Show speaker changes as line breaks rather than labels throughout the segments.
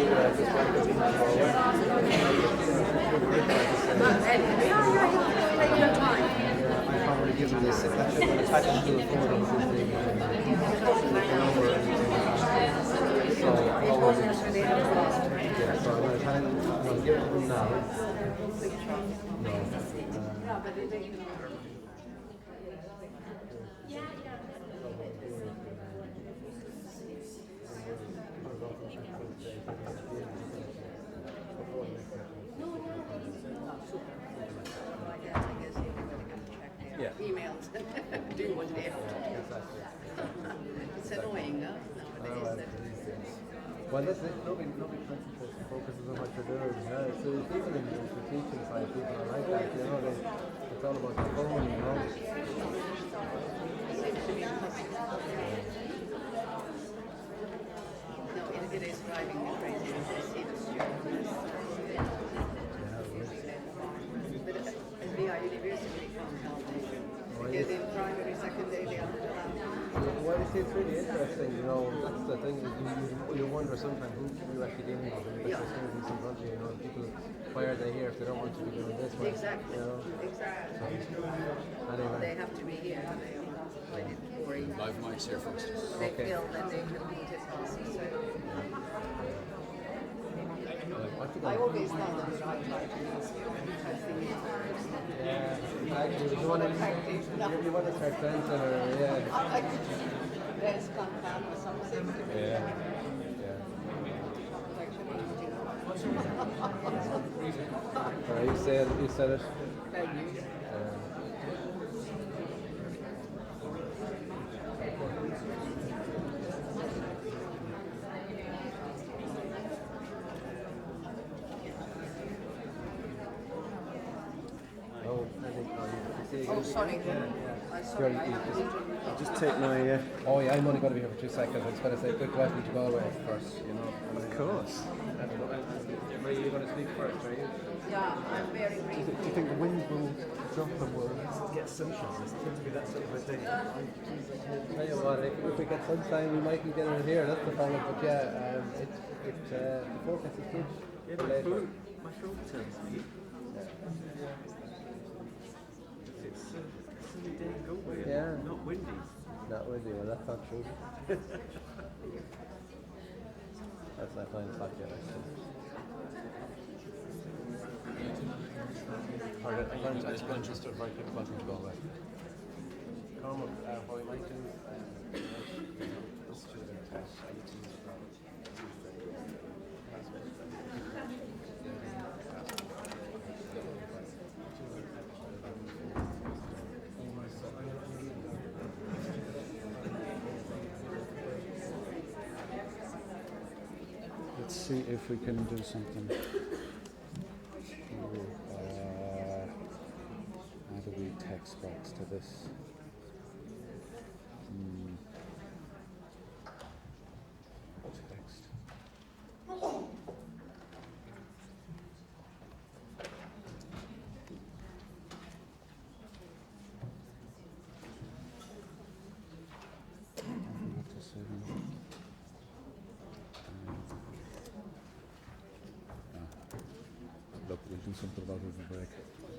just want to be in Galway.
Take your time.
I probably give them this. Actually, I'm going to attach it to the photo, which is the number and everything like that. So, yeah, so I'm going to give it to them now. Yeah.
Emails. Do what they have to do. It's annoying, huh? Nowadays.
Well, that's it. Nobody concentrates and focuses on what you're doing. Yeah, so even in the teaching side, people are like that. You know, it's all about the phone. You know.
No, it is driving me crazy when I see the students. But at the university, we can't help it. Because in primary, secondary, they are not allowed.
Well, it's really interesting, you know, that's the thing, you wonder sometimes who you actually dealing with, and that's the thing in country, you know, people, why are they here if they don't want to be doing this?
Exactly,
you know?
exactly.
Anyway.
They have to be here, they find it boring.
Live mics here first.
They feel that they can beat it also. I always thought that I tried to use interesting
Yeah, actually, you want to start dancing or, yeah.
I could dance can or something.
Yeah. You said it.
Thank you. Oh, sorry. I'm sorry.
Just take my. Oh yeah, I'm only going to be here for 2 seconds. I just got to say, quick welcome to Galway first. You know.
Of course.
Are you going to speak first? Are you?
Yeah, I'm very brief.
Do you think the wind will drop and we'll get sunshine? It's going to be that sort of a day.
Tell you what, if we get sunshine, we might get it here. That's the problem. But yeah, the forecast is good.
Yeah, but my shoulder turns me. It's a sunny day in Galway.
Yeah.
Not windy.
Not windy. Well, that's not true. That's not 9 o'clock yet, actually. Alright, I'm just to invite people back into Galway. Cormac, what we might do is student test
Let's see if we can do something. How do we text box to this? Text. What to say? Look, we'll do something about it in break.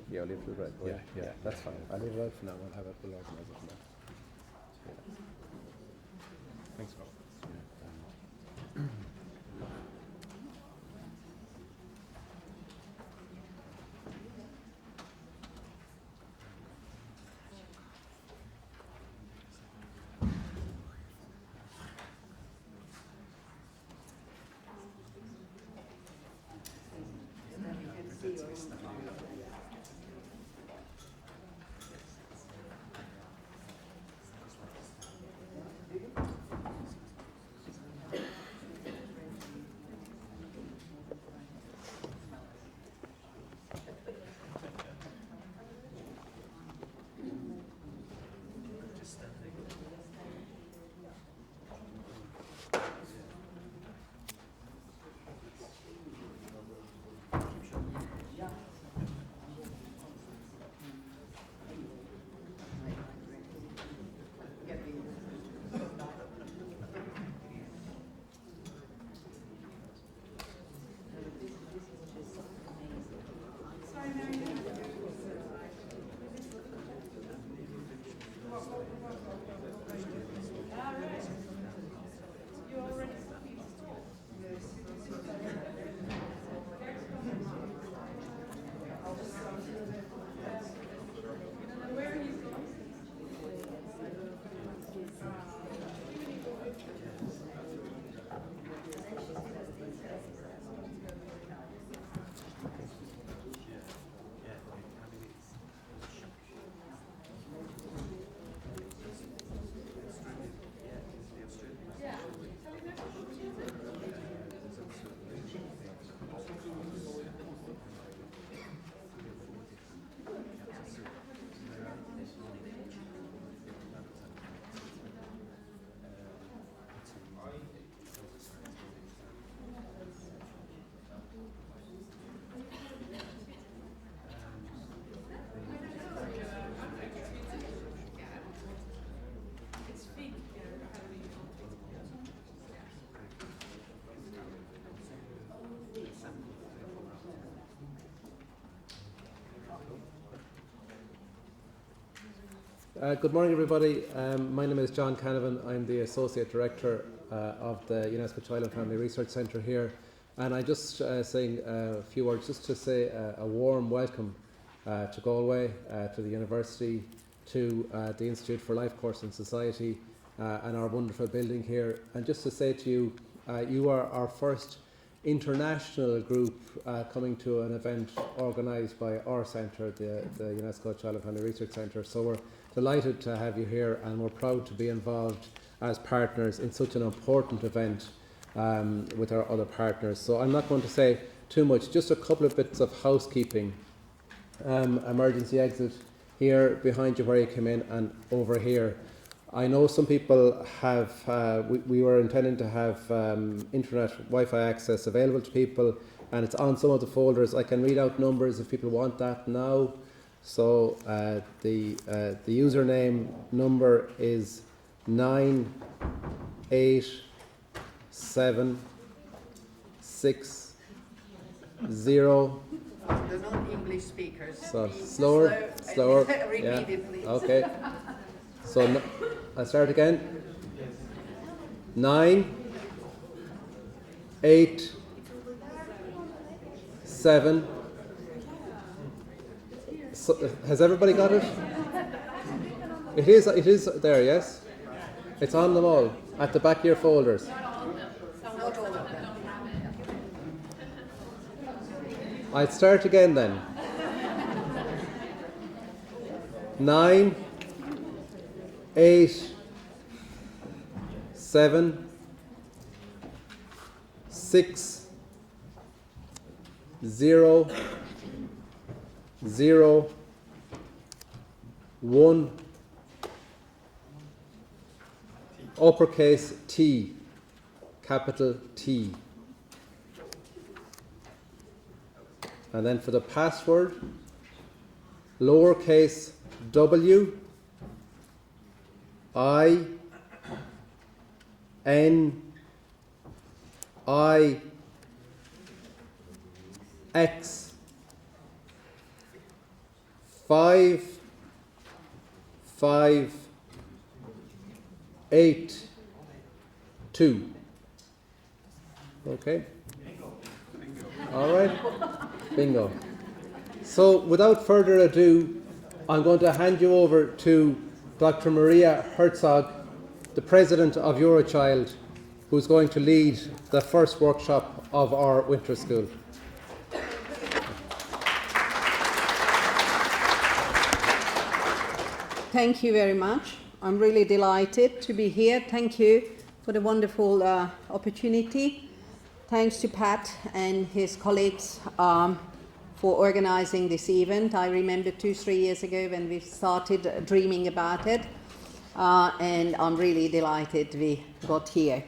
Yeah, I'll leave it right.
Yeah,
that's fine. I'll leave it out for now. We'll have it. We'll organise it for now. Thanks, Rob. Good morning, everybody. My name is John Canavan. I'm the Associate Director of the UNESCO Child and Family Research Centre here. And I'm just saying a few words just to say a warm welcome to Galway, to the University, to the Institute for Life Course and Society, and our wonderful building here. And just to say to you, you are our first international group coming to an event organised by our centre, the UNESCO Child and Family Research Centre. So we're delighted to have you here, and we're proud to be involved as partners in such an important event with our other partners. So I'm not going to say too much, just a couple of bits of housekeeping. Emergency exit here behind you where you came in, and over here. I know some people have, we were intending to have internet Wi-Fi access available to people, and it's on some of the folders. I can read out numbers if people want that now. So the username number is 98760.
The non-English speakers.
So slower.
Repeat
Yeah.
it, please.
Okay. So I'll start again. 9, 8, 7. So, has everybody got it? It is there, yes? It's on them all, at the back of your folders.
Not all of them.
I'll start again then. 9, 8, 7, 6, 0, 0, 1, uppercase T, capital T. And then for the password, lowercase w, I, N, I, X, 5, 5, 8, 2. Okay? All right? Bingo. So without further ado, I'm going to hand you over to Dr. Maria Herzog, the President of Eurochild, who's going to lead the first workshop of our winter school.
Thank you very much. I'm really delighted to be here. Thank you for the wonderful opportunity. Thanks to Pat and his colleagues for organizing this event. I remember 2-3 years ago when we started dreaming about it, and I'm really delighted we got here.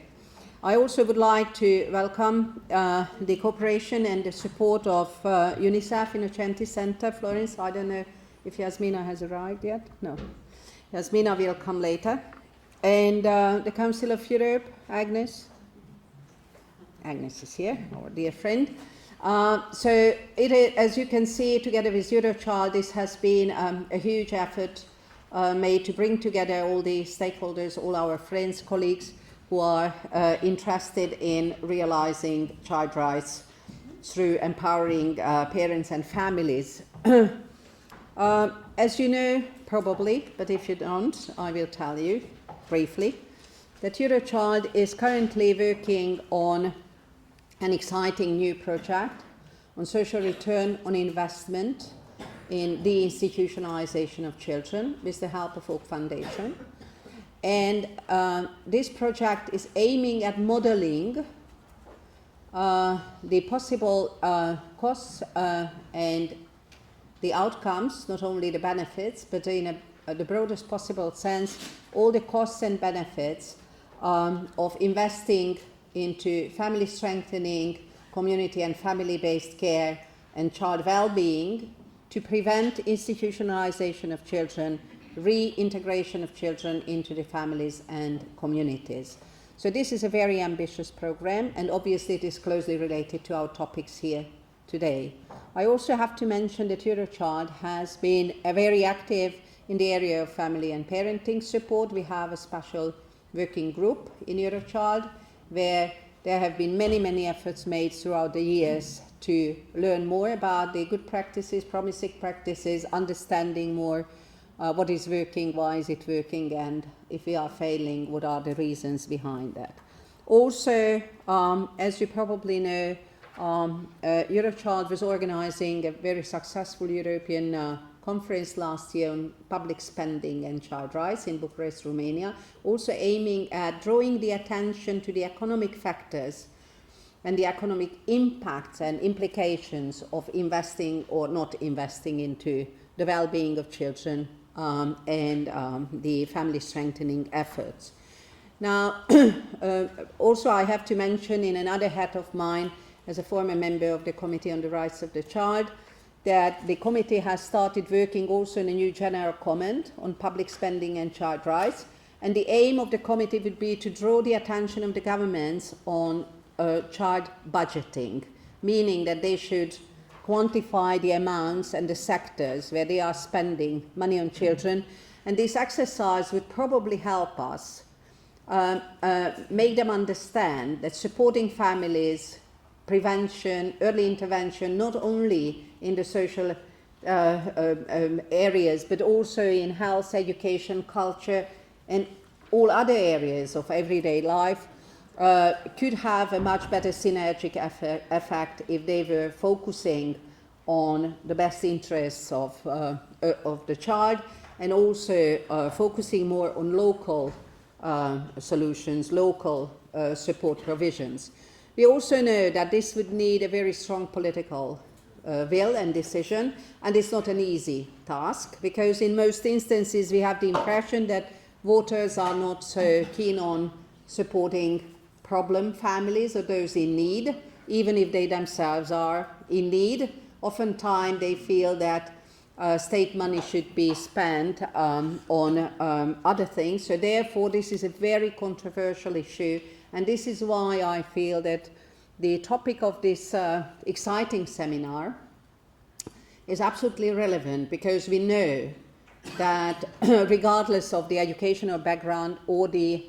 I also would like to welcome the cooperation and the support of UNICEF Innocenti Center, Florence. I don't know if Yasmina has arrived yet. No. Yasmina will come later. And the Council of Europe, Agnes. Agnes is here, our dear friend. So it is, as you can see, together with Eurochild, this has been a huge effort made to bring together all the stakeholders, all our friends, colleagues who are interested in realizing child rights through empowering parents and families. As you know, probably, but if you don't, I will tell you briefly, that Eurochild is currently working on an exciting new project on social return on investment in the institutionalization of children with the help of Oak Foundation. And this project is aiming at modeling the possible costs and the outcomes, not only the benefits, but in the broadest possible sense, all the costs and benefits of investing into family strengthening, community and family-based care, and child well-being to prevent institutionalization of children, reintegration of children into the families and communities. So this is a very ambitious program, and obviously it is closely related to our topics here today. I also have to mention that Eurochild has been very active in the area of family and parenting support. We have a special working group in Eurochild where there have been many efforts made throughout the years to learn more about the good practices, promising practices, understanding more what is working, why is it working, and if we are failing, what are the reasons behind that. Also, as you probably know, Eurochild was organizing a very successful European conference last year on public spending and child rights in Bucharest, Romania, also aiming at drawing the attention to the economic factors and the economic impacts and implications of investing or not investing into the well-being of children and the family strengthening efforts. Now, also I have to mention in another hat of mine, as a former member of the Committee on the Rights of the Child, that the committee has started working also in a new general comment on public spending and child rights. And the aim of the committee would be to draw the attention of the governments on child budgeting, meaning that they should quantify the amounts and the sectors where they are spending money on children. And this exercise would probably help us make them understand that supporting families, prevention, early intervention, not only in the social areas, but also in health, education, culture, and all other areas of everyday life, could have a much better synergic effect if they were focusing on the best interests of the child, and also focusing more on local solutions, local support provisions. We also know that this would need a very strong political will and decision, and it's not an easy task, because in most instances we have the impression that voters are not so keen on supporting problem families or those in need, even if they themselves are in need. Oftentimes they feel that state money should be spent on other things, so therefore this is a very controversial issue, and this is why I feel that the topic of this exciting seminar is absolutely relevant, because we know that regardless of the educational background or the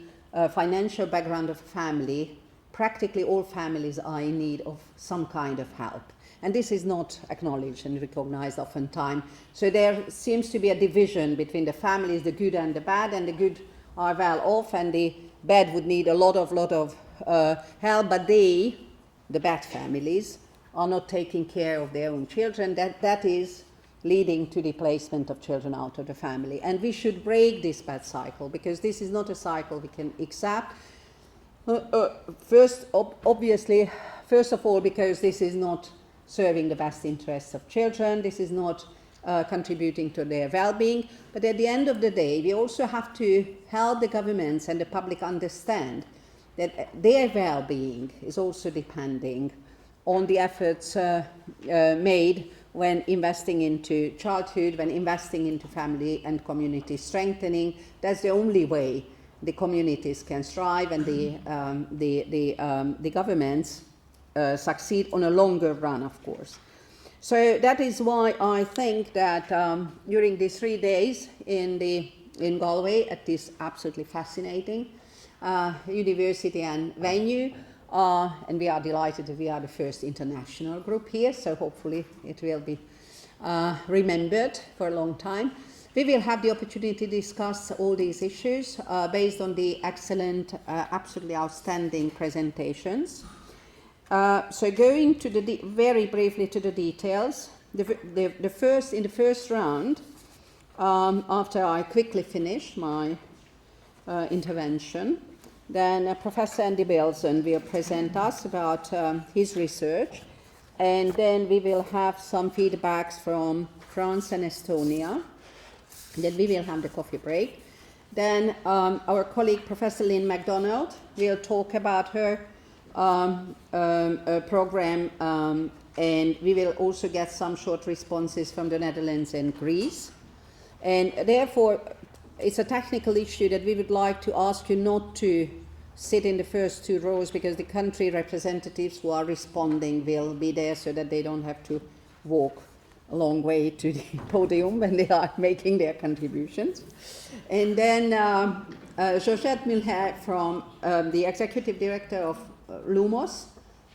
financial background of a family, practically all families are in need of some kind of help. And this is not acknowledged and recognized oftentimes. So there seems to be a division between the families, the good and the bad, and the good are well off, and the bad would need a lot of help, but the bad families, are not taking care of their own children. That is leading to the placement of children out of the family. And we should break this bad cycle, because this is not a cycle we can accept. First of all, because this is not serving the best interests of children, this is not contributing to their well-being, but at the end of the day, we also have to help the governments and the public understand that their well-being is also depending on the efforts made when investing into childhood, when investing into family and community strengthening. That's the only way the communities can strive and the governments succeed on a longer run, of course. So that is why I think that during these 3 days in Galway, at this absolutely fascinating university and venue, and we are delighted that we are the first international group here, so hopefully it will be remembered for a long time. We will have the opportunity to discuss all these issues based on the excellent, absolutely outstanding presentations. So going to very briefly to the details, in the first round, after I quickly finish my intervention, then Professor Andy Belson will present us about his research, and then we will have some feedbacks from France and Estonia. Then we will have the coffee break. Then our colleague Professor Lynn MacDonald will talk about her program, and we will also get some short responses from the Netherlands and Greece. And therefore, it's a technical issue that we would like to ask you not to sit in the first 2 rows, because the country representatives who are responding will be there so that they don't have to walk a long way to the podium when they are making their contributions. And then Georgette Millet from the Executive Director of Lumos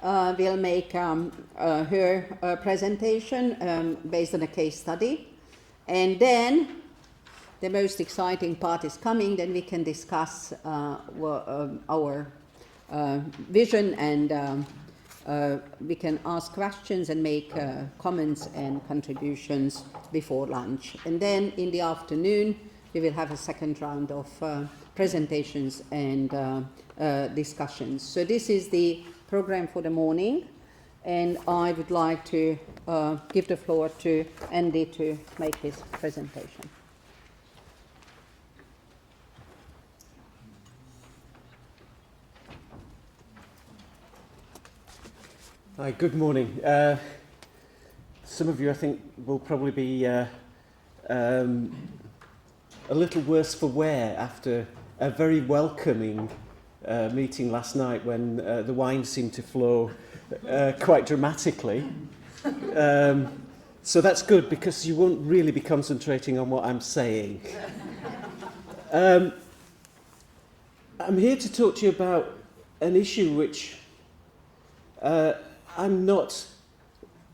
will make her presentation based on a case study. And then the most exciting part is coming, then we can discuss our vision, and we can ask questions and make comments and contributions before lunch. And then in the afternoon, we will have a second round of presentations and discussions. So this is the program for the morning, and I would like to give the floor to Andy to make his presentation.
Hi, good morning. Some of you, I think, will probably be a little worse for wear after a very welcoming meeting last night when the wine seemed to flow quite dramatically. So that's good, because you won't really be concentrating on what I'm saying. I'm here to talk to you about an issue which I'm not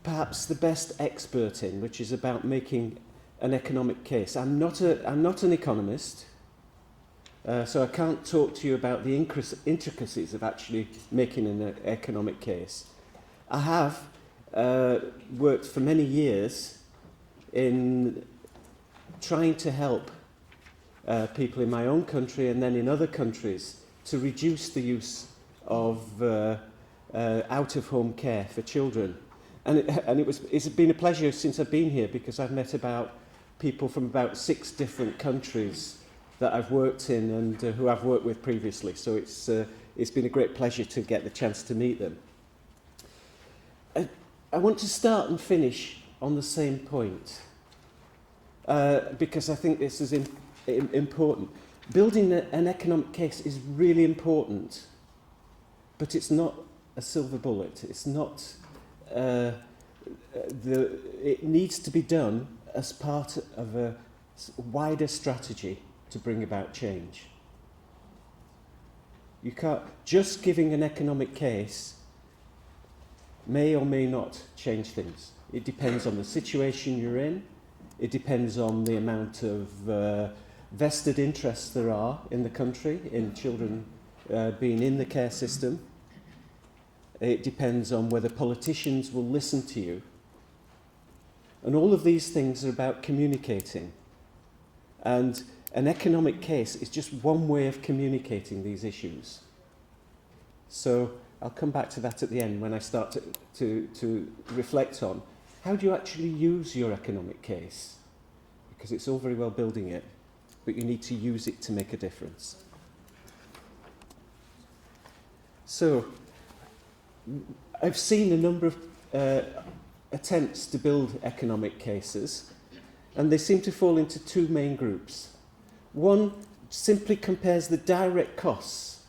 perhaps the best expert in, which is about making an economic case. I'm not an economist, so I can't talk to you about the intricacies of actually making an economic case. I have worked for many years in trying to help people in my own country and then in other countries to reduce the use of out-of-home care for children. And it's been a pleasure since I've been here, because I've met about people from about 6 different countries that I've worked in and who I've worked with previously. So it's been a great pleasure to get the chance to meet them. I want to start and finish on the same point, because I think this is important. Building an economic case is really important, but it's not a silver bullet. It's not. It needs to be done as part of a wider strategy to bring about change. You can't just giving an economic case may or may not change things. It depends on the situation you're in. It depends on the amount of vested interests there are in the country in children being in the care system. It depends on whether politicians will listen to you. And all of these things are about communicating. And an economic case is just one way of communicating these issues. So I'll come back to that at the end when I start to reflect on how do you actually use your economic case? Because it's all very well building it, but you need to use it to make a difference. So I've seen a number of attempts to build economic cases, and they seem to fall into 2 main groups. One simply compares the direct costs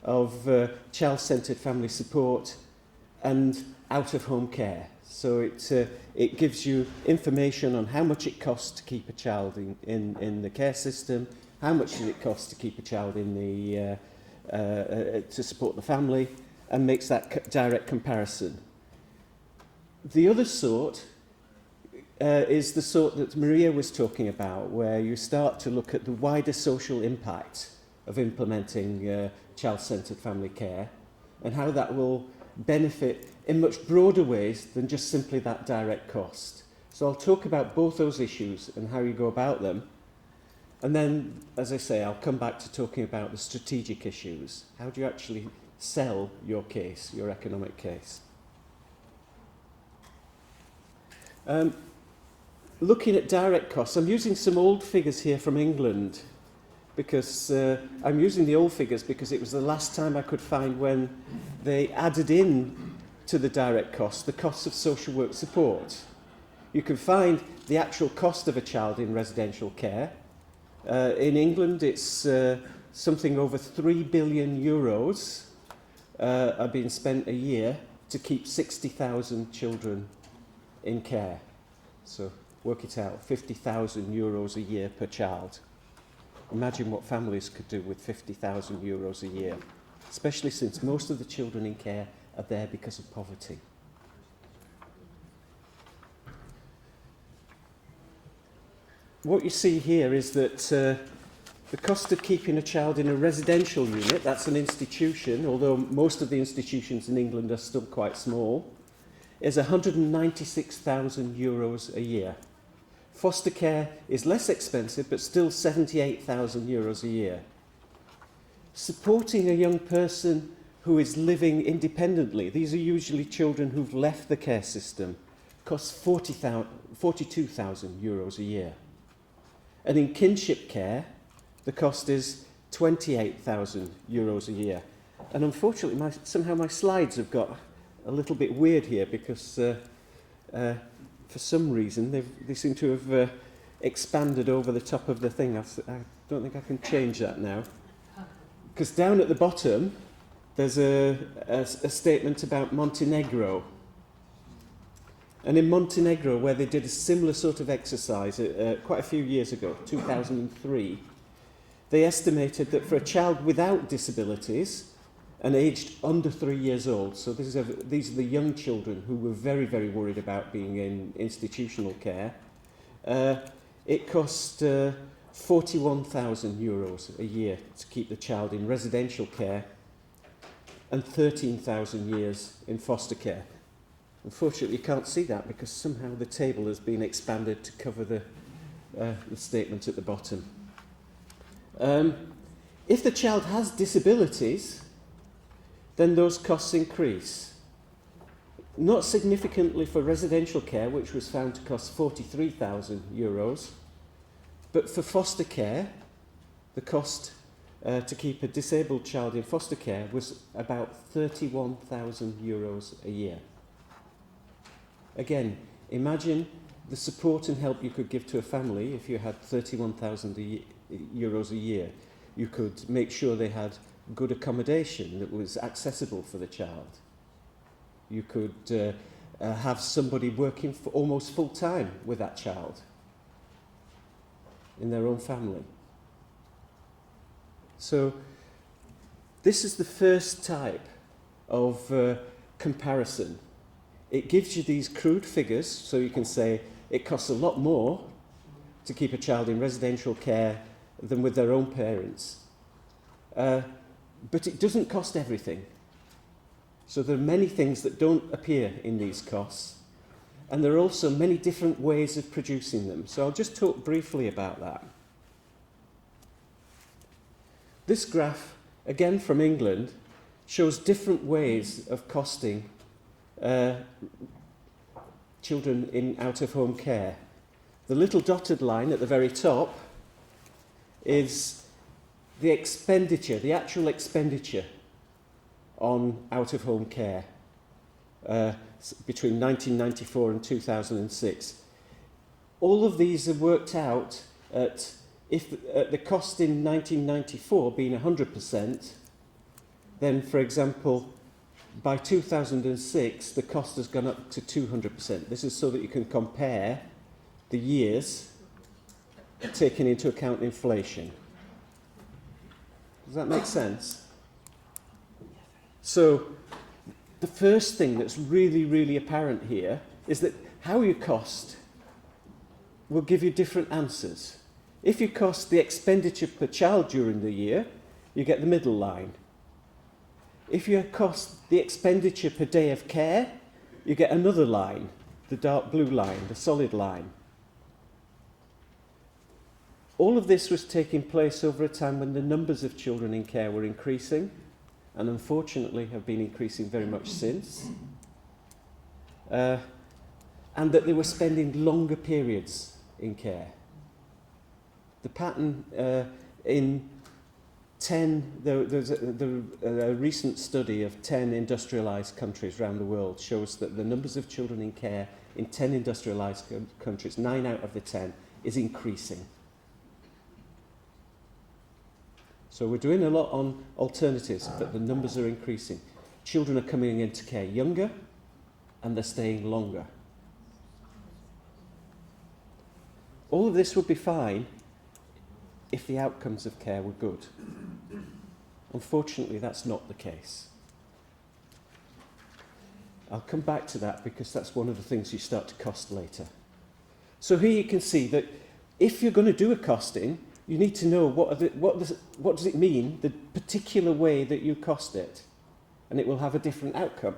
of child-centred family support and out-of-home care. So it gives you information on how much it costs to keep a child in the care system, how much does it cost to keep a child in the to support the family, and makes that direct comparison. The other sort is the sort that Maria was talking about, where you start to look at the wider social impact of implementing child-centred family care and how that will benefit in much broader ways than just simply that direct cost. So I'll talk about both those issues and how you go about them. And then, as I say, I'll come back to talking about the strategic issues. How do you actually sell your case, your economic case? Looking at direct costs, I'm using some old figures here from England, because I'm using the old figures because it was the last time I could find when they added in to the direct costs the costs of social work support. You can find the actual cost of a child in residential care. In England, it's something over 3 billion euros are being spent a year to keep 60,000 children in care. So work it out, 50,000 euros a year per child. Imagine what families could do with 50,000 euros a year, especially since most of the children in care are there because of poverty. What you see here is that the cost of keeping a child in a residential unit, that's an institution, although most of the institutions in England are still quite small, is 196,000 euros a year. Foster care is less expensive, but still 78,000 euros a year. Supporting a young person who is living independently, these are usually children who've left the care system, costs 42,000 euros a year. And in kinship care, the cost is 28,000 euros a year. And unfortunately, somehow my slides have got a little bit weird here because for some reason they seem to have expanded over the top of the thing. I don't think I can change that now. Because down at the bottom, there's a statement about Montenegro. And in Montenegro, where they did a similar sort of exercise quite a few years ago, 2003, they estimated that for a child without disabilities and aged under 3 years old, so these are the young children who were very, very worried about being in institutional care, it cost 41,000 euros a year to keep the child in residential care and 13,000 years in foster care. Unfortunately, you can't see that because somehow the table has been expanded to cover the statement at the bottom. If the child has disabilities, then those costs increase. Not significantly for residential care, which was found to cost 43,000 euros, but for foster care, the cost to keep a disabled child in foster care was about 31,000 euros a year. Again, imagine the support and help you could give to a family if you had 31,000 euros a year. You could make sure they had good accommodation that was accessible for the child. You could have somebody working for almost full time with that child in their own family. So this is the first type of comparison. It gives you these crude figures, so you can say it costs a lot more to keep a child in residential care than with their own parents. But it doesn't cost everything. So there are many things that don't appear in these costs, and there are also many different ways of producing them. So I'll just talk briefly about that. This graph, again from England, shows different ways of costing children in out-of-home care. The little dotted line at the very top is the expenditure, the actual expenditure on out-of-home care between 1994 and 2006. All of these are worked out at the cost in 1994 being 100%, then, for example, by 2006, the cost has gone up to 200%. This is so that you can compare the years taking into account inflation. Does that make sense? So, the first thing that's really, really apparent here is that how you cost will give you different answers. If you cost the expenditure per child during the year, you get the middle line. If you cost the expenditure per day of care, you get another line, the dark blue line, the solid line. All of this was taking place over a time when the numbers of children in care were increasing, and unfortunately have been increasing very much since, and that they were spending longer periods in care. The pattern in 10, there's a recent study of 10 industrialised countries around the world shows that the numbers of children in care in 10 industrialised countries, 9 out of the 10, is increasing. So we're doing a lot on alternatives, but the numbers are increasing. Children are coming into care younger, and they're staying longer. All of this would be fine if the outcomes of care were good. Unfortunately, that's not the case. I'll come back to that because that's one of the things you start to cost later. So here you can see that if you're going to do a costing, you need to know what does it mean, the particular way that you cost it, and it will have a different outcome.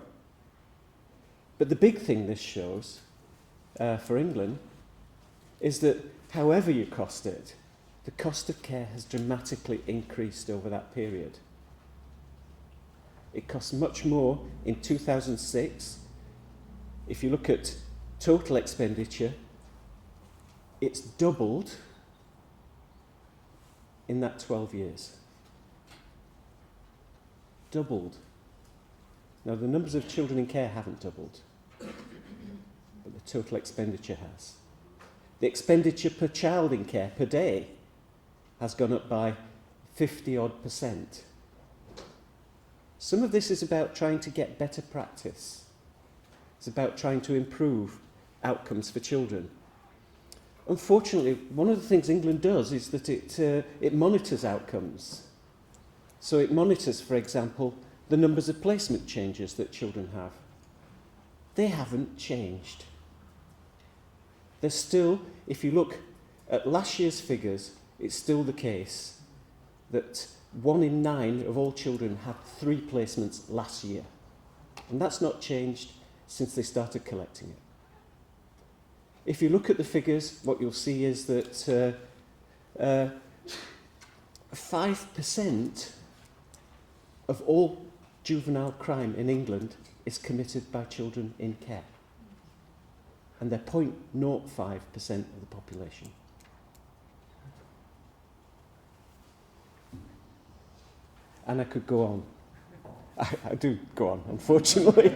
But the big thing this shows for England is that however you cost it, the cost of care has dramatically increased over that period. It costs much more in 2006. If you look at total expenditure, it's doubled in that 12 years. Doubled. Now, the numbers of children in care haven't doubled, but the total expenditure has. The expenditure per child in care per day has gone up by 50-odd%. Some of this is about trying to get better practice. It's about trying to improve outcomes for children. Unfortunately, one of the things England does is that it monitors outcomes. So it monitors, for example, the numbers of placement changes that children have. They haven't changed. There's still, if you look at last year's figures, it's still the case that 1 in 9 of all children had 3 placements last year. And that's not changed since they started collecting it. If you look at the figures, what you'll see is that 5% of all juvenile crime in England is committed by children in care. And they're 0.05% of the population. And I could go on. I do go on, unfortunately.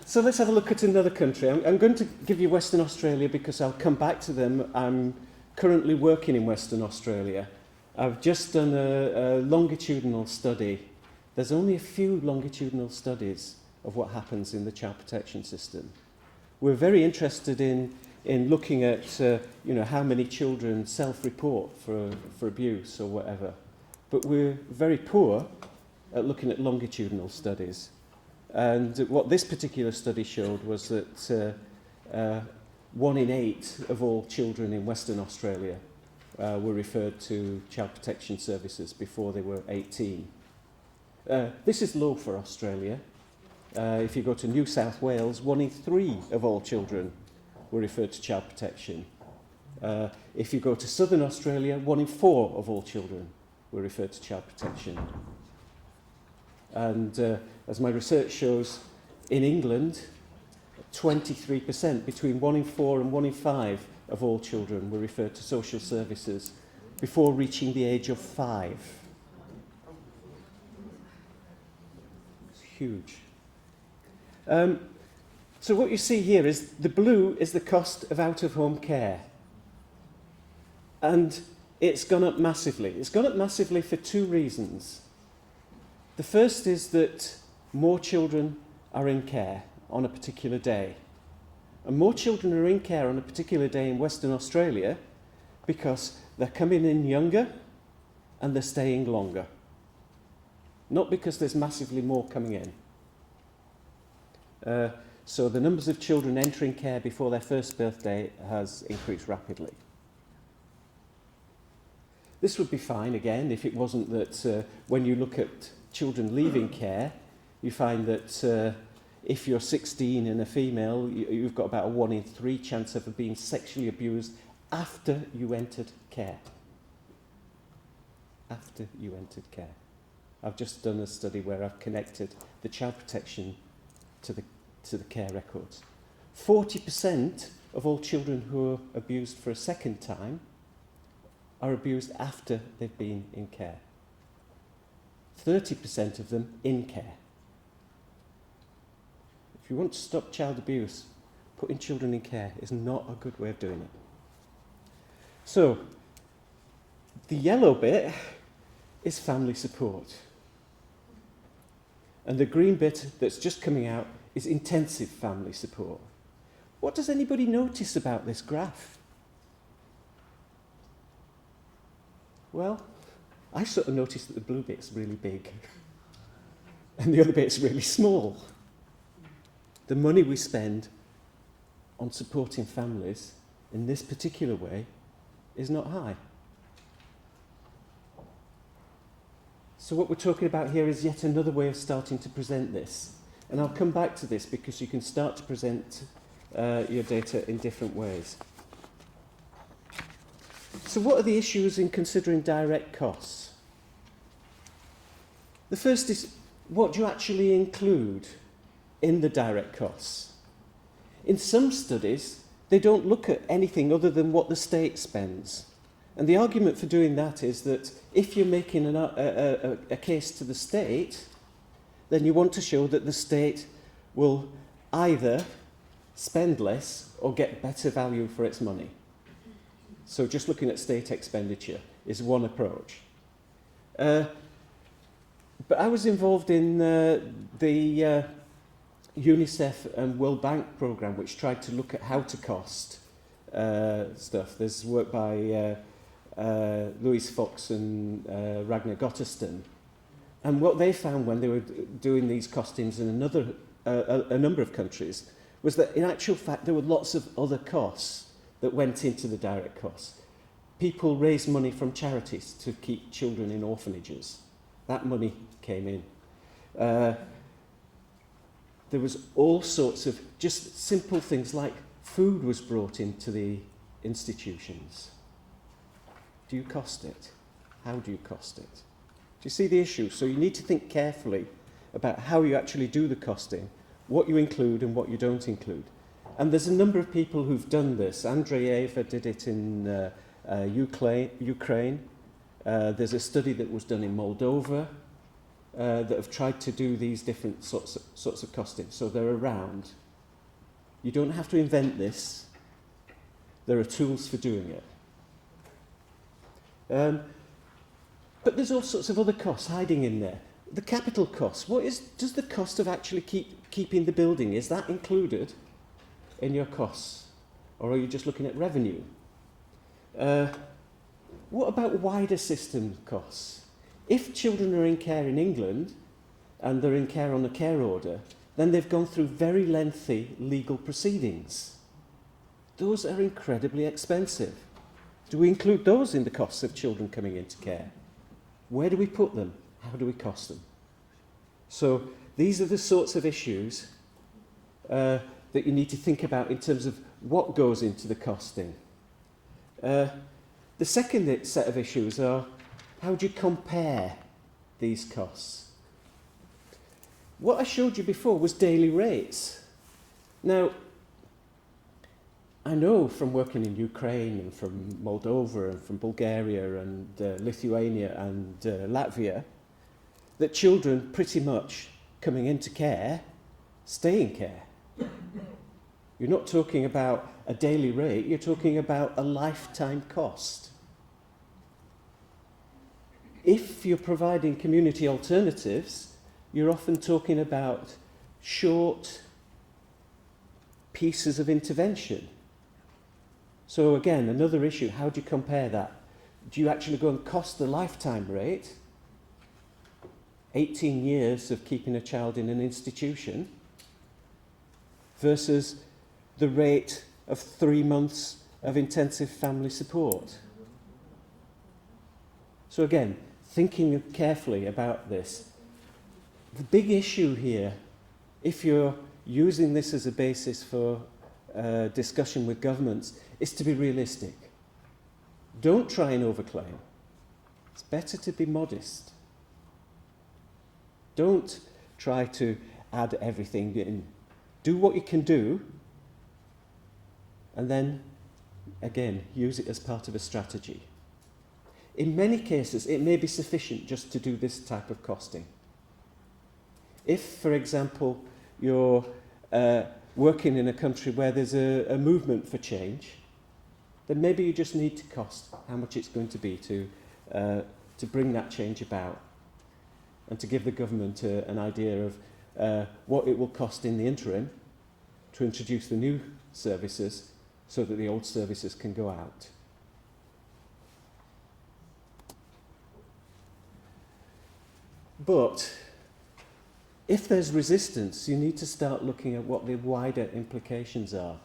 So let's have a look at another country. I'm going to give you Western Australia because I'll come back to them. I'm currently working in Western Australia. I've just done a longitudinal study. There's only a few longitudinal studies of what happens in the child protection system. We're very interested in looking at how many children self-report for abuse or whatever. But we're very poor at looking at longitudinal studies. And what this particular study showed was that 1 in 8 of all children in Western Australia were referred to child protection services before they were 18. This is low for Australia. If you go to New South Wales, 1 in 3 of all children were referred to child protection. If you go to Southern Australia, 1 in 4 of all children were referred to child protection. And as my research shows, in England, 23%, between 1 in 4 and 1 in 5 of all children were referred to social services before reaching the age of 5. It's huge. So what you see here is the blue is the cost of out-of-home care. And it's gone up massively. It's gone up massively for 2 reasons. The first is that more children are in care on a particular day. And more children are in care on a particular day in Western Australia because they're coming in younger and they're staying longer. Not because there's massively more coming in. So the numbers of children entering care before their first birthday has increased rapidly. This would be fine, again, if it wasn't that when you look at children leaving care, you find that if you're 16 and a female, you've got about a 1 in 3 chance of being sexually abused after you entered care. After you entered care. I've just done a study where I've connected the child protection to the care records. 40% of all children who are abused for a second time are abused after they've been in care. 30% of them in care. If you want to stop child abuse, putting children in care is not a good way of doing it. So, the yellow bit is family support. And the green bit that's just coming out is intensive family support. what does anybody notice about this graph? Well, I sort of noticed that the blue bit's really big and the other bit's really small. The money we spend on supporting families in this particular way is not high. So what we're talking about here is yet another way of starting to present this. And I'll come back to this because you can start to present your data in different ways. So what are the issues in considering direct costs? The first is, what do you actually include in the direct costs? In some studies, they don't look at anything other than what the state spends. And the argument for doing that is that if you're making a case to the state, then you want to show that the state will either spend less or get better value for its money. So just looking at state expenditure is one approach. But I was involved in the UNICEF and World Bank programme, which tried to look at how to cost stuff. There's work by Louise Fox and Ragnar Gotteston. And what they found when they were doing these costings in a number of countries was that in actual fact there were lots of other costs that went into the direct costs. People raised money from charities to keep children in orphanages. That money came in. There was all sorts of just simple things like food was brought into the institutions. Do you cost it? How do you cost it? Do you see the issue? So you need to think carefully about how you actually do the costing, what you include and what you don't include. And there's a number of people who've done this. Andreeva did it in Ukraine. There's a study that was done in Moldova that have tried to do these different sorts of costing. So they're around. You don't have to invent this. There are tools for doing it. But there's all sorts of other costs hiding in there. The capital costs. Does the cost of actually keeping the building, is that included in your costs? Or are you just looking at revenue? What about wider system costs? If children are in care in England and they're in care on a care order, then they've gone through very lengthy legal proceedings. Those are incredibly expensive. Do we include those in the costs of children coming into care? Where do we put them? How do we cost them? So these are the sorts of issues that you need to think about in terms of what goes into the costing. The second set of issues are, how do you compare these costs? What I showed you before was daily rates. Now, I know from working in Ukraine and from Moldova and from Bulgaria and Lithuania and Latvia that children pretty much coming into care stay in care. You're not talking about a daily rate, you're talking about a lifetime cost. If you're providing community alternatives, you're often talking about short pieces of intervention. So again, another issue, how do you compare that? Do you actually go and cost the lifetime rate, 18 years of keeping a child in an institution, versus the rate of 3 months of intensive family support? So again, thinking carefully about this. The big issue here, if you're using this as a basis for discussion with governments, is to be realistic. Don't try and overclaim. It's better to be modest. Don't try to add everything in. Do what you can do, and then, again, use it as part of a strategy. In many cases, it may be sufficient just to do this type of costing. If, for example, you're working in a country where there's a movement for change, then maybe you just need to cost how much it's going to be to bring that change about, and to give the government an idea of what it will cost in the interim to introduce the new services so that the old services can go out. But if there's resistance, you need to start looking at what the wider implications are.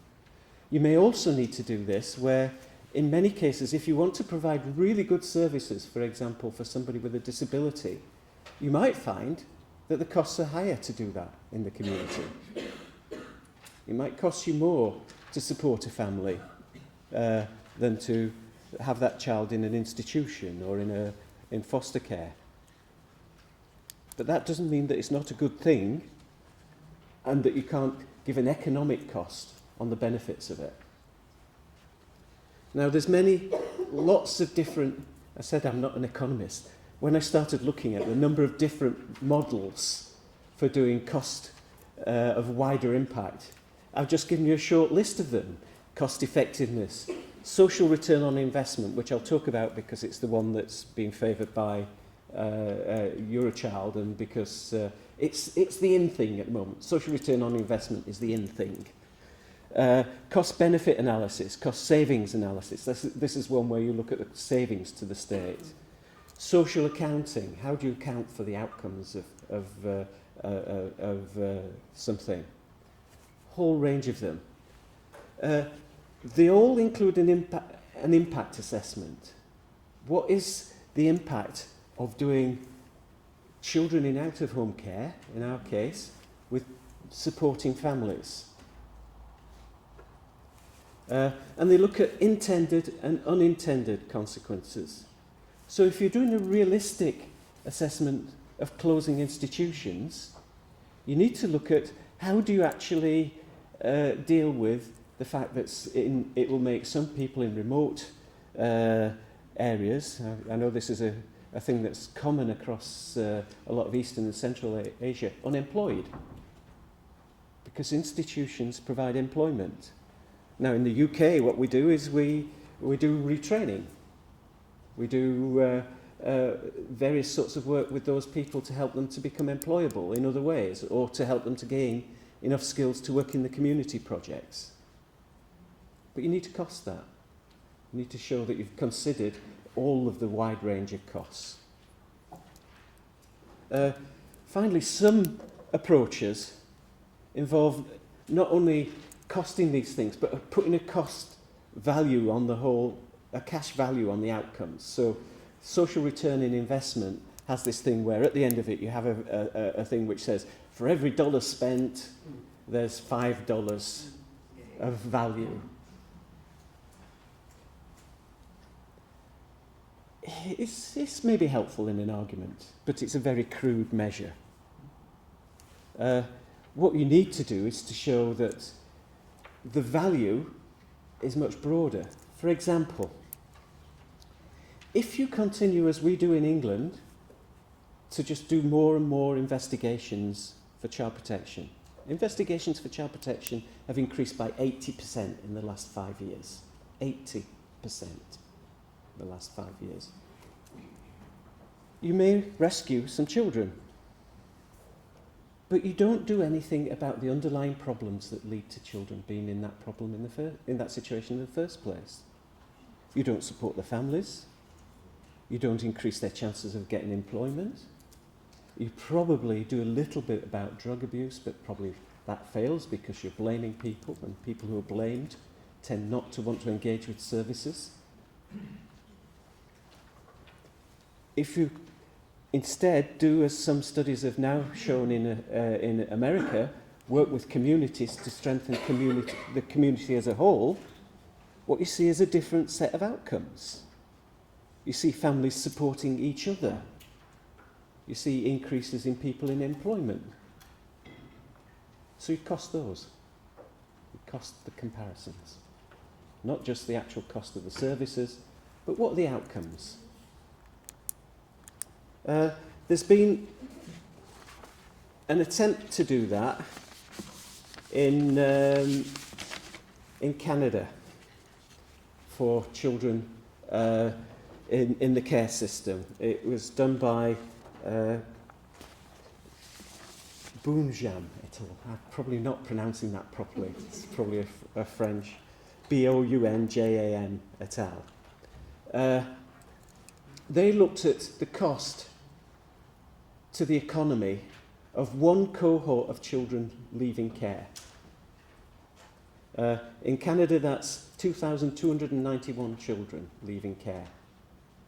You may also need to do this where, in many cases, if you want to provide really good services, for example, for somebody with a disability, you might find that the costs are higher to do that in the community. It might cost you more to support a family than to have that child in an institution or in foster care. But that doesn't mean that it's not a good thing and that you can't give an economic cost on the benefits of it. Now, there's lots of different, I said I'm not an economist. When I started looking at the number of different models for doing cost of wider impact, I've just given you a short list of them. Cost effectiveness, social return on investment, which I'll talk about because it's the one that's being favoured by Eurochild and because it's the in thing at the moment. Social return on investment is the in thing. Cost-benefit analysis, cost-savings analysis. This is one where you look at the savings to the state. Social accounting. How do you account for the outcomes of something? Whole range of them. They all include an impact assessment. What is the impact of doing children in out-of-home care, in our case, with supporting families? And they look at intended and unintended consequences. So if you're doing a realistic assessment of closing institutions, you need to look at how do you actually deal with the fact that it will make some people in remote areas, I know this is a thing that's common across a lot of Eastern and Central Asia, unemployed, because institutions provide employment. Now in the UK, what we do is we do retraining. We do various sorts of work with those people to help them to become employable in other ways, or to help them to gain enough skills to work in the community projects. But you need to cost that. You need to show that you've considered all of the wide range of costs. Finally, some approaches involve not only costing these things, but putting a cost value on the whole, a cash value on the outcomes. So social return in investment has this thing where at the end of it you have a thing which says for every $1 spent there's $5 of value. It's maybe helpful in an argument, but it's a very crude measure. What you need to do is to show that the value is much broader. For example, if you continue, as we do in England, to just do more and more investigations for child protection. Investigations for child protection have increased by 80% in the last 5 years. 80% in the last 5 years. You may rescue some children, but you don't do anything about the underlying problems that lead to children being in that problem in that situation in the first place. You don't support the families. You don't increase their chances of getting employment. You probably do a little bit about drug abuse, but probably that fails because you're blaming people, and people who are blamed tend not to want to engage with services. If you instead do, as some studies have now shown in America, work with communities to strengthen the community as a whole, what you see is a different set of outcomes. You see families supporting each other. You see increases in people in employment. So you cost those. You cost the comparisons. Not just the actual cost of the services, but what are the outcomes? There's been an attempt to do that in Canada for children in the care system. It was done by Bounjam et al. I'm probably not pronouncing that properly. It's probably a French. Bounjam et al. They looked at the cost to the economy of one cohort of children leaving care. In Canada, that's 2,291 children leaving care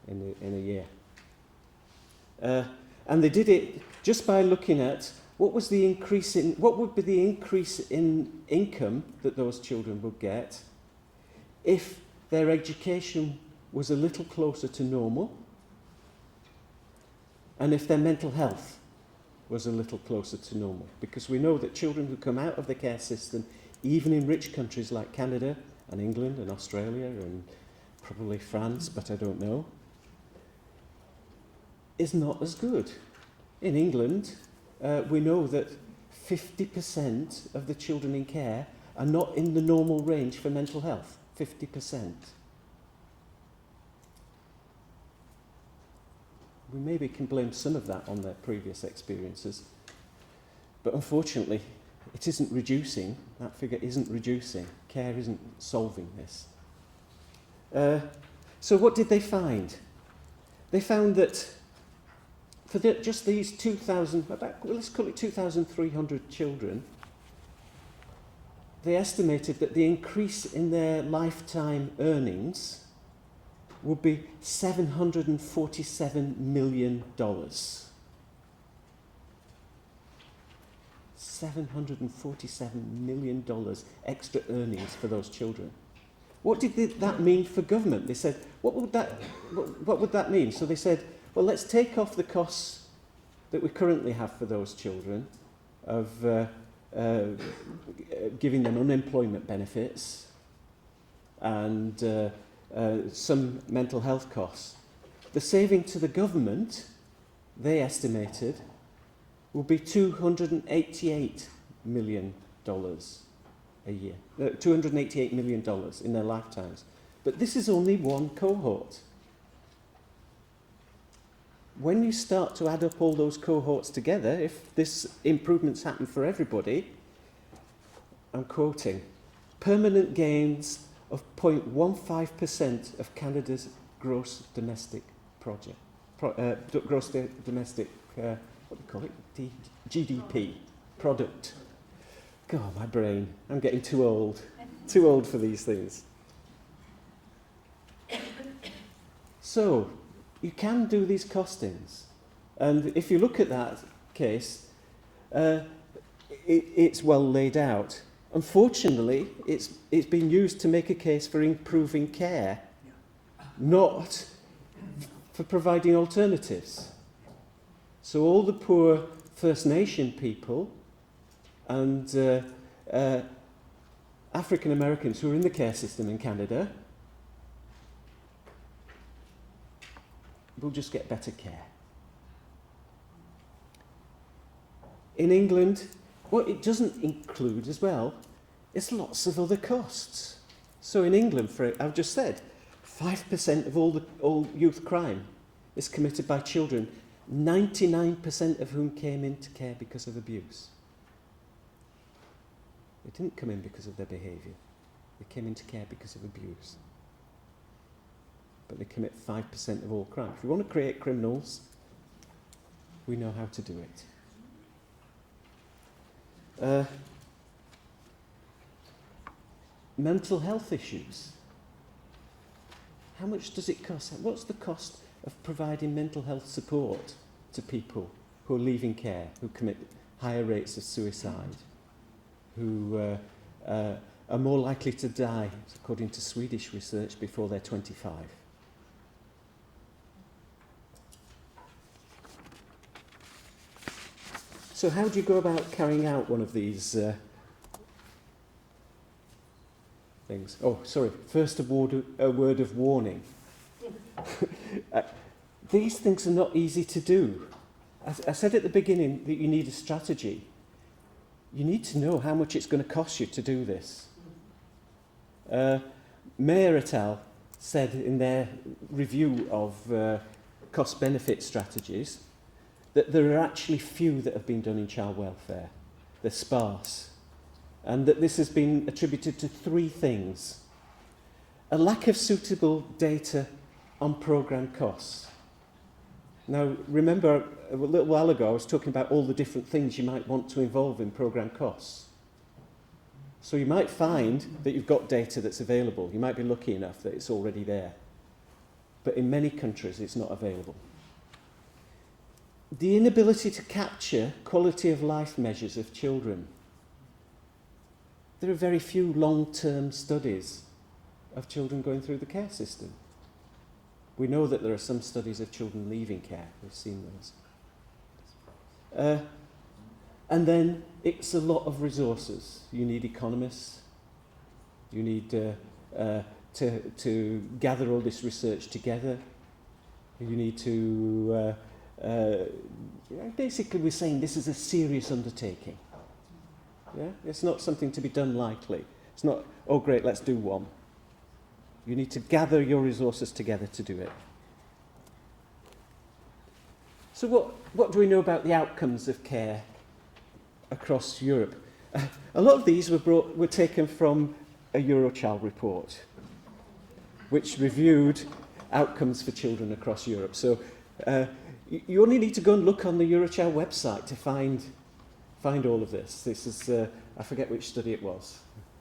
in a year. And they did it just by looking at what would be the increase in income that those children would get if their education was a little closer to normal, and if their mental health was a little closer to normal. Because we know that children who come out of the care system, even in rich countries like Canada and England and Australia and probably France, but I don't know, is not as good. In England, we know that 50% of the children in care are not in the normal range for mental health. 50%. We maybe can blame some of that on their previous experiences, but unfortunately it isn't reducing. That figure isn't reducing. Care isn't solving this. So what did they find? They found that for just these 2,000, let's call it 2,300 children, they estimated that the increase in their lifetime earnings would be $747 million. $747 million extra earnings for those children. What did that mean for government? They said, what would that mean? So they said, well, let's take off the costs that we currently have for those children of giving them unemployment benefits and some mental health costs. The saving to the government, they estimated, will be $288 million a year. $288 million in their lifetimes. But this is only one cohort. When you start to add up all those cohorts together, if this improvements happen for everybody, I'm quoting, permanent gains of 0.15% of Canada's gross domestic project, what do you call it? GDP, product. God, my brain, I'm getting too old for these things. So, you can do these costings. And if you look at that case, it's well laid out. Unfortunately, it's been used to make a case for improving care, not for providing alternatives. So all the poor First Nation people and African Americans who are in the care system in Canada will just get better care. In England, what it doesn't include as well is lots of other costs. So in England, I've just said, 5% of all youth crime is committed by children, 99% of whom came into care because of abuse. They didn't come in because of their behaviour. They came into care because of abuse. But they commit 5% of all crime. If we want to create criminals, we know how to do it. Mental health issues. How much does it cost? What's the cost of providing mental health support to people who are leaving care, who commit higher rates of suicide, who are more likely to die, according to Swedish research, before they're 25? So how do you go about carrying out one of these things? Oh, sorry, first a word of warning. These things are not easy to do. I said at the beginning that you need a strategy. You need to know how much it's going to cost you to do this. Mayer et al. Said in their review of cost-benefit strategies that there are actually few that have been done in child welfare. They're sparse. And that this has been attributed to three things. A lack of suitable data on programme costs. Now, remember, a little while ago I was talking about all the different things you might want to involve in programme costs. So you might find that you've got data that's available. You might be lucky enough that it's already there. But in many countries, it's not available. The inability to capture quality of life measures of children. There are very few long-term studies of children going through the care system. We know that there are some studies of children leaving care. We've seen those. And then it's a lot of resources. You need economists. You need to gather all this research together. You need to... basically, we're saying this is a serious undertaking. Yeah? It's not something to be done lightly. It's not, oh great, let's do one. You need to gather your resources together to do it. So what do we know about the outcomes of care across Europe? A lot of these were taken from a Eurochild report, which reviewed outcomes for children across Europe. So you only need to go and look on the Eurochild website to find all of this. This is, I forget which study it was.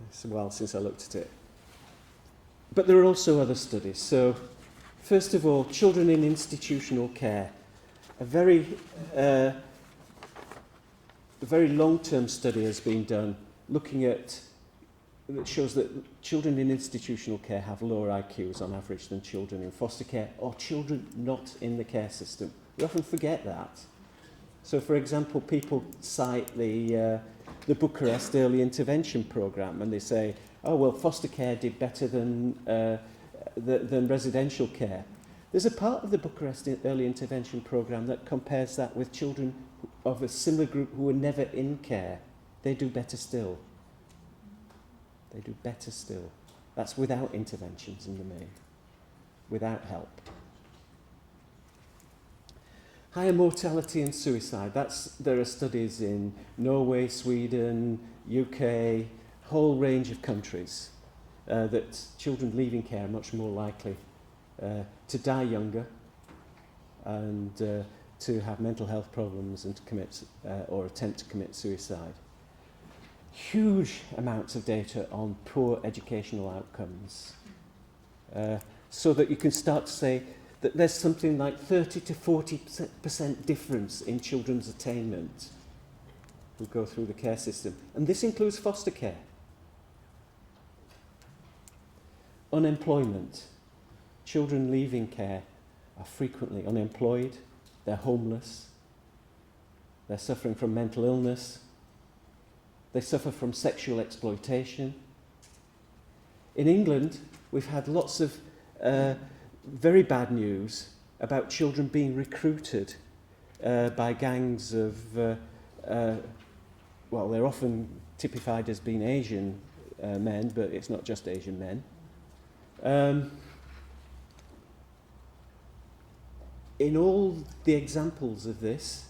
It's a while since I looked at it. But there are also other studies. So, first of all, children in institutional care. A very long-term study has been done looking at, that shows that children in institutional care have lower IQs on average than children in foster care or children not in the care system. We often forget that. So, for example, people cite the Bucharest Early Intervention Programme, and they say, oh, well, foster care did better than residential care. There's a part of the Bucharest Early Intervention Programme that compares that with children of a similar group who were never in care. They do better still. They do better still. That's without interventions in the main, without help. Higher mortality and suicide. There are studies in Norway, Sweden, UK, whole range of countries that children leaving care are much more likely to die younger and to have mental health problems and to commit or attempt to commit suicide. Huge amounts of data on poor educational outcomes, so that you can start to say that there's something like 30 to 40% difference in children's attainment who go through the care system. And this includes foster care. Unemployment. Children leaving care are frequently unemployed, they're homeless, they're suffering from mental illness, they suffer from sexual exploitation. In England, we've had lots of very bad news about children being recruited by gangs of, well, they're often typified as being Asian men, but it's not just Asian men. In all the examples of this,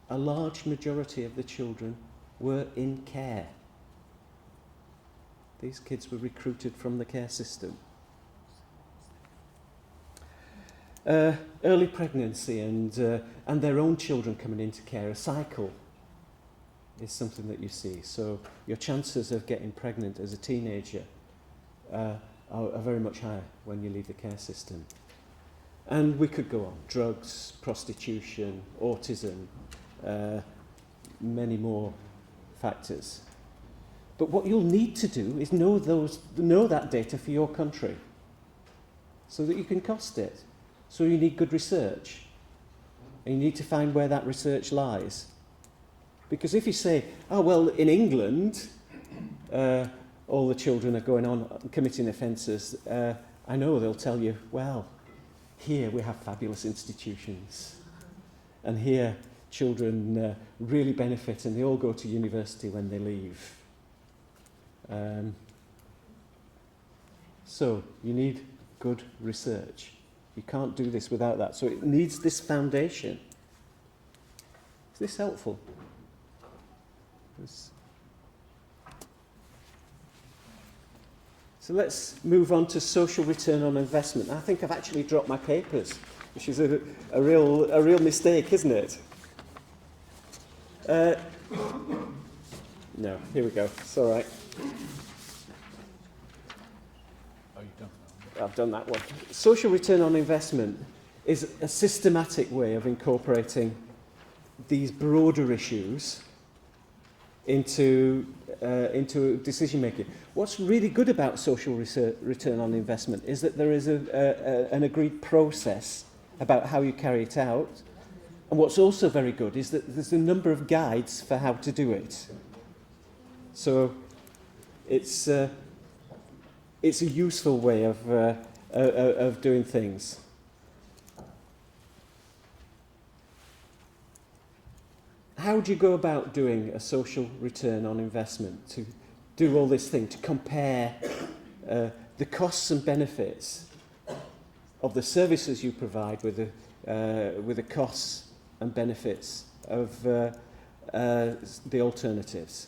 a large majority of the children were in care. These kids were recruited from the care system. Early pregnancy and their own children coming into care, a cycle is something that you see. So your chances of getting pregnant as a teenager are very much higher when you leave the care system. And we could go on. Drugs, prostitution, autism, many more factors. But what you'll need to do is know that data for your country so that you can cost it. So you need good research. And you need to find where that research lies. Because if you say, oh, well, in England, all the children are going on committing offences, I know they'll tell you, well, here we have fabulous institutions. And here children really benefit and they all go to university when they leave. So you need good research. You can't do this without that. So it needs this foundation. Is this helpful? So let's move on to social return on investment. I think I've actually dropped my papers, which is a real mistake, isn't it? No, here we go. It's all right.
Oh, you've done
I've done that one. Social return on investment is a systematic way of incorporating these broader issues into decision making. What's really good about social return on investment is that there is an agreed process about how you carry it out. And what's also very good is that there's a number of guides for how to do it. So it's a useful way of doing things. How do you go about doing a social return on investment, to do all this thing, to compare the costs and benefits of the services you provide with the costs and benefits of the alternatives?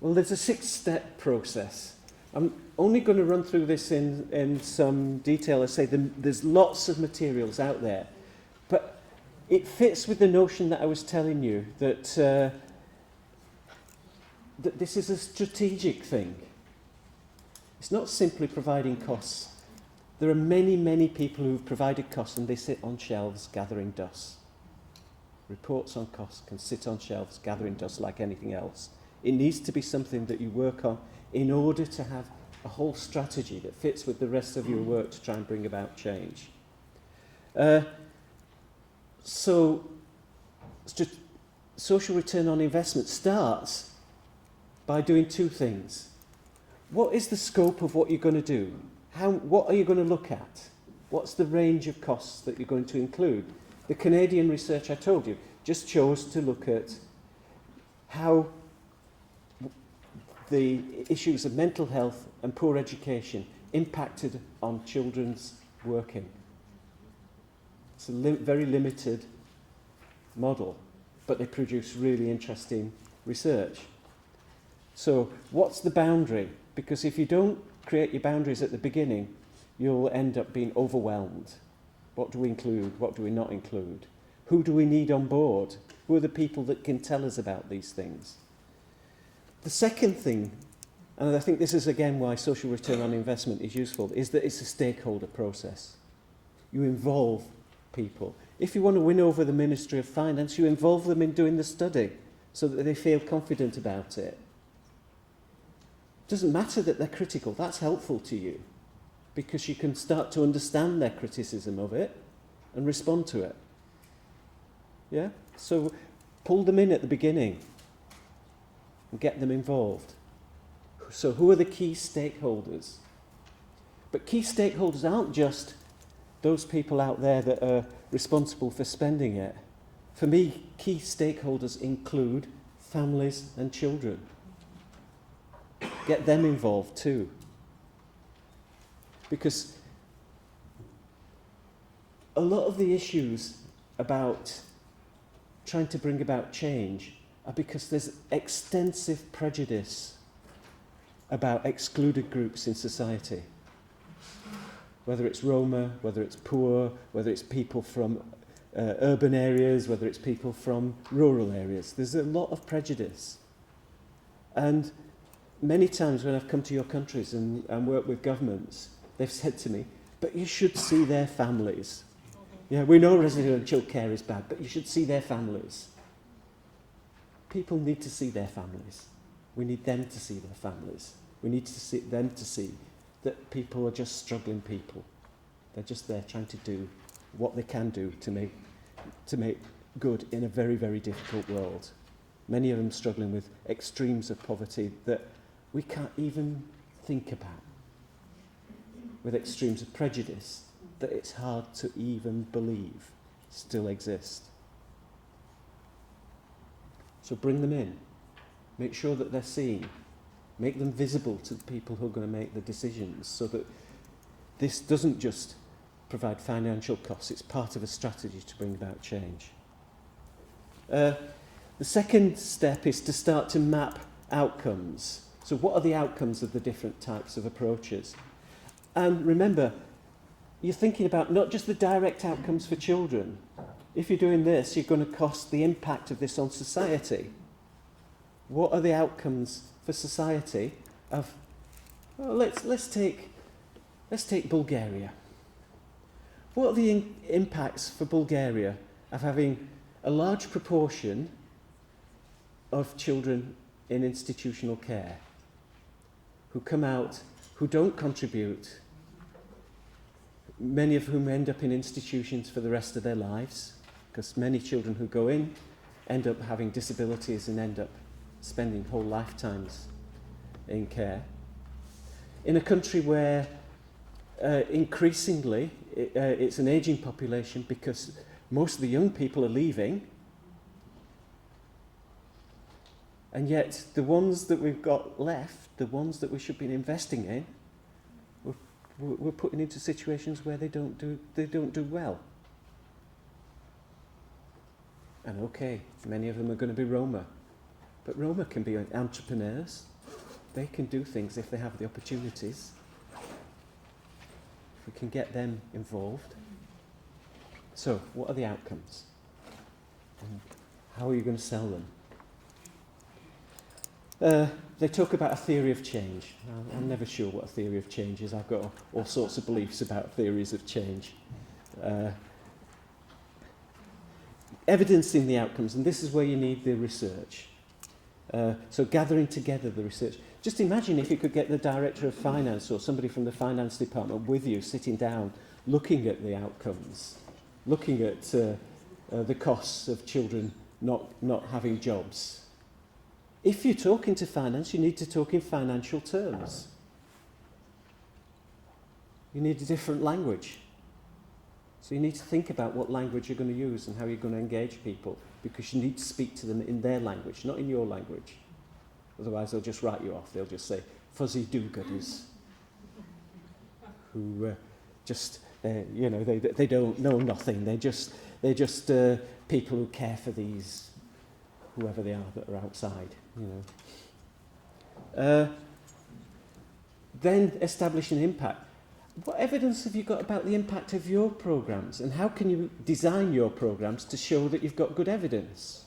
Well, there's a 6-step process. I'm only going to run through this in some detail. I say there's lots of materials out there, but it fits with the notion that I was telling you that that this is a strategic thing. It's not simply providing costs. There are many, many people who've provided costs and they sit on shelves gathering dust. Reports on costs can sit on shelves gathering dust like anything else. It needs to be something that you work on in order to have a whole strategy that fits with the rest of your work to try and bring about change. So, social return on investment starts by doing two things. What is the scope of what you're going to do? What are you going to look at? What's the range of costs that you're going to include? The Canadian research I told you just chose to look at how the issues of mental health and poor education impacted on children's working. It's a very limited model, but they produce really interesting research. So what's the boundary? Because if you don't create your boundaries at the beginning, you'll end up being overwhelmed. What do we include? What do we not include? Who do we need on board? Who are the people that can tell us about these things? The second thing, and I think this is again why social return on investment is useful, is that it's a stakeholder process. You involve people. If you want to win over the Ministry of Finance, you involve them in doing the study so that they feel confident about it. It doesn't matter that they're critical, that's helpful to you because you can start to understand their criticism of it and respond to it. Yeah? So pull them in at the beginning and get them involved. So who are the key stakeholders? But key stakeholders aren't just those people out there that are responsible for spending it. For me, key stakeholders include families and children. Get them involved too. Because a lot of the issues about trying to bring about change are because there's extensive prejudice about excluded groups in society. Whether it's Roma, whether it's poor, whether it's people from urban areas, whether it's people from rural areas. There's a lot of prejudice. And many times when I've come to your countries and worked with governments, they've said to me, but you should see their families. Yeah, we know residential care is bad, but you should see their families. People need to see their families. We need them to see their families. We need to see them to see that people are just struggling people. They're just there trying to do what they can do to make good in a very, very difficult world. Many of them struggling with extremes of poverty that we can't even think about. With extremes of prejudice that it's hard to even believe still exist. So bring them in. Make sure that they're seen. Make them visible to the people who are going to make the decisions so that this doesn't just provide financial costs. It's part of a strategy to bring about change. The second step is to start to map outcomes. So what are the outcomes of the different types of approaches? And remember, you're thinking about not just the direct outcomes for children. If you're doing this, you're going to cost the impact of this on society. What are the outcomes for society of, well, let's take Bulgaria. What are the impacts for Bulgaria of having a large proportion of children in institutional care who come out, who don't contribute, many of whom end up in institutions for the rest of their lives, because many children who go in end up having disabilities and end up spending whole lifetimes in care. In a country where increasingly it's an ageing population because most of the young people are leaving, and yet the ones that we've got left, the ones that we should be investing in, we're putting into situations where they don't do well. And okay, many of them are going to be Roma, but Roma can be entrepreneurs. They can do things if they have the opportunities. If we can get them involved. So, what are the outcomes? And how are you going to sell them? They talk about a theory of change. I'm never sure what a theory of change is. I've got all sorts of beliefs about theories of change. Evidencing the outcomes, and this is where you need the research. So gathering together the research. Just imagine if you could get the director of finance or somebody from the finance department with you, sitting down, looking at the outcomes, looking at the costs of children not having jobs. If you're talking to finance, you need to talk in financial terms. You need a different language. So you need to think about what language you're going to use and how you're going to engage people, because you need to speak to them in their language, not in your language. Otherwise they'll just write you off. They'll just say fuzzy do-gooders who they don't know nothing. They're just people who care for these, whoever they are that are outside. Then establish an impact. What evidence have you got about the impact of your programs, and how can you design your programs to show that you've got good evidence?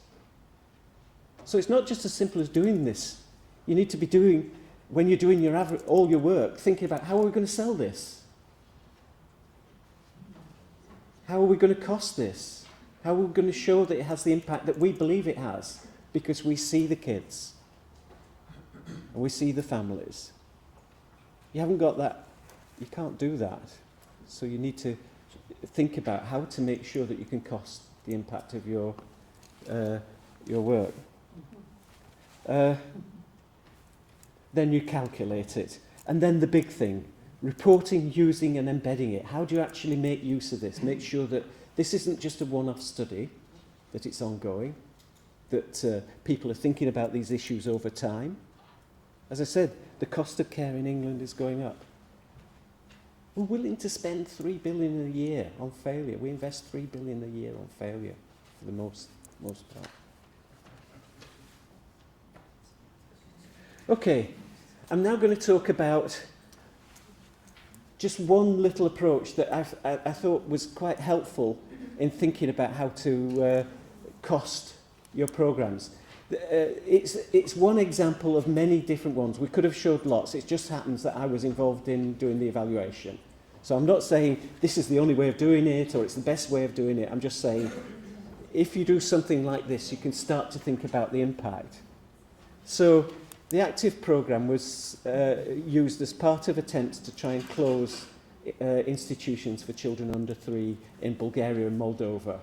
So it's not just as simple as doing this. You need to be doing, when you're doing all your work, thinking about how are we going to sell this? How are we going to cost this? How are we going to show that it has the impact that we believe it has? Because we see the kids and we see the families. You haven't got that. You can't do that. So you need to think about how to make sure that you can cost the impact of your work. Then you calculate it. And then the big thing, reporting, using and embedding it. How do you actually make use of this? Make sure that this isn't just a one-off study, that it's ongoing, that people are thinking about these issues over time. As I said, the cost of care in England is going up. We're willing to spend $3 billion a year on failure. We invest $3 billion a year on failure for the most part. Okay, I'm now going to talk about just one little approach that I thought was quite helpful in thinking about how to cost your programs. It's one example of many different ones. We could have showed lots. It just happens that I was involved in doing the evaluation. So I'm not saying this is the only way of doing it or it's the best way of doing it. I'm just saying if you do something like this, you can start to think about the impact. So the active programme was used as part of attempts to try and close institutions for children under 3 in Bulgaria and Moldova.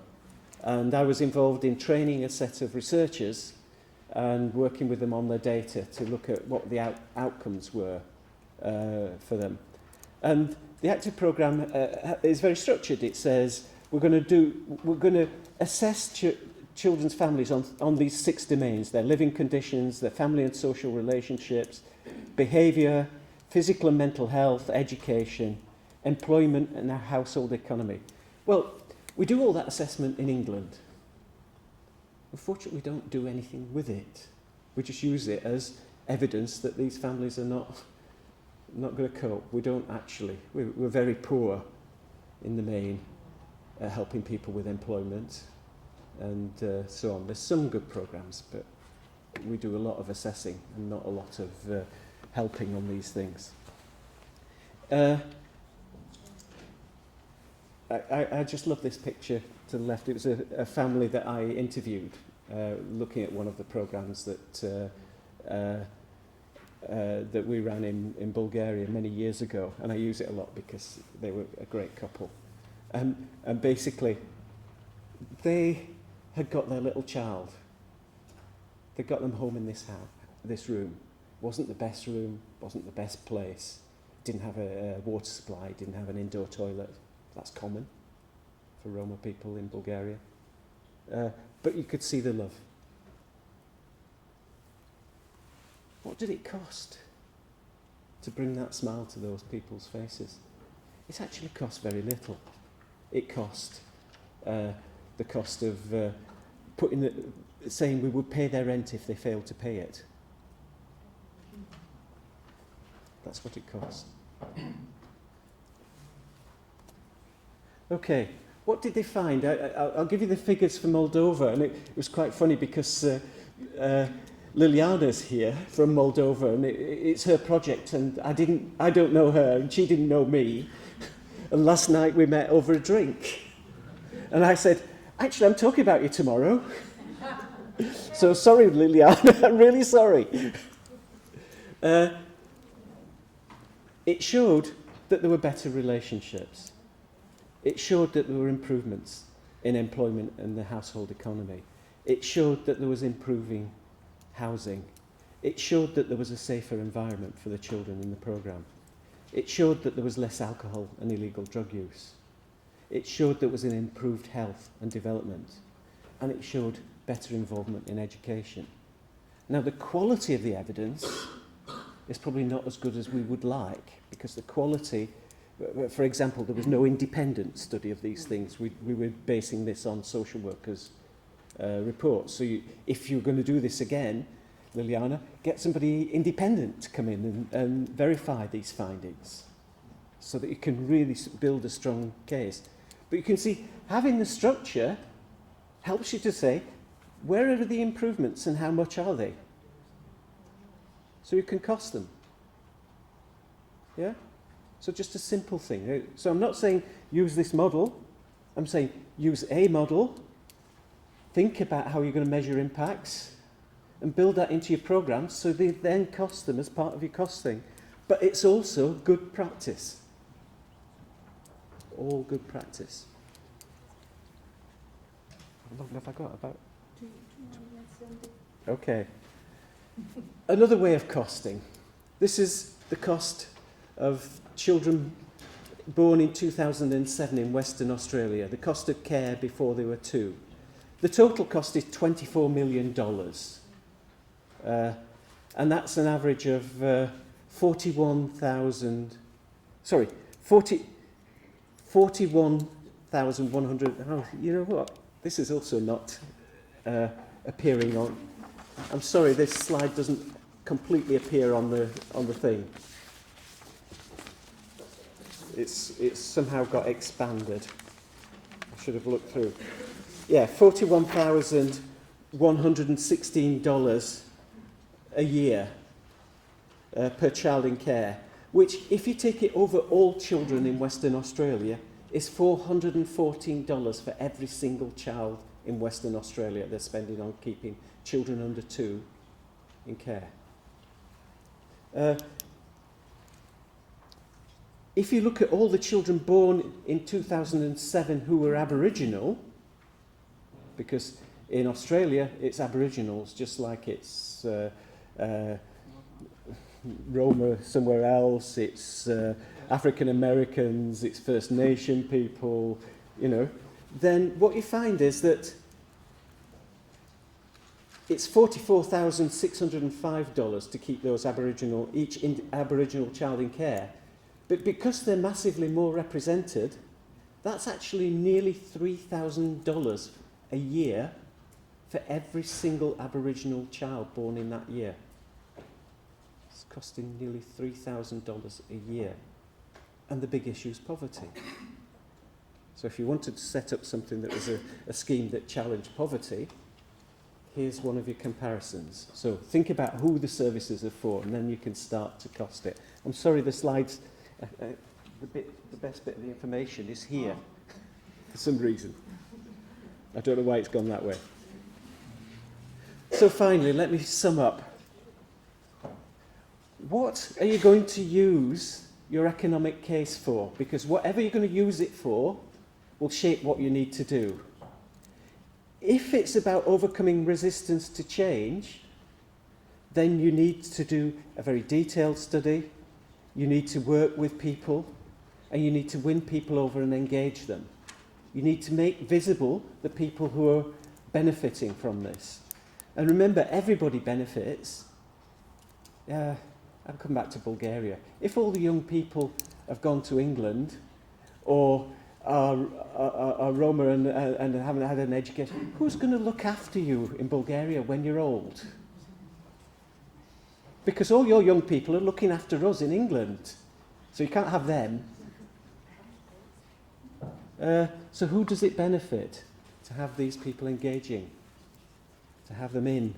And I was involved in training a set of researchers and working with them on their data to look at what the outcomes were for them. And the active programme is very structured. It says we're going to assess children's families on these 6 domains: their living conditions, their family and social relationships, behaviour, physical and mental health, education, employment and our household economy. Well, we do all that assessment in England. Unfortunately, we don't do anything with it. We just use it as evidence that these families are not going to cope. We don't actually. We're very poor in the main at helping people with employment and so on. There's some good programs, but we do a lot of assessing and not a lot of helping on these things. I just love this picture to the left. It was a family that I interviewed looking at one of the programs that we ran in Bulgaria many years ago, and I use it a lot because they were a great couple. And basically, they had got their little child. They got them home in this house, this room. Wasn't the best room, wasn't the best place. Didn't have a water supply, didn't have an indoor toilet. That's common for Roma people in Bulgaria. But you could see the love. What did it cost to bring that smile to those people's faces? It's actually cost very little. It cost the cost of saying we would pay their rent if they failed to pay it. That's what it cost. Okay, what did they find? I'll give you the figures for Moldova, and it was quite funny because Liliana's here from Moldova, and it's her project, and I don't know her, and she didn't know me. And last night we met over a drink, and I said, "Actually, I'm talking about you tomorrow." So sorry, Liliana, I'm really sorry. It showed that there were better relationships. It showed that there were improvements in employment and the household economy. It showed that there was improving housing. It showed that there was a safer environment for the children in the programme. It showed that there was less alcohol and illegal drug use. It showed there was an improved health and development. And it showed better involvement in education. Now, the quality of the evidence is probably not as good as we would like, because the quality, for example, there was no independent study of these things. We were basing this on social workers' reports. So if you're going to do this again, Liliana, get somebody independent to come in and verify these findings so that you can really build a strong case. But you can see, having the structure helps you to say, where are the improvements and how much are they? So you can cost them. Yeah? So just a simple thing. So I'm not saying use this model. I'm saying use a model, think about how you're going to measure impacts, and build that into your program so they then cost them as part of your cost thing. But it's also good practice. All good practice. How long have I got? About? Okay. Another way of costing. This is the cost of children born in 2007 in Western Australia, the cost of care before they were 2. The total cost is $24 million. And that's an average of 41,100, oh, you know what? This is also not appearing on, I'm sorry, this slide doesn't completely appear on the thing. It's somehow got expanded. I should have looked through. Yeah, $41,116 a year per child in care, which, if you take it over all children in Western Australia, is $414 for every single child in Western Australia they're spending on keeping children under 2 in care. If you look at all the children born in 2007 who were Aboriginal, because in Australia it's Aboriginals just like it's Roma somewhere else, it's African Americans, it's First Nation people, you know, then what you find is that it's $44,605 to keep those Aboriginal child in care. But because they're massively more represented, that's actually nearly $3,000 a year for every single Aboriginal child born in that year. It's costing nearly $3,000 a year. And the big issue is poverty. So if you wanted to set up something that was a scheme that challenged poverty, here's one of your comparisons. So think about who the services are for, and then you can start to cost it. I'm sorry, the slides, the best bit of the information is here for some reason. I don't know why it's gone that way. So finally, let me sum up. What are you going to use your economic case for? Because whatever you're going to use it for will shape what you need to do. If it's about overcoming resistance to change, then you need to do a very detailed study, you need to work with people, and you need to win people over and engage them. You need to make visible the people who are benefiting from this. And remember, everybody benefits. I'll come back to Bulgaria. If all the young people have gone to England, or are Roma and haven't had an education, who's going to look after you in Bulgaria when you're old? Because all your young people are looking after us in England, so you can't have them. So who does it benefit to have these people engaging, to have them in?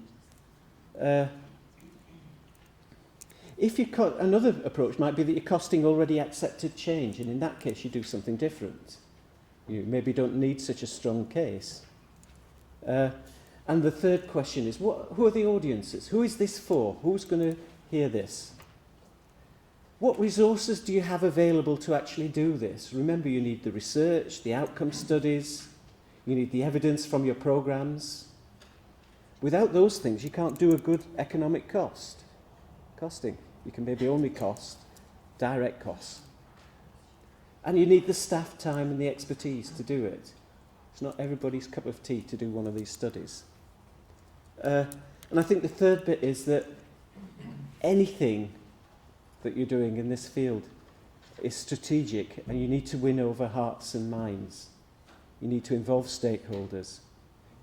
Another approach might be that you're costing already accepted change, and in that case you do something different. You maybe don't need such a strong case. And the third question is, who are the audiences? Who is this for? Who's going to hear this? What resources do you have available to actually do this? Remember, you need the research, the outcome studies, you need the evidence from your programs. Without those things, you can't do a good economic costing. You can maybe only cost direct costs. And you need the staff time and the expertise to do it. It's not everybody's cup of tea to do one of these studies. And I think the third bit is that anything that you're doing in this field is strategic, and you need to win over hearts and minds. You need to involve stakeholders.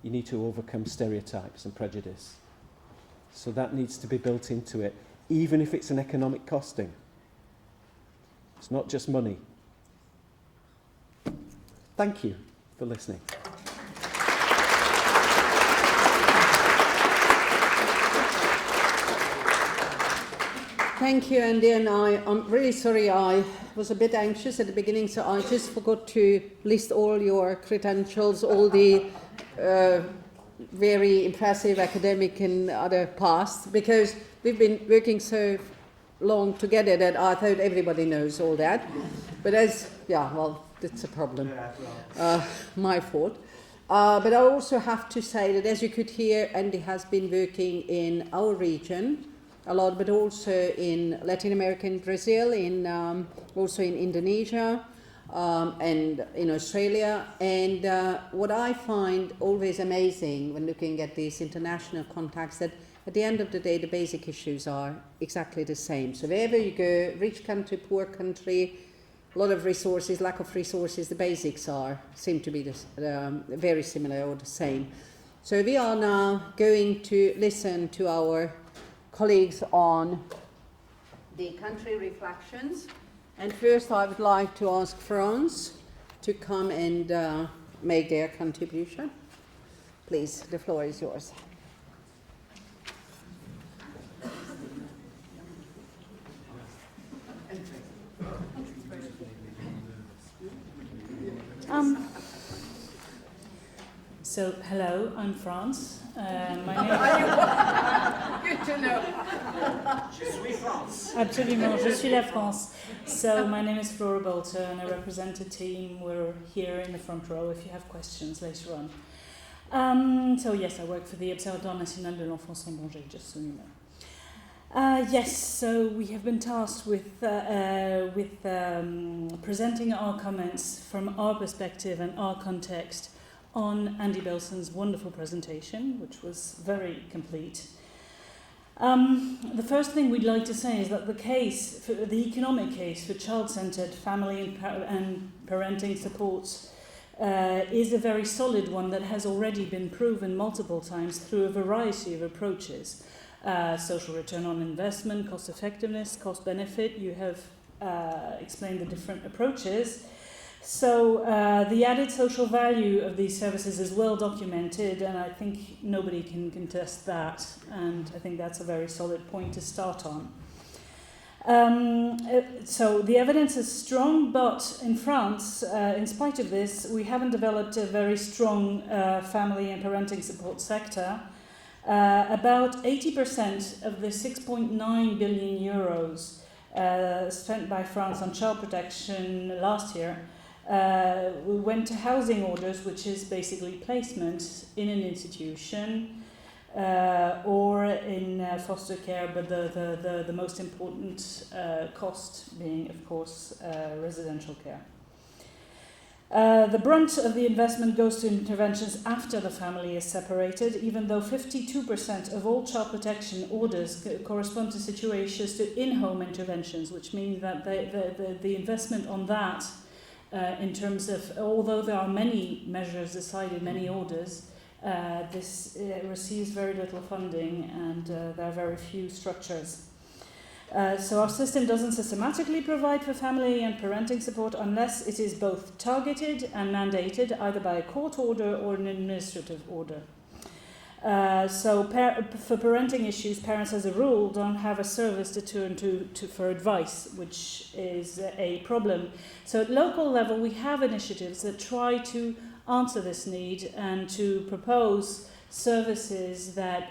You need to overcome stereotypes and prejudice. So that needs to be built into it, even if it's an economic costing. It's not just money. Thank you for listening.
Thank you, Andy, and I'm really sorry I was a bit anxious at the beginning, so I just forgot to list all your credentials, all the very impressive academic and other past, because we've been working so long together that I thought everybody knows all that. But that's a problem. My fault. But I also have to say that, as you could hear, Andy has been working in our region a lot, but also in Latin America and Brazil, also in Indonesia, and in Australia. And what I find always amazing when looking at these international contacts, that at the end of the day, the basic issues are exactly the same. So wherever you go, rich country, poor country, a lot of resources, lack of resources, the basics seem to be very similar or the same. So we are now going to listen to our colleagues on the country reflections. And first I would like to ask France to come and make their contribution. Please, the floor is yours.
So, hello, I'm France. My name
Good to know.
Je suis France.
Absolument, je suis la France. So, my name is Flora Bolter and I represent a team. We're here in the front row if you have questions later on. So, yes, I work for the Observatoire National de l'Enfance en Danger, just so you know. Yes, so we have been tasked with presenting our comments from our perspective and our context on Andy Belson's wonderful presentation, which was very complete. The first thing we'd like to say is that the economic case for child-centred family and parenting supports is a very solid one that has already been proven multiple times through a variety of approaches. Social return on investment, cost effectiveness, cost benefit. You have explained the different approaches. So the added social value of these services is well documented, and I think nobody can contest that, and I think that's a very solid point to start on. So the evidence is strong, but in France, in spite of this, we haven't developed a very strong family and parenting support sector. About 80% of the 6.9 billion euros spent by France on child protection last year we went to housing orders, which is basically placement in an institution or in foster care, but the most important cost being, of course, residential care. The brunt of the investment goes to interventions after the family is separated, even though 52% of all child protection orders correspond to situations to in-home interventions, which means that the investment on that in terms of, although there are many measures decided, many orders, this receives very little funding and there are very few structures. So our system doesn't systematically provide for family and parenting support unless it is both targeted and mandated either by a court order or an administrative order. So for parenting issues, parents as a rule don't have a service to turn to for advice, which is a problem. So at local level, we have initiatives that try to answer this need and to propose services that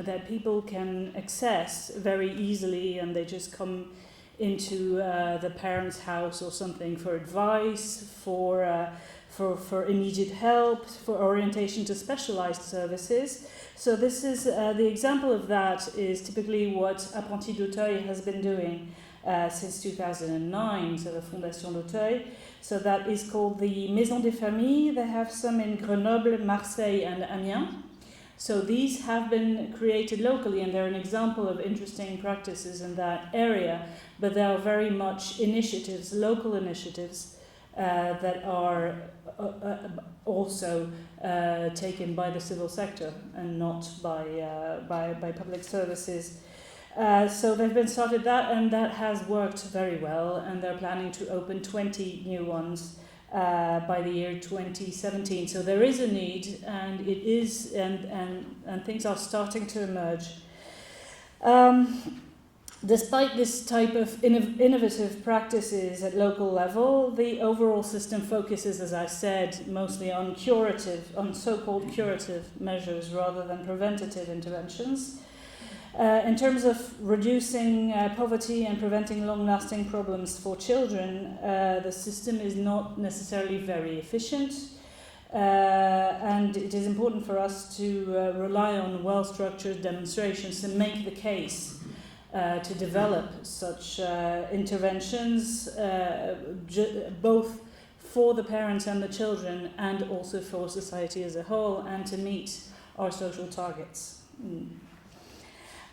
that people can access very easily, and they just come into the parent's house or something for advice, for immediate help, for orientation to specialized services. So this is the example of that is typically what Apprentis d'Auteuil has been doing since 2009, so the Fondation d'Auteuil. So that is called the Maison des Familles. They have some in Grenoble, Marseille and Amiens. So these have been created locally, and they're an example of interesting practices in that area, but there are very much initiatives, local initiatives, that are also taken by the civil sector and not by public services. So they've been started that, and that has worked very well, and they're planning to open 20 new ones by the year 2017. So there is a need, and it is, and things are starting to emerge. Despite this type of innovative practices at local level, the overall system focuses, as I said, mostly on so-called curative measures rather than preventative interventions. In terms of reducing poverty and preventing long-lasting problems for children, the system is not necessarily very efficient, and it is important for us to rely on well-structured demonstrations to make the case to develop such interventions, both for the parents and the children, and also for society as a whole, and to meet our social targets.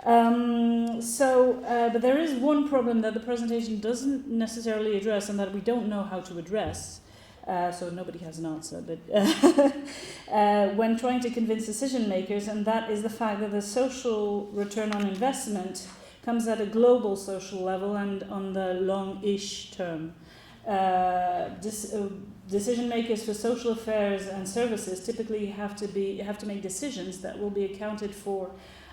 But there is one problem that the presentation doesn't necessarily address, and that we don't know how to address. So nobody has an answer, but when trying to convince decision makers, and that is the fact that the social return on investment comes at a global social level and on the long-ish term. Decision makers for social affairs and services typically have to make decisions that will be accounted for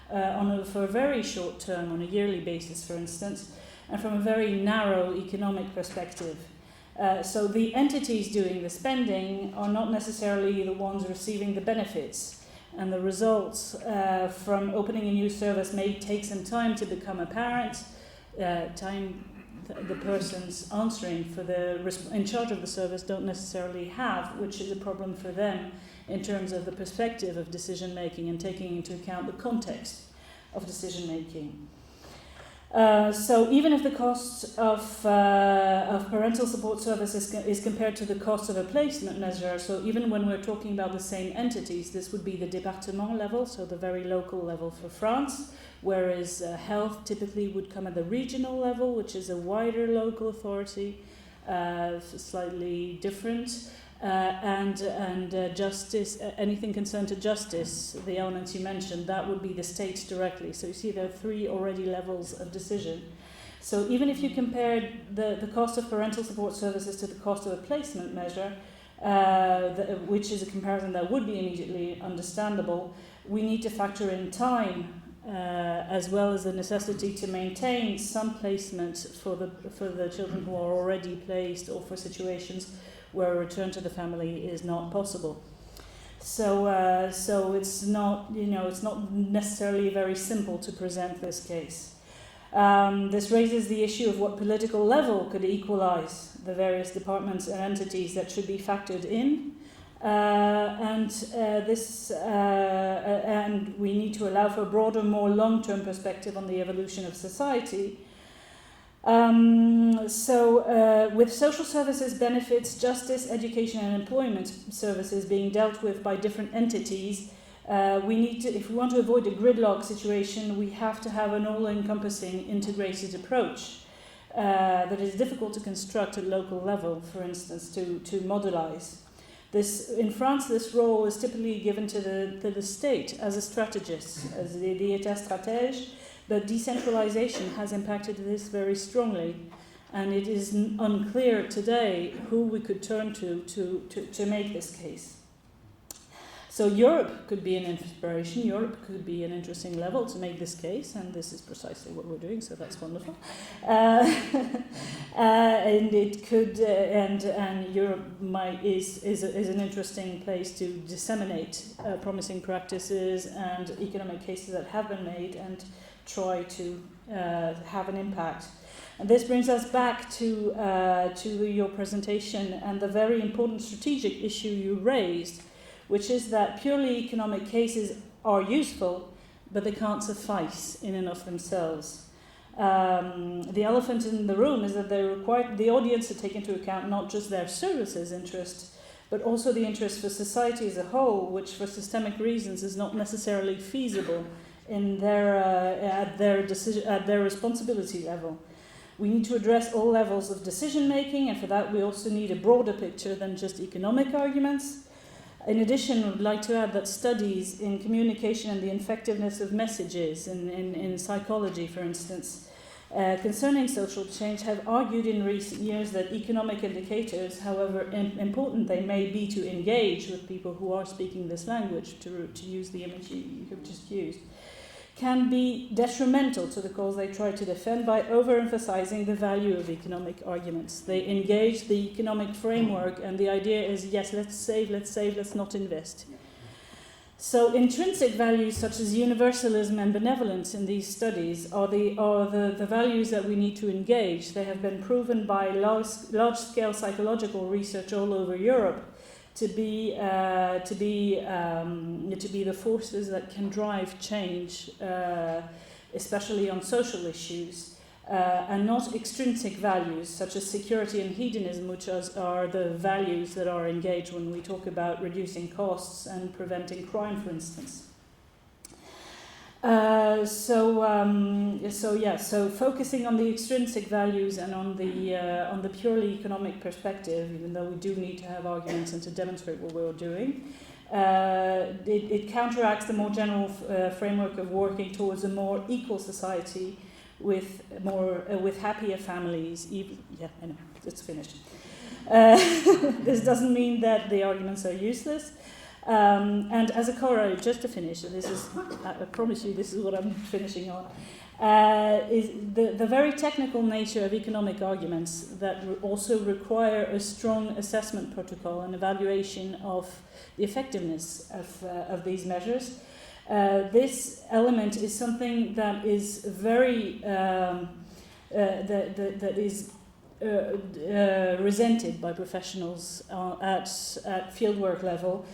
for a very short term, on a yearly basis, for instance, and from a very narrow economic perspective. So the entities doing the spending are not necessarily the ones receiving the benefits. And the results from opening a new service may take some time to become apparent, the persons answering for in charge of the service don't necessarily have, which is a problem for them in terms of the perspective of decision making and taking into account the context of decision making. So even if the cost of parental support services is compared to the cost of a placement measure, so even when we're talking about the same entities, this would be the département level, so the very local level for France, whereas health typically would come at the regional level, which is a wider local authority, slightly different. And justice, anything concerned to justice, the elements you mentioned, that would be the state directly. So you see there are 3 already levels of decision. So even if you compared the cost of parental support services to the cost of a placement measure, which is a comparison that would be immediately understandable, we need to factor in time as well as the necessity to maintain some placement for the children who are already placed, or for situations where a return to the family is not possible. So it's not necessarily very simple to present this case. This raises the issue of what political level could equalize the various departments and entities that should be factored in, and we need to allow for a broader, more long-term perspective on the evolution of society. With social services, benefits, justice, education and employment services being dealt with by different entities, we need to, if we want to avoid a gridlock situation, we have to have an all-encompassing integrated approach that is difficult to construct at local level, for instance, to modelize. In France, this role is typically given to the state as a strategist, as the état stratège. But decentralization has impacted this very strongly, and it is unclear today who we could turn to make this case. So Europe could be an inspiration. Europe could be an interesting level to make this case, and this is precisely what we're doing. So that's wonderful. And it could, and Europe is an interesting place to disseminate promising practices and economic cases that have been made, and try to have an impact. And this brings us back to your presentation and the very important strategic issue you raised, which is that purely economic cases are useful, but they can't suffice in and of themselves. The elephant in the room is that they require the audience to take into account not just their services interest, but also the interest for society as a whole, which for systemic reasons is not necessarily feasible in at their responsibility level. We need to address all levels of decision making, and for that we also need a broader picture than just economic arguments. In addition, I would like to add that studies in communication and the effectiveness of messages in psychology, for instance, concerning social change, have argued in recent years that economic indicators, however important they may be to engage with people who are speaking this language, to use the image you have just used, can be detrimental to the cause they try to defend by overemphasizing the value of economic arguments. They engage the economic framework, and the idea is, yes, let's save, let's not invest. So intrinsic values such as universalism and benevolence in these studies are the values that we need to engage. They have been proven by large-scale psychological research all over Europe to be the forces that can drive change, especially on social issues, and not extrinsic values such as security and hedonism, which are the values that are engaged when we talk about reducing costs and preventing crime, for instance. So focusing on the extrinsic values and on the purely economic perspective, even though we do need to have arguments and to demonstrate what we're doing, it counteracts the more general framework of working towards a more equal society with happier families. Anyway, it's finished. This doesn't mean that the arguments are useless. And as a corollary, just to finish, and I promise you this is what I'm finishing on, is the very technical nature of economic arguments that also require a strong assessment protocol and evaluation of the effectiveness of these measures. This element is something that is very that is resented by professionals at fieldwork level.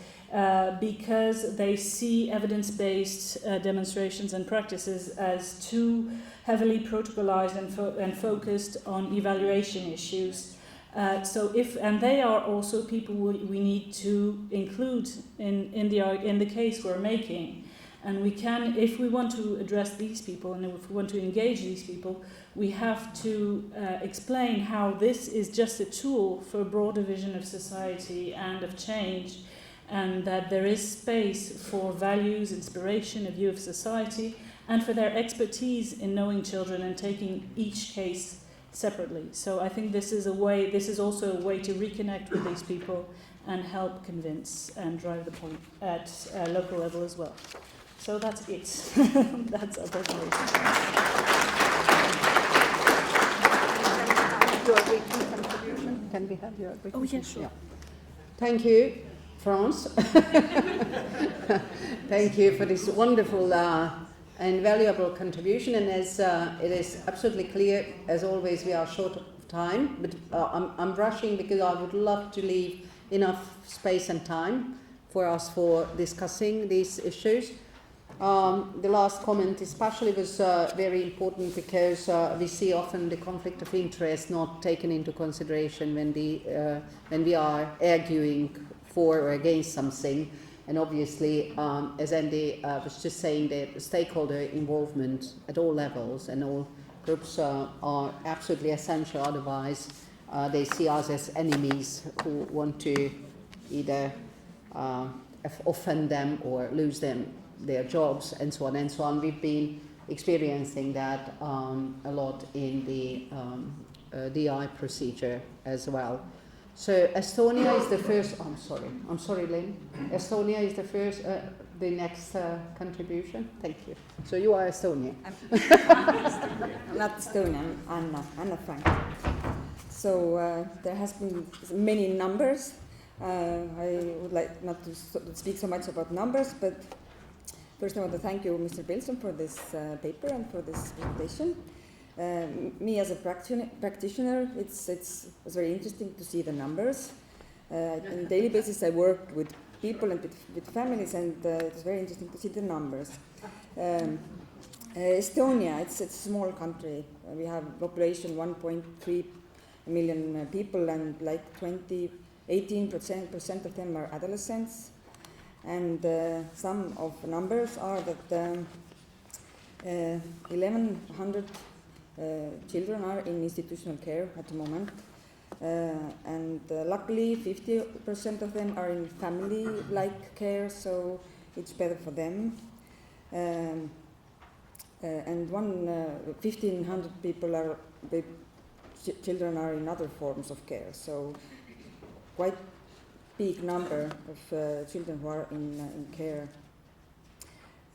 because they see evidence-based demonstrations and practices as too heavily protocolized and focused on evaluation issues. And they are also people we need to include in the case we're making. And we can, if we want to address these people and if we want to engage these people, we have to explain how this is just a tool for a broader vision of society and of change, and that there is space for values, inspiration, a view of society, and for their expertise in knowing children and taking each case separately. So I think this is also a way to reconnect with these people and help convince and drive the point at local level as well. So that's it. That's our presentation.
Your written contribution? Can we have your written?
Oh, yeah, sure.
Yeah. Thank you, France. Thank you for this wonderful and valuable contribution. And as it is absolutely clear, as always, we are short of time, but I'm rushing because I would love to leave enough space and time for us for discussing these issues. The last comment especially was very important because we see often the conflict of interest not taken into consideration when we are arguing for or against something. And obviously, as Andy was just saying, the stakeholder involvement at all levels and all groups are absolutely essential. Otherwise, they see us as enemies who want to either offend them or lose their jobs, and so on and so on. We've been experiencing that a lot in the DI procedure as well. So Estonia is the first. I'm sorry, Lynn. Estonia is the first. The next contribution. Thank you. So you are Estonian.
I'm not Estonian. I'm Anna Frank. So there has been many numbers. I would like not to speak so much about numbers, but first I want to thank you, Mr. Bilson, for this paper and for this presentation. Me as a practitioner, it was very interesting to see the numbers. On a daily basis I work with people and with families, and it's very interesting to see the numbers. Estonia, it's a small country. We have population 1.3 million people, and like 18% of them are adolescents. And some of the numbers are that 1,100 children are in institutional care at the moment. And luckily 50% of them are in family-like care, so it's better for them. And 1,500 children are in other forms of care, so quite big number of children who are in care.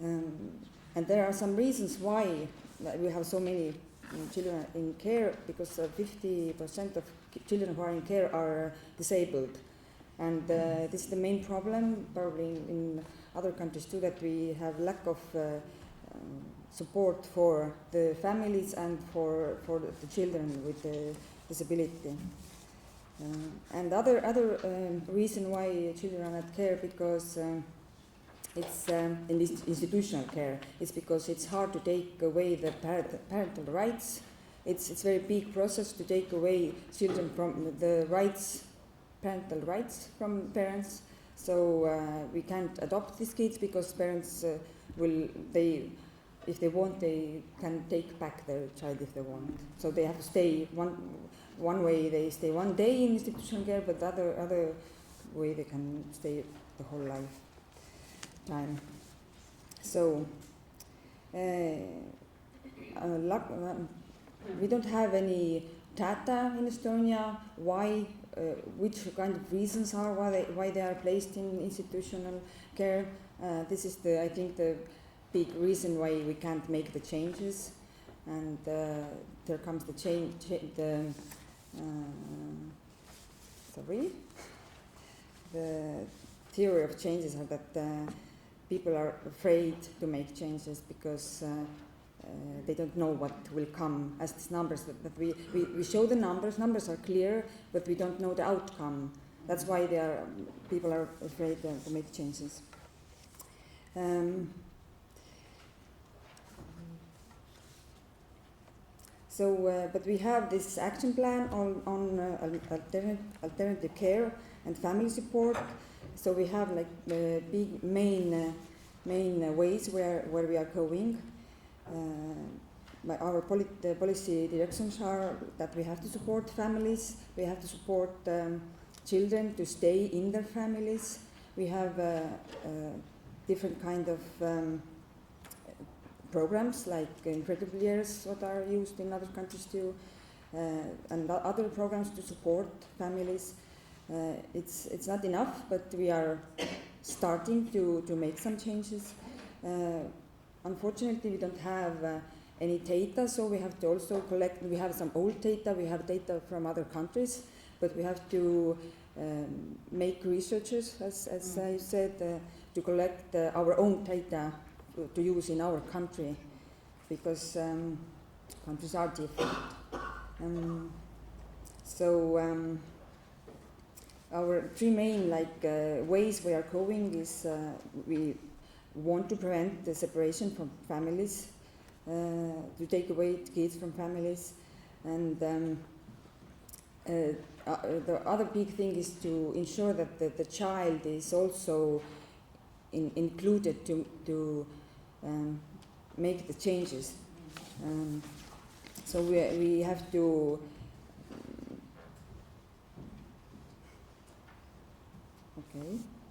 And there are some reasons why we have so many children in care, because 50% of children who are in care are disabled. And this is the main problem, probably in other countries too, that we have lack of support for the families and for the children with disability. And other reason why children are not care, because it's in this institutional care. It's because it's hard to take away the parental rights. It's a very big process to take away children from the rights, parental rights from parents. So we can't adopt these kids because parents if they want, they can take back their child if they want. So they have to stay one way. They stay one day in institutional care, but the other way they can stay the whole lifetime. So we don't have any data in Estonia. Why? Which kind of reasons are why they are placed in institutional care? This is I think the big reason why we can't make the changes, and there comes the change. The theory of changes are that people are afraid to make changes because they don't know what will come as these numbers. But we show the numbers are clear, but we don't know the outcome. That's why people are afraid to make changes. But we have this action plan on alternative care and family support. So we have like big main ways where we are going. Our policy directions are that we have to support families, we have to support children to stay in their families. We have different kind of programs like incredible years, what are used in other countries too, and other programs to support families. It's not enough, but we are starting to make some changes. Unfortunately, we don't have any data, so we have to also collect. We have some old data, we have data from other countries, but we have to make researches, as I said, to collect our own data to use in our country, because countries are different. Our three main ways we are going is we want to prevent the separation from families, to take away kids from families, and the other big thing is to ensure that the child is also included to make the changes. So we have to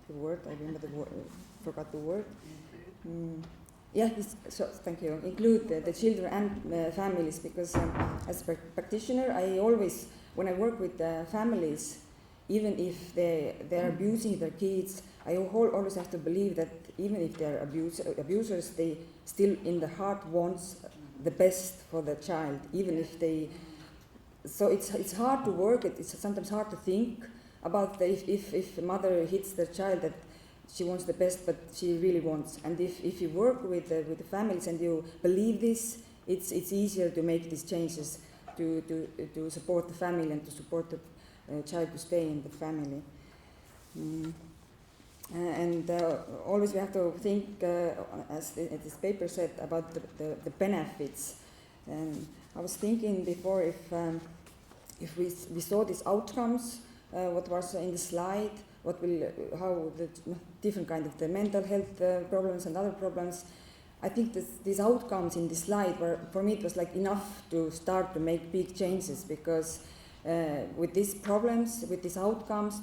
the word, I remember the word, forgot the word. So thank you. Include the children and families, because as a practitioner, I always, when I work with families, even if they're abusing their kids, I always have to believe that even if they're abusers, they still in the heart wants the best for the child, even if they. So it's hard to work. It's sometimes hard to think about if a mother hits their child, that she wants the best, but she really wants. And if you work with the families and you believe this, it's easier to make these changes to support the family and to support the child to stay in the family. Always we have to think, as this paper said, about the benefits. I was thinking before if we saw these outcomes, what was in the slide, how the different kind of the mental health problems and other problems. I think these outcomes in the slide were, for me, it was like enough to start to make big changes, because with these problems, with these outcomes,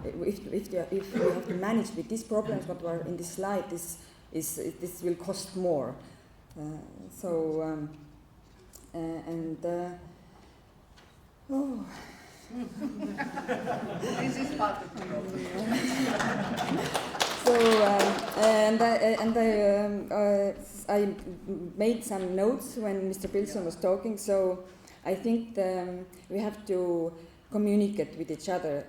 if we have to manage with these problems what were in this slide, this will cost more.
This is part of the problem.
I made some notes when Mr. Pilson was talking. So I think we have to communicate with each other.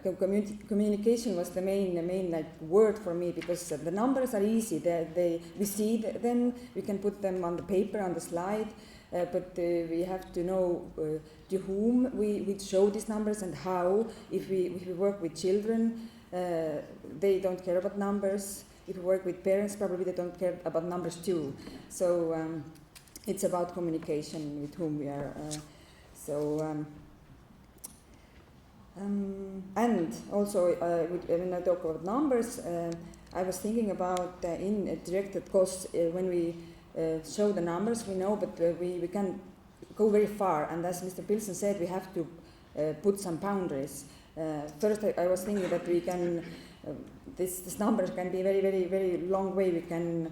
Communication was the main word for me, because the numbers are easy. We see them, we can put them on the paper, on the slide, but we have to know to whom we show these numbers and how. If we work with children, they don't care about numbers. If we work with parents, probably they don't care about numbers too. So it's about communication with whom we are. And also, when I talk about numbers, I was thinking about in directed costs. When we show the numbers, we know, but we can go very far. And as Mr. Pilson said, we have to put some boundaries. First, I was thinking that we can, this numbers can be very, very, very long way. We can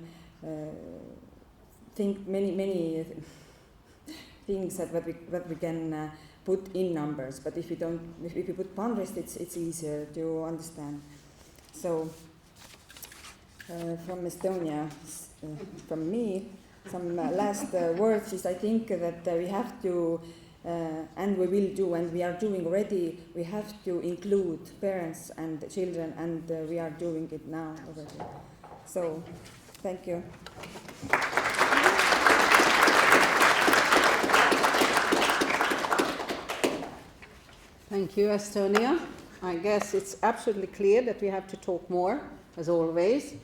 think many things that we can put in numbers. But if we put boundaries, it's easier to understand. So from Estonia, from me, some last words is, I think that we have to, and we will do, and we are doing already, we have to include parents and children, and we are doing it now already. So, thank you.
Thank you, Estonia. I guess it's absolutely clear that we have to talk more, as always,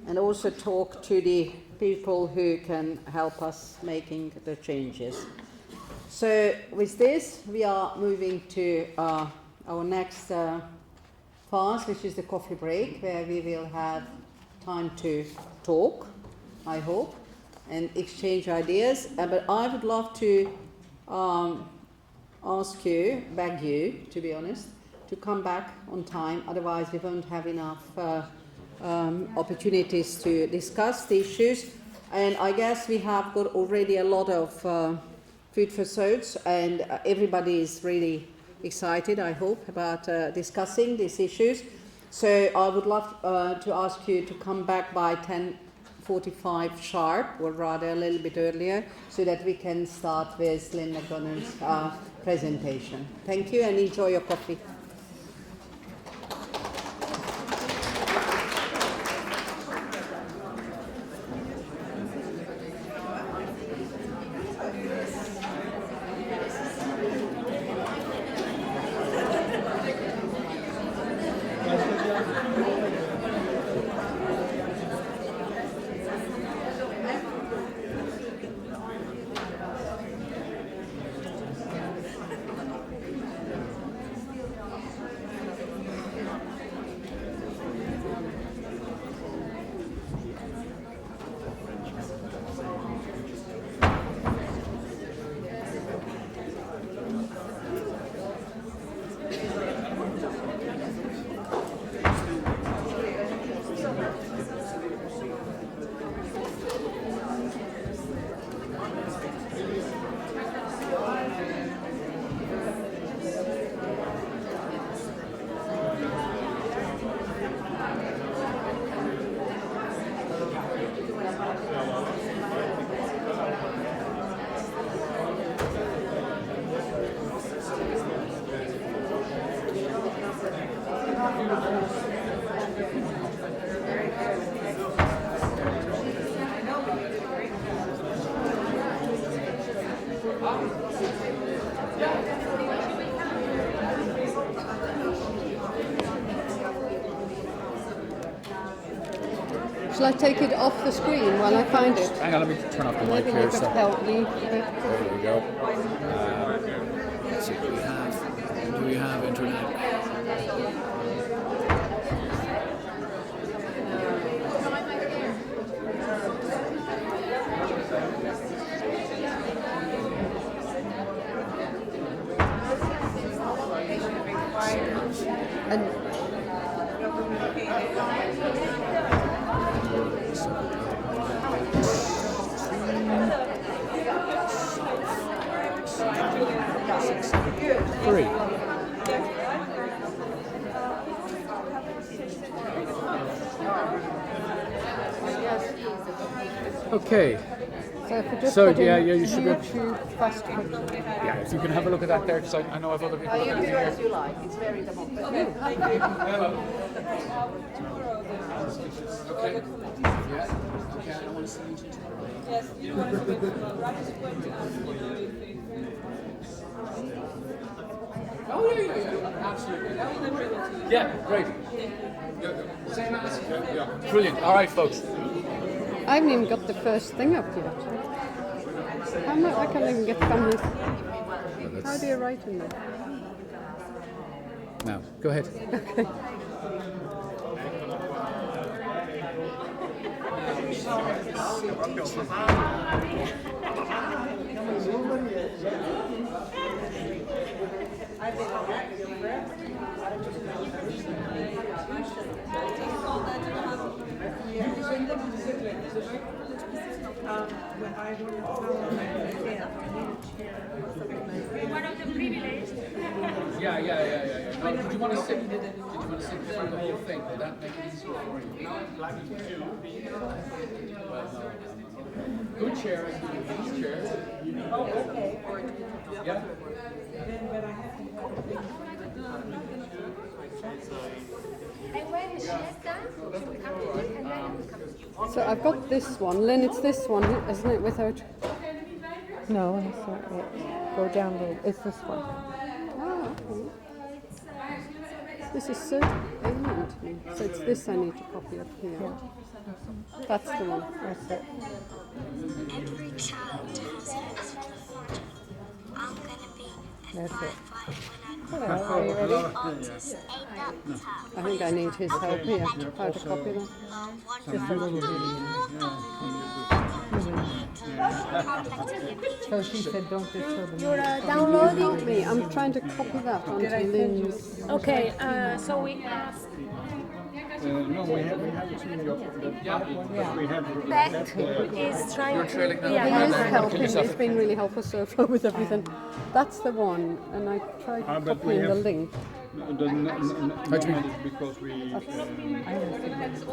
and also talk to the people who can help us making the changes. So with this, we are moving to our next fast, which is the coffee break, where we will have time to talk, I hope, and exchange ideas. But I would love to beg you, to be honest, to come back on time, otherwise we won't have enough opportunities to discuss the issues. And I guess we have got already a lot of food for thought, and everybody is really excited, I hope, about discussing these issues. So I would love to ask you to come back by 10:45 sharp, or rather a little bit earlier, so that we can start with Lynn McDonald's presentation. Thank you, and enjoy your coffee. Shall I take it off the screen while I find it?
Hang on, let me turn off the mic
Maybe
here.
you could help me.
There we go. Let's see what we have. Do we have internet? Three. Okay.
So if we just
So,
put in
yeah, you should be-
YouTube fast picture.
Yeah, if you can have a look at that there, because I know I've other people.
You can do as you like. It's very democratic.
Okay. Yeah. Okay, I don't want to see you.
Yes, you want to come in right as well.
Oh, yeah, absolutely. Yeah, great. Same as? Yeah. Brilliant. All right, folks.
I haven't even got the first thing up yet. I can't even get from this. How do you write in there?
Now, go ahead.
Okay.
One of the privileged.
Yeah. Did you want to sit? Did you want to sit through the whole thing? Would that make it easier for you? Good chairs. These chairs.
Oh, okay.
Yeah.
But I have to
And when is she done? She will come to me and then I will come to you.
So I've got this one. Lynn, it's this one, isn't it? Without. No, it's not it. Go down a little. It's this one. Oh, okay.
This is so alien to me. So it's this I need to copy up here. That's the one. That's it.
Every child has his fortune. I'm gonna be a firefly when I grow up.
Are you ready?
Artists ain't that tough.
I think I need his help here. How to copy that?
Just a little bit.
So she said, don't disturb me.
You're
Help
downloading?
me. I'm trying to copy that onto Lynn's.
Okay, so we have
No, we haven't seen the one. We have
Beck is trying
You're trailing
to.
now.
He is helping. He's been really helpful so far with everything. That's the one, and I tried
but we
copying the
have-
link.
Because we.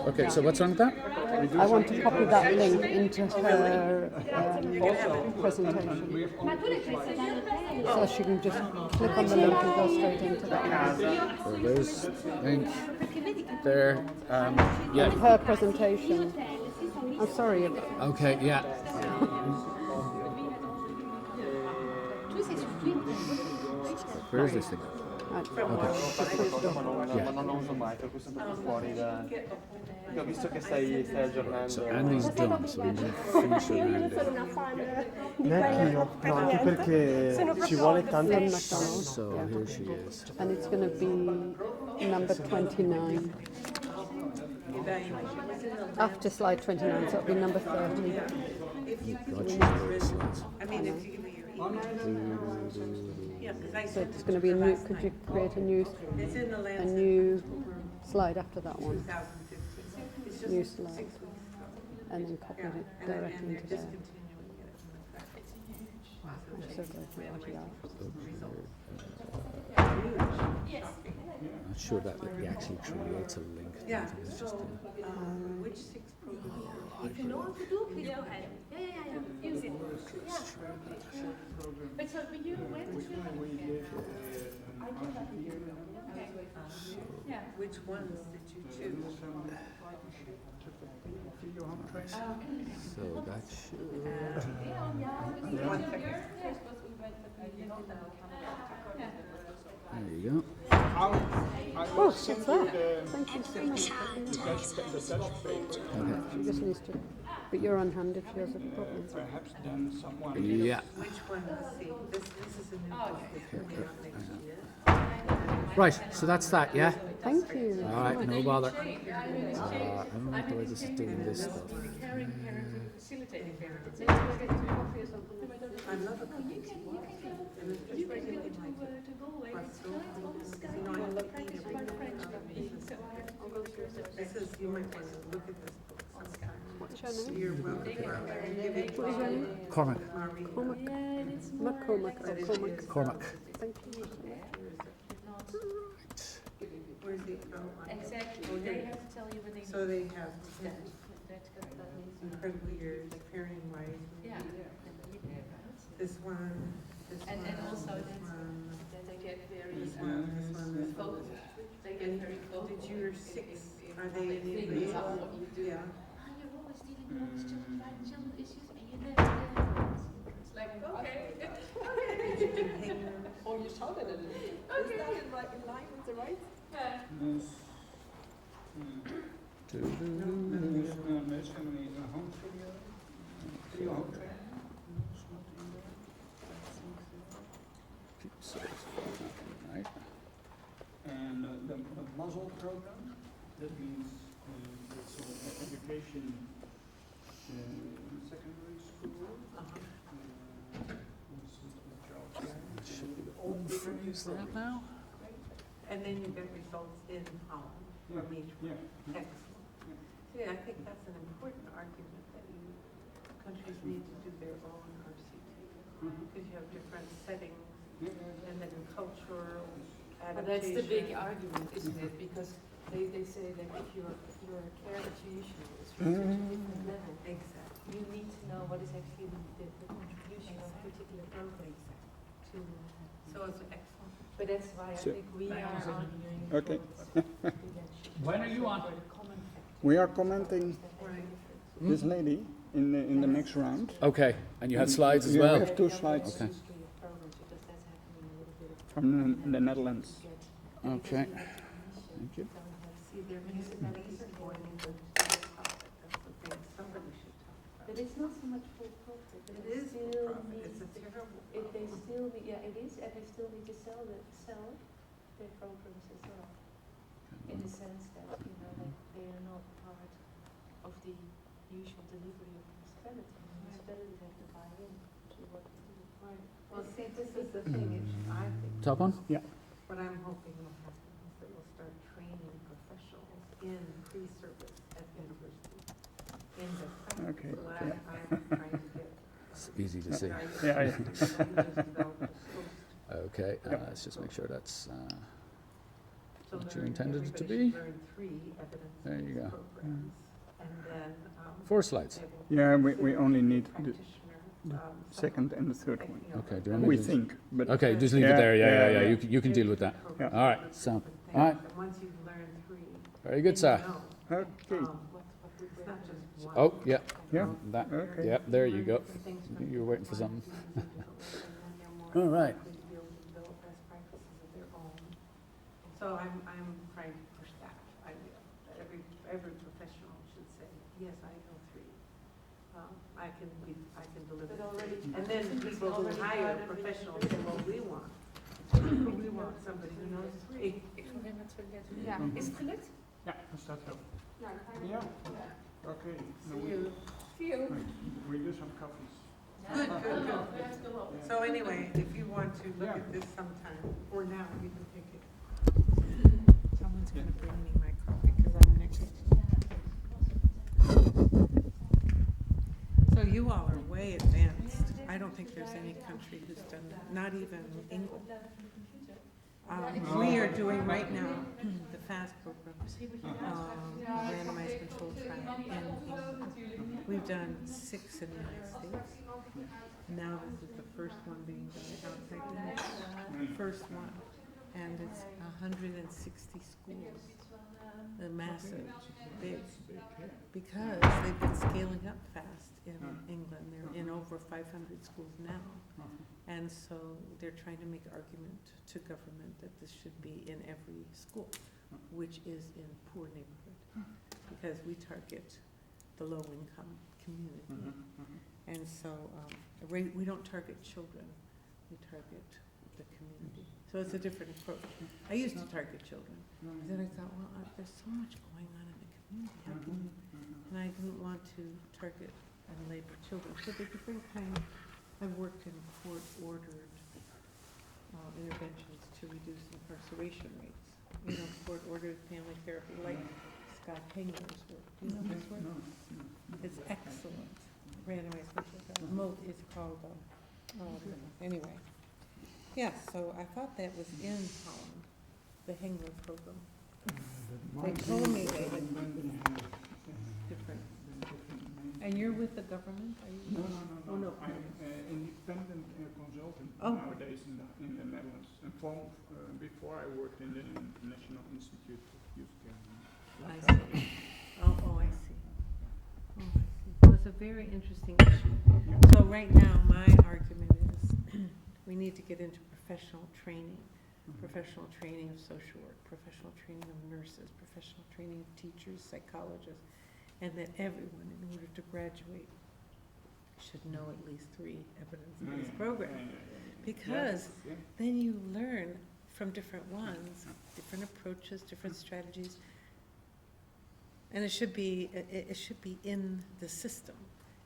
Okay, so what's wrong with that?
I want to copy that link into her presentation. So she can just click on the link and go straight into that.
So there's link there. Yeah.
Her presentation. I'm sorry.
Okay, yeah. Where is this thing?
Ma non uso mai, per questo sono fuori da. Perché ho visto che stai aggiornando.
So Andy's done, so we can finish it.
Neanch'io, no, anche perché ci vuole tanto.
Lynn McDonald.
So here she is.
And it's going to be number 29. After slide 29, so it'll be number 30.
God, she's very slides.
I mean, if you give me your email. Yeah, because I
So
sent
it's
it
going to be a new.
last
Could
night.
you create a new
It's in the
a
Lancet.
new slide after that one?
2015. It's just
New
6
slide,
weeks.
and then copy
Yeah,
it
and
directly
they're
into there.
discontinuing it.
I'm so glad for what you are.
Not sure that it actually creates a link.
Yeah,
It's just,
so, which 6 programs?
If you know what to do, please go ahead. Yeah. Use it. Yeah. But so, but you, where did you Yeah.
Which ones did you choose?
so that should. There you go.
Oh, what's that? Thank you so much.
Okay.
She just needs to. But you're on hand if she has a problem.
Yeah.
Which one? Let's see. This is a new book that's coming out next year.
Right, so that's that, yeah?
Thank you.
All right, no bother. I don't know the way this is doing this stuff.
I'm not a cookie. You can go to Galway. This is, you might want to look at this book sometime.
What's your name?
You're welcome.
What is your name?
Cormac.
Cormac. McCormack. Oh, Cormac.
Cormac.
Thank you.
Where's the outline?
Exactly.
Oh, here
They
it
have
is.
to tell you what they
So they have
That's good.
incredible years, pairing wise.
Yeah.
This one, this
And
one,
also
this
that-
one,
That they get very
this one, this one, this one.
focused. They get very focused.
Did your 6, are they in the
Figures out what you do.
Yeah.
You're always dealing with all these children issues and you never It's like, okay.
Or
you shouted at it. Is that in line with the rights?
Yeah.
Right.
And the muzzle program, that means it's education secondary school.
Should be unfreeze that now.
And then you get results in Holland from each one. Excellent. See, I think that's an important argument that countries need to do their own RCT. Because you have different settings and then cultural adaptation.
But that's the big argument, isn't it? Because they say that if you're a care tuition, it's reached a different level.
Exactly.
You need to know what is actually the contribution of particular programs to.
So it's excellent.
But that's why I think we are arguing.
Okay.
When are you on?
We are commenting this lady in the next round.
Okay, and you had slides as
Yeah,
well?
we have 2 slides.
Okay.
From the Netherlands.
Okay. Thank you.
So we have, see, their municipalities are going into this topic, that's the thing, somebody should talk about.
But it's not so much for profit.
It is for
still
profit,
need-
it's a terrible
If they
problem.
still, yeah, it is, and they still need to sell their programs as well. In the sense that, you know, they are not part of the usual delivery of municipalities. Municipalities have to buy in to what we do.
Right. Well, see, this is the thing, I think.
Top one?
Yeah.
What I'm hoping will happen is that we'll start training professionals in pre-service at university, in the practice.
Okay,
What
yeah.
I'm trying to get.
It's easy to see.
Yeah, yeah.
Okay,
Yeah.
let's just make sure that's
So
what you
learn-
intended it to
everybody
be.
should learn 3
There you
evidence-based
go.
programs, and then,
4 slides.
they will
Yeah, we only need the
practitioner,
second and the third one.
Okay, do you want me
We
to-
think, but
Okay, just leave it
Yeah,
there. Yeah, yeah,
yeah,
yeah.
yeah.
You can deal with that.
Yeah.
All right, so, all right.
And once you've learned 3,
Very good, sir.
okay.
It's not just one.
Oh, yeah.
Yeah.
That.
Okay.
Yeah, there you go. You were waiting for something. All right.
So I'm trying to push that idea, that every professional should say, yes, I know 3. I can deliver
But
3.
already-
And then people who
already
hire
part of it.
professionals say, well, we want somebody who knows 3.
Ja, is het gelukt?
Ja, dat staat zo.
Nou, dan gaan we.
Ja. Oké,
See you.
we do some coffees.
Good. So anyway, if you want to look at this sometime, or now, you can take it. Someone's gonna bring me my coffee, because I'm next. So you all are way advanced. I don't think there's any country who's done that, not even England. We are doing right now the FAST program, randomized controlled trial in England. We've done 6 in the United States. Now this is the first one being done outside the United States. First one, and it's 160 schools. They're massive, big, because they've been scaling up fast in England. They're in over 500 schools now. And so they're trying to make argument to government that this should be in every school, which is in poor neighborhood, because we target the low-income community. And so we don't target children, we target the community. So it's a different approach. I used to target children. Then I thought, well, there's so much going on in the community. How can you? And I didn't want to target and labor children. So they're different kind. I've worked in court-ordered interventions to reduce incarceration rates. You know, court-ordered family therapy, like Scott Hengler's work. Do you know his work? It's excellent. Randomized controlled trial. It's called, anyway. Yeah, so I thought that was in Holland, the Hengler program. They told me they had different. And you're with the government? Are you?
No.
Oh, no.
I'm independent consultant
Oh.
nowadays in the Netherlands. And before I worked in the National Institute of Youth Care.
I see. Oh, I see. Oh, I see. Well, it's a very interesting issue. So right now, my argument is we need to get into professional training of social work, professional training of nurses, professional training of teachers, psychologists, and that everyone, in order to graduate, should know at least 3 evidence-based programs. Because then you learn from different ones, different approaches, different strategies. And it should be in the system.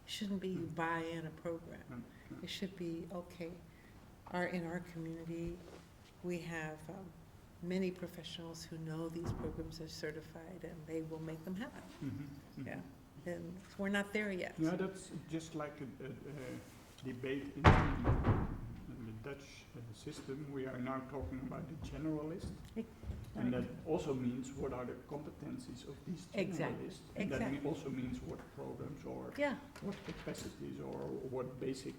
It shouldn't be you buy in a program. It should be, okay, in our community, we have many professionals who know these programs are certified, and they will make them happen. Yeah, and we're not there yet.
Yeah, that's just like a debate in the Dutch system. We are now talking about the generalist. And that also means what are the competencies of these generalists. And that also means what programs or what capacities or what basic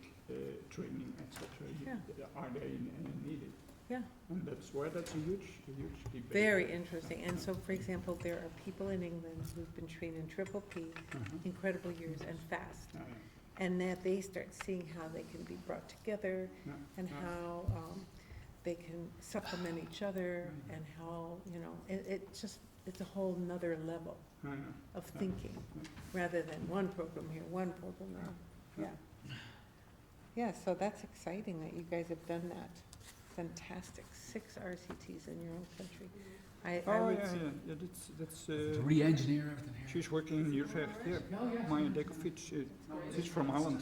training, etc. are they needed.
Yeah.
And that's a huge debate.
Very interesting. And so, for example, there are people in England who've been trained in triple P, incredible years, and FAST. And that they start seeing how they can be brought together and how they can supplement each other and how, you know, it's a whole nother level of thinking rather than one program here, one program there. Yeah. Yeah, so that's exciting that you guys have done that. Fantastic. 6 RCTs in your own country.
That's
To re-engineer everything here.
she's working in Utrecht. Yeah, Maya Dekovic. She's from Holland.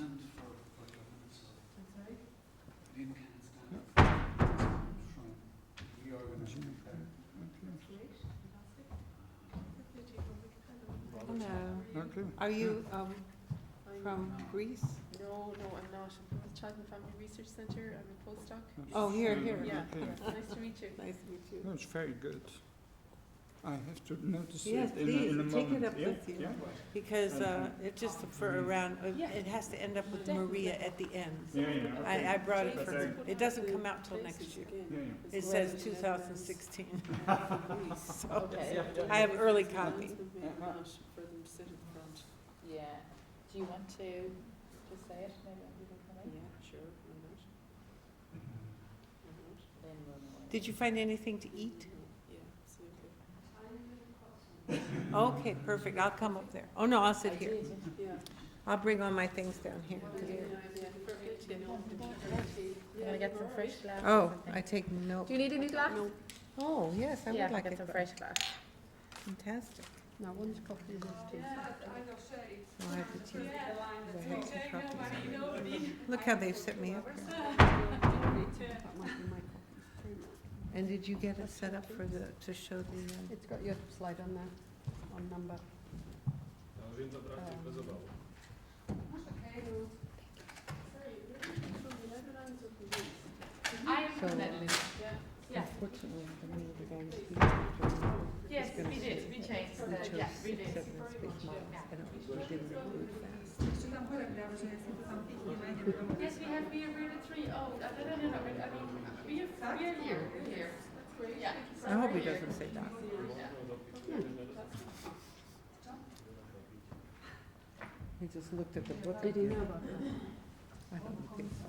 Hello.
Okay.
Are you from Greece?
No, I'm not. I'm from the Child and Family Research Centre. I'm a postdoc.
Oh, here.
Yeah,
Okay.
nice to meet you.
Nice to meet you.
That's very good. I have to notice
Yes,
it in a
please,
moment.
take it up
Yeah,
with you.
yeah.
Because it just for around, it has to end up with Maria at the end. I brought it for her. It doesn't come out till next year. It says 2016. So I have early copy.
Yeah. Do you want to just say it? Maybe people come in?
Yeah, sure.
Then we'll
Did you find anything to eat?
Yeah, absolutely.
Okay, perfect. I'll come up there. Oh, no, I'll sit here.
Yeah.
I'll bring all my things down here.
You want to get some fresh glass?
Oh, I take note.
Do you need a new glass?
Oh, yes, I
Yeah,
would like
get
it.
some fresh glass.
Fantastic.
Now, one's coffee and one's tea.
I'll have the tea. I have some coffee. Look how they've set me up here.
That might be my coffees too.
And did you get it set up for to show the?
It's got your slide on there, on number.
So, unfortunately, the meeting began to
Yes, we did. We changed. Yeah, we did.
6, 7, and 6 miles, and we didn't move fast.
Yes, we have beer. We're the 3. Oh, no. I mean, we're here. We're here. Yeah.
I hope he doesn't say that. He just looked at the book.
Did he know about that?
I don't think so.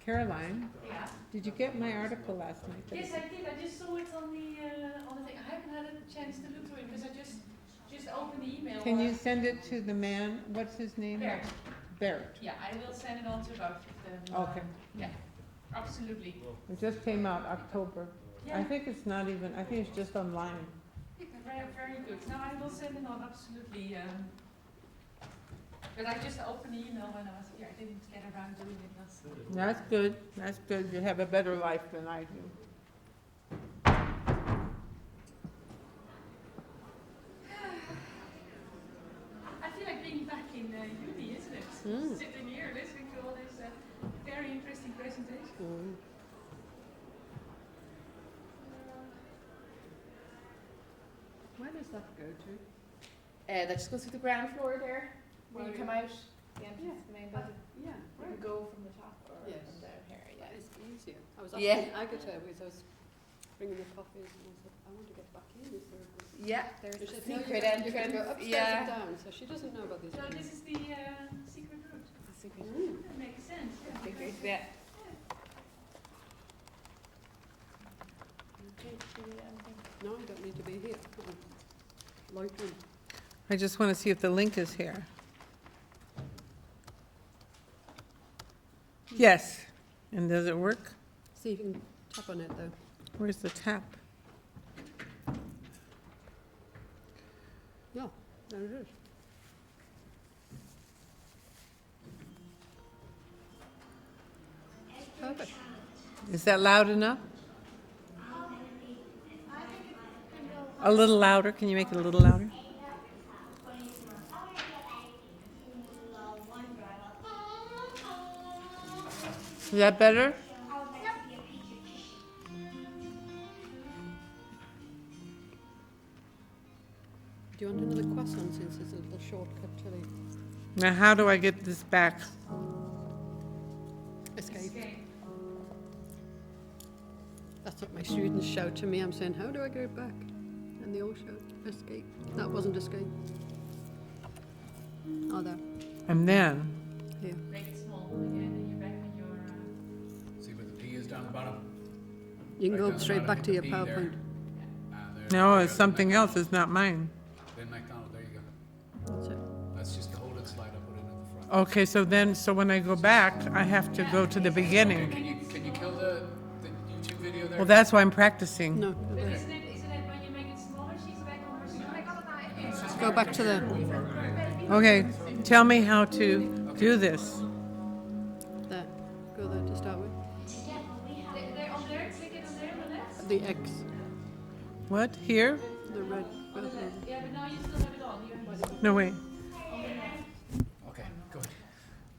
Caroline,
Yeah.
did you get my article last night?
Yes, I did. I just saw it on the thing. I haven't had a chance to look through it because I just opened the email.
Can you send it to the man, what's his name?
Bert.
Bert.
Yeah, I will send it on to both of them.
Okay.
Yeah, absolutely.
It just came out October.
Yeah.
I think it's not even, I think it's just online.
Very, very good. No, I will send it on absolutely. But I just opened the email when I was here. I didn't get around doing it last night.
That's good, that's good. You have a better life than I do.
I feel like being back in uni, isn't it? Sitting here listening to all this very interesting presentation.
Where does that go to?
That just goes to the ground floor there. When you come out, the entrance to the main building.
Yeah.
You can go from the top or
Yes.
from down here. Yeah.
It's easier. I was
Yeah.
asking Agatha because I was bringing the coffees and I said, I want to get back in. Is there a
Yeah, there's
She
a
said, no,
secret
you can go
entrance.
upstairs
Yeah.
and down, so she doesn't know about these
No,
things.
this is the secret route.
Mm.
That makes sense. Yeah.
Okay.
Yeah.
No, I don't need to be here. Loitering.
I just want to see if the link is here. Yes. And does it work?
See if you can tap on it though.
Where's the tap?
Yeah, there it is. Perfect.
Is that loud enough? A little louder. Can you make it a little louder? Is that better?
Do you want another croissant since it's a little shortcut to the
Now, how do I get this back?
escape? That's what my students shout to me. I'm saying, how do I get back? And they all shout, escape. That wasn't escape. Oh, there.
And then,
Here.
Make it small again, and you're back on your
bottom.
You can
Right
go
down the
straight
bottom,
back to
hit
your
the P there.
PowerPoint.
No, it's something else. It's not mine.
Then McDonald, there you go.
That's it.
That's just the holding slide I put in at the front.
Okay, so when I go back, I have to go to the
Okay,
beginning.
can you kill the YouTube video there?
Well, that's why I'm practicing.
No,
But isn't it when you make it smaller, she's back on her slide?
go back to the,
Okay, tell me how to do this.
there. Go there to start with.
They're on there, click it on there on the left.
The X,
What? Here?
the red button.
Yeah, but now you still have it on. You have it
No, wait.
Okay, good.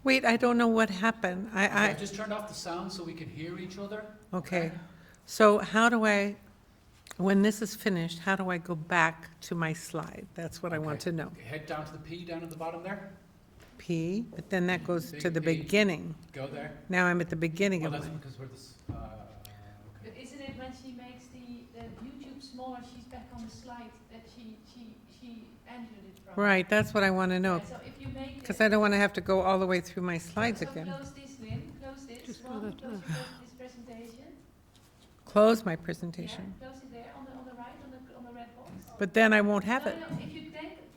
Wait, I don't know what happened.
I just turned off the sound so we can hear each other.
Okay. So how do I, when this is finished, how do I go back to my slide? That's what I want to know.
Head down to the P down at the bottom there.
P, but then that goes to
Big
the
P.
beginning.
Go there.
Now I'm at the beginning
Well,
of
that's
my,
because we're this.
But isn't it when she makes the YouTube smaller, she's back on the slide that she entered it from?
right, that's what I want to know.
Yeah, so if you make
Because I don't want to have to go all the way through my slides
so
again.
close this, Lynn, close this
Just
one,
go there,
close this presentation.
Close my
Yeah,
presentation.
close it there on the right, on the red box.
But then I won't have
No,
it.
no, if you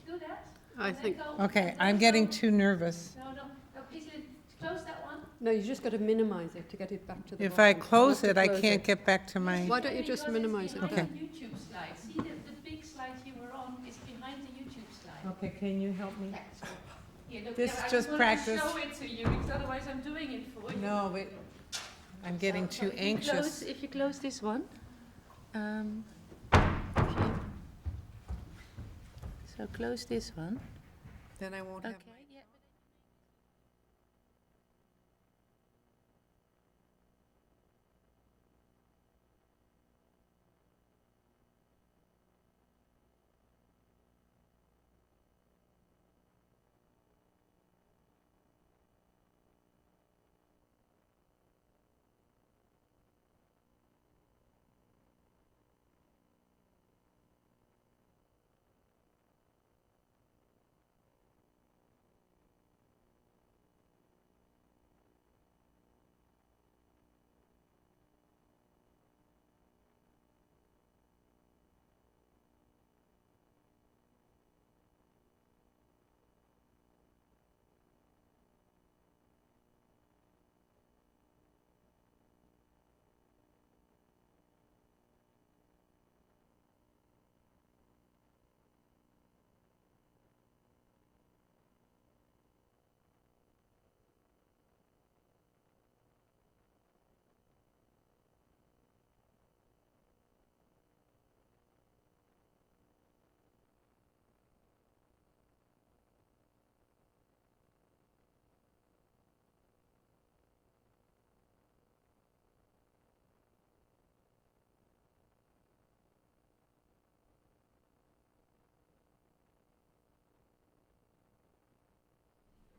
do that.
I
and then
think,
go-
Okay,
then
I'm
go-
getting too nervous.
No, please, Lynn, close that one.
no, you just got to minimize it to get it back to the
If I
bottom.
close
You have
it,
to
I
close
can't
it.
get back to my,
Why don't you just
Because
minimize it
it's
there?
behind the YouTube slide. See the big slide you were on is behind the YouTube slide.
okay, can you help me?
Yeah, look,
This
yeah,
is
I
just
wanted
practice.
to show it to you because otherwise I'm doing it for you.
No, but I'm getting
So
too
if you
anxious.
if you close this one, so close this one.
Then I won't have
Okay. Yeah.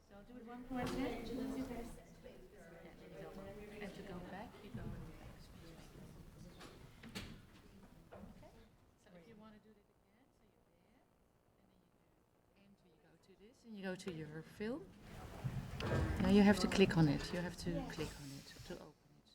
So do it one more time. And to go back, you go. Okay. So if you want to do it again, so you're there, and then you do enter, you go to this, and you go to your film. Now you have to click on it. You have to click on it to open it.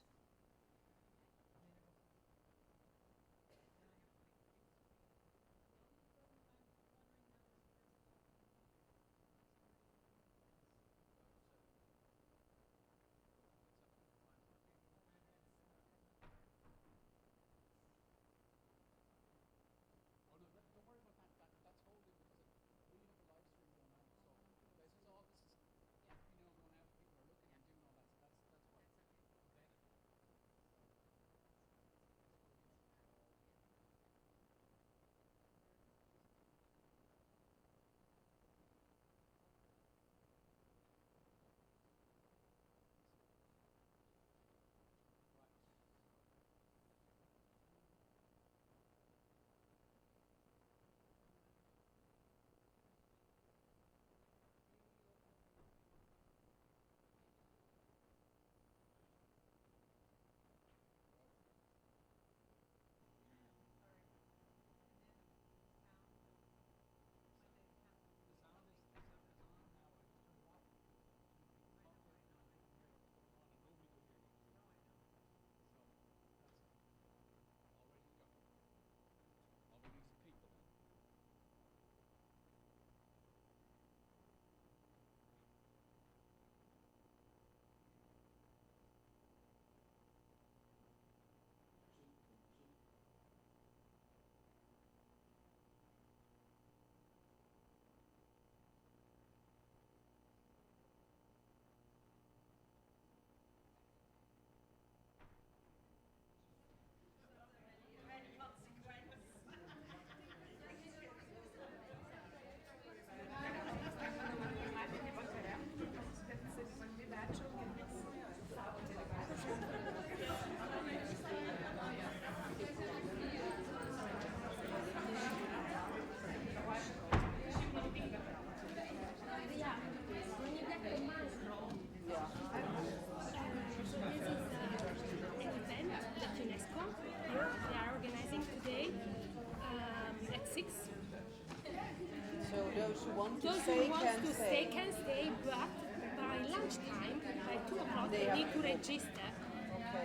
stay,
can stay, but by lunchtime, by 2 o'clock, they need to register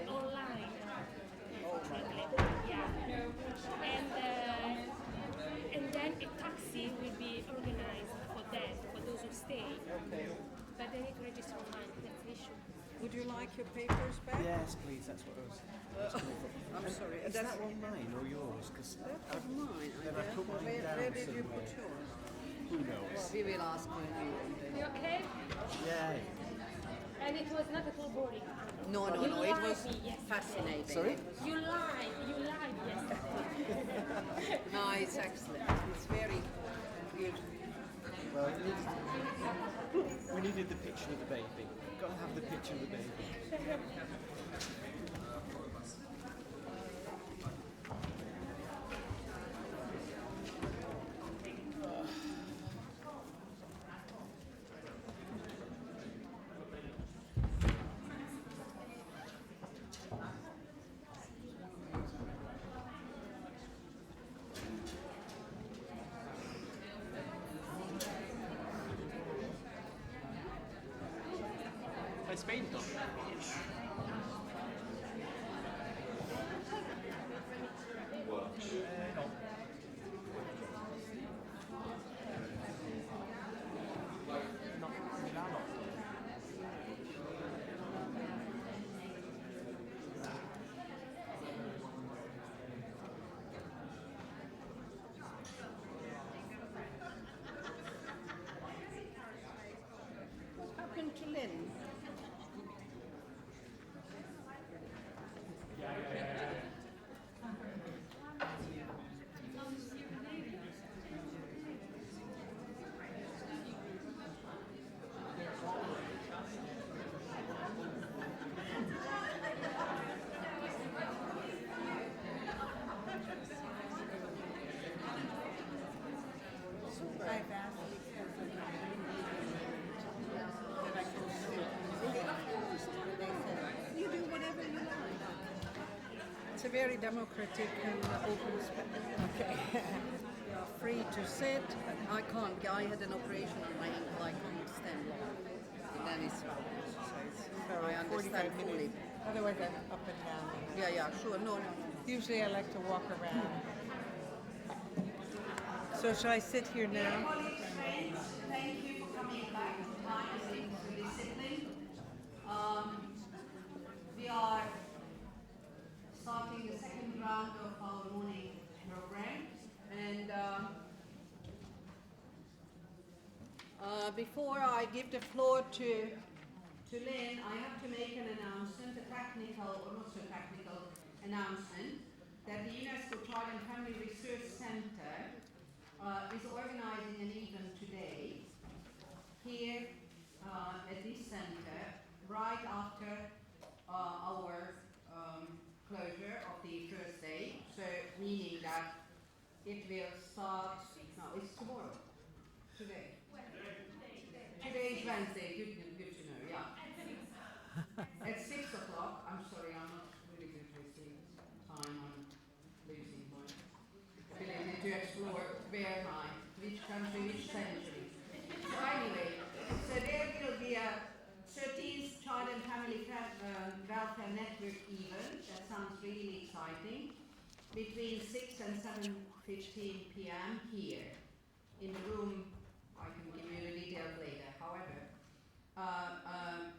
online. And then a taxi will be organized for them, for those who stay. But they need to register online, that's the issue.
Would you like your papers back?
Yes, please, that's what I was.
I'm sorry.
Is that one mine or yours? Because
That's mine.
Then I put mine down
Where did you
somewhere.
put yours?
Who knows?
We will ask you.
You okay?
Yeah.
And it was not at all boring.
No,
You
it
lied
was
me yesterday.
fascinating.
Sorry?
You lied yesterday.
No, it's excellent. It's very good.
Well, we needed the picture of the baby. Got to have the picture of the baby.
Hai spento? No. No, Milano.
What happened to Lynn? You do whatever you like. It's a very democratic and open space. Okay. You're free to sit. I can't. I had an operation on my ankle. I can't stand long. And then it's so I understand fully.
Otherwise, I'm up and down.
Yeah, sure. No.
Usually, I like to walk around. So, shall I sit here now?
Colleagues, friends, thank you for coming back to Minds into Discipline. We are starting the second round of our morning program, and before I give the floor to Lynn, I have to make an announcement, a technical or not so technical announcement, that the UNESCO Child and Family Research Center is organizing an event today here at this center right after our closure of the first day, so meaning that it will start, no, it's tomorrow, today. Today is Wednesday, good to know, yeah. At 6 o'clock, I'm sorry, I'm not really good with the time, I'm losing my ability to explore where am I, which country, which century. So anyway, so there will be a 13th Child and Family Welfare Network event. That sounds really exciting. Between 6 and 7:15 p.m. here in the room. I can give you the details later. However,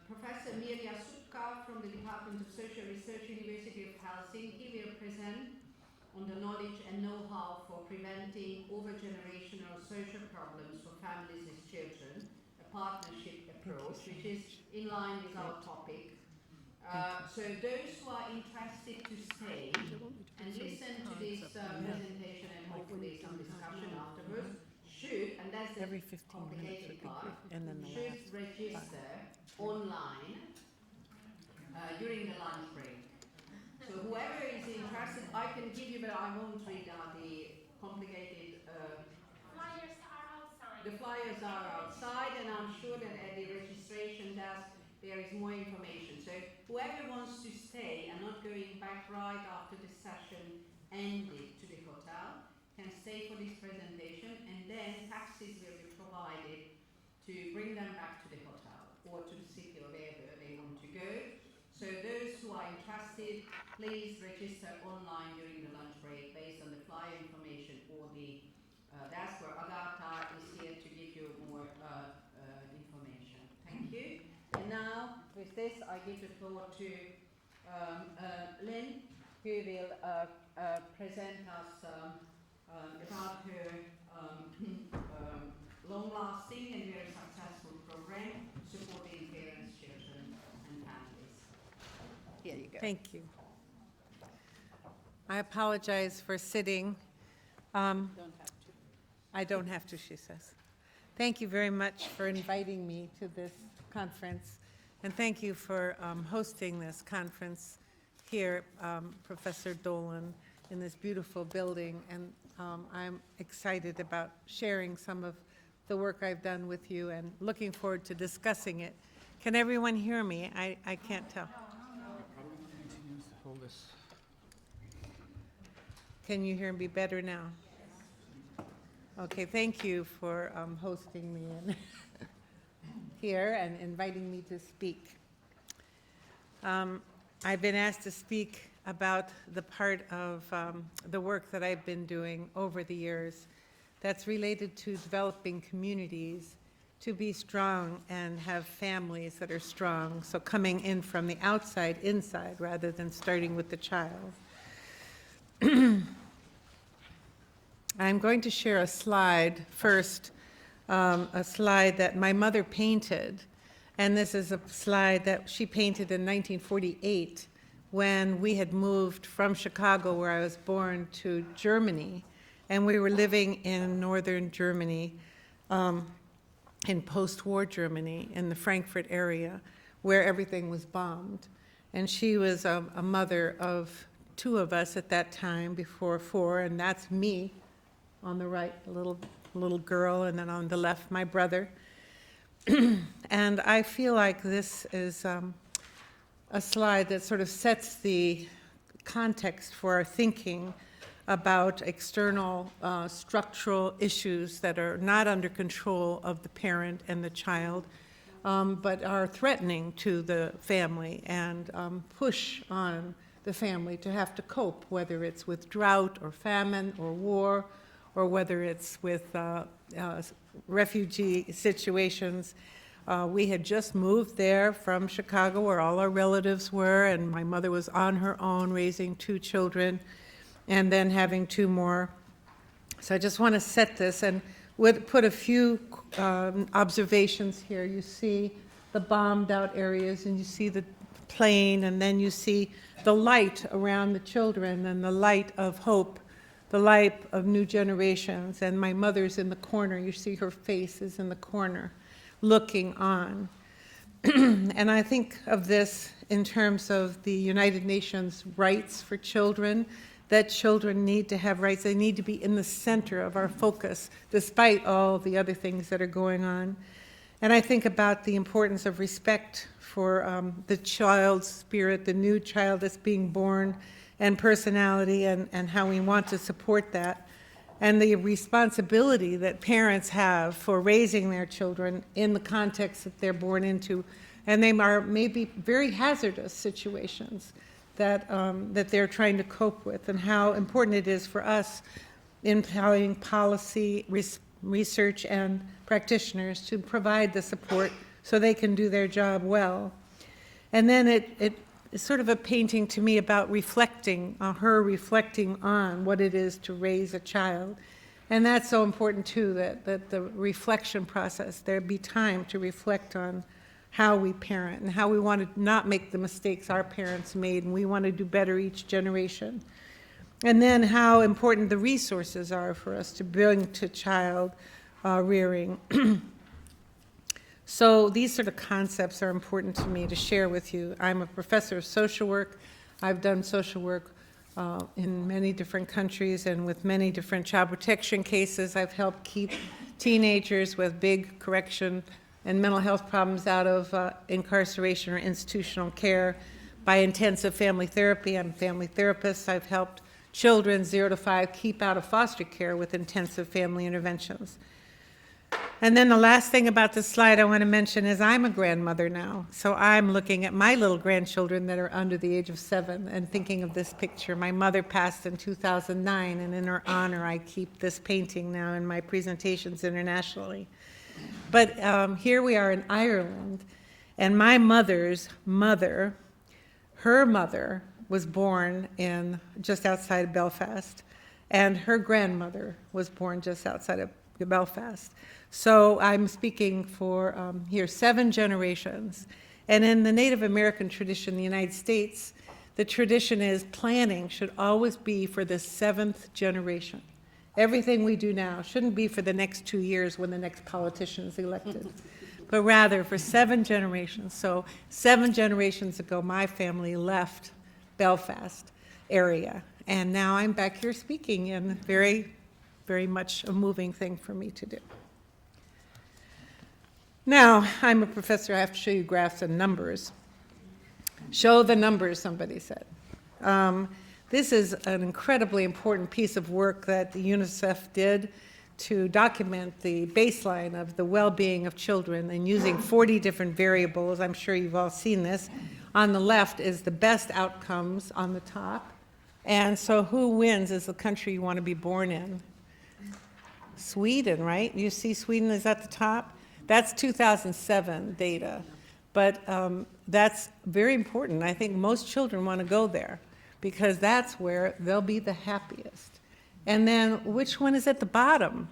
Professor Mirja Sutka from the Department of Social Research, University of Helsinki, will present on the knowledge and know-how for preventing over-generational social problems for families with children, a partnership approach, which is in line with our topic. So those who are interested to stay and listen to this presentation and hopefully some discussion afterwards, should, and that's the complicated part, should register online during the lunch break. So whoever is interested, I can give you, but I won't read out the complicated.
Flyers are outside.
The flyers are outside, and I'm sure that at the registration desk there is more information. So whoever wants to stay and not going back right after the session ended to the hotel can stay for this presentation, and then taxis will be provided to bring them back to the hotel or to the city or wherever they want to go. So those who are interested, please register online during the lunch break based on the flyer information or the desk where Agatha is here to give you more information. Thank you. And now, with this, I give the floor to Lynn, who will present us about her long-lasting and very successful program supporting parents, children, and families. Here you go.
Thank you. I apologize for sitting.
Don't have to.
I don't have to, she says. Thank you very much for inviting me to this conference, and thank you for hosting this conference here, Professor Dolan, in this beautiful building, and I'm excited about sharing some of the work I've done with you and looking forward to discussing it. Can everyone hear me? I can't tell. Can you hear me better now? Okay, thank you for hosting me in here and inviting me to speak. I've been asked to speak about the part of the work that I've been doing over the years that's related to developing communities to be strong and have families that are strong, so coming in from the outside inside rather than starting with the child. I'm going to share a slide first, a slide that my mother painted, and this is a slide that she painted in 1948 when we had moved from Chicago, where I was born, to Germany, and we were living in northern Germany, in post-war Germany, in the Frankfurt area, where everything was bombed. And she was a mother of 2 of us at that time, before 4, and that's me on the right, a little girl, and then on the left, my brother. And I feel like this is a slide that sort of sets the context for our thinking about external structural issues that are not under control of the parent and the child, but are threatening to the family and push on the family to have to cope, whether it's with drought or famine or war, or whether it's with refugee situations. We had just moved there from Chicago, where all our relatives were, and my mother was on her own raising 2 children and then having 2 more. So I just want to set this and put a few observations here. You see the bombed out areas, and you see the plane, and then you see the light around the children and the light of hope, the light of new generations. And my mother's in the corner. You see her face is in the corner, looking on. And I think of this in terms of the United Nations rights for children, that children need to have rights. They need to be in the center of our focus, despite all the other things that are going on. And I think about the importance of respect for the child's spirit, the new child that's being born, and personality, and how we want to support that, and the responsibility that parents have for raising their children in the context that they're born into. And they are maybe very hazardous situations that, that they're trying to cope with, and how important it is for us in empowering policy, research, and practitioners to provide the support so they can do their job well. And then it's sort of a painting to me about reflecting, her reflecting on what it is to raise a child. And that's so important too, that the reflection process, there be time to reflect on how we parent and how we want to not make the mistakes our parents made, and we want to do better each generation. And then how important the resources are for us to bring to child rearing. So these sort of concepts are important to me to share with you. I'm a professor of social work. I've done social work in many different countries and with many different child protection cases. I've helped keep teenagers with big correction and mental health problems out of incarceration or institutional care by intensive family therapy. I'm a family therapist. I've helped children 0 to 5 keep out of foster care with intensive family interventions. And then the last thing about this slide I want to mention is I'm a grandmother now. So I'm looking at my little grandchildren that are under the age of 7 and thinking of this picture. My mother passed in 2009, and in her honor, I keep this painting now in my presentations internationally. But here we are in Ireland, and my mother's mother, her mother, was born in just outside of Belfast, and her grandmother was born just outside of Belfast. So I'm speaking for here 7 generations. And in the Native American tradition in the United States, the tradition is planning should always be for the 7th generation. Everything we do now shouldn't be for the next 2 years when the next politician is elected, but rather for 7 generations. So 7 generations ago, my family left Belfast area. And now I'm back here speaking, and very, very much a moving thing for me to do. Now, I'm a professor. I have to show you graphs and numbers. Show the numbers, somebody said. This is an incredibly important piece of work that the UNICEF did to document the baseline of the well-being of children and using 40 different variables. I'm sure you've all seen this. On the left is the best outcomes on the top. And so who wins is the country you want to be born in. Sweden, right? You see Sweden is at the top? That's 2007 data, but that's very important. I think most children want to go there because that's where they'll be the happiest. And then which one is at the bottom?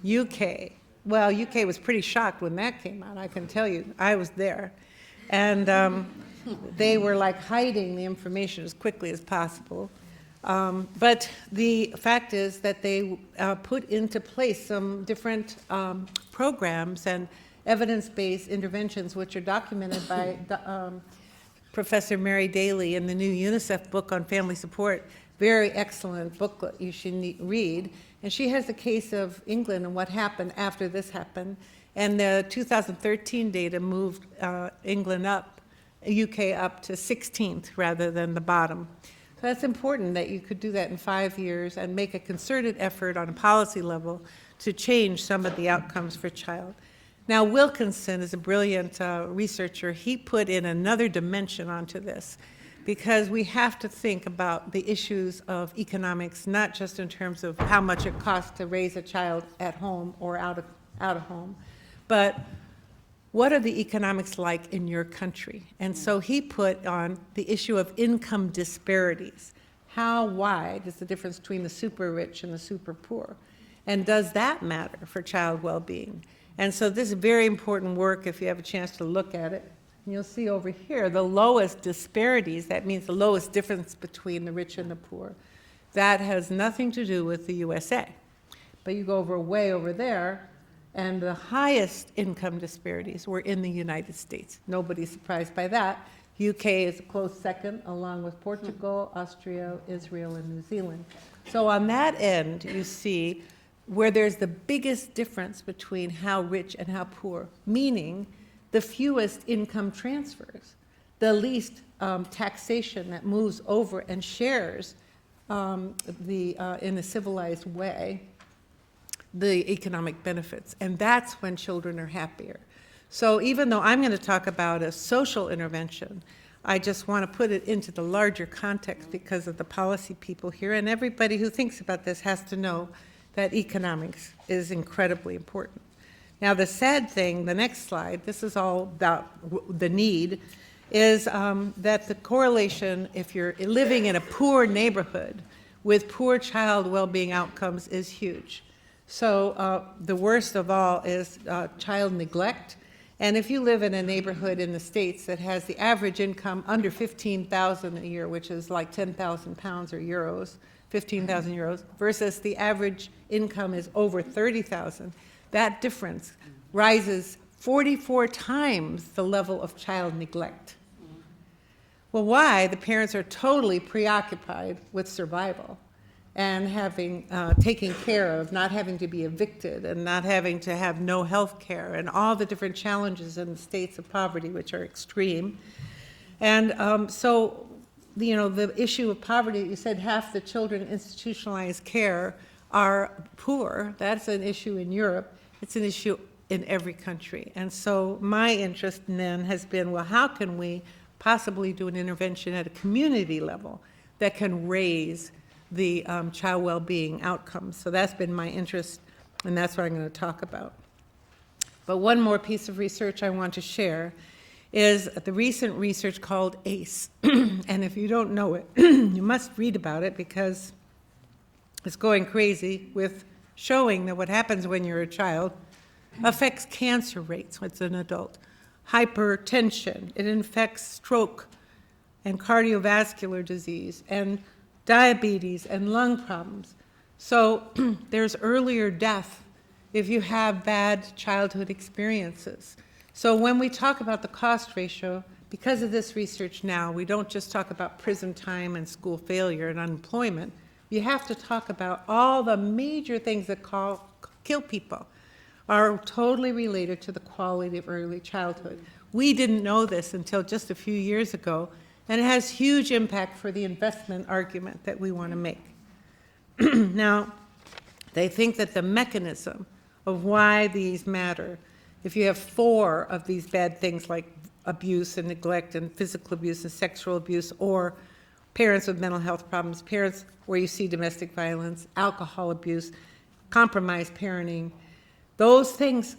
UK. Well, UK was pretty shocked when that came out, I can tell you. I was there. And they were like hiding the information as quickly as possible. But the fact is that they put into place some different programs and evidence-based interventions, which are documented by Professor Mary Daly in the new UNICEF book on family support. Very excellent booklet you should read. And she has the case of England and what happened after this happened. And the 2013 data moved England up, UK up to 16th rather than the bottom. So that's important that you could do that in 5 years and make a concerted effort on a policy level to change some of the outcomes for child. Now, Wilkinson is a brilliant researcher. He put in another dimension onto this because we have to think about the issues of economics, not just in terms of how much it costs to raise a child at home or out of home, but what are the economics like in your country? And so he put on the issue of income disparities. How wide is the difference between the super rich and the super poor? And does that matter for child well-being? And so this is very important work if you have a chance to look at it. And you'll see over here the lowest disparities, that means the lowest difference between the rich and the poor. That has nothing to do with the USA. But you go way over there, and the highest income disparities were in the United States. Nobody's surprised by that. UK is a close second, along with Portugal, Austria, Israel, and New Zealand. So on that end, you see where there's the biggest difference between how rich and how poor, meaning the fewest income transfers, the least taxation that moves over and shares in a civilized way the economic benefits. And that's when children are happier. So even though I'm going to talk about a social intervention, I just want to put it into the larger context because of the policy people here. And everybody who thinks about this has to know that economics is incredibly important. Now, the sad thing, the next slide, this is all about the need, is that the correlation, if you're living in a poor neighborhood with poor child well-being outcomes, is huge. So the worst of all is child neglect. And if you live in a neighborhood in the States that has the average income under 15,000 a year, which is like 10,000 pounds or euros, 15,000 euros, versus the average income is over 30,000, that difference rises 44 times the level of child neglect. Well, why? The parents are totally preoccupied with survival and taking care of, not having to be evicted and not having to have no health care and all the different challenges in the states of poverty, which are extreme. And so, you know, the issue of poverty, you said half the children in institutionalized care are poor. That's an issue in Europe. It's an issue in every country. And so my interest then has been, well, how can we possibly do an intervention at a community level that can raise the child well-being outcomes? So that's been my interest, and that's what I'm going to talk about. But one more piece of research I want to share is the recent research called ACE. And if you don't know it, you must read about it, because it's going crazy with showing that what happens when you're a child affects cancer rates as an adult, hypertension, it infects stroke and cardiovascular disease and diabetes and lung problems. So there's earlier death if you have bad childhood experiences. So when we talk about the cost ratio, because of this research now, we don't just talk about prison time and school failure and unemployment. You have to talk about all the major things that kill people are totally related to the quality of early childhood. We didn't know this until just a few years ago, and it has huge impact for the investment argument that we want to make. Now, they think that the mechanism of why these matter, if you have 4 of these bad things like abuse and neglect and physical abuse and sexual abuse, or parents with mental health problems, parents where you see domestic violence, alcohol abuse, compromised parenting, those things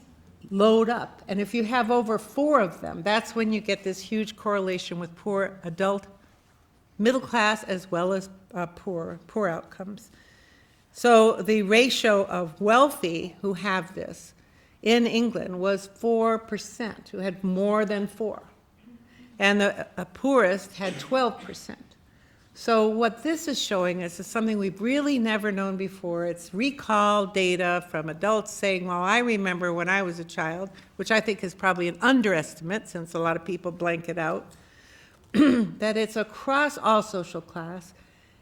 load up. And if you have over 4 of them, that's when you get this huge correlation with poor adult, middle class, as well as poor outcomes. So the ratio of wealthy who have this in England was 4%, who had more than 4. And the poorest had 12%. So what this is showing us is something we've really never known before. It's recall data from adults saying, well, I remember when I was a child, which I think is probably an underestimate since a lot of people blank it out, that it's across all social class.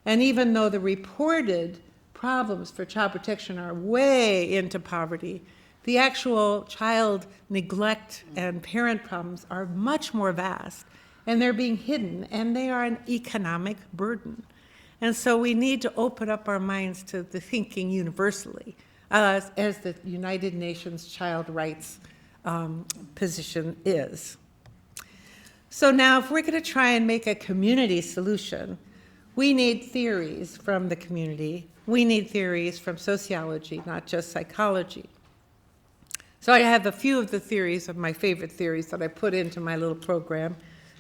And even though the reported problems for child protection are way into poverty, the actual child neglect and parent problems are much more vast, and they're being hidden, and they are an economic burden. And so we need to open up our minds to the thinking universally, as the United Nations Child Rights position is. So now, if we're going to try and make a community solution, we need theories from the community. We need theories from sociology, not just psychology. So I have a few of the theories of my favorite theories that I put into my little program.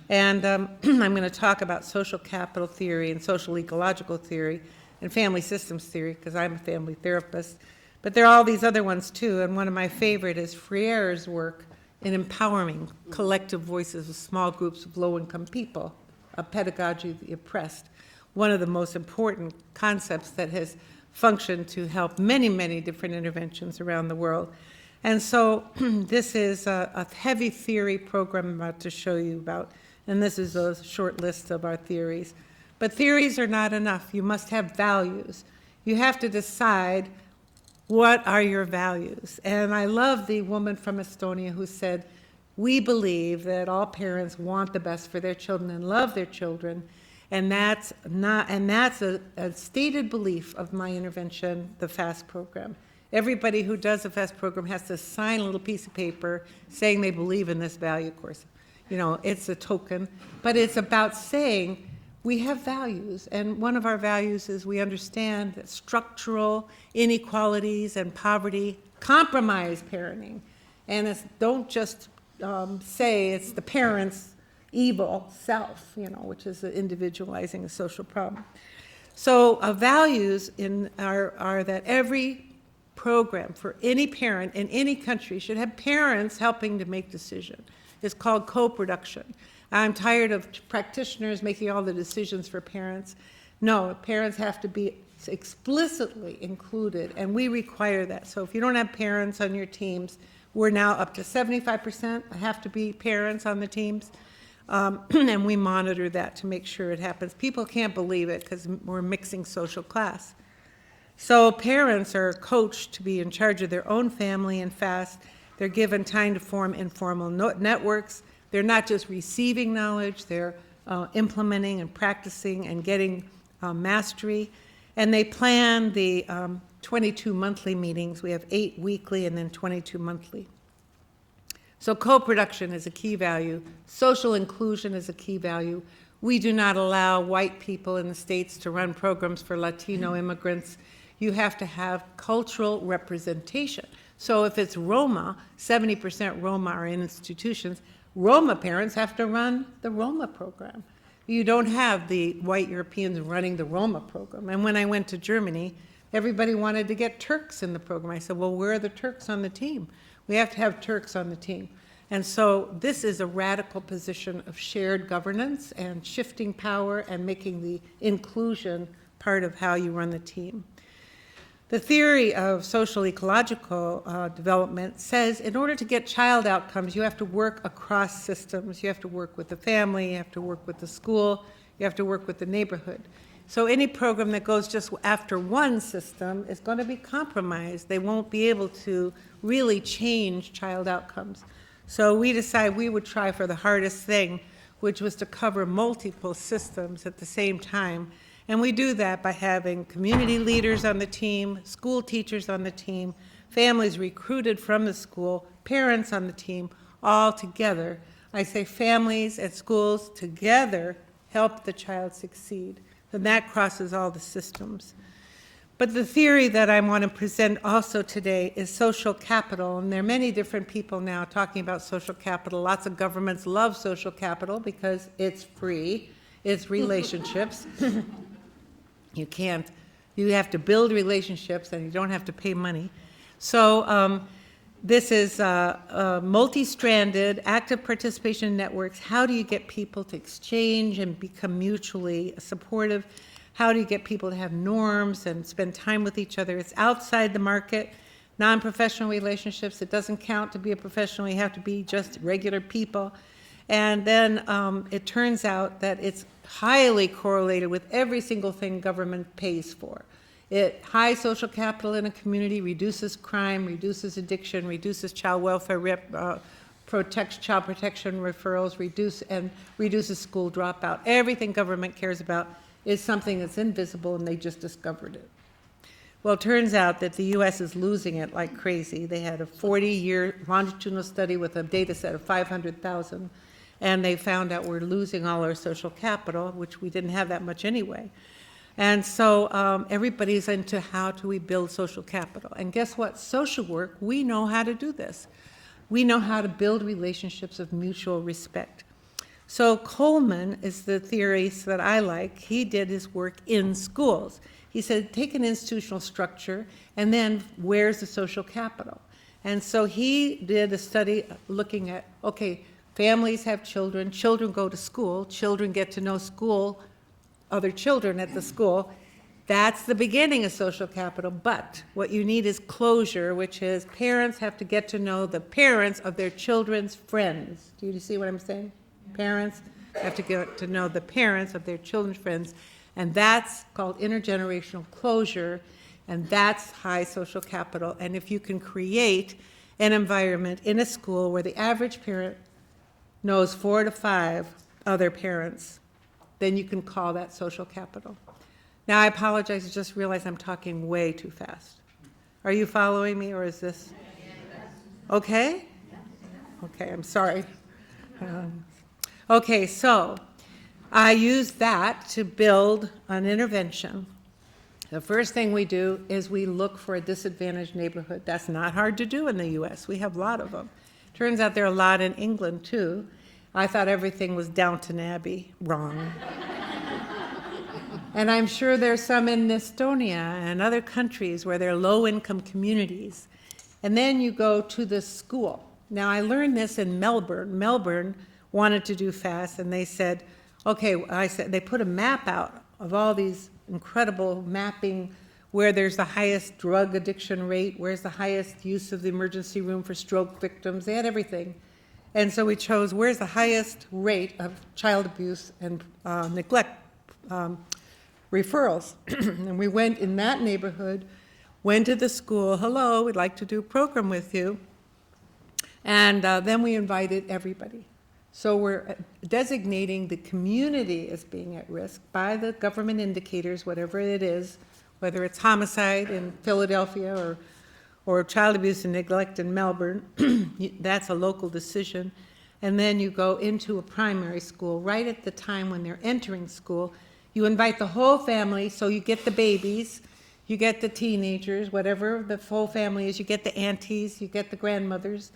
And I'm going to talk about social capital theory and social ecological theory and family systems theory, because I'm a family therapist. But there are all these other ones too, and one of my favorite is Freire's work in empowering collective voices of small groups of low-income people, a pedagogy of the oppressed, one of the most important concepts that has functioned to help many, many different interventions around the world. And so this is a heavy theory program I'm about to show you about. And this is a short list of our theories. But theories are not enough. You must have values. You have to decide what are your values. And I love the woman from Estonia who said, we believe that all parents want the best for their children and love their children. And that's a stated belief of my intervention, the FAST program. Everybody who does a FAST program has to sign a little piece of paper saying they believe in this value course. You know, it's a token, but it's about saying we have values, and one of our values is we understand that structural inequalities and poverty compromise parenting. And it's, don't just say it's the parent's evil self, you know, which is individualizing a social problem. So values are that every program for any parent in any country should have parents helping to make decisions. It's called co-production. I'm tired of practitioners making all the decisions for parents. No, parents have to be explicitly included, and we require that. So if you don't have parents on your teams, we're now up to 75% have to be parents on the teams, and we monitor that to make sure it happens. People can't believe it because we're mixing social class. So parents are coached to be in charge of their own family and FAST. They're given time to form informal networks. They're not just receiving knowledge, they're implementing and practicing and getting mastery. And they plan the 22 monthly meetings. We have 8 weekly and then 22 monthly. So co-production is a key value. Social inclusion is a key value. We do not allow white people in the States to run programs for Latino immigrants. You have to have cultural representation. So if it's Roma, 70% Roma are in institutions, Roma parents have to run the Roma program. You don't have the white Europeans running the Roma program. And when I went to Germany, everybody wanted to get Turks in the program. I said, well, where are the Turks on the team? We have to have Turks on the team. And so this is a radical position of shared governance and shifting power and making the inclusion part of how you run the team. The theory of social ecological development says in order to get child outcomes, you have to work across systems. You have to work with the family, you have to work with the school, you have to work with the neighborhood. So any program that goes just after one system is going to be compromised. They won't be able to really change child outcomes. So we decided we would try for the hardest thing, which was to cover multiple systems at the same time. And we do that by having community leaders on the team, school teachers on the team, families recruited from the school, parents on the team, all together. I say families and schools together help the child succeed. And that crosses all the systems. But the theory that I want to present also today is social capital. And there are many different people now talking about social capital. Lots of governments love social capital because it's free. It's relationships. You have to build relationships and you don't have to pay money. So this is multi-stranded, active participation networks. How do you get people to exchange and become mutually supportive? How do you get people to have norms and spend time with each other? It's outside the market, non-professional relationships. It doesn't count to be a professional. You have to be just regular people. And then it turns out that it's highly correlated with every single thing government pays for. High social capital in a community reduces crime, reduces addiction, reduces child welfare, protects child protection referrals, reduces school dropout. Everything government cares about is something that's invisible, and they just discovered it. Well, it turns out that the U.S. is losing it like crazy. They had a 40-year longitudinal study with a data set of 500,000, and they found out we're losing all our social capital, which we didn't have that much anyway. And so everybody's into how do we build social capital. And guess what? Social work, we know how to do this. We know how to build relationships of mutual respect. So Coleman is the theorist that I like. He did his work in schools. He said, take an institutional structure, and then where's the social capital? And so he did a study looking at, okay, families have children, children go to school, children get to know school, other children at the school. That's the beginning of social capital, but what you need is closure, which is parents have to get to know the parents of their children's friends. Do you see what I'm saying? Parents have to get to know the parents of their children's friends, and that's called intergenerational closure, and that's high social capital. And if you can create an environment in a school where the average parent knows 4 to 5 other parents, then you can call that social capital. Now, I apologize, I just realized I'm talking way too fast. Are you following me, or is this okay? Okay, I'm sorry. Okay, so I use that to build an intervention. The first thing we do is we look for a disadvantaged neighborhood. That's not hard to do in the U.S. We have a lot of them. Turns out there are a lot in England, too. I thought everything was Downton Abbey. Wrong. And I'm sure there's some in Estonia and other countries where there are low-income communities. And then you go to the school. Now, I learned this in Melbourne. Melbourne wanted to do fast, and they said, okay, they put a map out of all these incredible mapping where there's the highest drug addiction rate, where's the highest use of the emergency room for stroke victims. They had everything. And so we chose where's the highest rate of child abuse and neglect referrals. And we went in that neighborhood, went to the school, hello, we'd like to do a program with you. And then we invited everybody. So we're designating the community as being at risk by the government indicators, whatever it is. whether it's homicide in Philadelphia or child abuse and neglect in Melbourne. That's a local decision. And then you go into a primary school right at the time when they're entering school. You invite the whole family, so you get the babies, you get the teenagers, whatever the whole family is, you get the aunties, you get the grandmothers,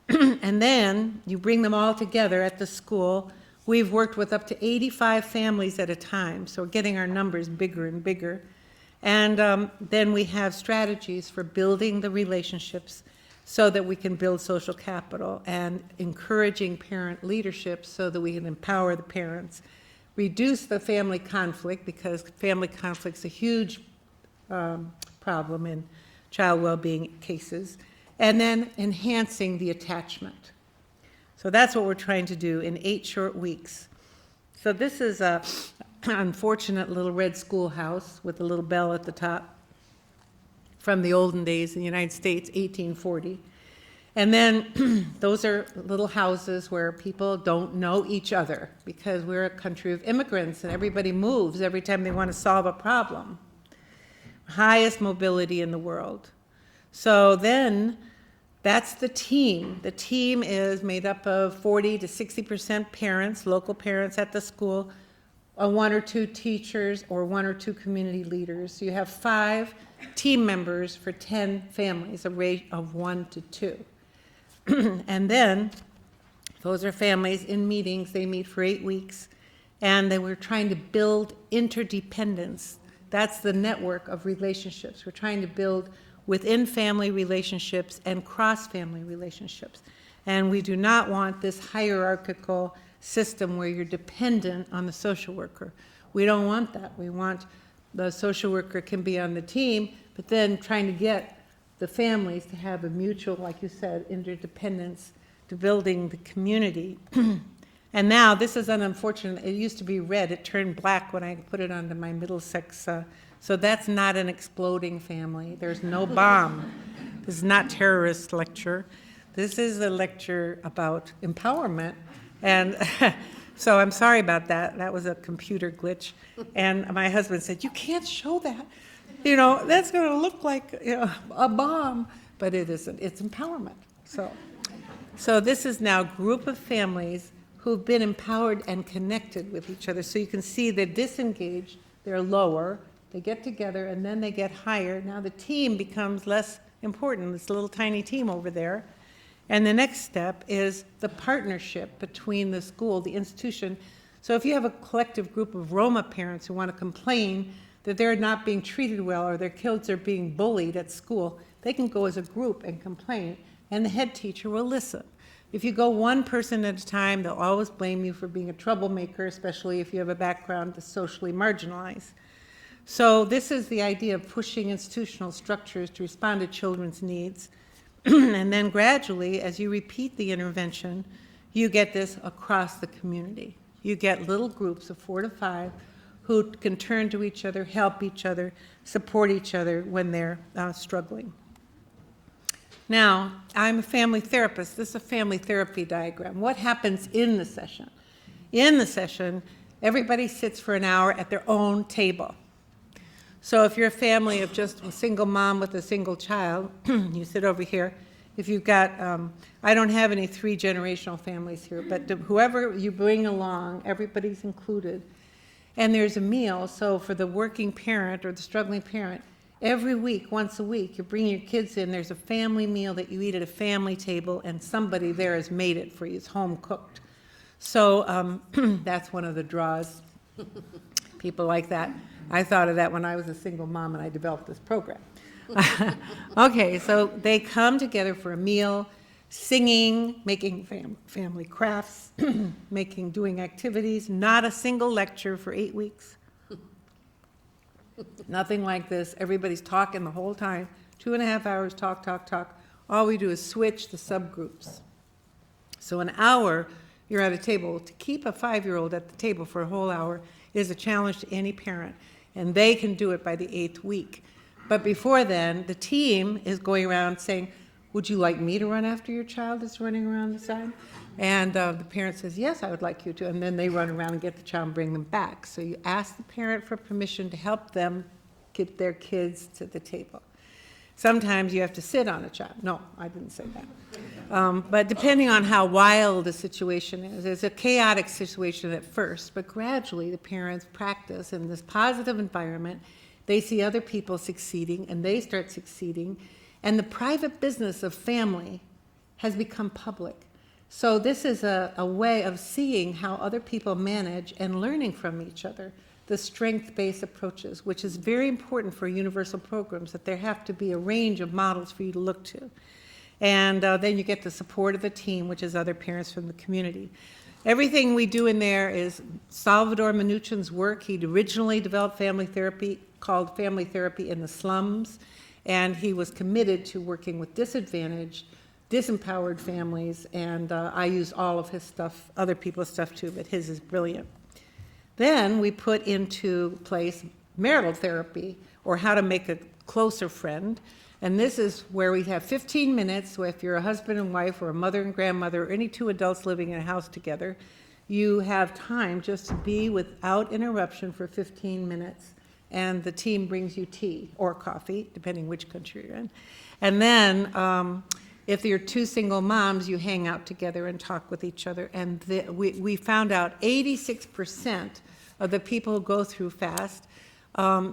and then you bring them all together at the school. We've worked with up to 85 families at a time, so we're getting our numbers bigger and bigger. And then we have strategies for building the relationships so that we can build social capital, and encouraging parent leadership so that we can empower the parents, reduce the family conflict, because family conflict is a huge problem in child well-being cases, and then enhancing the attachment. So that's what we're trying to do in 8 short weeks. So this is a unfortunate little red schoolhouse with a little bell at the top from the olden days in the United States, 1840. And then those are little houses where people don't know each other, because we're a country of immigrants and everybody moves every time they want to solve a problem. Highest mobility in the world. So then that's the team. The team is made up of 40 to 60% parents, local parents at the school, 1 or 2 teachers, or 1 or 2 community leaders. So you have 5 team members for 10 families, a rate of 1 to 2. And then those are families in meetings. They meet for 8 weeks, and they were trying to build interdependence. That's the network of relationships. We're trying to build within family relationships and cross-family relationships. And we do not want this hierarchical system where you're dependent on the social worker. We don't want that. We want the social worker can be on the team, but then trying to get the families to have a mutual, like you said, interdependence to building the community. And now this is an unfortunate, it used to be red, it turned black when I put it onto my Middlesex, so that's not an exploding family. There's no bomb. This is not terrorist lecture. This is a lecture about empowerment. And so I'm sorry about that. That was a computer glitch. And my husband said, "You can't show that. You know, that's going to look like, you know, a bomb." But it isn't. It's empowerment. So this is now a group of families who've been empowered and connected with each other. So you can see they're disengaged, they're lower, they get together, and then they get higher. Now the team becomes less important, this little tiny team over there. And the next step is the partnership between the school, the institution. So if you have a collective group of Roma parents who want to complain that they're not being treated well or their kids are being bullied at school, they can go as a group and complain, and the head teacher will listen. If you go one person at a time, they'll always blame you for being a troublemaker, especially if you have a background that's socially marginalized. So this is the idea of pushing institutional structures to respond to children's needs. And then gradually, as you repeat the intervention, you get this across the community. You get little groups of 4 to 5 who can turn to each other, help each other, support each other when they're struggling. Now, I'm a family therapist. This is a family therapy diagram. What happens in the session? In the session, everybody sits for an hour at their own table. So if you're a family of just a single mom with a single child, you sit over here. If you've got, I don't have any 3-generational families here, but whoever you bring along, everybody's included. And there's a meal, so for the working parent or the struggling parent, every week, once a week, you're bringing your kids in, there's a family meal that you eat at a family table, and somebody there has made it for you, it's home cooked. So that's one of the draws. People like that. I thought of that when I was a single mom and I developed this program. Okay, so they come together for a meal, singing, making family crafts, doing activities, not a single lecture for 8 weeks. Nothing like this. Everybody's talking the whole time. 2.5 hours, talk, talk, talk. All we do is switch the subgroups. So an hour, you're at a table. To keep a 5-year-old at the table for a whole hour is a challenge to any parent, and they can do it by the 8th week. But before then, the team is going around saying, "Would you like me to run after your child that's running around the side?" And the parent says, "Yes, I would like you to." And then they run around and get the child and bring them back. So you ask the parent for permission to help them get their kids to the table. Sometimes you have to sit on a child. No, I didn't say that. But depending on how wild the situation is, it's a chaotic situation at first, but gradually the parents practice in this positive environment. They see other people succeeding, and they start succeeding, and the private business of family has become public. So this is a way of seeing how other people manage and learning from each other, the strength-based approaches, which is very important for universal programs, that there have to be a range of models for you to look to. And then you get the support of the team, which is other parents from the community. Everything we do in there is Salvador Minuchin's work. He'd originally developed family therapy, called Family Therapy in the Slums, and he was committed to working with disadvantaged, disempowered families, and I use all of his stuff, other people's stuff too, but his is brilliant. Then we put into place marital therapy, or how to make a closer friend. And this is where we have 15 minutes. So if you're a husband and wife, or a mother and grandmother, or any two adults living in a house together, you have time just to be without interruption for 15 minutes. And the team brings you tea or coffee, depending which country you're in. And then if you're two single moms, you hang out together and talk with each other. And we found out 86% of the people who go through FAST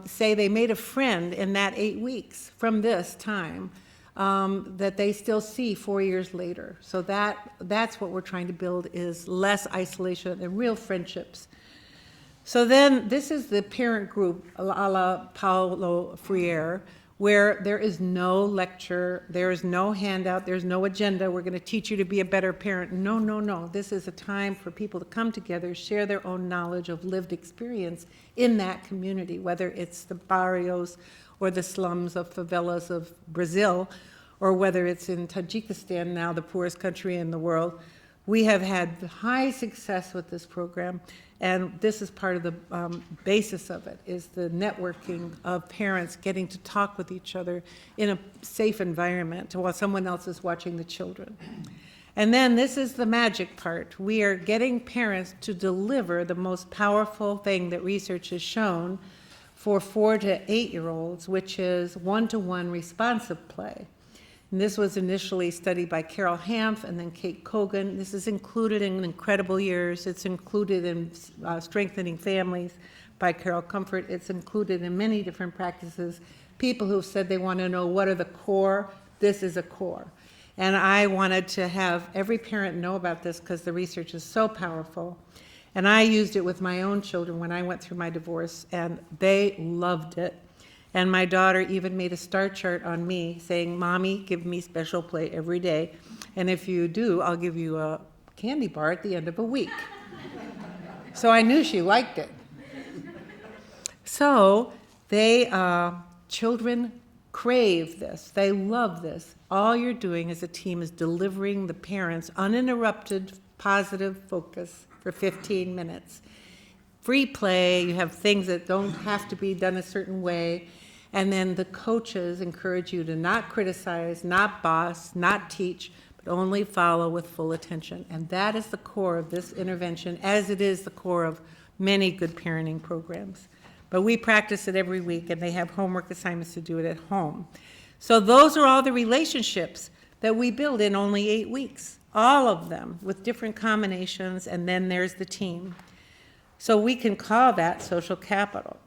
say they made a friend in that 8 weeks from this time that they still see 4 years later. So that's what we're trying to build, is less isolation and real friendships. So then this is the parent group, a la Paulo Freire, where there is no lecture, there is no handout, there's no agenda, we're going to teach you to be a better parent. No, no, no. This is a time for people to come together, share their own knowledge of lived experience in that community, whether it's the barrios or the slums of favelas of Brazil, or whether it's in Tajikistan, now the poorest country in the world. We have had high success with this program, and this is part of the basis of it, is the networking of parents getting to talk with each other in a safe environment while someone else is watching the children. And then this is the magic part. We are getting parents to deliver the most powerful thing that research has shown for 4 to 8-year-olds, which is one-to-one responsive play. And this was initially studied by Carol Hanf and then Kate Kogan. This is included in Incredible Years. It's included in Strengthening Families by Carol Comfort. It's included in many different practices. People who've said they want to know what are the core, this is a core. And I wanted to have every parent know about this because the research is so powerful. And I used it with my own children when I went through my divorce, and they loved it. And my daughter even made a star chart on me saying, "Mommy, give me special play every day. And if you do, I'll give you a candy bar at the end of a week." So I knew she liked it. So children crave this. They love this. All you're doing as a team is delivering the parents uninterrupted, positive focus for 15 minutes. Free play, you have things that don't have to be done a certain way. And then the coaches encourage you to not criticize, not boss, not teach, but only follow with full attention. And that is the core of this intervention, as it is the core of many good parenting programs. But we practice it every week, and they have homework assignments to do it at home. So those are all the relationships that we build in only 8 weeks, all of them with different combinations, and then there's the team. So we can call that social capital.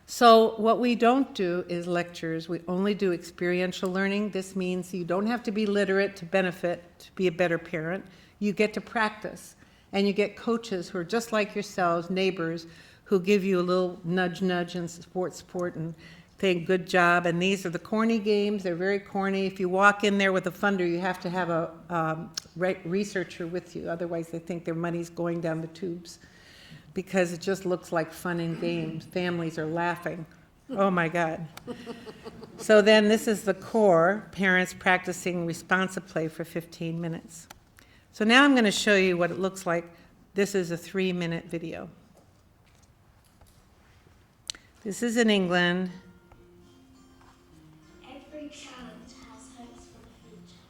So what we don't do is lectures. We only do experiential learning. This means you don't have to be literate to benefit, to be a better parent. You get to practice, and you get coaches who are just like yourselves, neighbors, who give you a little nudge and support, and think, good job. And these are the corny games. They're very corny. If you walk in there with a funder, you have to have a researcher with you. Otherwise, they think their money's going down the tubes, because it just looks like fun and games. Families are laughing. Oh my God. So then this is the core, parents practicing responsive play for 15 minutes. So now I'm going to show you what it looks like. This is a 3-minute video. This is in England.
Every child has hopes for the future.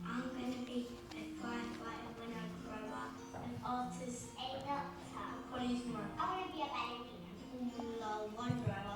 I'm going to be a firefighter when I grow up, an artist, a doctor, a policeman. I want to be a ballerina. One grow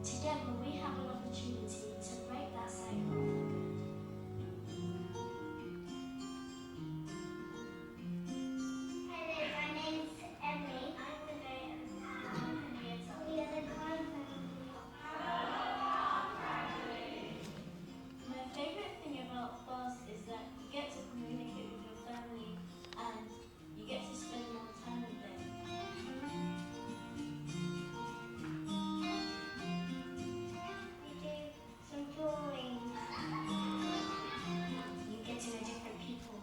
Together we have an opportunity to break that cycle for good. Hello, my name's Emily. I'm the day and we are the Klein family. My favourite thing about BUS is that you get to communicate with your family and you get to spend more time with them. We do some drawings. You get to know different people.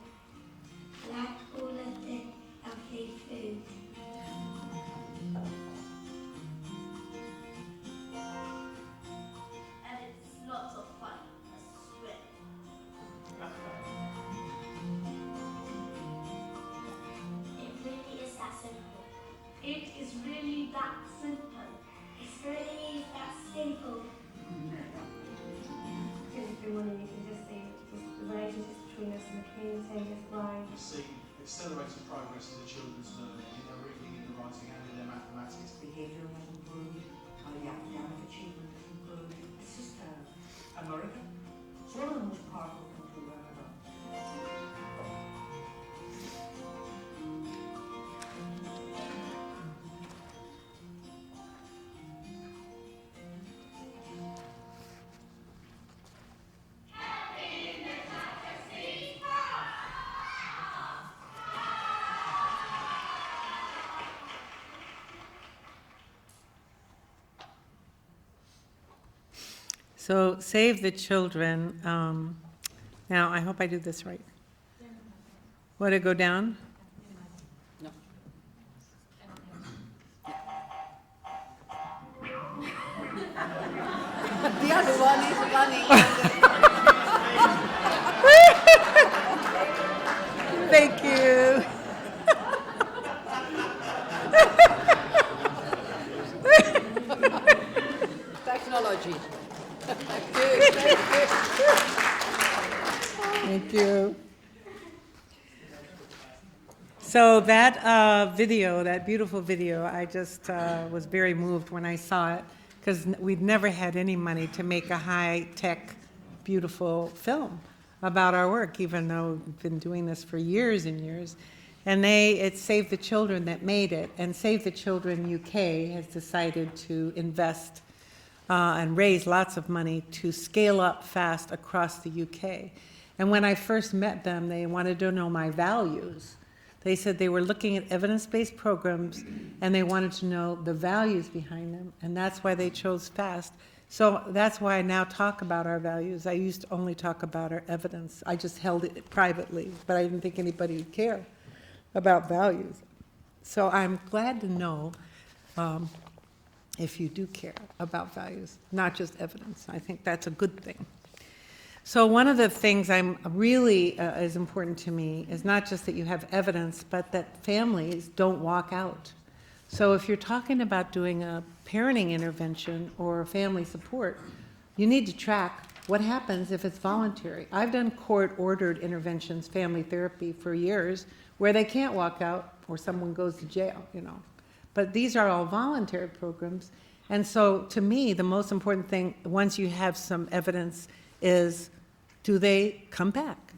Like all of the lovely food. And it's lots of fun, I swear. It really is that simple. It is really that simple. It's really that simple. If you want, you can just say just the relationship between us and the community is right.
We see accelerated progress in the children's learning, in their reading, in their writing and in their mathematics.
Behavioural has improved, the academic achievement has improved. It's just America. It's one of the most powerful countries to learn about.
So Save the Children. Now, I hope I do this right. Would it go down?
No. The other one is running.
Thank you.
Technology.
Thank you. So that video, that beautiful video, I just was very moved when I saw it, because we'd never had any money to make a high-tech, beautiful film about our work, even though we've been doing this for years and years. And it's Save the Children that made it, and Save the Children UK has decided to invest and raise lots of money to scale up fast across the UK. And when I first met them, they wanted to know my values. They said they were looking at evidence-based programs and they wanted to know the values behind them, and that's why they chose FAST. So that's why I now talk about our values. I used to only talk about our evidence. I just held it privately, but I didn't think anybody would care about values. So I'm glad to know if you do care about values, not just evidence. I think that's a good thing. So one of the things I'm really is important to me is not just that you have evidence, but that families don't walk out. So if you're talking about doing a parenting intervention or family support, you need to track what happens if it's voluntary. I've done court-ordered interventions, family therapy, for years where they can't walk out or someone goes to jail, you know. But these are all voluntary programs. And so to me, the most important thing, once you have some evidence, is do they come back?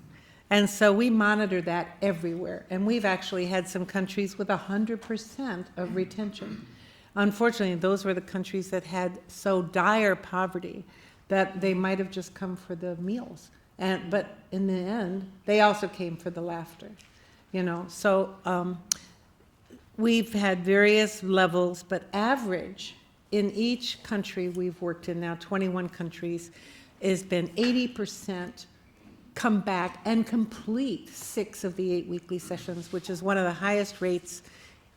And so we monitor that everywhere. And we've actually had some countries with 100% of retention. Unfortunately, those were the countries that had so dire poverty that they might have just come for the meals. But in the end, they also came for the laughter. you know. So we've had various levels, but average in each country we've worked in now, 21 countries, has been 80% come back and complete 6 of the 8 weekly sessions, which is one of the highest rates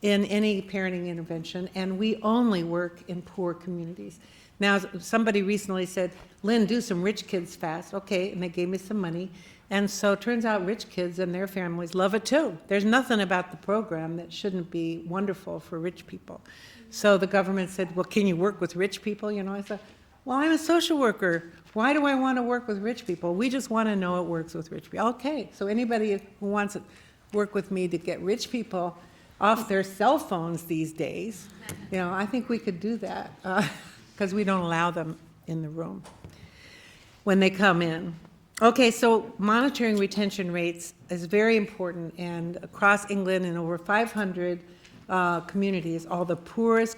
in any parenting intervention, and we only work in poor communities. Now, somebody recently said, Lynn, do some rich kids fast. Okay, and they gave me some money. And so it turns out rich kids and their families love it too. There's nothing about the program that shouldn't be wonderful for rich people. So the government said, well, can you work with rich people? You know, I said, well, I'm a social worker. Why do I want to work with rich people? We just want to know it works with rich people. Okay, so anybody who wants to work with me to get rich people off their cell phones these days, you know, I think we could do that because we don't allow them in the room when they come in. Okay, so monitoring retention rates is very important, and across England in over 500 communities, all the poorest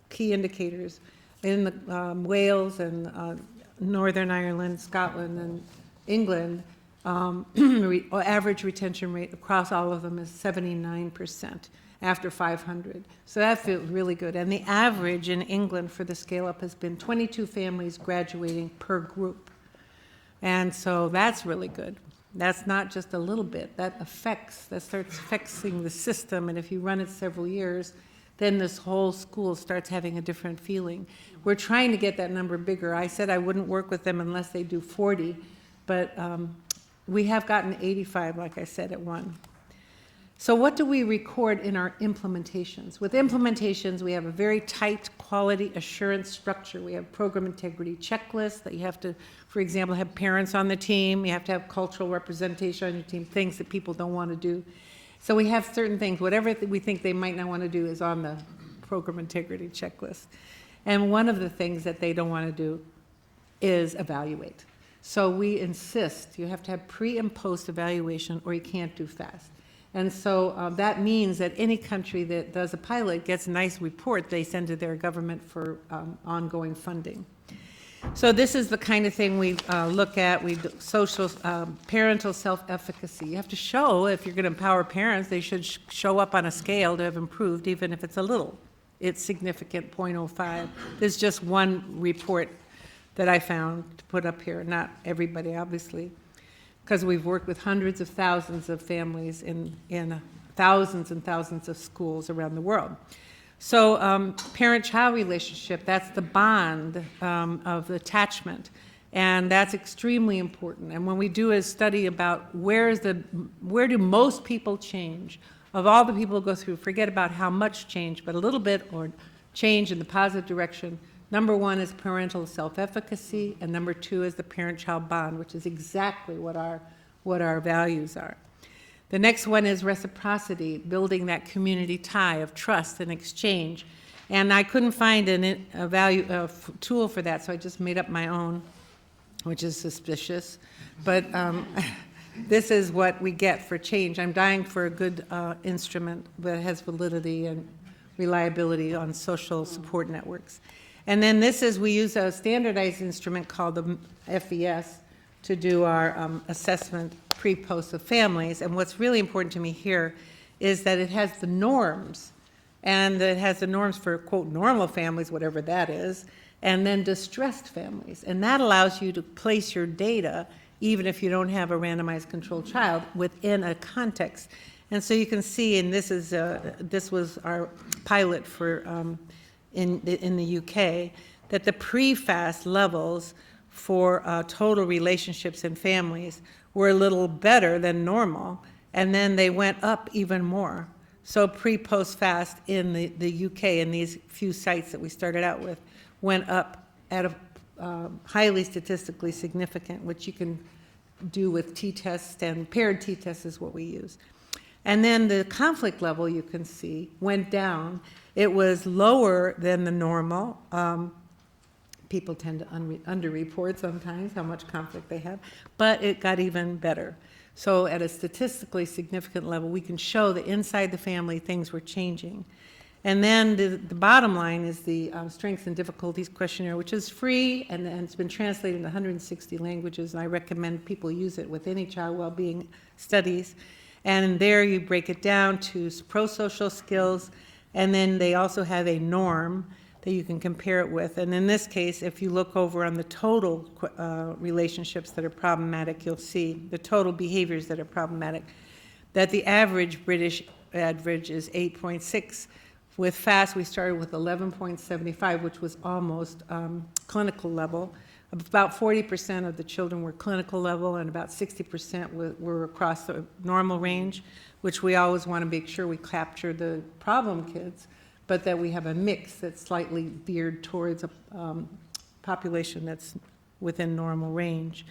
key indicators in the, Wales and Northern Ireland, Scotland, and England, average retention rate across all of them is 79% after 500. So that feels really good. And the average in England for the scale-up has been 22 families graduating per group. And so that's really good. That's not just a little bit. That starts affecting the system. And if you run it several years, then this whole school starts having a different feeling. We're trying to get that number bigger. I said I wouldn't work with them unless they do 40, but we have gotten 85, like I said, at one. So what do we record in our implementations? With implementations, we have a very tight quality assurance structure. We have program integrity checklists that you have to, for example, have parents on the team. You have to have cultural representation on your team, things that people don't want to do. So we have certain things, whatever we think they might not want to do is on the program integrity checklist. And one of the things that they don't want to do is evaluate. So we insist you have to have pre and post evaluation or you can't do fast. And so that means that any country that does a pilot gets a nice report they send to their government for ongoing funding. So this is the kind of thing we look at. We do social parental self-efficacy. You have to show, if you're going to empower parents, they should show up on a scale to have improved, even if it's a little. It's significant, 0.05. There's just one report that I found to put up here, not everybody, obviously, because we've worked with hundreds of thousands of families in thousands and thousands of schools around the world. So parent-child relationship, that's the bond of attachment, and that's extremely important. And when we do a study about where do most people change, of all the people who go through, forget about how much change, but a little bit or change in the positive direction, number 1 is parental self-efficacy, and number 2 is the parent-child bond, which is exactly what our values are. The next one is reciprocity, building that community tie of trust and exchange. And I couldn't find a tool for that, so I just made up my own, which is suspicious. But this is what we get for change. I'm dying for a good instrument that has validity and reliability on social support networks. And then we use a standardized instrument called the FES to do our assessment pre-post of families. And what's really important to me here is that it has the norms, and it has the norms for, quote, normal families, whatever that is, and then distressed families. And that allows you to place your data, even if you don't have a randomized controlled child, within a context. And so you can see, and this was our pilot for in the UK, that the pre-FAST levels for total relationships and families were a little better than normal, and then they went up even more. So pre-post-FAST in the UK, in these few sites that we started out with, went up at a highly statistically significant, which you can do with t-tests, and paired t-tests is what we use. And then the conflict level, you can see, went down. It was lower than the normal. People tend to underreport sometimes how much conflict they have, but it got even better. So at a statistically significant level, we can show that inside the family things were changing. And then the bottom line is the Strengths and Difficulties Questionnaire, which is free, and it's been translated into 160 languages, and I recommend people use it with any child well-being studies. And there you break it down to pro-social skills, and then they also have a norm that you can compare it with. And in this case, if you look over on the total relationships that are problematic, you'll see the total behaviors that are problematic, that the average British average is 8.6. With FAST, we started with 11.75, which was almost clinical level. About 40% of the children were clinical level, and about 60% were across the normal range, which we always want to make sure we capture the problem kids, but that we have a mix that's slightly veered towards a population that's within normal range.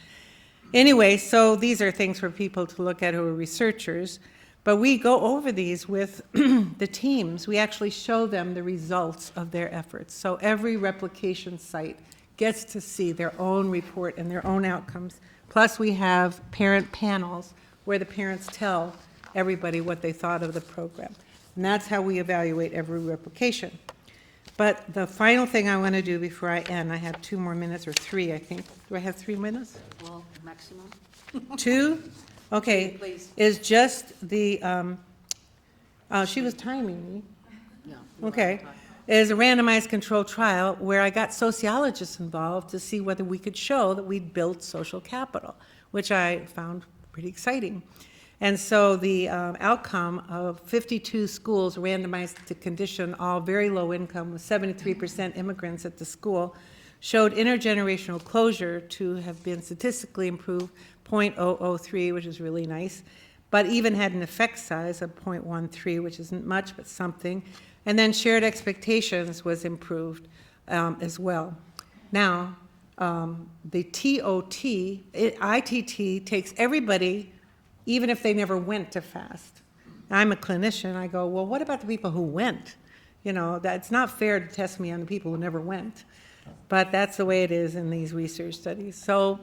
Anyway, so these are things for people to look at who are researchers, but we go over these with the teams. We actually show them the results of their efforts. So every replication site gets to see their own report and their own outcomes. Plus we have parent panels where the parents tell everybody what they thought of the program. And that's how we evaluate every replication. But the final thing I want to do before I end, I have 2 more minutes, or 3, I think. Do I have 3 minutes?
Well, maximum.
2? Okay,
Please.
is just the, she was timing me.
Yeah.
Okay. Is a randomized controlled trial where I got sociologists involved to see whether we could show that we'd built social capital, which I found pretty exciting. And so the outcome of 52 schools randomized to condition, all very low income, with 73% immigrants at the school, showed intergenerational closure to have been statistically improved 0.003, which is really nice, but even had an effect size of 0.13, which isn't much, but something. And then shared expectations was improved as well. Now, the ITT takes everybody, even if they never went to FAST. I'm a clinician. I go, well, what about the people who went? You know, it's not fair to test me on the people who never went. But that's the way it is in these research studies. So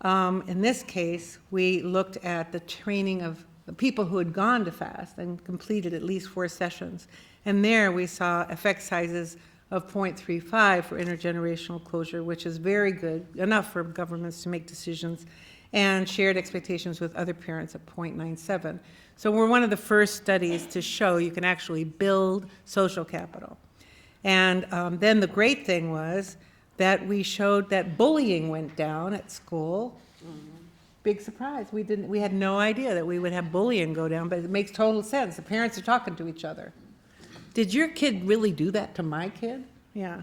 in this case, we looked at the training of the people who had gone to FAST and completed at least 4 sessions. And there we saw effect sizes of 0.35 for intergenerational closure, which is very good, enough for governments to make decisions, and shared expectations with other parents at 0.97. So we're one of the first studies to show you can actually build social capital. And then the great thing was that we showed that bullying went down at school. Big surprise. We had no idea that we would have bullying go down, but it makes total sense. The parents are talking to each other. Did your kid really do that to my kid? Yeah.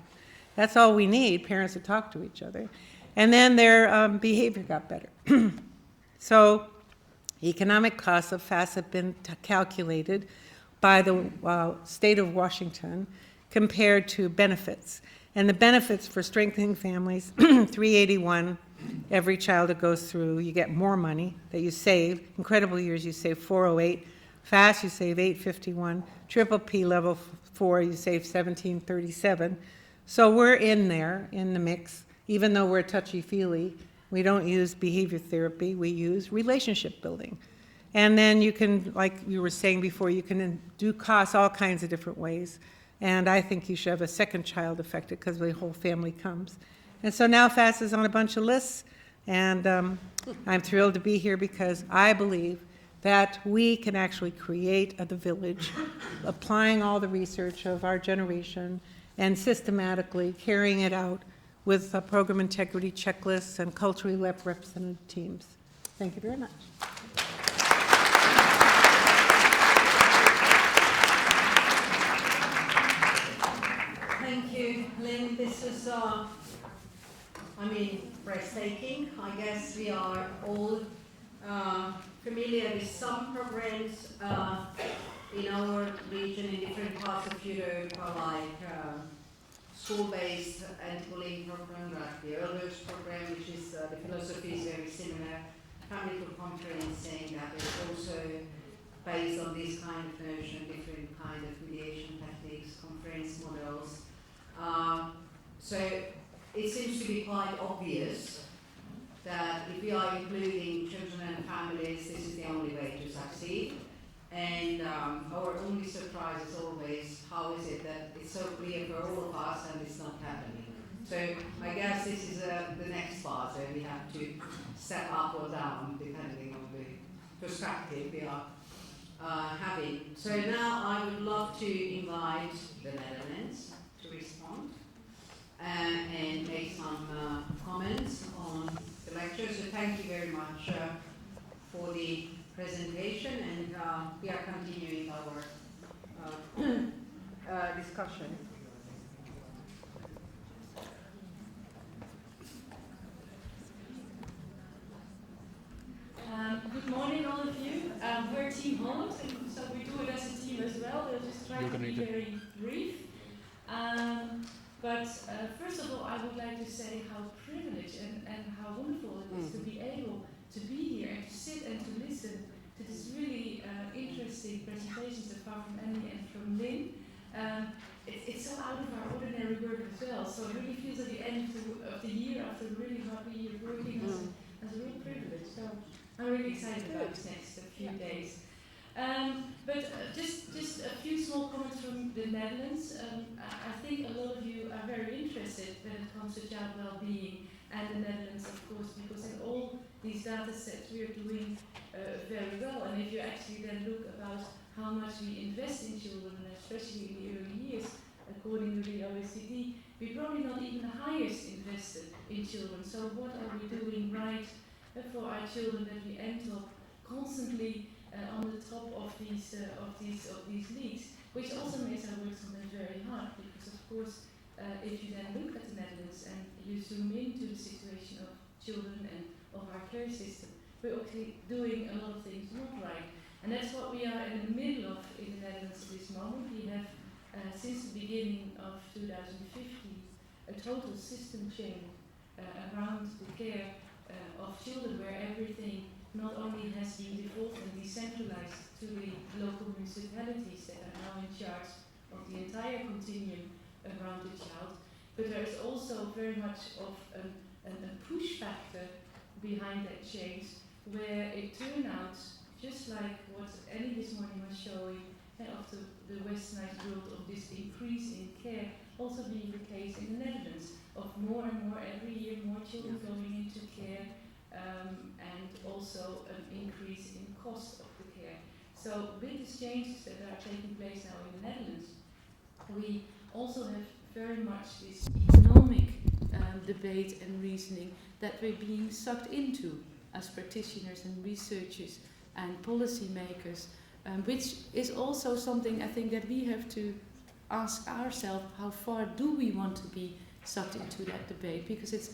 That's all we need, parents to talk to each other. And then their behavior got better. So economic costs of FAST have been calculated by the state of Washington compared to benefits. And the benefits for strengthening families, 381, every child that goes through, you get more money that you save. Incredible years, you save 408. FAST, you save 851. Triple P level 4, you save 1737. So we're in there, in the mix. Even though we're touchy-feely, we don't use behavior therapy, we use relationship building. And then you can, like you were saying before, you can do costs all kinds of different ways. And I think you should have a second child affected because the whole family comes. And so now FAST is on a bunch of lists, and I'm thrilled to be here because I believe that we can actually create the village, applying all the research of our generation and systematically carrying it out with program integrity checklists and culturally represented teams. Thank you very much.
Thank you, Lynn. This is, breathtaking. I guess we are all familiar with some programs in our region, in different parts of Europe, like school-based anti-bullying program, like the Eurochild program, which is the philosophy is very similar. Family to conference saying that it's also based on this kind of notion, different kind of mediation techniques, conference models. So it seems to be quite obvious that if we are including children and families, this is the only way to succeed. And our only surprise is always, how is it that it's so clear for all of us and it's not happening? So I guess this is the next part where we have to step up or down depending on the perspective we are having. So now I would love to invite the Netherlands to respond and make some comments on the lecture. So thank you very much for the presentation, and we are continuing our discussion.
Good morning, all of you. We're Team Holland, and so we do it as a team as well. We'll just try to be very brief. But first of all, I would like to say how privileged and how wonderful it is to be able to be here and to sit and to listen to this really interesting presentations that come from Annie and from Lynn. It's so out of our ordinary work as well, so it really feels at the end of the year, after a really hard year working, as a real privilege. So I'm really excited about this next few days. But just a few small comments from the Netherlands. I think a lot of you are very interested when it comes to child well-being and the Netherlands, of course, because in all these data sets we are doing very well. And if you actually then look about how much we invest in children, and especially in the early years, according to the OECD, we're probably not even the highest invested in children. So what are we doing right for our children that we end up constantly on the top of these leagues, which also makes our work sometimes very hard, because of course if you then look at the Netherlands and you zoom into the situation of children and of our care system, we're actually doing a lot of things not right. And that's what we are in the middle of in the Netherlands at this moment. We have since the beginning of 2015 a total system change around the care of children, where everything not only has been devolved and decentralized to the local municipalities that are now in charge of the entire continuum around the child, but there is also very much of a push factor behind that change, where it turned out, just like what Annie this morning was showing, of the westernized world, of this increase in care also being the case in the Netherlands, of more and more every year, more children going into care, and also an increase in cost of the care. So with these changes that are taking place now in the Netherlands, we also have very much this economic debate and reasoning that we're being sucked into as practitioners and researchers and policymakers, which is also something I think that we have to ask ourselves, how far do we want to be sucked into that debate? Because it's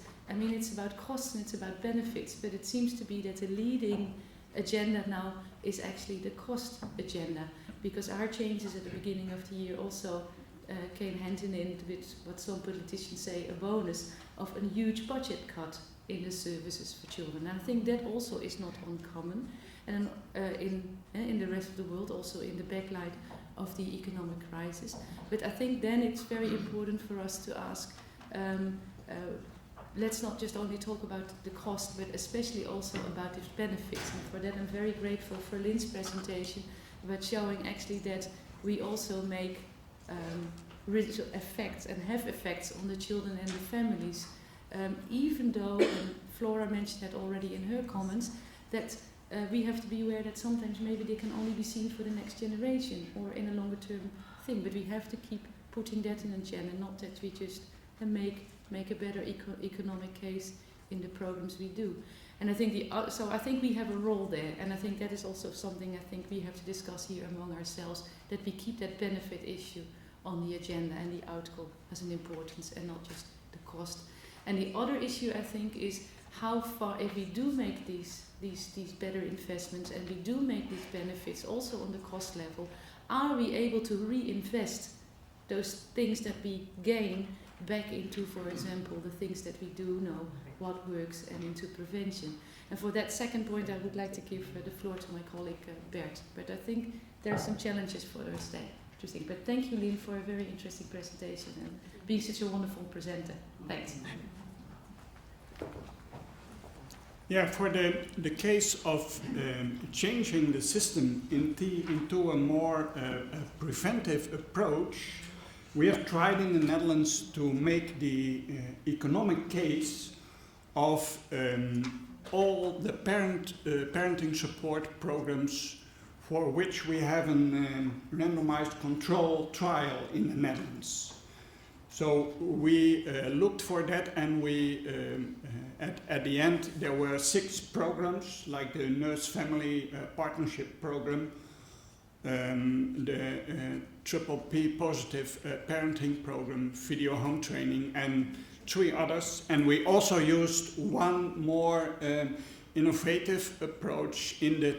about costs and it's about benefits, but it seems to be that the leading agenda now is actually the cost agenda, because our changes at the beginning of the year also came hand in hand with what some politicians say a bonus of a huge budget cut in the services for children. And I think that also is not uncommon, and in the rest of the world, also in the backlight of the economic crisis. But I think then it's very important for us to ask, let's not just only talk about the cost, but especially also about its benefits. And for that I'm very grateful for Lynn's presentation about showing actually that we also make effects and have effects on the children and the families, even though, and Flora mentioned that already in her comments, that we have to be aware that sometimes maybe they can only be seen for the next generation or in a longer term thing, but we have to keep putting that in agenda, not that we just make a better economic case in the programs we do. And I think so I think we have a role there, and I think that is also something I think we have to discuss here among ourselves, that we keep that benefit issue on the agenda and the outcome as an importance and not just the cost. And the other issue I think is how far, if we do make these better investments and we do make these benefits also on the cost level, are we able to reinvest those things that we gain back into, for example, the things that we do know, what works, and into prevention. And for that second point I would like to give the floor to my colleague Bert. But I think there are some challenges for us there to think. But thank you, Lynn, for a very interesting presentation and being such a wonderful presenter. Thanks.
Yeah, for the case of changing the system into a more preventive approach, we have tried in the Netherlands to make the economic case of all the parenting support programs for which we have a randomized control trial in the Netherlands. So we looked for that, and we at the end there were 6 programs, like the Nurse-Family Partnership Program, the Triple P Positive Parenting Program, Video Home Training, and 3 others. And we also used one more innovative approach in the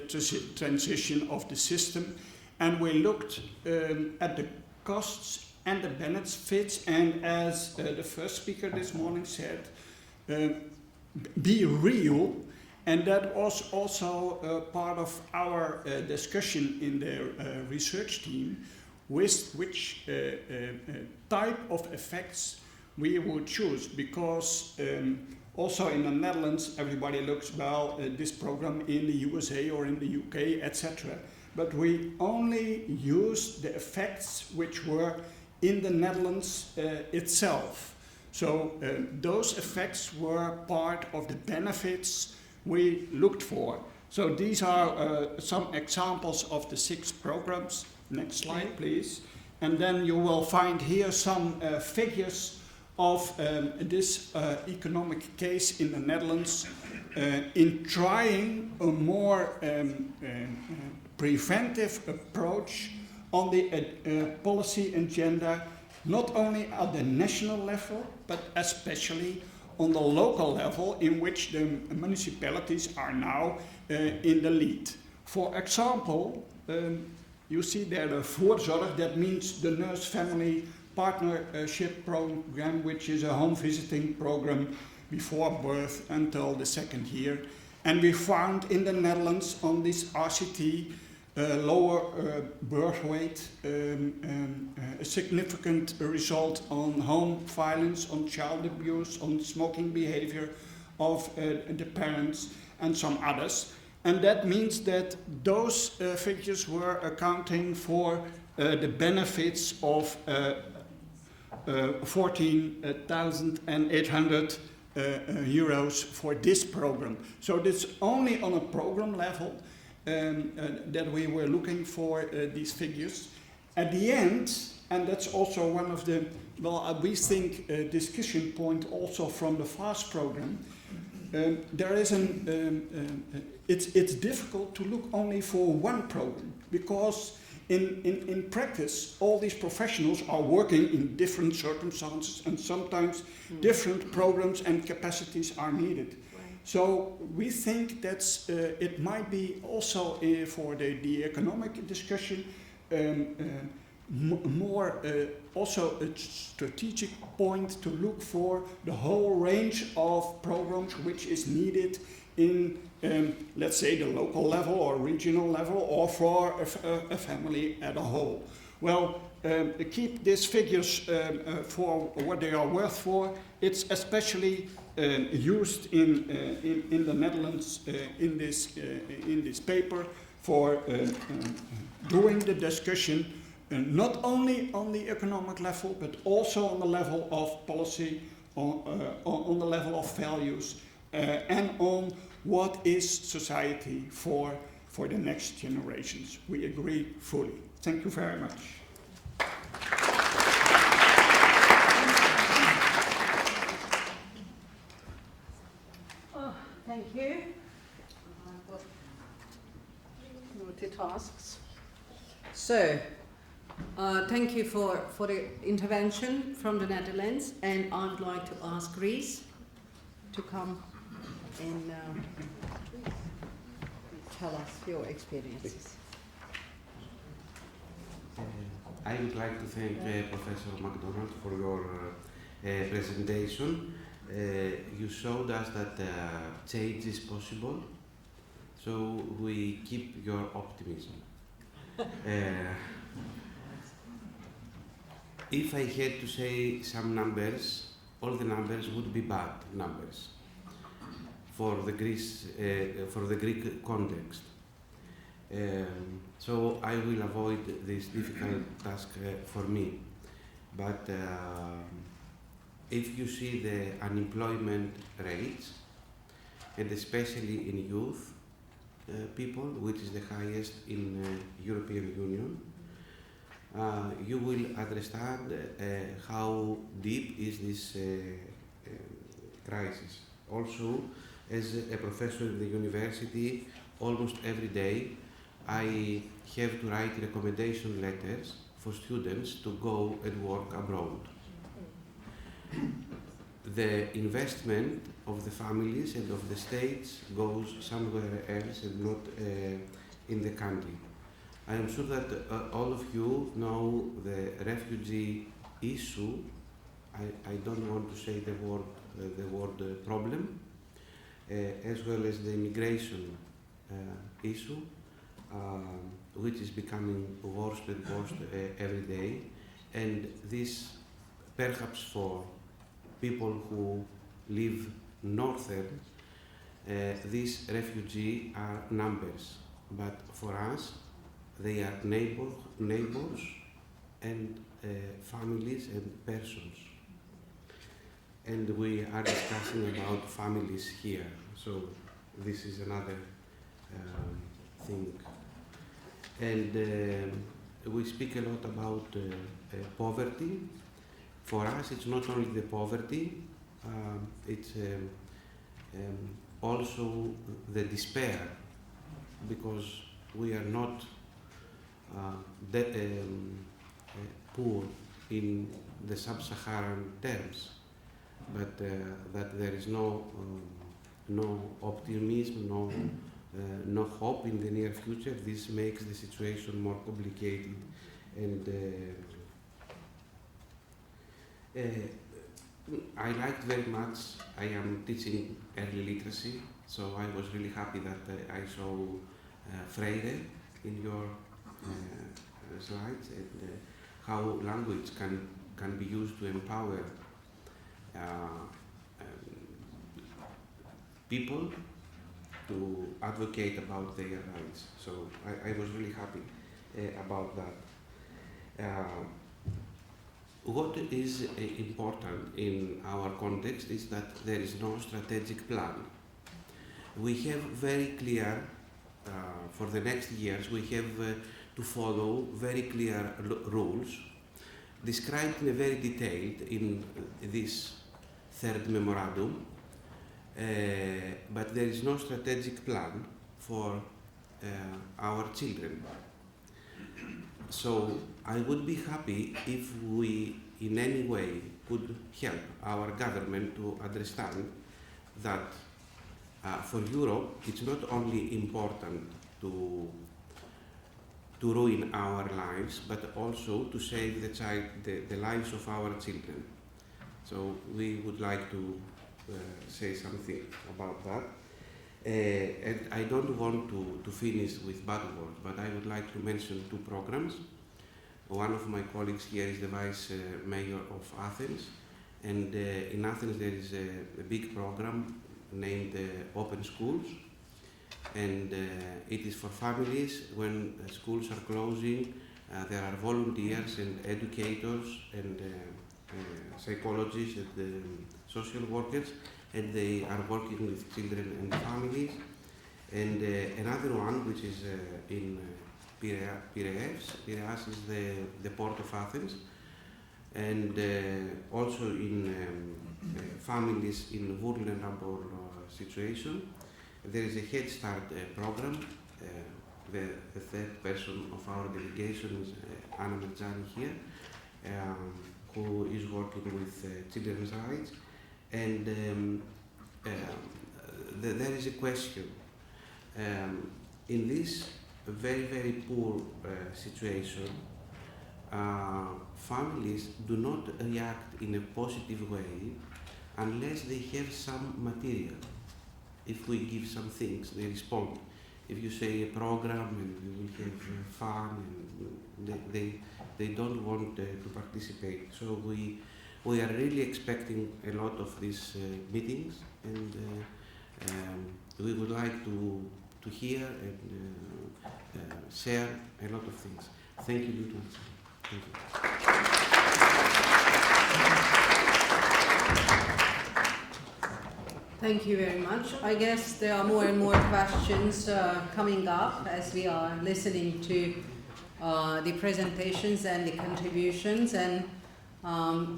transition of the system, and we looked at the costs and the benefits, and as the first speaker this morning said, be real. And that was also part of our discussion in the research team, with which type of effects we would choose, because also in the Netherlands everybody looks, well, this program in the USA or in the UK, etc. But we only used the effects which were in the Netherlands itself. So those effects were part of the benefits we looked for. So these are some examples of the 6 programs. Next slide, please. And then you will find here some figures of this economic case in the Netherlands in trying a more preventive approach on the policy agenda, not only at the national level, but especially on the local level, in which the municipalities are now in the lead. For example, you see there the voorzorg, that means the Nurse-Family Partnership Program, which is a home visiting program before birth until the 2nd year. And we found in the Netherlands on this RCT lower birth weight, a significant result on home violence, on child abuse, on smoking behavior of the parents, and some others. And that means that those figures were accounting for the benefits of 14,800 euros for this program. So it's only on a program level that we were looking for these figures. At the end, and that's also one of the, well, we think discussion point also from the FAST program, there is it's difficult to look only for one program, because in practice all these professionals are working in different circumstances, and sometimes different programs and capacities are needed. So we think that it might be also for the economic discussion more also a strategic point to look for the whole range of programs which is needed in, let's say, the local level or regional level, or for a family as a whole. Well, keep these figures for what they are worth for. It's especially used in the Netherlands in this paper for doing the discussion, not only on the economic level, but also on the level of policy, on the level of values, and on what is society for the next generations. We agree fully. Thank you very much.
Thank you. I've got multitasks. So, thank you for the intervention from the Netherlands, and I would like to ask Reese to come and tell us your experiences.
I would like to thank Professor MacDonald for your presentation. You showed us that change is possible, so we keep your optimism. If I had to say some numbers, all the numbers would be bad numbers for the Greek context. So I will avoid this difficult task for me. But if you see the unemployment rates, and especially in youth, people, which is the highest in European Union. You will understand how deep is this crisis. Also, as a professor in the university, almost every day I have to write recommendation letters for students to go and work abroad. The investment of the families and of the states goes somewhere else and not in the country. I am sure that all of you know the refugee issue. I don't want to say the word problem, as well as the immigration issue, which is becoming worse and worse every day. And this, perhaps for people who live northern, these refugees are numbers, but for us, they are neighbors and families and persons. And we are discussing about families here, so this is another thing. And we speak a lot about poverty. For us, it's not only the poverty, it's also the despair, because we are not poor in the sub-Saharan terms, but that there is no optimism, no hope in the near future. This makes the situation more complicated. And I liked very much, I am teaching early literacy, so I was really happy that I saw Freire in your slides, and how language can be used to empower people to advocate about their rights. So I was really happy about that. What is important in our context is that there is no strategic plan. We have very clear, for the next years, we have to follow very clear rules, described in a very detailed in this third memorandum, but there is no strategic plan for our children. So I would be happy if we in any way could help our government to understand that for Europe it's not only important to ruin our lives, but also to save the lives of our children. So we would like to say something about that. And I don't want to finish with bad words, but I would like to mention two programs. One of my colleagues here is the Vice Mayor of Athens, and in Athens there is a big program named Open Schools, and it is for families. When schools are closing, there are volunteers and educators and psychologists and social workers, and they are working with children and families. And another one, which is in Piraeus. Piraeus is the port of Athens, and also in families in vulnerable situation. There is a Head Start program. The third person of our delegation is Anna Merjani here, who is working with children's rights. And there is a question. In this very, very poor situation, families do not react in a positive way unless they have some material. If we give some things, they respond. If you say a program and we will have fun, and they don't want to participate. So we are really expecting a lot of these meetings, and we would like to hear and share a lot of things. Thank you, Lieutenant. Thank you.
Thank you very much. I guess there are more and more questions coming up as we are listening to the presentations and the contributions. And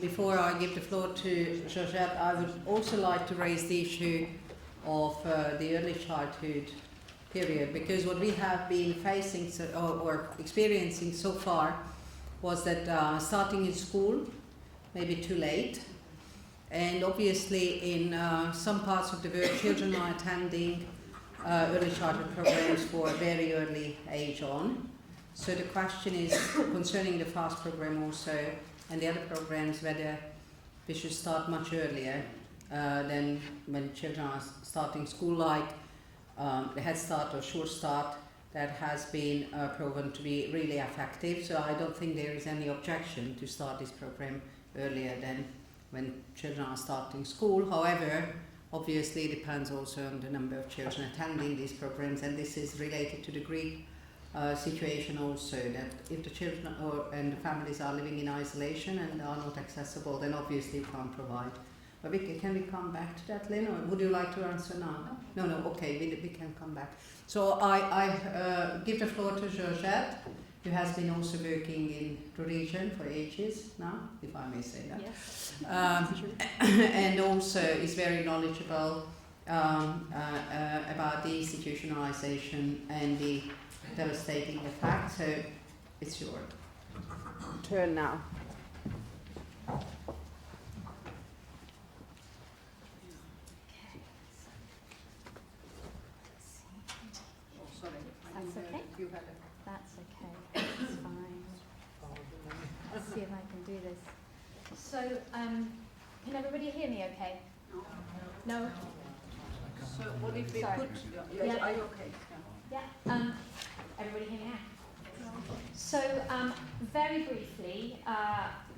before I give the floor to Georgette, I would also like to raise the issue of the early childhood period, because what we have been facing or experiencing so far was that starting in school may be too late. And obviously in some parts of the world, children are attending early childhood programs for a very early age on. So the question is concerning the FAST program also and the other programs, whether we should start much earlier than when children are starting school, like the Head Start or Short Start, that has been proven to be really effective. So I don't think there is any objection to start this program earlier than when children are starting school. However, obviously it depends also on the number of children attending these programs, and this is related to the Greek situation also, that if the children and the families are living in isolation and are not accessible, then obviously you can't provide. But can we come back to that, Lynn, or would you like to answer now? No, okay, we can come back. So I give the floor to Georgette, who has been also working in the region for ages now, if I may say that.
Yes.
And also is very knowledgeable about the institutionalization and the devastating effect. So it's your turn now.
That's okay. That's okay. It's fine. Let's see if I can do this. So, can everybody hear me okay? No?
So what if we
Sorry.
put...
Yeah.
Are you okay?
Yeah. Everybody hear me now? So, very briefly,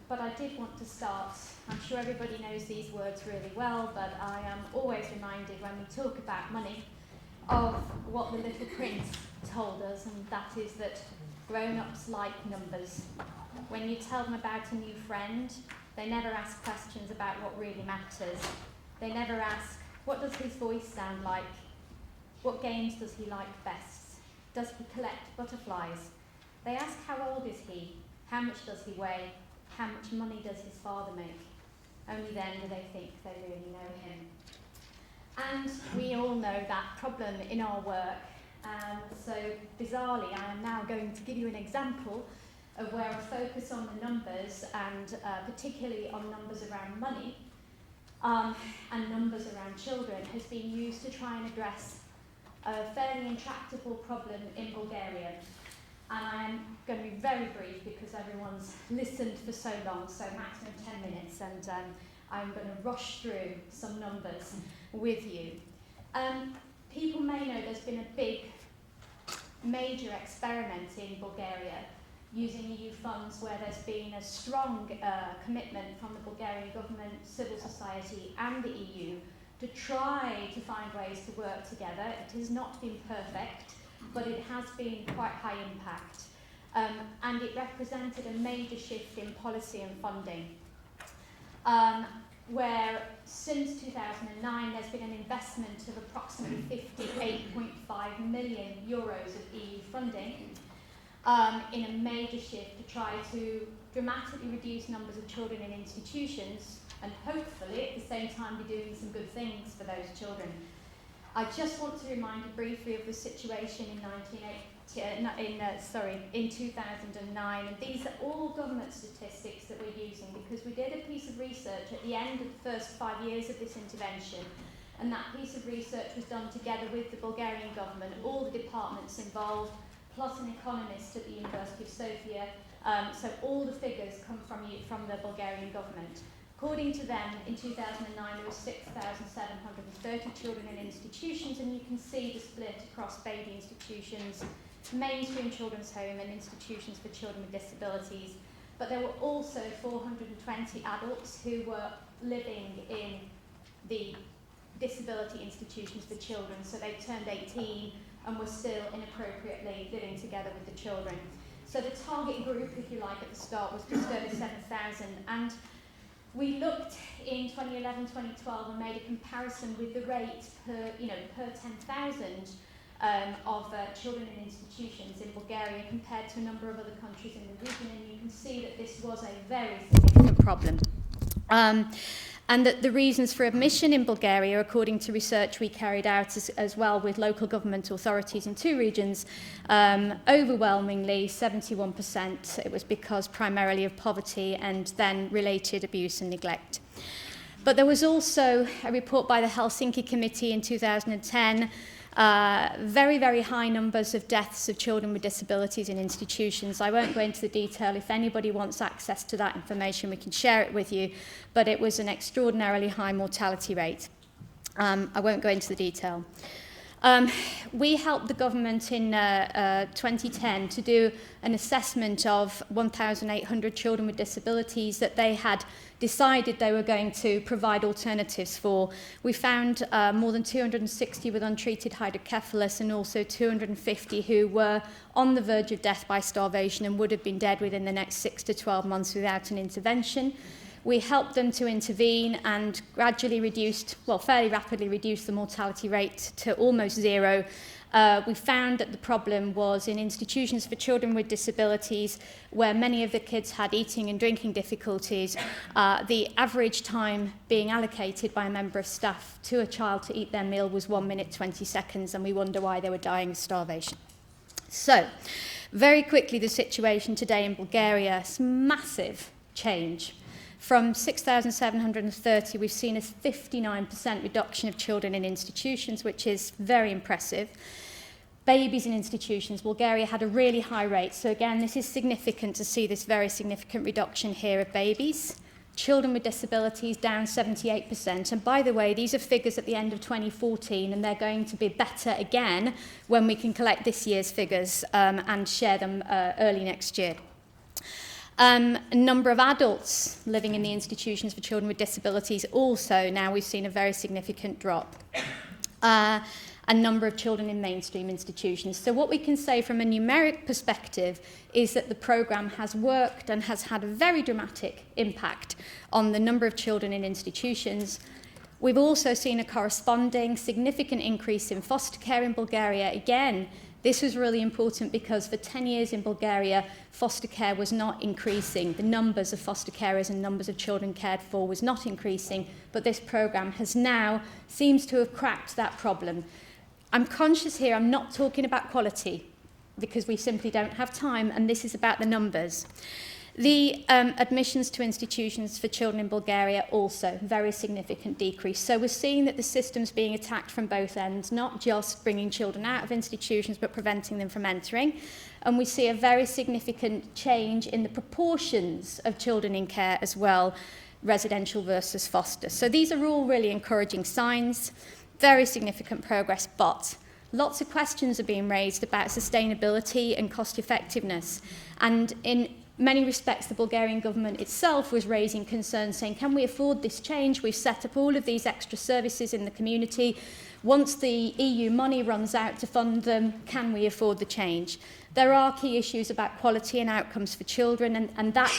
but I did want to start, I'm sure everybody knows these words really well, but I am always reminded when we talk about money of what the Little Prince told us, and that is that grown-ups like numbers. When you tell them about a new friend, they never ask questions about what really matters. They never ask, what does his voice sound like? What games does he like best? Does he collect butterflies? They ask, how old is he? How much does he weigh? How much money does his father make? Only then do they think they really know him. And we all know that problem in our work. So bizarrely, I am now going to give you an example of where a focus on the numbers, and particularly on numbers around money and numbers around children, has been used to try and address a fairly intractable problem in Bulgaria. And I am going to be very brief because everyone's listened for so long, so maximum 10 minutes, and I'm going to rush through some numbers with you. People may know there's been a big, major experiment in Bulgaria using EU funds where there's been a strong commitment from the Bulgarian government, civil society and the EU to try to find ways to work together. It has not been perfect, but it has been quite high impact. And it represented a major shift in policy and funding. Where since 2009 there's been an investment of approximately 58.5 million euros of EU funding in a major shift to try to dramatically reduce numbers of children in institutions and hopefully at the same time be doing some good things for those children. I just want to remind you briefly of the situation in 2009, and these are all government statistics that we're using because we did a piece of research at the end of the first 5 years of this intervention, and that piece of research was done together with the Bulgarian government, all the departments involved, plus an economist at the University of Sofia, so all the figures come from the Bulgarian government. According to them, in 2009 there were 6,730 children in institutions, and you can see the split across baby institutions, mainstream children's home and institutions for children with disabilities. But there were also 420 adults who were living in the disability institutions for children, so they turned 18 and were still inappropriately living together with the children. So the target group, if you like, at the start was just over 7,000, and We looked in 2011-2012 and made a comparison with the rate per 10,000 of children in institutions in Bulgaria compared to a number of other countries in the region, and you can see that this was a very significant problem. And that the reasons for admission in Bulgaria, according to research we carried out as well with local government authorities in 2 regions, overwhelmingly 71%, it was because primarily of poverty and then related abuse and neglect. But there was also a report by the Helsinki Committee in 2010, very, very high numbers of deaths of children with disabilities in institutions. I won't go into the detail. If anybody wants access to that information, we can share it with you. But it was an extraordinarily high mortality rate. I won't go into the detail. We helped the government in 2010 to do an assessment of 1,800 children with disabilities that they had decided they were going to provide alternatives for. We found more than 260 with untreated hydrocephalus and also 250 who were on the verge of death by starvation and would have been dead within the next 6 to 12 months without an intervention. We helped them to intervene and gradually fairly rapidly reduced the mortality rate to almost 0. We found that the problem was in institutions for children with disabilities, where many of the kids had eating and drinking difficulties. The average time being allocated by a member of staff to a child to eat their meal was 1 minute 20 seconds, and we wonder why they were dying of starvation. So, very quickly, the situation today in Bulgaria is massive change. From 6,730, we've seen a 59% reduction of children in institutions, which is very impressive. Babies in institutions, Bulgaria had a really high rate. So again, this is significant to see this very significant reduction here of babies. Children with disabilities down 78%. And by the way, these are figures at the end of 2014, and they're going to be better again when we can collect this year's figures and share them early next year. A number of adults living in the institutions for children with disabilities also, now we've seen a very significant drop. A number of children in mainstream institutions. So what we can say from a numeric perspective is that the programme has worked and has had a very dramatic impact on the number of children in institutions. We've also seen a corresponding significant increase in foster care in Bulgaria. Again, this was really important because for 10 years in Bulgaria, foster care was not increasing. The numbers of foster carers and numbers of children cared for was not increasing, but this programme seems to have cracked that problem. I'm conscious here, I'm not talking about quality because we simply don't have time, and this is about the numbers. The admissions to institutions for children in Bulgaria also, very significant decrease. So we're seeing that the system's being attacked from both ends, not just bringing children out of institutions, but preventing them from entering. And we see a very significant change in the proportions of children in care as well, residential versus foster. So these are all really encouraging signs, very significant progress, but lots of questions are being raised about sustainability and cost effectiveness. And in many respects, the Bulgarian government itself was raising concerns, saying, can we afford this change? We've set up all of these extra services in the community. Once the EU money runs out to fund them, can we afford the change? There are key issues about quality and outcomes for children, and that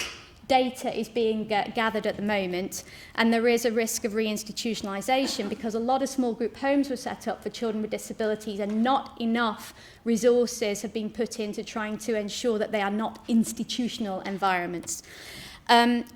data is being gathered at the moment, and there is a risk of reinstitutionalisation because a lot of small group homes were set up for children with disabilities and not enough resources have been put into trying to ensure that they are not institutional environments.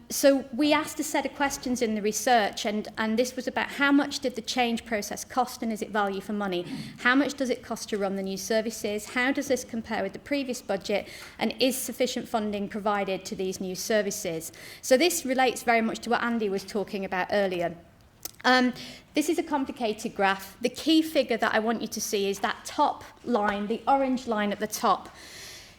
So we asked a set of questions in the research, and this was about how much did the change process cost and is it value for money? How much does it cost to run the new services? How does this compare with the previous budget? And is sufficient funding provided to these new services? So this relates very much to what Andy was talking about earlier. This is a complicated graph. The key figure that I want you to see is that top line, the orange line at the top.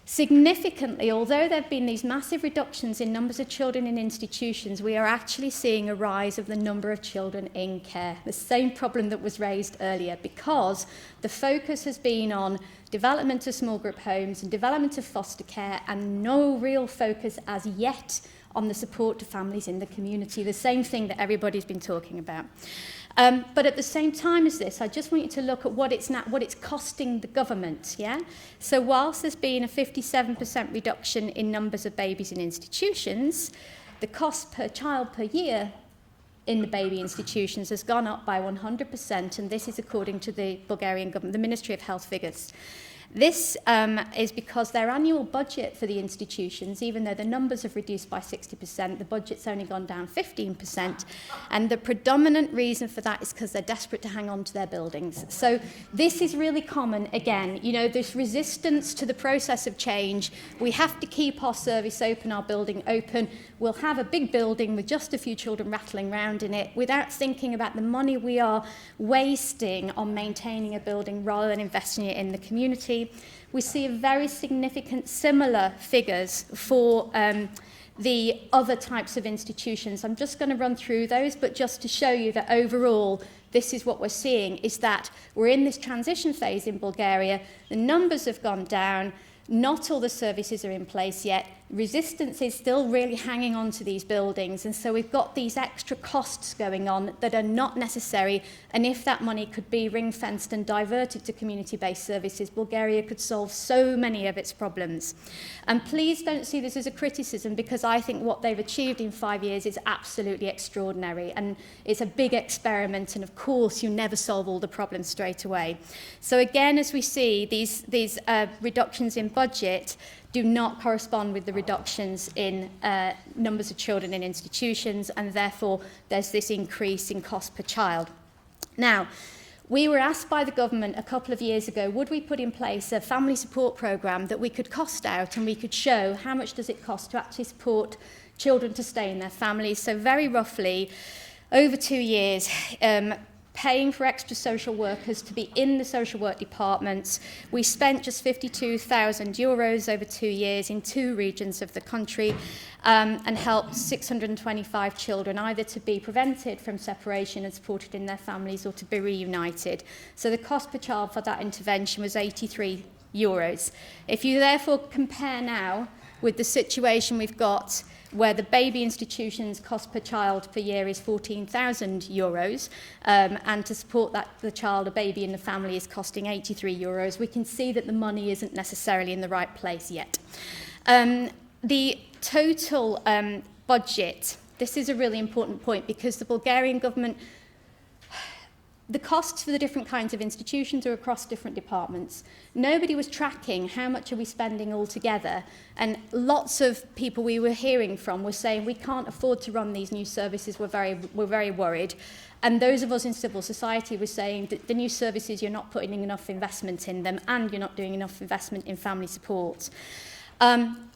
Significantly, although there have been these massive reductions in numbers of children in institutions, we are actually seeing a rise of the number of children in care. The same problem that was raised earlier, because the focus has been on development of small group homes and development of foster care, and no real focus as yet on the support to families in the community, the same thing that everybody's been talking about. But at the same time as this, I just want you to look at what it's costing the government. Yeah. So whilst there's been a 57% reduction in numbers of babies in institutions, the cost per child per year in the baby institutions has gone up by 100%, and this is according to the Bulgarian government, the Ministry of Health figures. This is because their annual budget for the institutions, even though the numbers have reduced by 60%, the budget's only gone down 15%, and the predominant reason for that is because they're desperate to hang on to their buildings. So this is really common. Again, you know, this resistance to the process of change. We have to keep our service open, our building open. We'll have a big building with just a few children rattling around in it without thinking about the money we are wasting on maintaining a building rather than investing it in the community. We see very significant similar figures for the other types of institutions. I'm just going to run through those, but just to show you that overall, this is what we're seeing, is that we're in this transition phase in Bulgaria. The numbers have gone down. Not all the services are in place yet. Resistance is still really hanging on to these buildings, and so we've got these extra costs going on that are not necessary, and if that money could be ring-fenced and diverted to community-based services, Bulgaria could solve so many of its problems. And please don't see this as a criticism, because I think what they've achieved in 5 years is absolutely extraordinary, and it's a big experiment, and of course you never solve all the problems straight away. So again, as we see, these reductions in budget do not correspond with the reductions in numbers of children in institutions, and therefore there's this increase in cost per child. Now, we were asked by the government a couple of years ago, would we put in place a family support programme that we could cost out and we could show how much does it cost to actually support children to stay in their families. So very roughly, over 2 years, paying for extra social workers to be in the social work departments. We spent just €52,000 over 2 years in 2 regions of the country and helped 625 children either to be prevented from separation and supported in their families or to be reunited. So the cost per child for that intervention was €83. If you therefore compare now with the situation we've got where the baby institution's cost per child per year is €14,000, and to support the child, a baby in the family, is costing €83, we can see that the money isn't necessarily in the right place yet. The total budget, this is a really important point, because the Bulgarian government, the costs for the different kinds of institutions are across different departments. Nobody was tracking how much are we spending altogether, and lots of people we were hearing from were saying we can't afford to run these new services, we're very worried. And those of us in civil society were saying that the new services, you're not putting enough investment in them, and you're not doing enough investment in family support.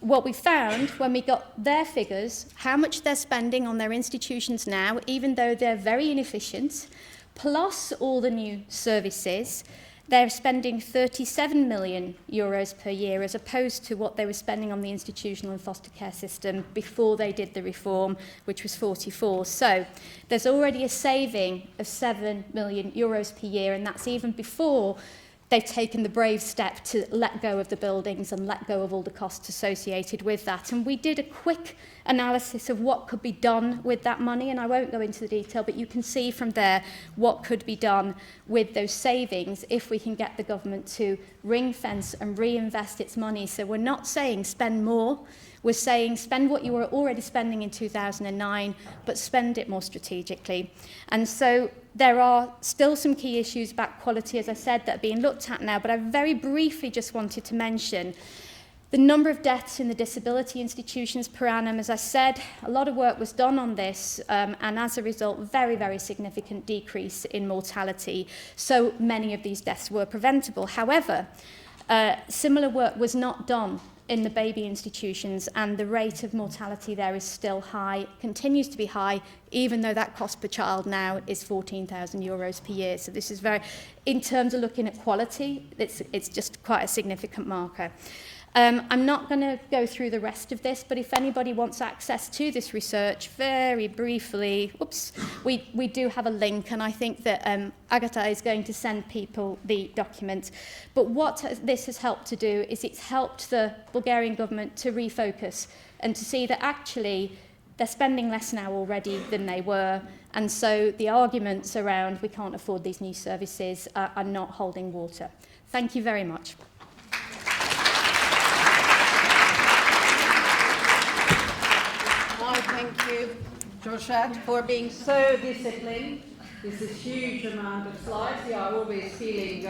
What we found when we got their figures, how much they're spending on their institutions now, even though they're very inefficient, plus all the new services, they're spending €37 million per year, as opposed to what they were spending on the institutional and foster care system before they did the reform, which was 44. So there's already a saving of €7 million per year, and that's even before they've taken the brave step to let go of the buildings and let go of all the costs associated with that. And we did a quick analysis of what could be done with that money, and I won't go into the detail, but you can see from there what could be done with those savings if we can get the government to ring fence and reinvest its money. So we're not saying spend more, we're saying spend what you were already spending in 2009, but spend it more strategically. And so there are still some key issues about quality, as I said, that are being looked at now, but I very briefly just wanted to mention the number of deaths in the disability institutions per annum. As I said, a lot of work was done on this, and as a result, very, very significant decrease in mortality. So many of these deaths were preventable. However, similar work was not done in the baby institutions, and the rate of mortality there is still high, continues to be high, even though that cost per child now is €14,000 per year. So this is very, in terms of looking at quality, it's just quite a significant marker. I'm not going to go through the rest of this, but if anybody wants access to this research, very briefly, we do have a link, and I think that Agatha is going to send people the document. But what this has helped to do is it's helped the Bulgarian government to refocus and to see that actually they're spending less now already than they were, and so the arguments around we can't afford these new services are not holding water. Thank you very much.
Thank you. Georgette, for being so disciplined. This is huge amount of slides. We are always feeling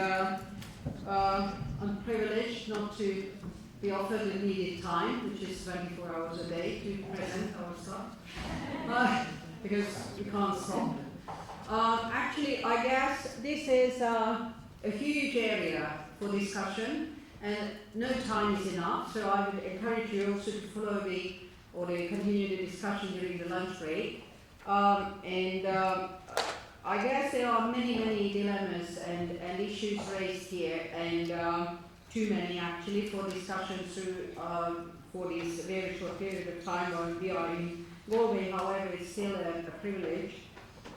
unprivileged not to be offered the needed time, which is 24 hours a day, to present our stuff, because we can't stop. Actually, I guess this is a huge area for discussion, and no time is enough, so I would encourage you also to follow or to continue the discussion during the lunch break. I guess there are many dilemmas and issues raised here, and too many actually for discussion through for this very short period of time when we are in Galway. However, it's still a privilege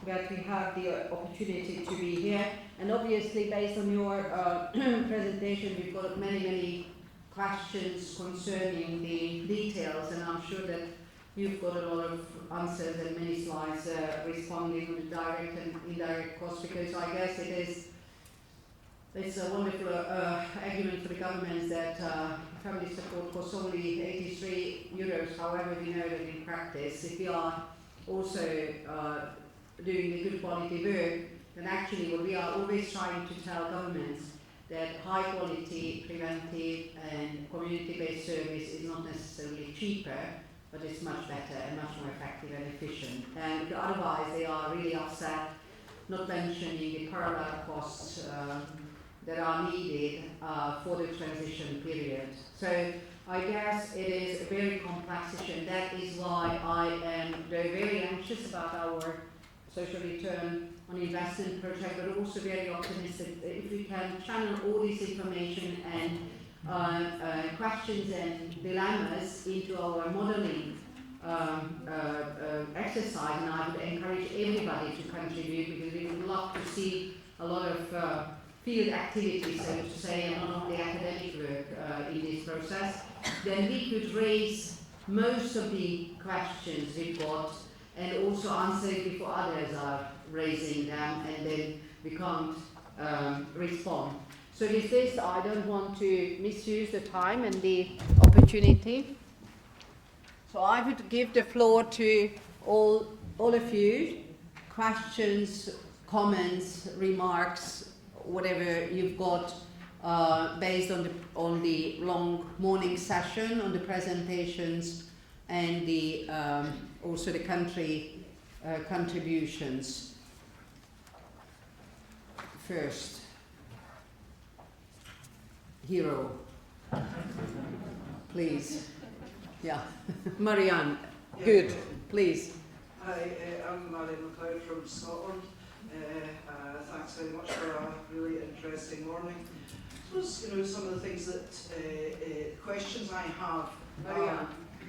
that we have the opportunity to be here. And obviously, based on your presentation, we've got many questions concerning the details, and I'm sure that you've got a lot of answers and many slides responding on the direct and indirect costs, because I guess it's a wonderful argument for the governments that family support costs only 83 euros. However, we know that in practice, if we are also doing the good quality work, then actually what we are always trying to tell governments that high quality, preventive and community-based service is not necessarily cheaper, but it's much better and much more effective and efficient. And otherwise they are really upset, not mentioning the parallel costs that are needed for the transition period. So I guess it is a very complex issue, and that is why I am very anxious about our social return on investment project, but also very optimistic that if we can channel all this information and questions and dilemmas into our modelling exercise, and I would encourage everybody to contribute, because we would love to see a lot of field activities, so to say, and not only academic work in this process, then we could raise most of the questions we've got and also answer it before others are raising them, and then we can't respond. So with this, I don't want to misuse the time and the opportunity. So I would give the floor to all of you. Questions, comments, remarks, whatever you've got based on the long morning session, on the presentations, and the also the country contributions. First, Hero, please. Yeah, Marianne, good, please.
Hi, I'm Marianne McLeod from Scotland. Thanks very much for a really interesting morning. I suppose, some of the things that, questions I have.
Marianne,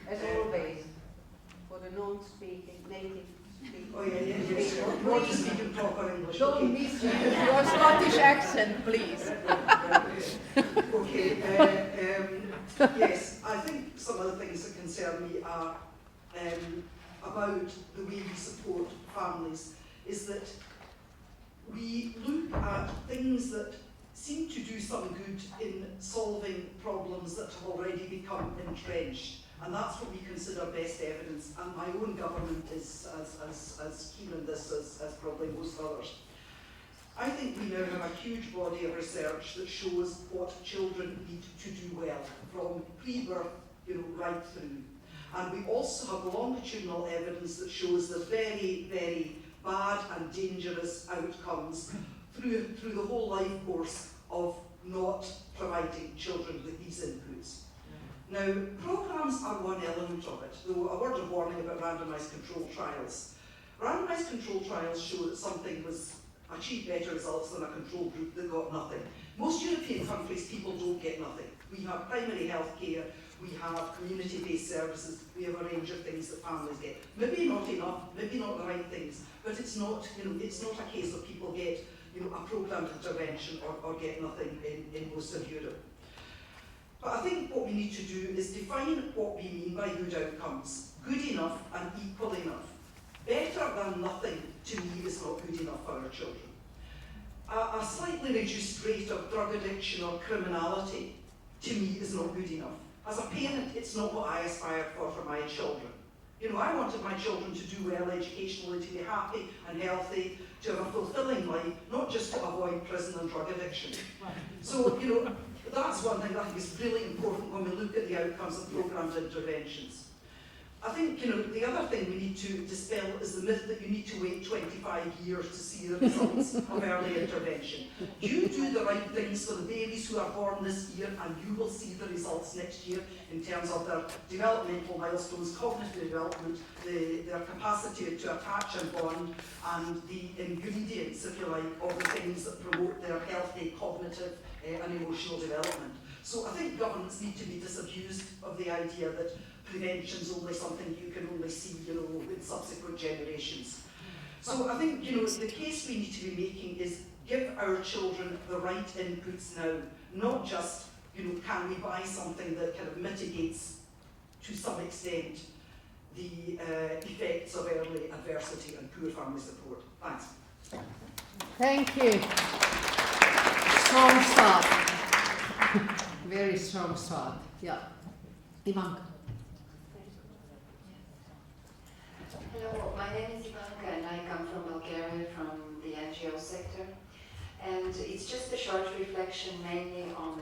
as always, for the non-speaking, native speaking.
Oh yeah. Want to speak in proper English.
Don't misuse your Scottish accent, please.
Okay. Yes, I think some of the things that concern me are about the way we support families, is that we look at things that seem to do some good in solving problems that have already become entrenched. And that's what we consider best evidence. And my own government is as keen on this as probably most others. I think we now have a huge body of research that shows what children need to do well, from pre-birth, right through. And we also have longitudinal evidence that shows the very, very bad and dangerous outcomes through the whole life course of not providing children with these inputs. Now, programmes are one element of it, though a word of warning about randomised controlled trials. Randomised controlled trials show that something was achieved better results than a control group that got nothing. Most European countries, people don't get nothing. We have primary health care, we have community-based services, we have a range of things that families get. Maybe not enough, maybe not the right things, but it's not, it's not a case of people get, a programmed intervention or get nothing in most of Europe. But I think what we need to do is define what we mean by good outcomes. Good enough and equal enough. Better than nothing, to me, is not good enough for our children. A slightly reduced rate of drug addiction or criminality, to me, is not good enough. As a parent, it's not what I aspire for my children. You know, I wanted my children to do well educationally, to be happy and healthy, to have a fulfilling life, not just to avoid prison and drug addiction. So, you know, that's one thing I think is really important when we look at the outcomes of programmed interventions. I think, you know, the other thing we need to dispel is the myth that you need to wait 25 years to see the results of early intervention. You do the right things for the babies who are born this year and you will see the results next year in terms of their developmental milestones, cognitive development, their capacity to attach and bond, and the ingredients, if you like, of the things that promote their healthy cognitive and emotional development. So I think governments need to be disabused of the idea that prevention is only something you can only see, you know, in subsequent generations. So I think, you know, the case we need to be making is give our children the right inputs now, not just, you know, can we buy something that kind of mitigates to some extent the effects of early adversity and poor family support. Thanks.
Thank you. Strong start. Very strong start. Yeah. Ivanka.
Hello, my name is Ivanka and I come from Bulgaria, from the NGO sector. And it's just a short reflection mainly on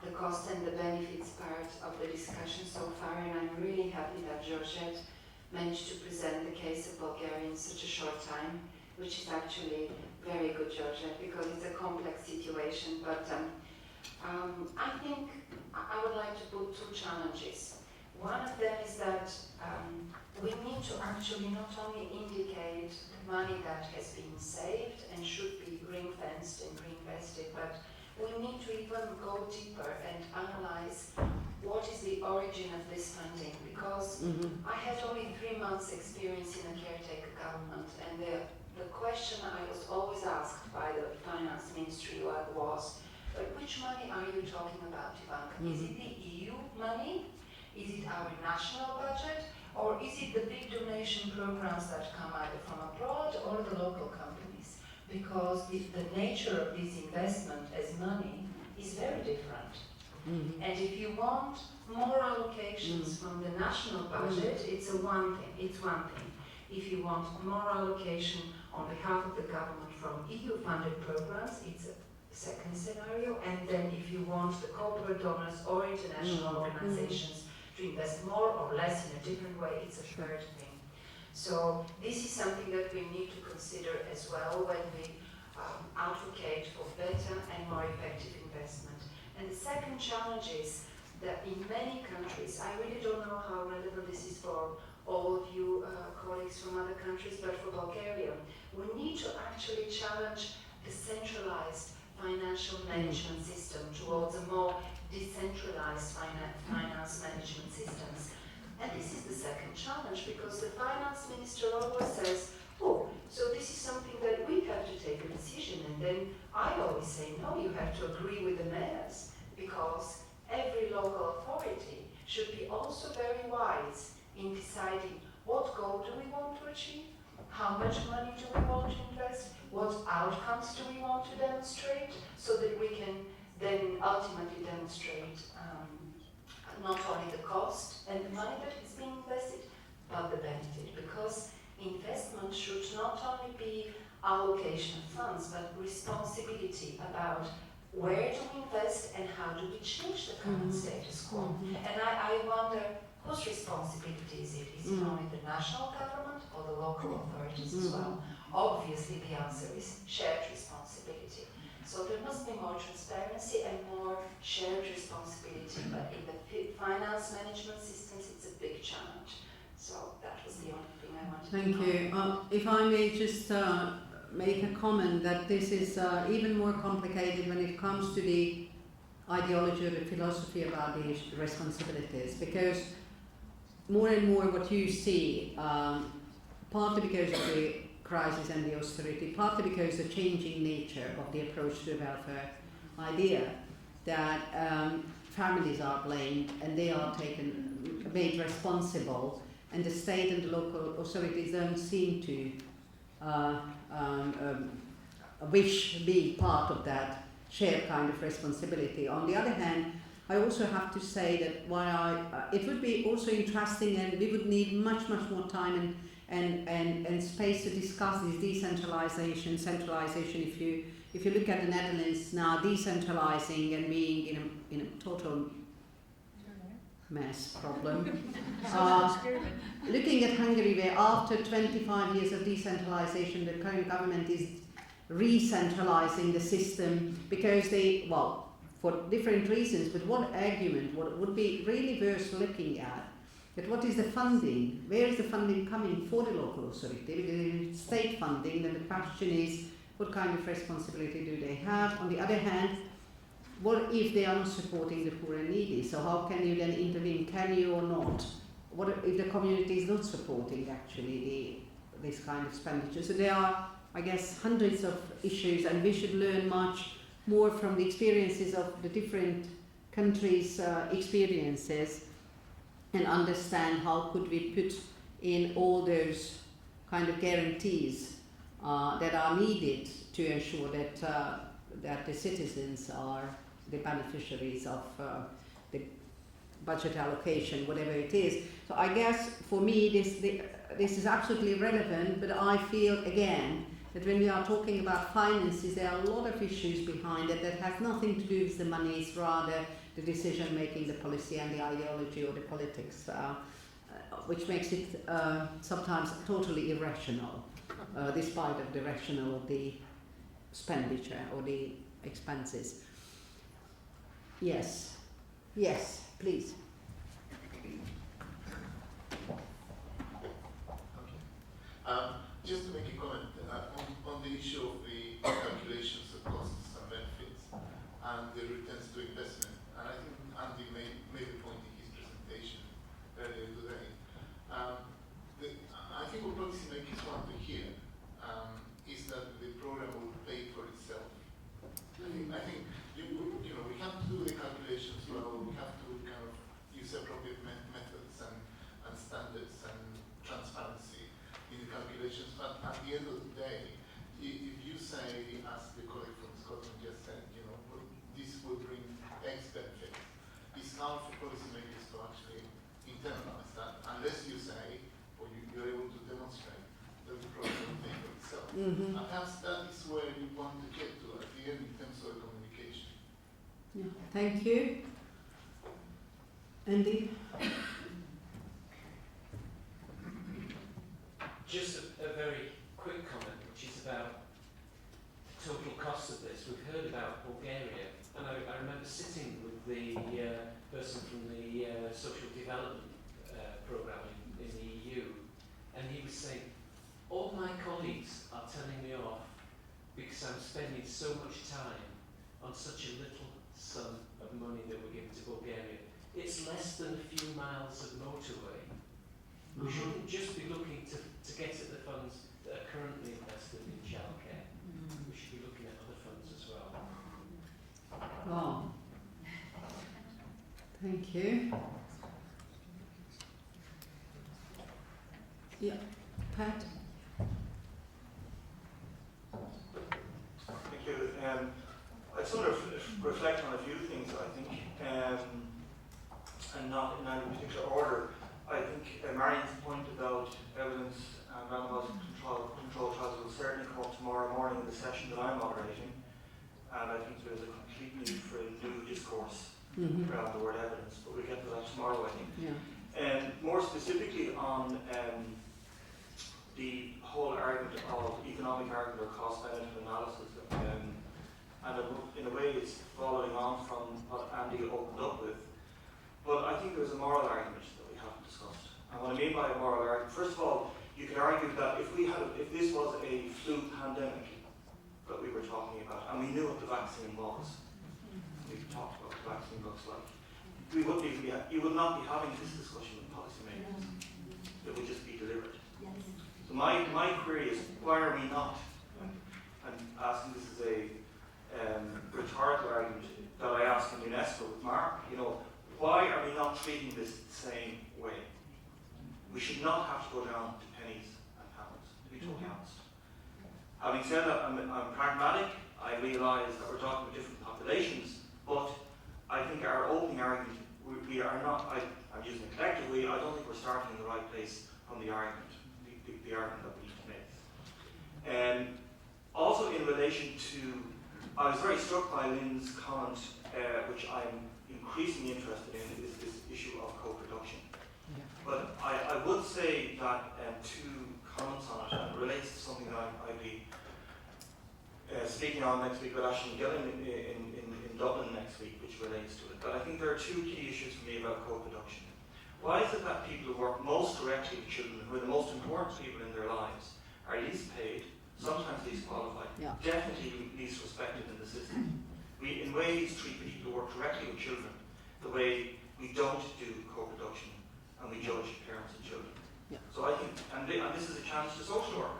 the cost and the benefits part of the discussion so far, and I'm really happy that Georgette managed to present the case of Bulgaria in such a short time, which is actually very good, Georgette, because it's a complex situation. But I think I would like to put two challenges. One of them is that we need to actually not only indicate the money that has been saved and should be ring-fenced and reinvested, but we need to even go deeper and analyze what is the origin of this funding, because I had only 3 months experience in a caretaker government, and the question I was always asked by the finance ministry was, which money are you talking about, Ivanka? Is it the EU money? Is it our national budget? Or is it the big donation programs that come either from abroad or the local companies? Because the nature of this investment as money is very different. And if you want more allocations from the national budget, it's one thing. If you want more allocation on behalf of the government from EU-funded programs, it's a second scenario. And then if you want the corporate donors or international organizations to invest more or less in a different way, it's a third thing. So this is something that we need to consider as well when we advocate for better and more effective investment. And the second challenge is that in many countries, I really don't know how relevant this is for all of you colleagues from other countries, but for Bulgaria, we need to actually challenge the centralized financial management system towards a more decentralized finance management systems. And this is the second challenge, because the finance minister always says, oh, so this is something that we have to take a decision. And then I always say, no, you have to agree with the mayors, because every local authority should be also very wise in deciding what goal do we want to achieve, how much money do we want to invest, what outcomes do we want to demonstrate, so that we can then ultimately demonstrate not only the cost and the money that is being invested, but the benefit. Because investment should not only be allocation of funds, but responsibility about where do we invest and how do we change the current status quo. And I wonder, whose responsibility is it? Is it only the national government or the local authorities as well? Obviously the answer is shared responsibility. So there must be more transparency and more shared responsibility, but in the finance management systems it's a big challenge. So that was the only thing I wanted to
Thank you. If I may just make a comment that this is even more complicated when it comes to the ideology or the philosophy about these responsibilities, because more and more what you see, partly because of the crisis and the austerity, partly because the changing nature of the approach to the welfare idea, that families are blamed and they are made responsible, and the state and the local authorities don't seem to wish to be part of that shared kind of responsibility. On the other hand, I also have to say that it would be also interesting, and we would need much more time and space to discuss this decentralization, centralization. If you look at the Netherlands now, decentralizing and being in a total mess problem. Looking at Hungary, where after 25 years of decentralization, the current government is re-centralizing the system because they, well, for different reasons, but one argument, what would be really worth looking at, that what is the funding? Where is the funding coming for the local authority? Because if it's state funding, then the question is, what kind of responsibility do they have? On the other hand, what if they are not supporting the poor and needy? So how can you then intervene? Can you or not? What if the community is not supporting actually this kind of expenditure? So there are, I guess, hundreds of issues, and we should learn much more from the experiences of the different countries' experiences, and understand how could we put in all those kind of guarantees that are needed to ensure that that the citizens are the beneficiaries of the budget allocation, whatever it is. So I guess for me this is absolutely relevant, but I feel again that when we are talking about finances, there are a lot of issues behind it that have nothing to do with the money. It's rather the decision making, the policy and the ideology or the politics, which makes it sometimes totally irrational, despite of the rational of the expenditure or the expenses. Yes, please.
Just to make a comment on the issue of the calculations of costs and benefits and the returns to investment, and I think Andy made a point in his presentation earlier today. I think what policymakers want to hear is that the program will pay for itself. I think you know we have to do the calculations well. We have to kind of use appropriate methods and standards and transparency in the calculations. But at the end of the day, if you say, as the colleague from Scotland just said, you know, this will bring X benefit, it's hard for policymakers to actually internalize that unless you say, or you're able to demonstrate that the program will pay for itself. And perhaps that is where you want to get to at the end in terms of communication.
Yeah. Thank you. Andy?
Just a very quick comment, which is about the total cost of this. We've heard about Bulgaria, and I remember sitting with the person from the social development programme in the EU, and he was saying, all my colleagues are telling me off because I'm spending so much time on such a little sum of money that we're giving to Bulgaria. It's less than a few miles of motorway. We shouldn't just be looking to get at the funds that are currently invested in childcare. We should be looking at other funds as well.
Oh. Thank you. Yeah, Pat?
Thank you. I sort of reflect on a few things, I think, and not in any particular order. I think Marian's point about evidence and randomised control trials will certainly come up tomorrow morning in the session that I'm moderating, and I think there's a complete need for a new discourse around the word evidence, but we'll get to that tomorrow, I think.
Yeah.
More specifically on the whole argument of economic argument or cost-benefit analysis, and in a way it's following on from what Andy opened up with, but I think there's a moral argument that we haven't discussed. And what I mean by a moral argument, first of all, you could argue that if this was a flu pandemic that we were talking about, and we knew what the vaccine was, we talked about what the vaccine looks like, you would not be having this discussion with policymakers. It would just be delivered. So my query is, why are we not, and asking this is a rhetorical argument that I asked in UNESCO with Mark, you know, why are we not treating this the same way? We should not have to go down to pennies and pounds, to be totally honest. Having said that, I'm pragmatic. I realise that we're talking about different populations, but I think our opening argument, we are not, I'm using a collective we, I don't think we're starting in the right place from the argument, the argument that we need to make. Also in relation to, I was very struck by Lynn's comment, which I'm increasingly interested in, is this issue of co-production.
Yeah.
But I would say that two comments on it, and it relates to something that I'd be speaking on next week, but actually getting in Dublin next week, which relates to it. But I think there are two key issues for me about co-production. Why is it that people who work most directly with children, who are the most important people in their lives, are least paid, sometimes least qualified, definitely least respected in the system? We, in ways, treat people who work directly with children the way we don't do co-production, and we judge parents and children. So I think, and this is a challenge to social work.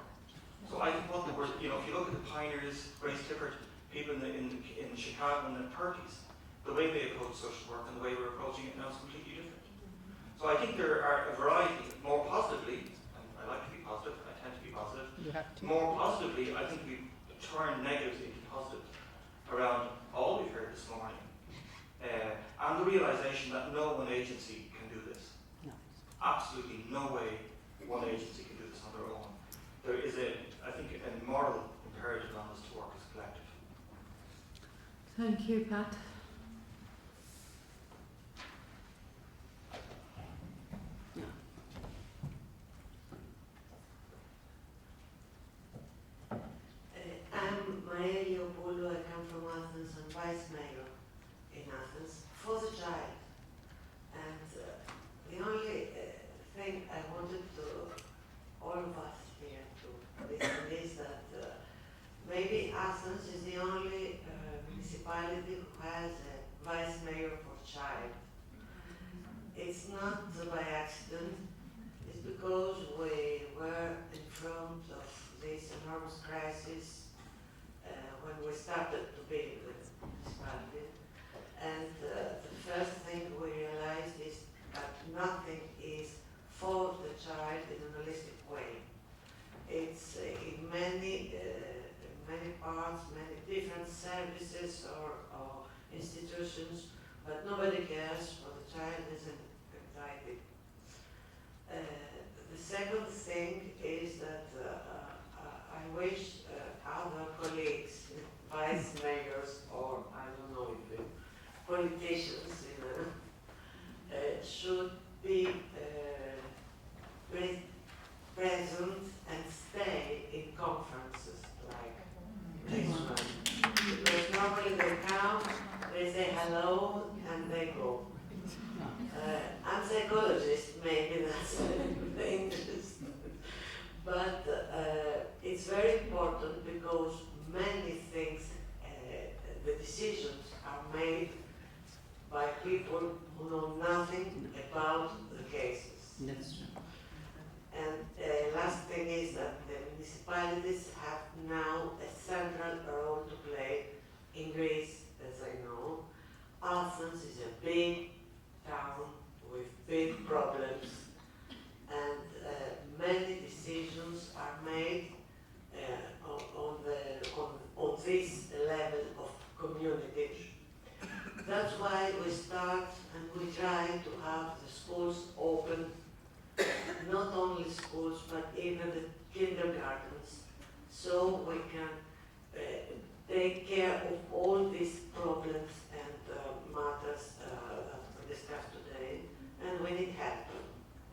So I think what if you look at the pioneers, Grace Tippert, people in Chicago in the 30s, the way they approach social work and the way we're approaching it now is completely different. So I think there are a variety, more positively, and I like to be positive, I tend to be positive, more positively, I think we turn negatives into positive around all we've heard this morning. And the realization that no one agency can do this. No. Absolutely no way one agency can do this on their own. There is I think, a moral imperative on us to work as a collective.
Thank you, Pat.
I'm Maria Leopoldo, I come from Athens, I'm vice mayor in Athens for the child. And the only thing I wanted all of us here to listen is that maybe Athens is the only municipality who has a vice mayor for child. It's not by accident, it's because we were in front of this enormous crisis when we started to build the municipality. And the first thing we realized is that nothing is for the child in a holistic way. It's in many parts, many different services or institutions, but nobody cares for the child isn't excited. The second thing is that I wish other colleagues, vice mayors, or I don't know if politicians should be present and stay in conferences like this one. Because normally they come, they say hello, and they go. I'm a psychologist, maybe that's the interest. But it's very important because many things, the decisions are made by people who know nothing about the cases.
That's true.
And last thing is that the municipalities have now a central role to play in Greece, as I know. Athens is a big town with big problems, and many decisions are made on this level of community. That's why we start and we try to have the schools open, not only schools but even the kindergartens, so we can take care of all these problems and matters that we discussed today, and we need help.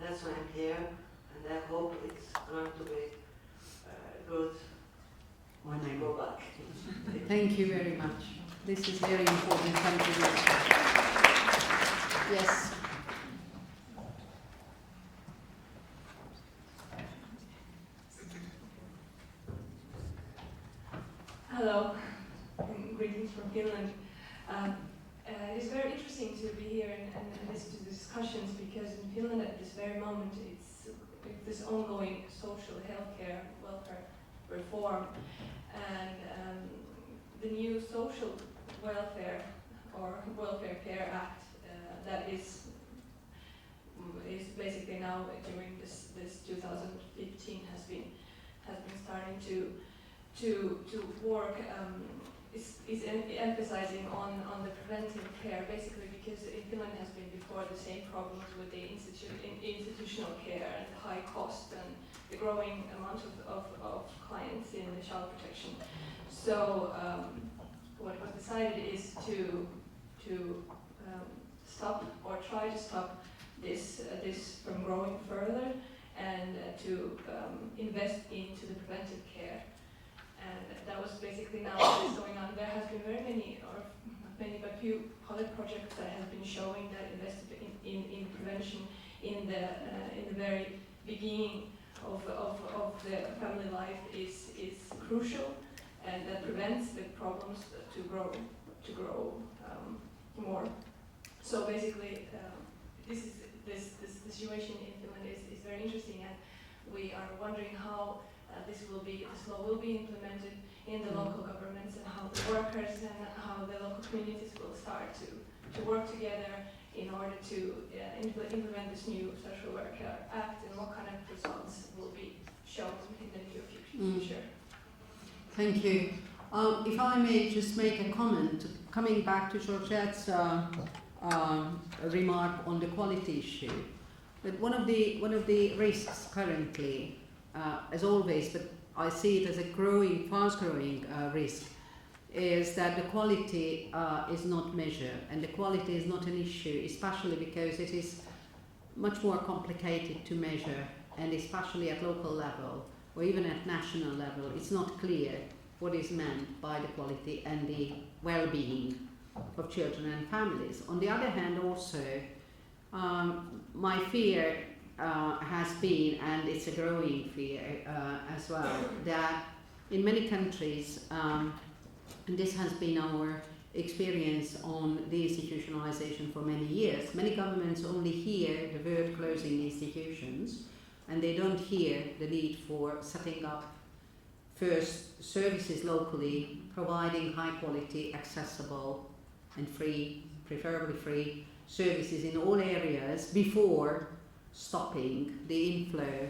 That's why I'm here, and I hope it's going to be good when I go back.
Thank you very much. This is very important. Thank you. Yes.
Hello, greetings from Finland. It's very interesting to be here and listen to the discussions, because in Finland at this very moment it's this ongoing social healthcare welfare reform, and the new social welfare or Welfare Care Act that is basically now during this 2015 has been starting to work. emphasizing on the preventive care, basically because in Finland has been before the same problems with the institutional care and the high cost and the growing amount of clients in the child protection. So what was decided is to stop or try to stop this from growing further and to invest into the preventive care. And that was basically now what is going on. There has been very many, or not many, but few pilot projects that have been showing that invested in prevention in the very beginning of the family life is crucial, and that prevents the problems to grow more. So basically, this situation in Finland is very interesting, and we are wondering how this law will be implemented in the local governments, and how the workers and how the local communities will start to work together in order to implement this new social work act, and what kind of results will be shown in the near future.
Thank you. If I may just make a comment, coming back to Georgette's remark on the quality issue, but one of the risks currently, as always, but I see it as a fast-growing risk, is that the quality is not measured, and the quality is not an issue, especially because it is much more complicated to measure, and especially at local level or even at national level, it's not clear what is meant by the quality and the well-being of children and families. On the other hand, also, my fear has been, and it's a growing fear as well, that in many countries, and this has been our experience on deinstitutionalization for many years, many governments only hear the word closing institutions, and they don't hear the need for setting up first services locally, providing high quality, accessible and free, preferably free, services in all areas before stopping the inflow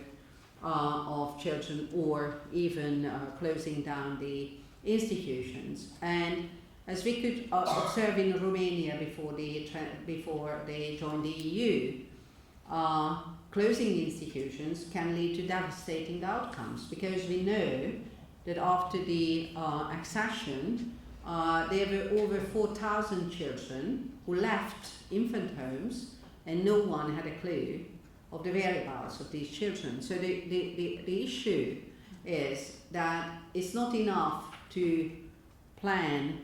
of children or even closing down the institutions. And as we could observe in Romania before they joined the EU, closing institutions can lead to devastating outcomes, because we know that after the accession, there were over 4,000 children who left infant homes, and no one had a clue of the whereabouts of these children. So the issue is that it's not enough to plan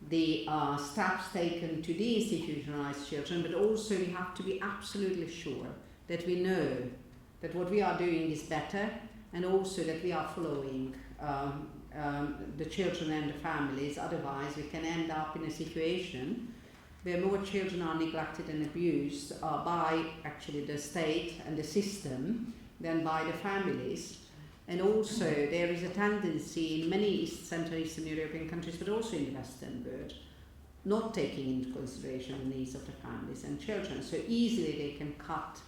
the steps taken to deinstitutionalize children, but also we have to be absolutely sure that we know that what we are doing is better, and also that we are following the children and the families. Otherwise we can end up in a situation where more children are neglected and abused by actually the state and the system than by the families. And also there is a tendency in many Central Eastern European countries, but also in the Western world, not taking into consideration the needs of the families and children. So easily they can cut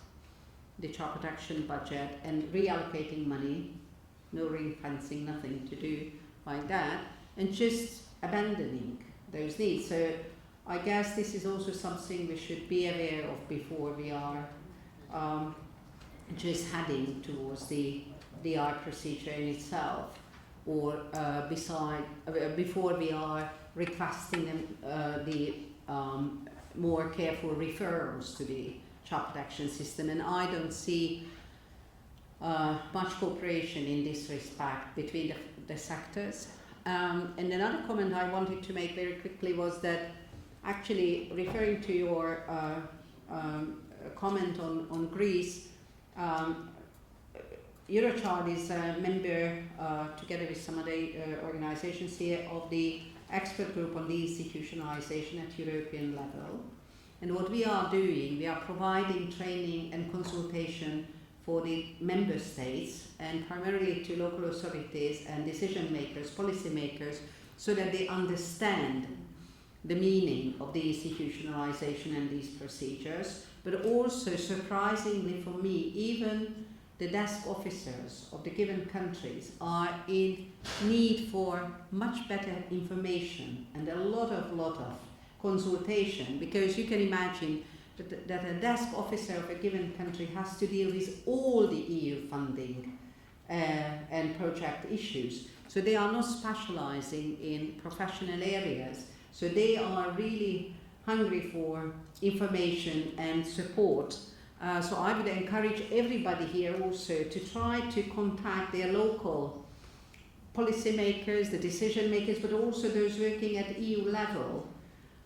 the child protection budget and reallocating money, no ring fencing, nothing to do like that, and just abandoning those needs. So I guess this is also something we should be aware of before we are just heading towards the DI procedure in itself, or before we are requesting the more careful referrals to the child protection system. And I don't see much cooperation in this respect between the sectors. And another comment I wanted to make very quickly was that, actually referring to your comment on Greece, Eurochild is a member, together with some other organizations here, of the expert group on deinstitutionalization at European level. And what we are doing, we are providing training and consultation for the member states, and primarily to local authorities and decision makers, policy makers, so that they understand the meaning of the institutionalization and these procedures. But also, surprisingly for me, even the desk officers of the given countries are in need for much better information and a lot of consultation, because you can imagine that a desk officer of a given country has to deal with all the EU funding and project issues. So they are not specializing in professional areas. So they are really hungry for information and support. So I would encourage everybody here also to try to contact their local policymakers, the decision makers, but also those working at EU level.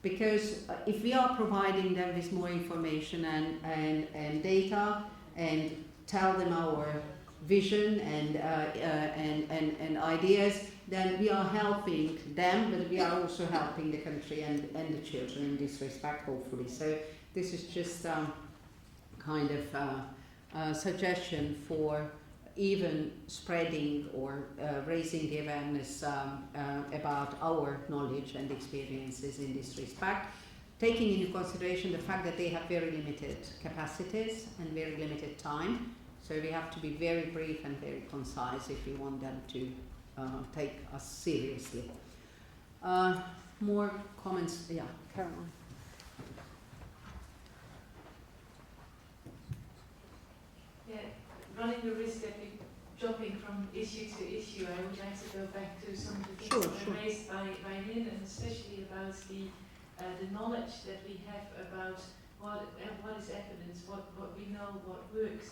Because if we are providing them with more information and data and tell them our vision and ideas, then we are helping them, but we are also helping the country and the children in this respect, hopefully. So this is just kind of suggestion for even spreading or raising the awareness about our knowledge and experiences in this respect, taking into consideration the fact that they have very limited capacities and very limited time. So we have to be very brief and very concise if we want them to take us seriously. More comments? Yeah, Caroline.
Yeah, running the risk that we're jumping from issue to issue, I would like to go back to some of the things that were raised by Lynn, and especially about the knowledge that we have about what is evidence, what we know, what works.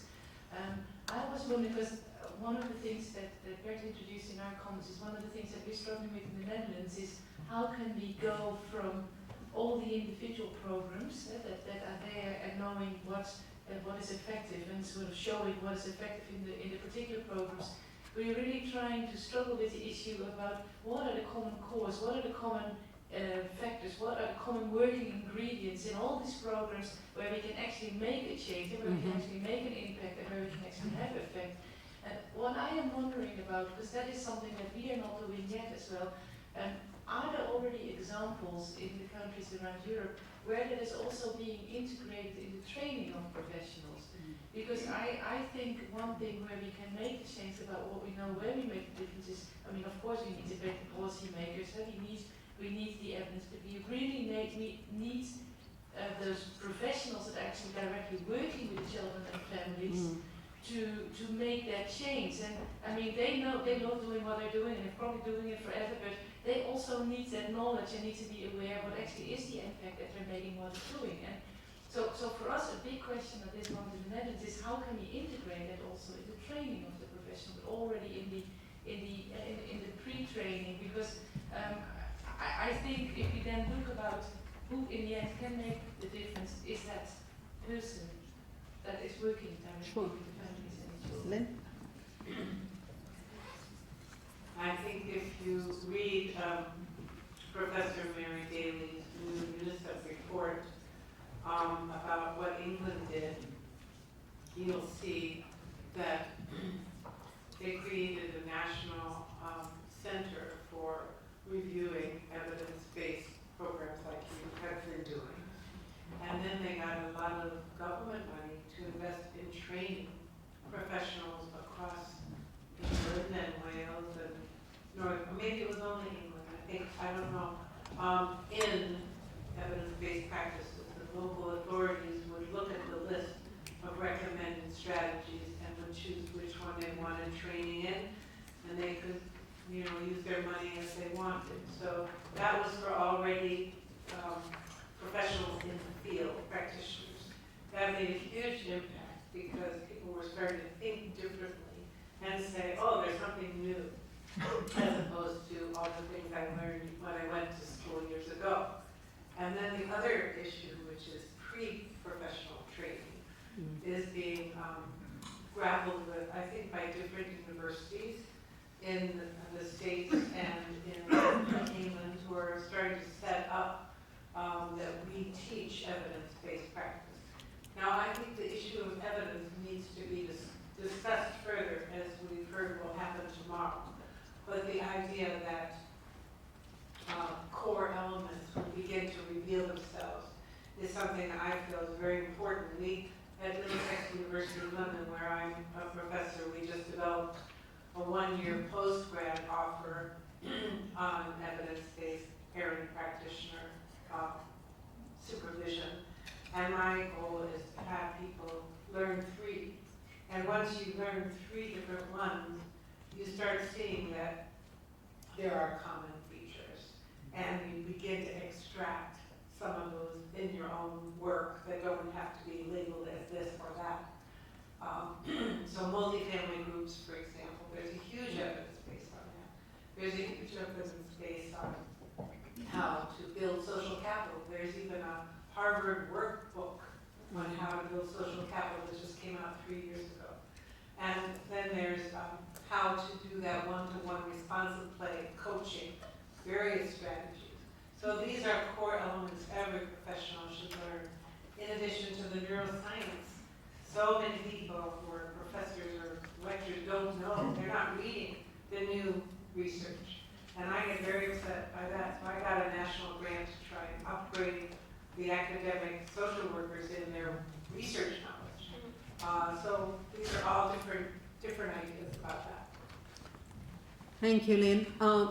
I was wondering, because one of the things that Bert introduced in our comments is one of the things that we're struggling with in the Netherlands is how can we go from all the individual programs that are there and knowing what is effective and sort of showing what is effective in the particular programs. We're really trying to struggle with the issue about what are the common cores, what are the common factors, what are the common working ingredients in all these programs where we can actually make a change and where we can actually make an impact and where we can actually have effect. And what I am wondering about, because that is something that we are not doing yet as well, are there already examples in the countries around Europe where that is also being integrated in the training of professionals? Because I think one thing where we can make a change about what we know, where we make the difference is, I mean, of course we need to make the policy makers, we need the evidence, but we really need those professionals that are actually directly working with children and families to make that change. And I mean, they know doing what they're doing and they're probably doing it forever, but they also need that knowledge and need to be aware what actually is the impact that they're making, what it's doing. And so for us, a big question at this moment in the Netherlands is how can we integrate that also in the training of the professional, but already in the pre-training, because I think if we then look about who in the end can make the difference is that person that is working directly with the families and the children.
I think if you read Professor Mary Daly's new UNESCO report about what England did, you'll see that they created a national center for reviewing evidence-based programs like you have been doing. And then they got a lot of government money to invest in training professionals across England and Wales and maybe it was only England, I don't know, in evidence-based practices. The local authorities would look at the list of recommended strategies and would choose which one they wanted training in, and they could use their money as they wanted. So that was for already professionals in the field, practitioners. That made a huge impact because people were starting to think differently and say, oh, there's something new, as opposed to all the things I learned when I went to school years ago. And then the other issue, which is pre-professional training, is being grappled with, I think, by different universities in the States and in England, who are starting to set up that we teach evidence-based practice. Now, I think the issue of evidence needs to be discussed further, as we've heard will happen tomorrow. But the idea that core elements will begin to reveal themselves is something that I feel is very important. We at Middlesex University of London, where I'm a professor, we just developed a one-year post-grad offer on evidence-based parent practitioner supervision. And my goal is to have people learn 3. And once you learn 3 different ones, you start seeing that there are common features. And you begin to extract some of those in your own work that don't have to be labeled as this or that. So multifamily groups, for example, there's a huge evidence base on that. There's a huge evidence base on how to build social capital. There's even a Harvard workbook on how to build social capital that just came out 3 years ago. And then there's how to do that one-to-one responsive play, coaching, various strategies. So these are core elements every professional should learn. In addition to the neuroscience, so many people who are professors or lecturers don't know, they're not reading the new research. And I get very upset by that. So I got a national grant to try and upgrade the academic social workers in their research knowledge. So these are all different ideas about that.
Thank you, Lynn.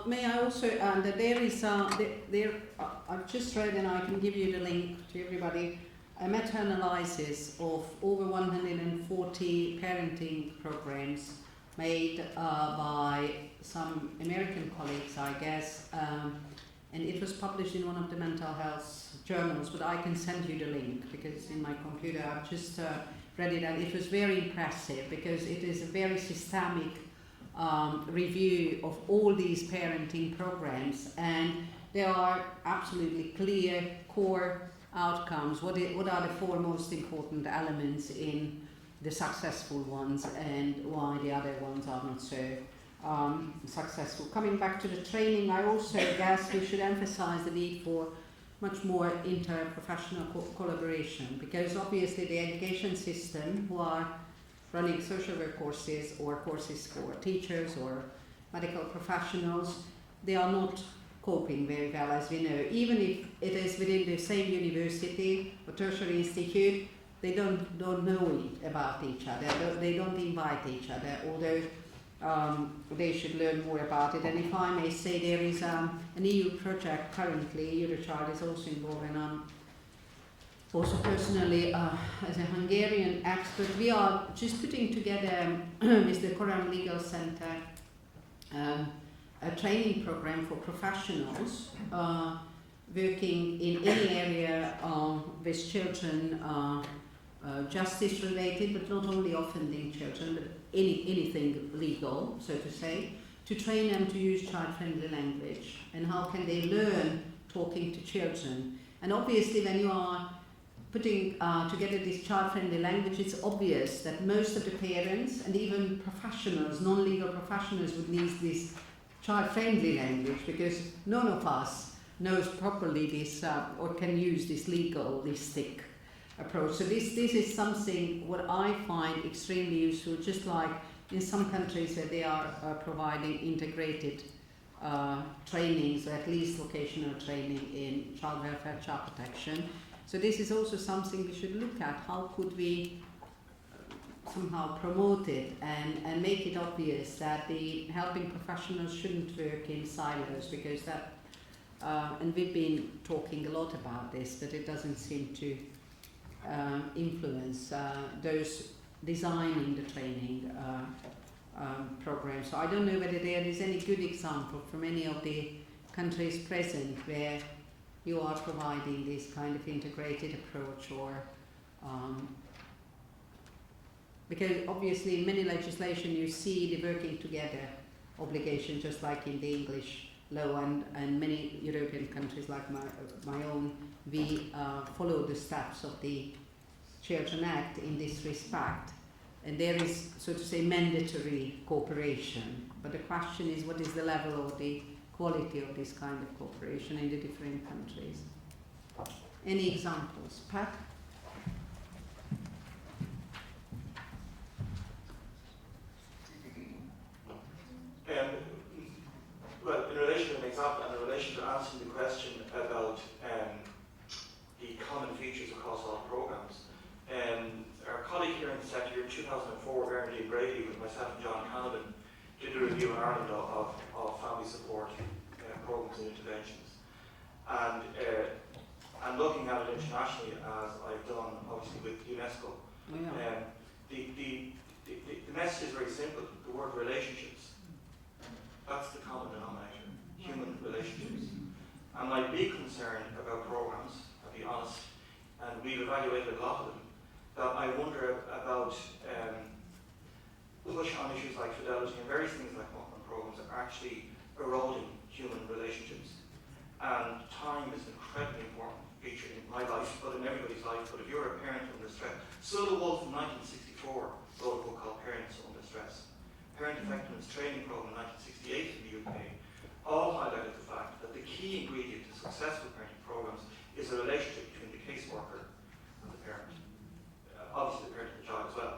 May I also add that there is, I've just read, and I can give you the link to everybody, a meta-analysis of over 140 parenting programs made by some American colleagues, I guess, and it was published in one of the mental health journals, but I can send you the link because it's in my computer. I've just read it, and it was very impressive because it is a very systemic review of all these parenting programs, and there are absolutely clear core outcomes. What are the 4 most important elements in the successful ones, and why the other ones are not so successful. Coming back to the training, I also guess we should emphasize the need for much more interprofessional collaboration, because obviously the education system, who are running social work courses or courses for teachers or medical professionals, they are not coping very well, as we know. Even if it is within the same university or tertiary institute, they don't know about each other. They don't invite each other, although they should learn more about it. And if I may say, there is an EU project currently, Eurochild is also involved, and I'm also personally, as a Hungarian expert, we are just putting together with the Koran Legal Center a training program for professionals working in any area with children, justice related, but not only offending children, but anything legal, so to say, to train them to use child-friendly language, and how can they learn talking to children. And obviously when you are putting together this child-friendly language, it's obvious that most of the parents and even professionals, non-legal professionals, would need this child-friendly language, because none of us knows properly this or can use this legalistic approach. So this is something what I find extremely useful, just like in some countries where they are providing integrated trainings, or at least vocational training in child welfare, child protection. So this is also something we should look at. How could we somehow promote it and make it obvious that the helping professionals shouldn't work in silos, because that, and we've been talking a lot about this, that it doesn't seem to influence those designing the training program. So I don't know whether there is any good example from any of the countries present where you are providing this kind of integrated approach, or because obviously in many legislation you see the working together obligation, just like in the English law, and many European countries like my own, we follow the steps of the Children Act in this respect, and there is, so to say, mandatory cooperation. But the question is, what is the level of the quality of this kind of cooperation in the different countries? Any examples? Pat?
Well, in relation to an example, and in relation to answering the question about the common features across all programs, our different sector. In 2004, Bernadine Brady, with myself and John Canavan, did a review in Ireland of family support programs and interventions. And looking at it internationally, as I've done obviously with UNESCO, the message is very simple. The word relationships, that's the common denominator, human relationships. And my big concern about programs, I'll be honest, and we've evaluated a lot of them, that I wonder about push on issues like fidelity and various things like that on programs are actually eroding human relationships. And time is an incredibly important feature in my life, but in everybody's life. But if you're a parent under stress, Sula Wolf in 1964 wrote a book called Parents Under Stress. Parent Effectiveness Training Program in 1968 in the UK all highlighted the fact that the key ingredient to successful parenting programs is a relationship between the caseworker and the parent. Obviously the parent and the child as well.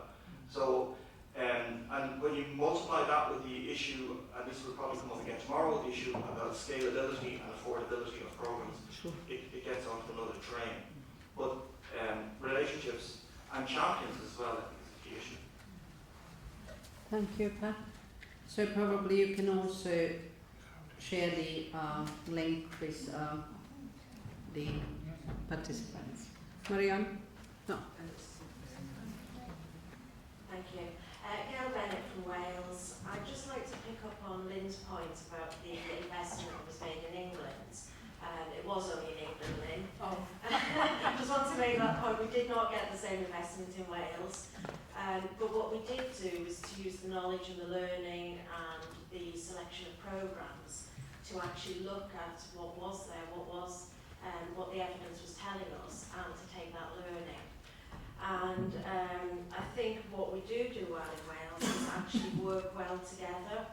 So, and when you multiply that with the issue, and this will probably come up again tomorrow, the issue about scalability and affordability of programs, it gets onto another train. But relationships and champions as well, I think, is a key issue.
Thank you, Pat. So probably you can also share the link with the participants. Marianne? No.
Thank you. Gail Bennett from Wales. I'd just like to pick up on Lynn's point about the investment that was made in England. It was only in England, Lynn. Oh. I just want to make that point. We did not get the same investment in Wales. But what we did do was to use the knowledge and the learning and the selection of programmes to actually look at what was there, what the evidence was telling us, and to take that learning. And I think what we do well in Wales is actually work well together.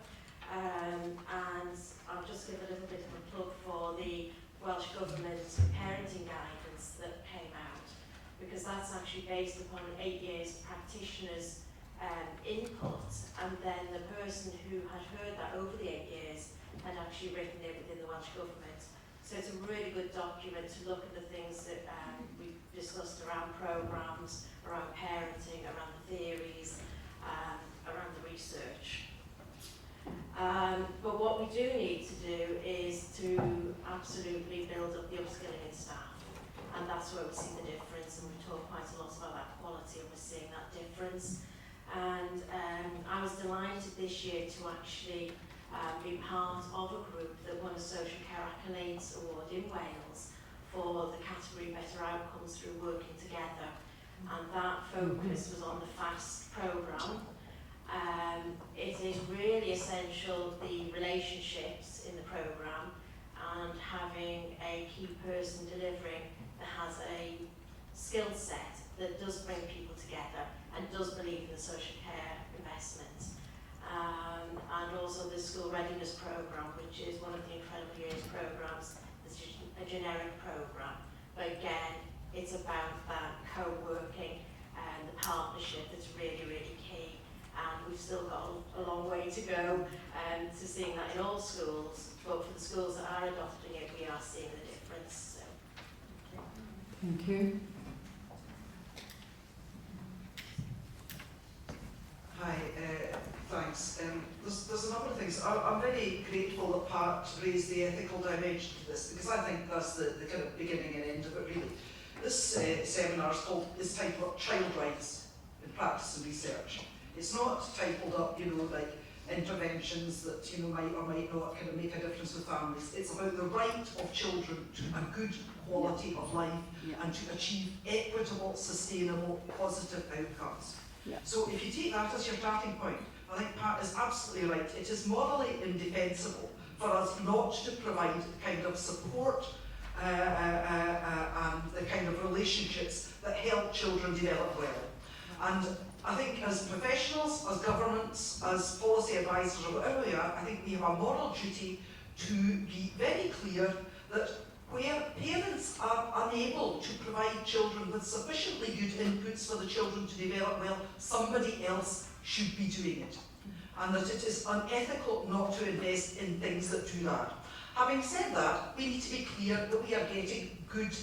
And I'll just give a little bit of a plug for the Welsh Government parenting guidance that came out, because that's actually based upon 8 years of practitioners' input, and then the person who had heard that over the 8 years had actually written it within the Welsh Government. So it's a really good document to look at the things that we discussed around programmes, around parenting, around the theories, around the research. But what we do need to do is to absolutely build up the upskilling in staff, and that's where we see the difference, and we talk quite a lot about that quality, and we're seeing that difference. And I was delighted this year to actually be part of a group that won a Social Care Accolades Award in Wales for the category Better Outcomes Through Working Together, and that focus was on the FAST programme. It is really essential, the relationships in the programme, and having a key person delivering that has a skill set that does bring people together and does believe in the social care investment. And also the School Readiness Programme, which is one of the Incredible Years programmes. It's a generic programme, but again, it's about that co-working and the partnership that's really, really key. And we've still got a long way to go to seeing that in all schools, but for the schools that are adopting it, we are seeing the difference. So.
Thank you.
Hi, thanks. There's a number of things. I'm very grateful that Pat raised the ethical dimension to this, because I think that's the kind of beginning and end of it, really. This seminar is titled Child Rights in Practice and Research. It's not titled up, like interventions that, might or might not kind of make a difference with families. It's about the right of children to a good quality of life and to achieve equitable, sustainable, positive outcomes. So if you take that as your starting point, I think Pat is absolutely right. It is morally indefensible for us not to provide the kind of support and the kind of relationships that help children develop well. And I think as professionals, as governments, as policy advisors, or whatever we are, I think we have a moral duty to be very clear that where parents are unable to provide children with sufficiently good inputs for the children to develop well, somebody else should be doing it. And that it is unethical not to invest in things that do that. Having said that, we need to be clear that we are getting good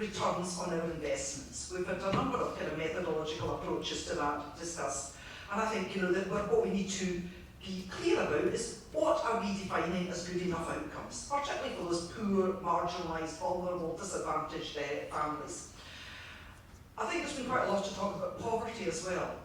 returns on our investments. We've had a number of kind of methodological approaches to that discussed, and I think that what we need to be clear about is what are we defining as good enough outcomes, particularly for those poor, marginalised, vulnerable, disadvantaged families. I think there's been quite a lot to talk about poverty as well.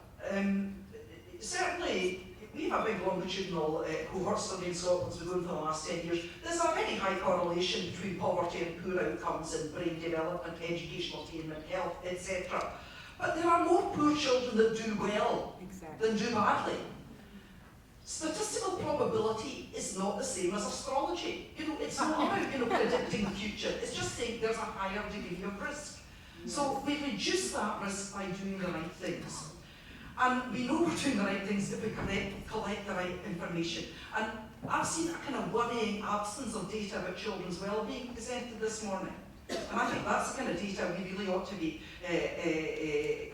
Certainly, we have a big longitudinal cohort study in Scotland that's been going for the last 10 years. There's a very high correlation between poverty and poor outcomes in brain development, educational attainment, health, etc. But there are more poor children that do well than do badly. Statistical probability is not the same as astrology. It's not about predicting the future. It's just saying there's a higher degree of risk. So we reduce that risk by doing the right things. And we know we're doing the right things if we collect the right information. And I've seen a kind of worrying absence of data about children's well-being presented this morning. And I think that's the kind of data we really ought to be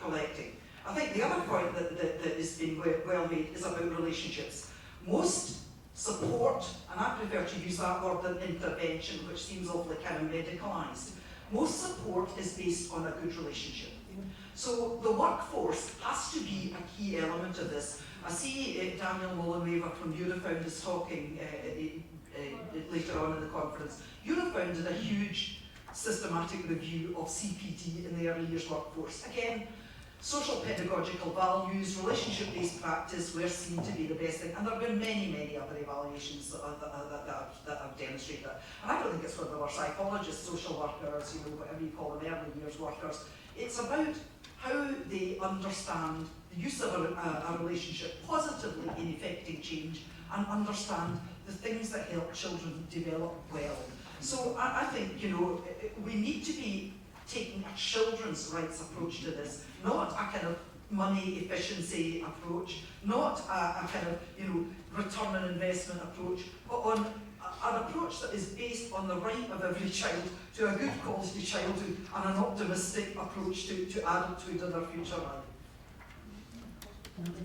collecting. I think the other point that is being well made is about relationships. Most support, and I prefer to use that word than intervention, which seems awfully kind of medicalised. Most support is based on a good relationship. So the workforce has to be a key element of this. I see Daniel Mullenwaver from Eurochild is talking later on in the conference. Eurochild did a huge systematic review of CPD in the early years workforce. Again, social pedagogical values, relationship-based practice were seen to be the best thing, and there have been many, many other evaluations that have demonstrated that. And I don't think it's whether we're psychologists, social workers, whatever you call them, early years workers. It's about how they understand the use of a relationship positively in effecting change and understand the things that help children develop well. So I think, we need to be taking a children's rights approach to this, not a kind of money efficiency approach, not a kind of, return on investment approach, but on an approach that is based on the right of every child to a good quality childhood and an optimistic approach to adulthood and their future life.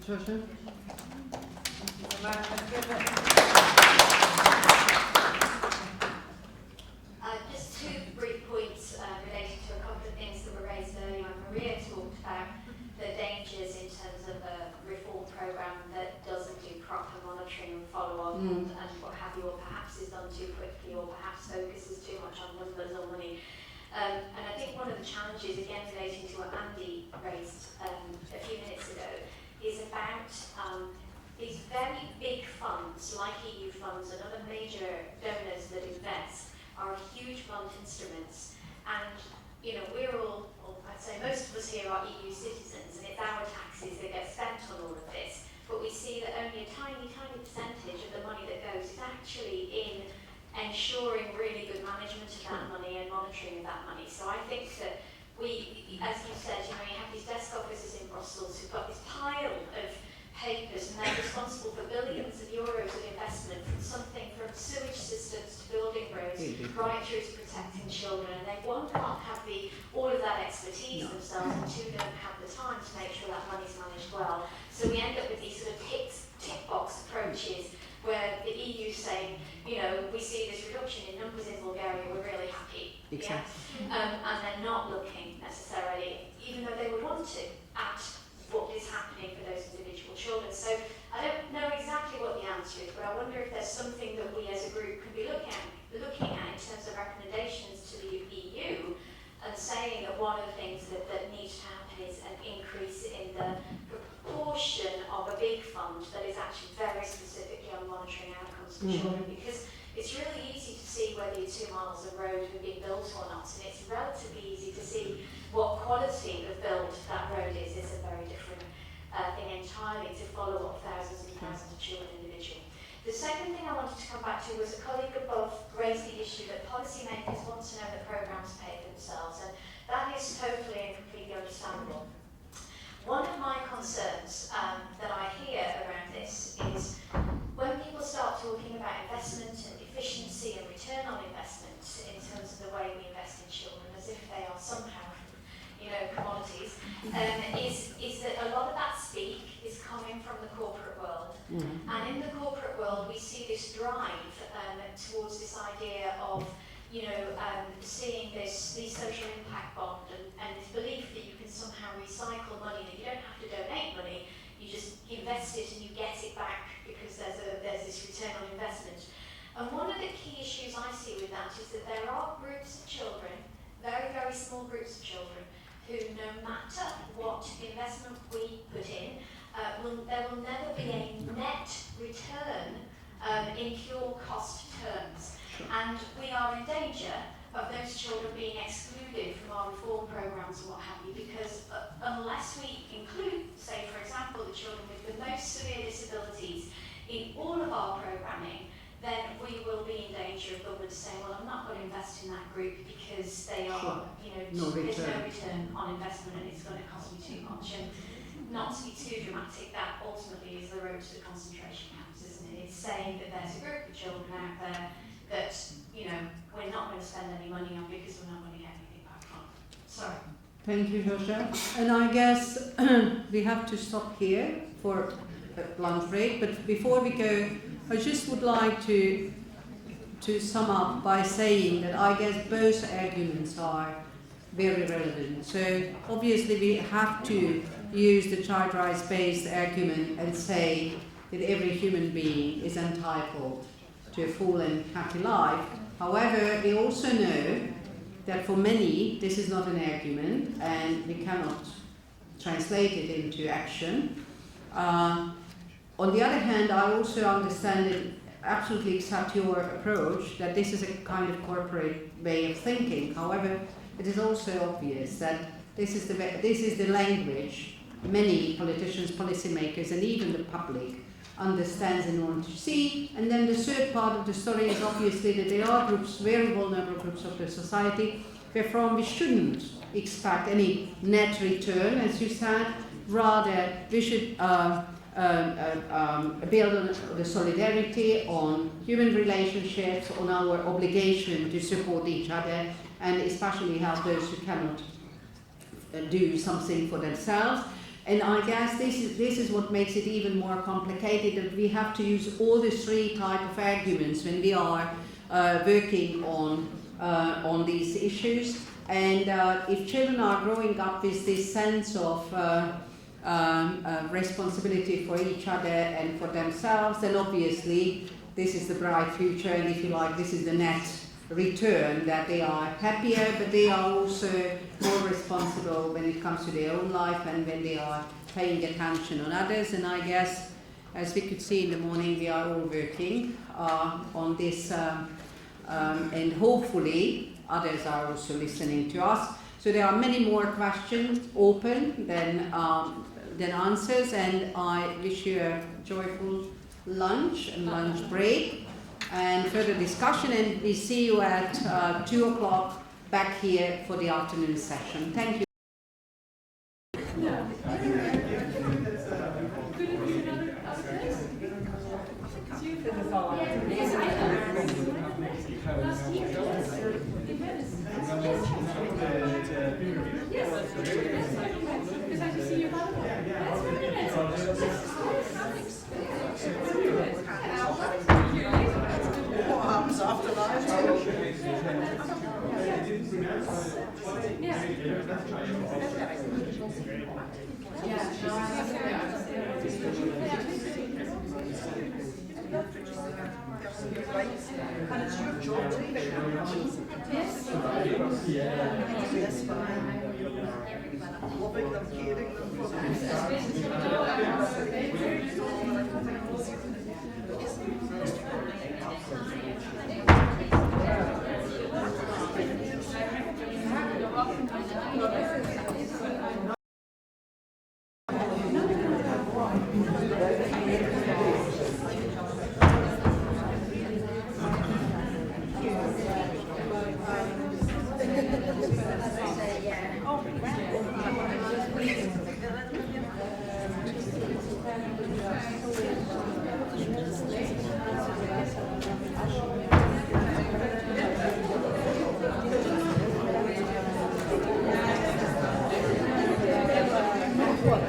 Patricia?
Just two brief points related to a couple of things that were raised earlier. Maria talked about the dangers in terms of a reform programme that doesn't do proper monitoring and follow-up and what have you, or perhaps is done too quickly, or perhaps focuses too much on numbers or money. And I think one of the challenges, again relating to what Andy raised a few minutes ago, is about these very big funds, like EU funds and other major donors that invest, are huge blunt instruments. And, we're all, or I'd say most of us here are EU citizens, and it's our taxes that get spent on all of this. But we see that only a tiny, tiny percentage of the money that goes is actually in ensuring really good management of that money and monitoring of that money. So I think that we, as you said, you have these desk officers in Brussels who've got this pile of papers, and they're responsible for billions of euros of investment from sewage systems to building roads, right through to protecting children. And they, one, can't have all of that expertise themselves, and two, don't have the time to make sure that money's managed well. So we end up with these sort of tick box approaches where the EU's saying, we see this reduction in numbers in Bulgaria, we're really happy.
Exactly.
Yeah? And they're not looking necessarily, even though they would want to, at what is happening for those individual children. So I don't know exactly what the answer is, but I wonder if there's something that we as a group could be looking at in terms of recommendations to the EU, and saying that one of the things that needs to happen is an increase in the proportion of a big fund that is actually very specifically on monitoring outcomes for children, because it's really easy to see whether your 2 miles of road have been built or not, and it's relatively easy to see what quality of build that road is. It's a very different thing entirely to follow up thousands and thousands of children individually. The second thing I wanted to come back to was a colleague above raised the issue that policymakers want to know that programmes pay for themselves, and that is totally and completely understandable. One of my concerns that I hear around this is when people start talking about investment and efficiency and return on investment in terms of the way we invest in children, as if they are somehow, commodities, is that a lot of that speak is coming from the corporate world. And in the corporate world, we see this drive towards this idea of seeing these social impact bond and this belief that you can somehow recycle money, that you don't have to donate money, you just invest it and you get it back because there's this return on investment. And one of the key issues I see with that is that there are groups of children, very, very small groups of children, who no matter what investment we put in, there will never be a net return in pure cost terms. And we are in danger of those children being excluded from our reform programmes and what have you, because unless we include, say for example, the children with the most severe disabilities in all of our programming, then we will be in danger of government saying, well, I'm not going to invest in that group because they are, there's no return on investment and it's going to cost me too much. And not to be too dramatic, that ultimately is the road to the concentration camps, isn't it? It's saying that there's a group of children out there that, we're not going to spend any money on because we're not going to get anything back from. Sorry.
Thank you, Josia. And I guess we have to stop here for a lunch break, but before we go, I just would like to sum up by saying that I guess both arguments are very relevant. So obviously we have to use the child rights-based argument and say that every human being is entitled to a full and happy life. However, we also know that for many this is not an argument and we cannot translate it into action. On the other hand, I also understand and absolutely accept your approach that this is a kind of corporate way of thinking. However, it is also obvious that this is the language many politicians, policymakers, and even the public understands and want to see. And then the third part of the story is obviously that there are groups, very vulnerable groups of the society, wherefrom we shouldn't expect any net return, as you said. Rather, we should build on the solidarity, on human relationships, on our obligation to support each other, and especially help those who cannot do something for themselves. And I guess this is what makes it even more complicated, that we have to use all the three types of arguments when we are working on these issues. And if children are growing up with this sense of responsibility for each other and for themselves, then obviously this is the bright future, and if you like, this is the net return, that they are happier, but they are also more responsible when it comes to their own life and when they are paying attention on others. And I guess, as we could see in the morning, we are all working on this, and hopefully others are also listening to us. So there are many more questions open than answers, and I wish you a joyful lunch and lunch break and further discussion, and we see you at 2 o'clock back here for the afternoon session. Thank you.
After that. And it's your job to pick up. Yes. That's fine. Loving them, caring them for
What?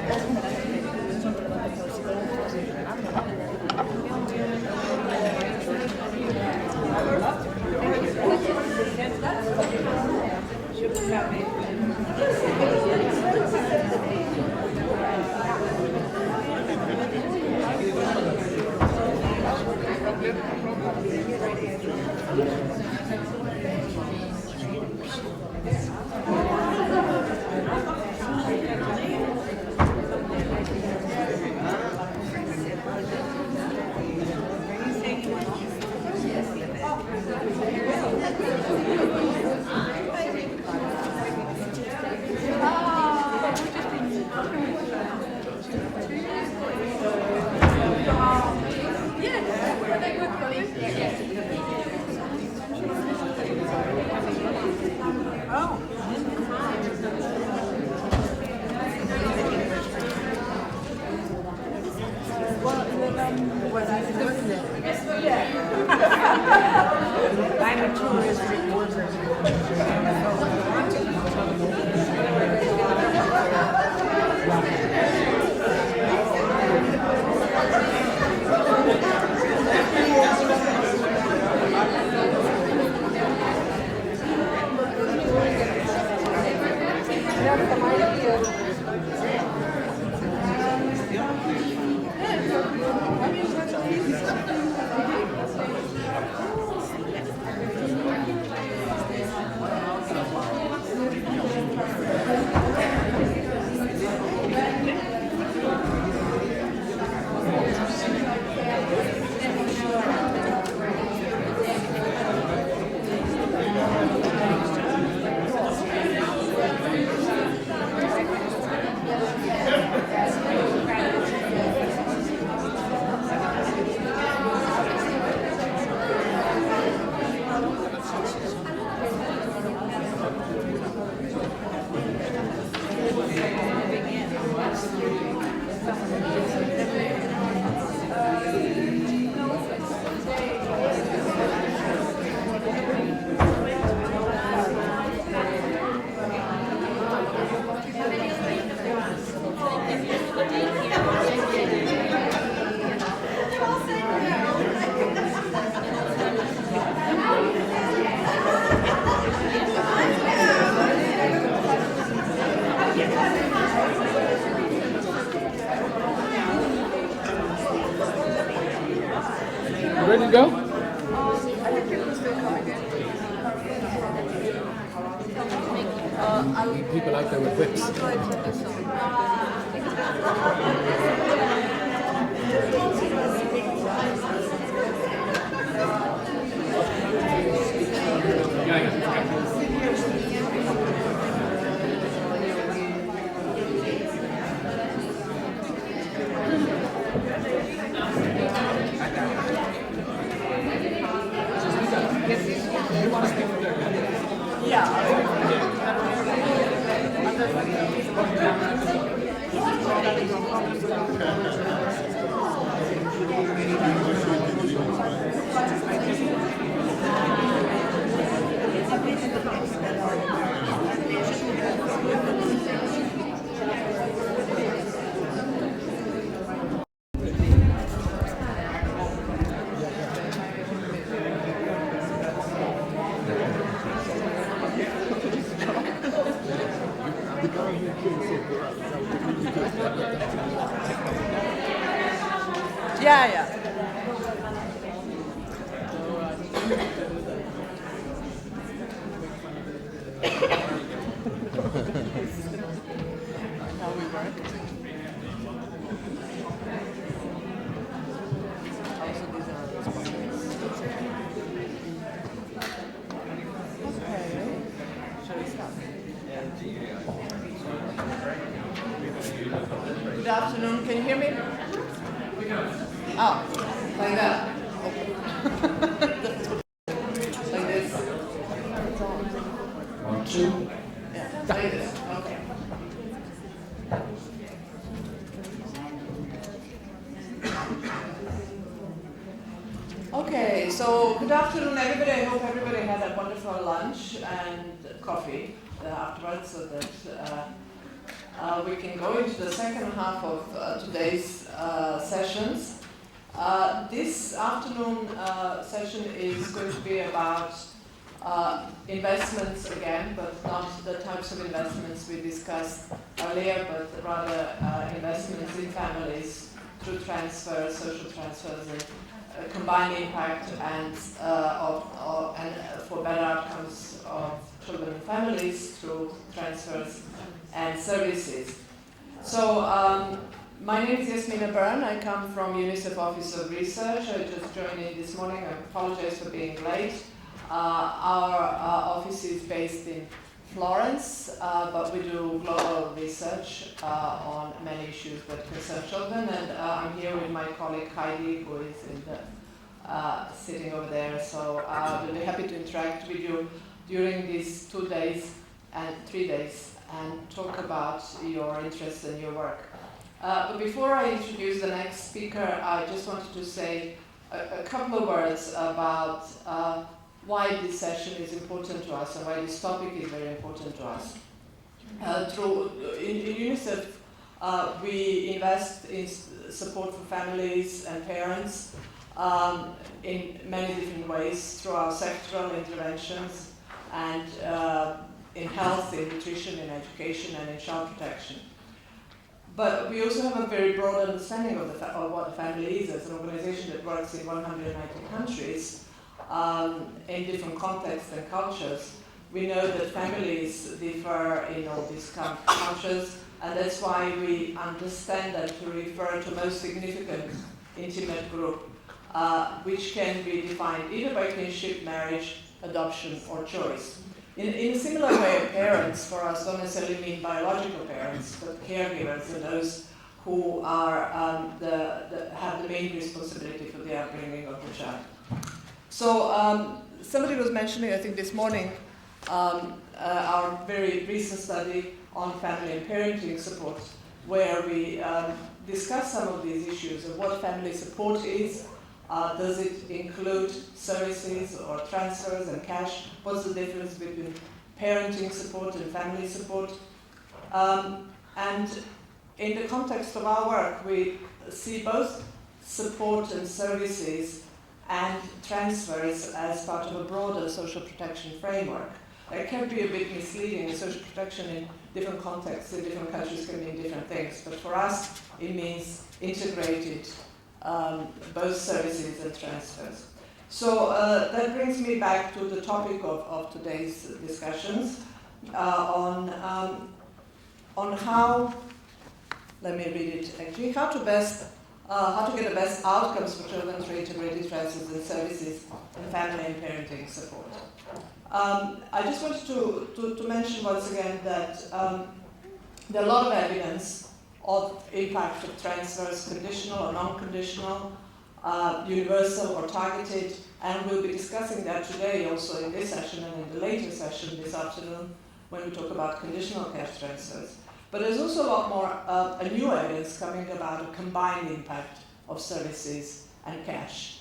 Ready to go? People out there with whips.
Yeah. How we work. Also, these are okay. Shall we start? Good afternoon. Can you hear me? Oh, like that. Like this.
1, 2.
Yeah, like this. Okay. Okay, so good afternoon, everybody. I hope everybody had a wonderful lunch and coffee afterwards, so that we can go into the second half of today's sessions. This afternoon session is going to be about investments again, but not the types of investments we discussed earlier, but rather investments in families through transfers, social transfers, and combined impact and for better outcomes of children and families through transfers and services. So my name is Yasmina Byrne. I come from UNICEF Office of Research. I just joined in this morning. I apologize for being late. Our office is based in Florence, but we do global research on many issues that concern children. And I'm here with my colleague Heidi, who is in the, sitting over there. So we'll be happy to interact with you during these 2 days and 3 days and talk about your interests and your work. But before I introduce the next speaker, I just wanted to say a couple of words about why this session is important to us and why this topic is very important to us. In UNICEF, we invest in support for families and parents in many different ways through our sectoral interventions and in health, in nutrition, in education, and in child protection. But we also have a very broad understanding of what a family is as an organization that works in 190 countries in different contexts and cultures. We know that families differ in all these cultures, and that's why we understand that to refer to most significant intimate group, which can be defined either by kinship, marriage, adoption, or choice. In a similar way, parents for us don't necessarily mean biological parents, but caregivers are those who are have the main responsibility for the upbringing of the child. So somebody was mentioning, I think this morning, our very recent study on family and parenting support. where we discuss some of these issues of what family support is. Does it include services or transfers and cash? What's the difference between parenting support and family support? And in the context of our work, we see both support and services and transfers as part of a broader social protection framework. It can be a bit misleading. Social protection in different contexts, in different countries, can mean different things. But for us, it means integrated both services and transfers. So that brings me back to the topic of today's discussions on how, let me read it actually, how to get the best outcomes for children through integrated transfers and services and family and parenting support. I just wanted to mention once again that there are a lot of evidence of impact of transfers, conditional or non-conditional, universal or targeted, and we'll be discussing that today also in this session and in the later session this afternoon when we talk about conditional cash transfers. But there's also a lot more new evidence coming about a combined impact of services and cash.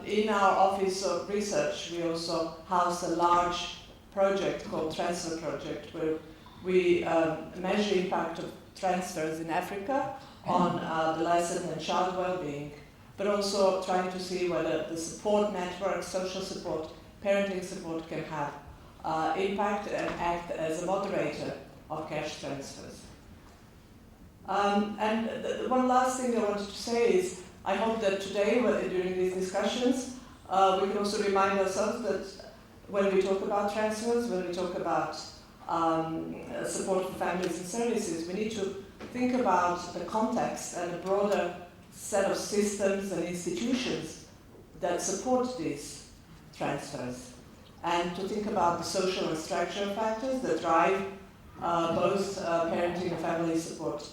In our Office of Research, we also house a large project called Transfer Project, where we measure impact of transfers in Africa on adolescent and child well-being, but also trying to see whether the support network, social support, parenting support can have impact and act as a moderator of cash transfers. And one last thing I wanted to say is, I hope that today, during these discussions, we can also remind ourselves that when we talk about transfers, when we talk about support for families and services, we need to think about the context and a broader set of systems and institutions that support these transfers, and to think about the social and structural factors that drive both parenting and family support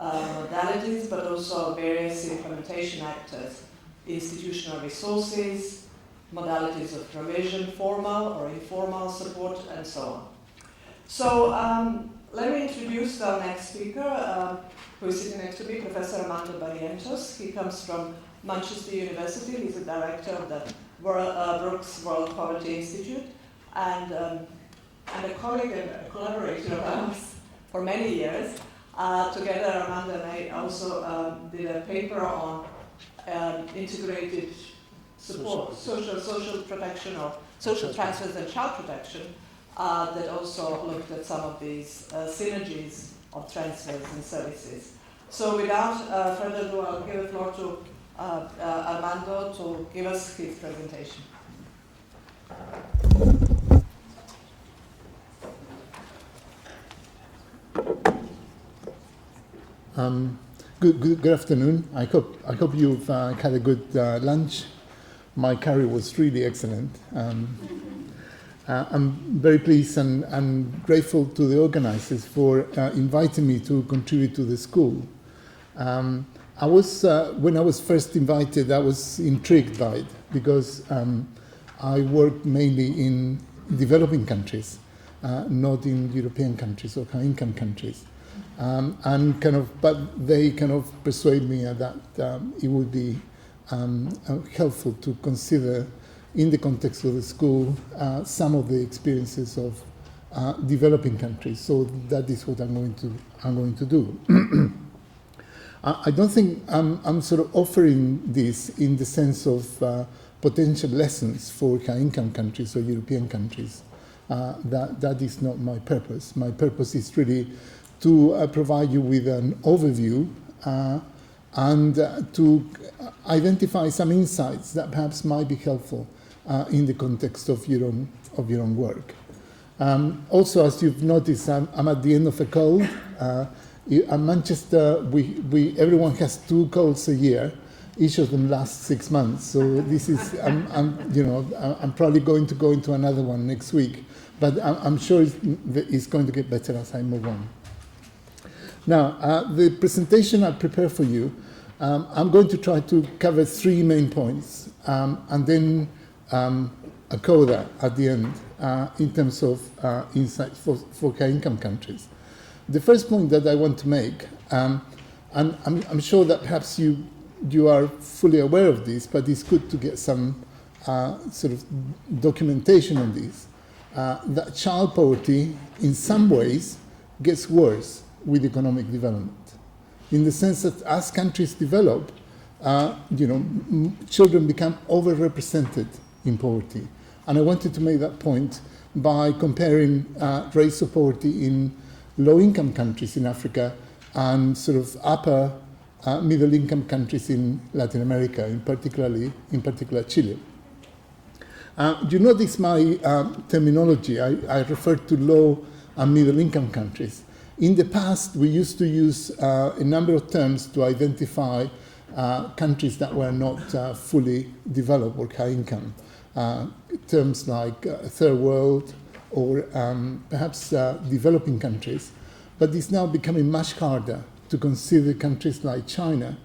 modalities, but also various implementation actors, institutional resources, modalities of provision, formal or informal support, and so on. So let me introduce our next speaker, who is sitting next to me, Professor Armando Barrientos. He comes from Manchester University. He's the director of the Brooks World Poverty Institute, and a colleague and a collaborator of ours for many years. Together, Armando and I also did a paper on integrated support, social protection or social transfers and child protection that also looked at some of these synergies of transfers and services. So without further ado, I'll give the floor to Armando to give us his presentation.
Good afternoon. I hope you've had a good lunch. My curry was really excellent. I'm very pleased and grateful to the organizers for inviting me to contribute to the school. When I was first invited, I was intrigued by it because I work mainly in developing countries, not in European countries or high-income countries. But they kind of persuade me that it would be helpful to consider, in the context of the school, some of the experiences of developing countries. So that is what I'm going to do. I don't think I'm sort of offering this in the sense of potential lessons for high-income countries or European countries. That is not my purpose. My purpose is really to provide you with an overview and to identify some insights that perhaps might be helpful in the context of your own work. Also, as you've noticed, I'm at the end of a cold. In Manchester, everyone has 2 colds a year. Each of them lasts 6 months. So this is, I'm probably going to go into another one next week. But I'm sure it's going to get better as I move on. Now, the presentation I prepared for you, I'm going to try to cover 3 main points, and then a coda at the end in terms of insights for high-income countries. The first point that I want to make, and I'm sure that perhaps you are fully aware of this, but it's good to get some sort of documentation on this, that child poverty in some ways gets worse with economic development, in the sense that as countries develop, children become overrepresented in poverty. And I wanted to make that point by comparing rates of poverty in low-income countries in Africa and sort of upper middle-income countries in Latin America, in particular Chile. You notice my terminology. I refer to low and middle-income countries. In the past, we used to use a number of terms to identify countries that were not fully developed or high income. Terms like third world or perhaps developing countries. But it's now becoming much harder to consider countries like China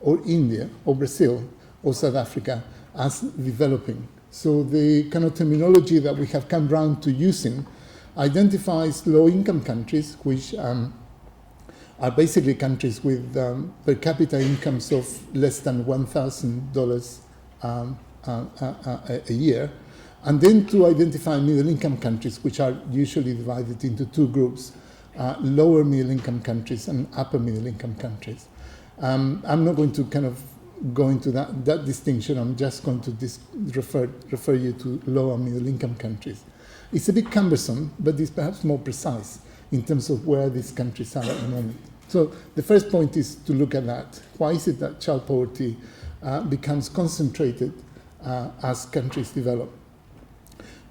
or India or Brazil or South Africa as developing. So the kind of terminology that we have come round to using identifies low-income countries, which are basically countries with per capita incomes of less than $1,000 a year, and then to identify middle-income countries, which are usually divided into two groups, lower middle-income countries and upper middle-income countries. I'm not going to kind of go into that distinction. I'm just going to refer you to lower middle-income countries. It's a bit cumbersome, but it's perhaps more precise in terms of where these countries are at the moment. So the first point is to look at that. Why is it that child poverty becomes concentrated as countries develop?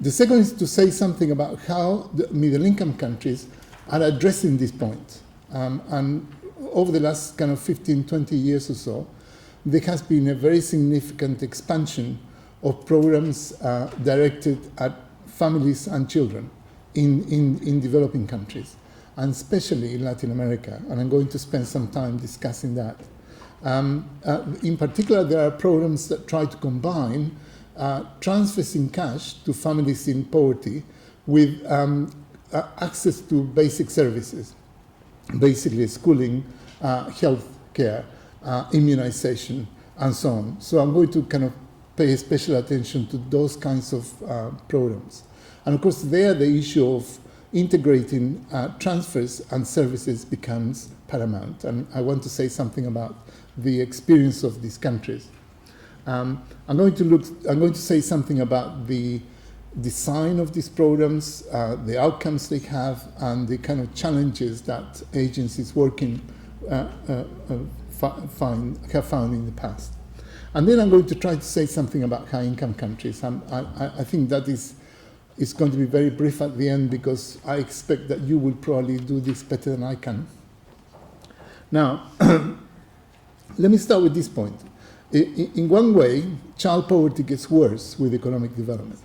The second is to say something about how the middle-income countries are addressing this point. And over the last kind of 15, 20 years or so, there has been a very significant expansion of programs directed at families and children in developing countries, and especially in Latin America. And I'm going to spend some time discussing that. In particular, there are programs that try to combine transfers in cash to families in poverty with access to basic services, basically schooling, health care, immunization, and so on. So I'm going to kind of pay special attention to those kinds of programs. And of course, there the issue of integrating transfers and services becomes paramount. And I want to say something about the experience of these countries. I'm going to say something about the design of these programs, the outcomes they have, and the kind of challenges that agencies working have found in the past. And then I'm going to try to say something about high-income countries. I think that is going to be very brief at the end, because I expect that you will probably do this better than I can. Now, let me start with this point. In one way, child poverty gets worse with economic development.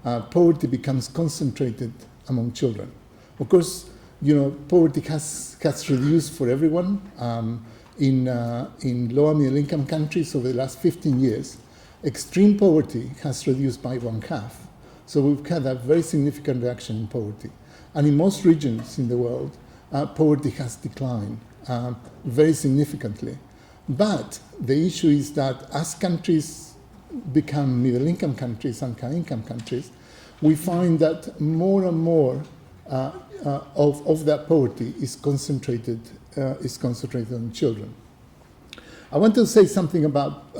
Poverty becomes concentrated among children. Of course, poverty has reduced for everyone. In lower middle income countries over the last 15 years, extreme poverty has reduced by 1/2. So we've had a very significant reduction in poverty. And in most regions in the world, poverty has declined very significantly. But the issue is that as countries become middle income countries and high income countries, we find that more and more of that poverty is concentrated on children. I want to say something about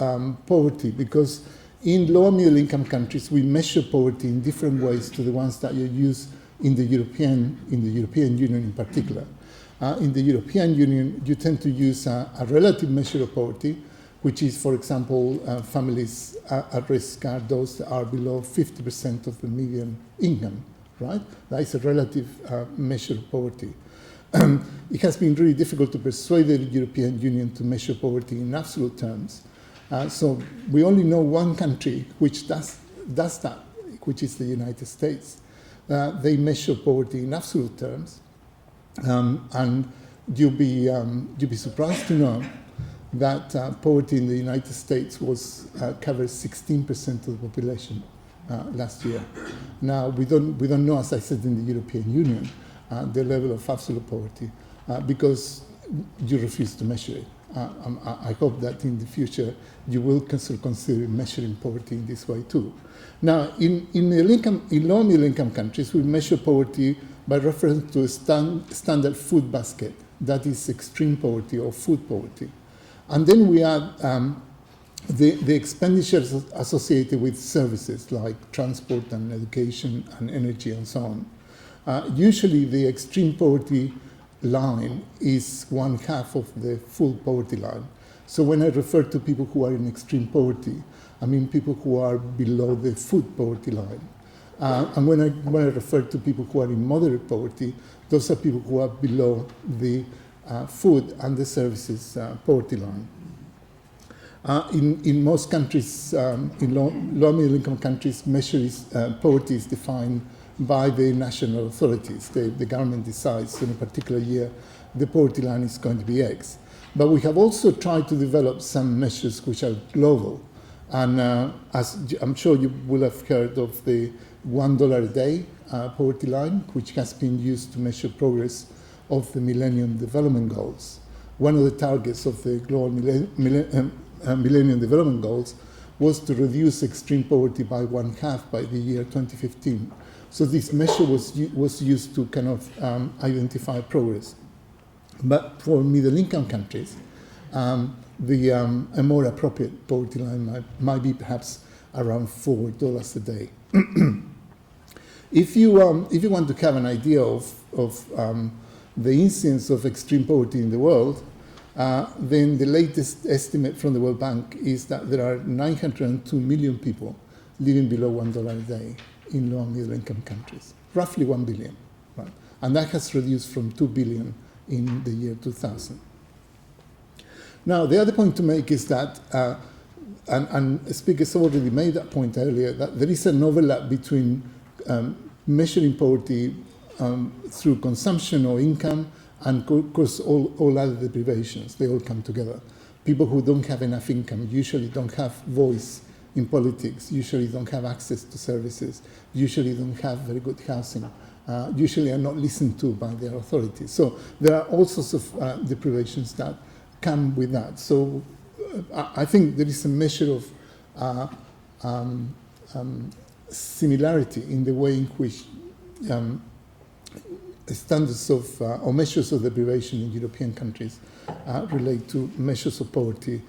poverty, because in lower middle income countries we measure poverty in different ways to the ones that you use in the European Union in particular. In the European Union, you tend to use a relative measure of poverty, which is, for example, families at risk are those that are below 50% of the median income, right? That is a relative measure of poverty. It has been really difficult to persuade the European Union to measure poverty in absolute terms. So we only know one country which does that, which is the United States. They measure poverty in absolute terms. And you'll be surprised to know that poverty in the United States covers 16% of the population last year. Now we don't know, as I said, in the European Union, the level of absolute poverty because you refuse to measure it. I hope that in the future you will consider measuring poverty in this way too. Now, in low middle income countries, we measure poverty by reference to a standard food basket, that is extreme poverty or food poverty. And then we add the expenditures associated with services like transport and education and energy and so on. Usually the extreme poverty line is 1/2 of the full poverty line. So when I refer to people who are in extreme poverty, I mean people who are below the food poverty line. And when I refer to people who are in moderate poverty, those are people who are below the food and the services poverty line. In most countries, in low middle income countries, poverty is defined by the national authorities. The government decides in a particular year the poverty line is going to be X. But we have also tried to develop some measures which are global. And as I'm sure you will have heard of the $1 a day poverty line, which has been used to measure progress of the Millennium Development Goals. One of the targets of the Global Millennium Development Goals was to reduce extreme poverty by 1/2 by the year 2015. So this measure was used to kind of identify progress. But for middle income countries, a more appropriate poverty line might be perhaps around $4 a day. If you want to have an idea of the incidence of extreme poverty in the world, then the latest estimate from the World Bank is that there are 902 million people living below $1 a day in low and middle income countries, roughly 1 billion. Right? And that has reduced from 2 billion in the year 2000. Now, the other point to make is that, and speakers already made that point earlier, that there is an overlap between measuring poverty through consumption or income and, of course, all other deprivations. They all come together. People who don't have enough income usually don't have voice in politics, usually don't have access to services, usually don't have very good housing, usually are not listened to by their authorities. So there are all sorts of deprivations that come with that. So I think there is a measure of similarity in the way in which standards of or measures of deprivation in European countries relate to measures of poverty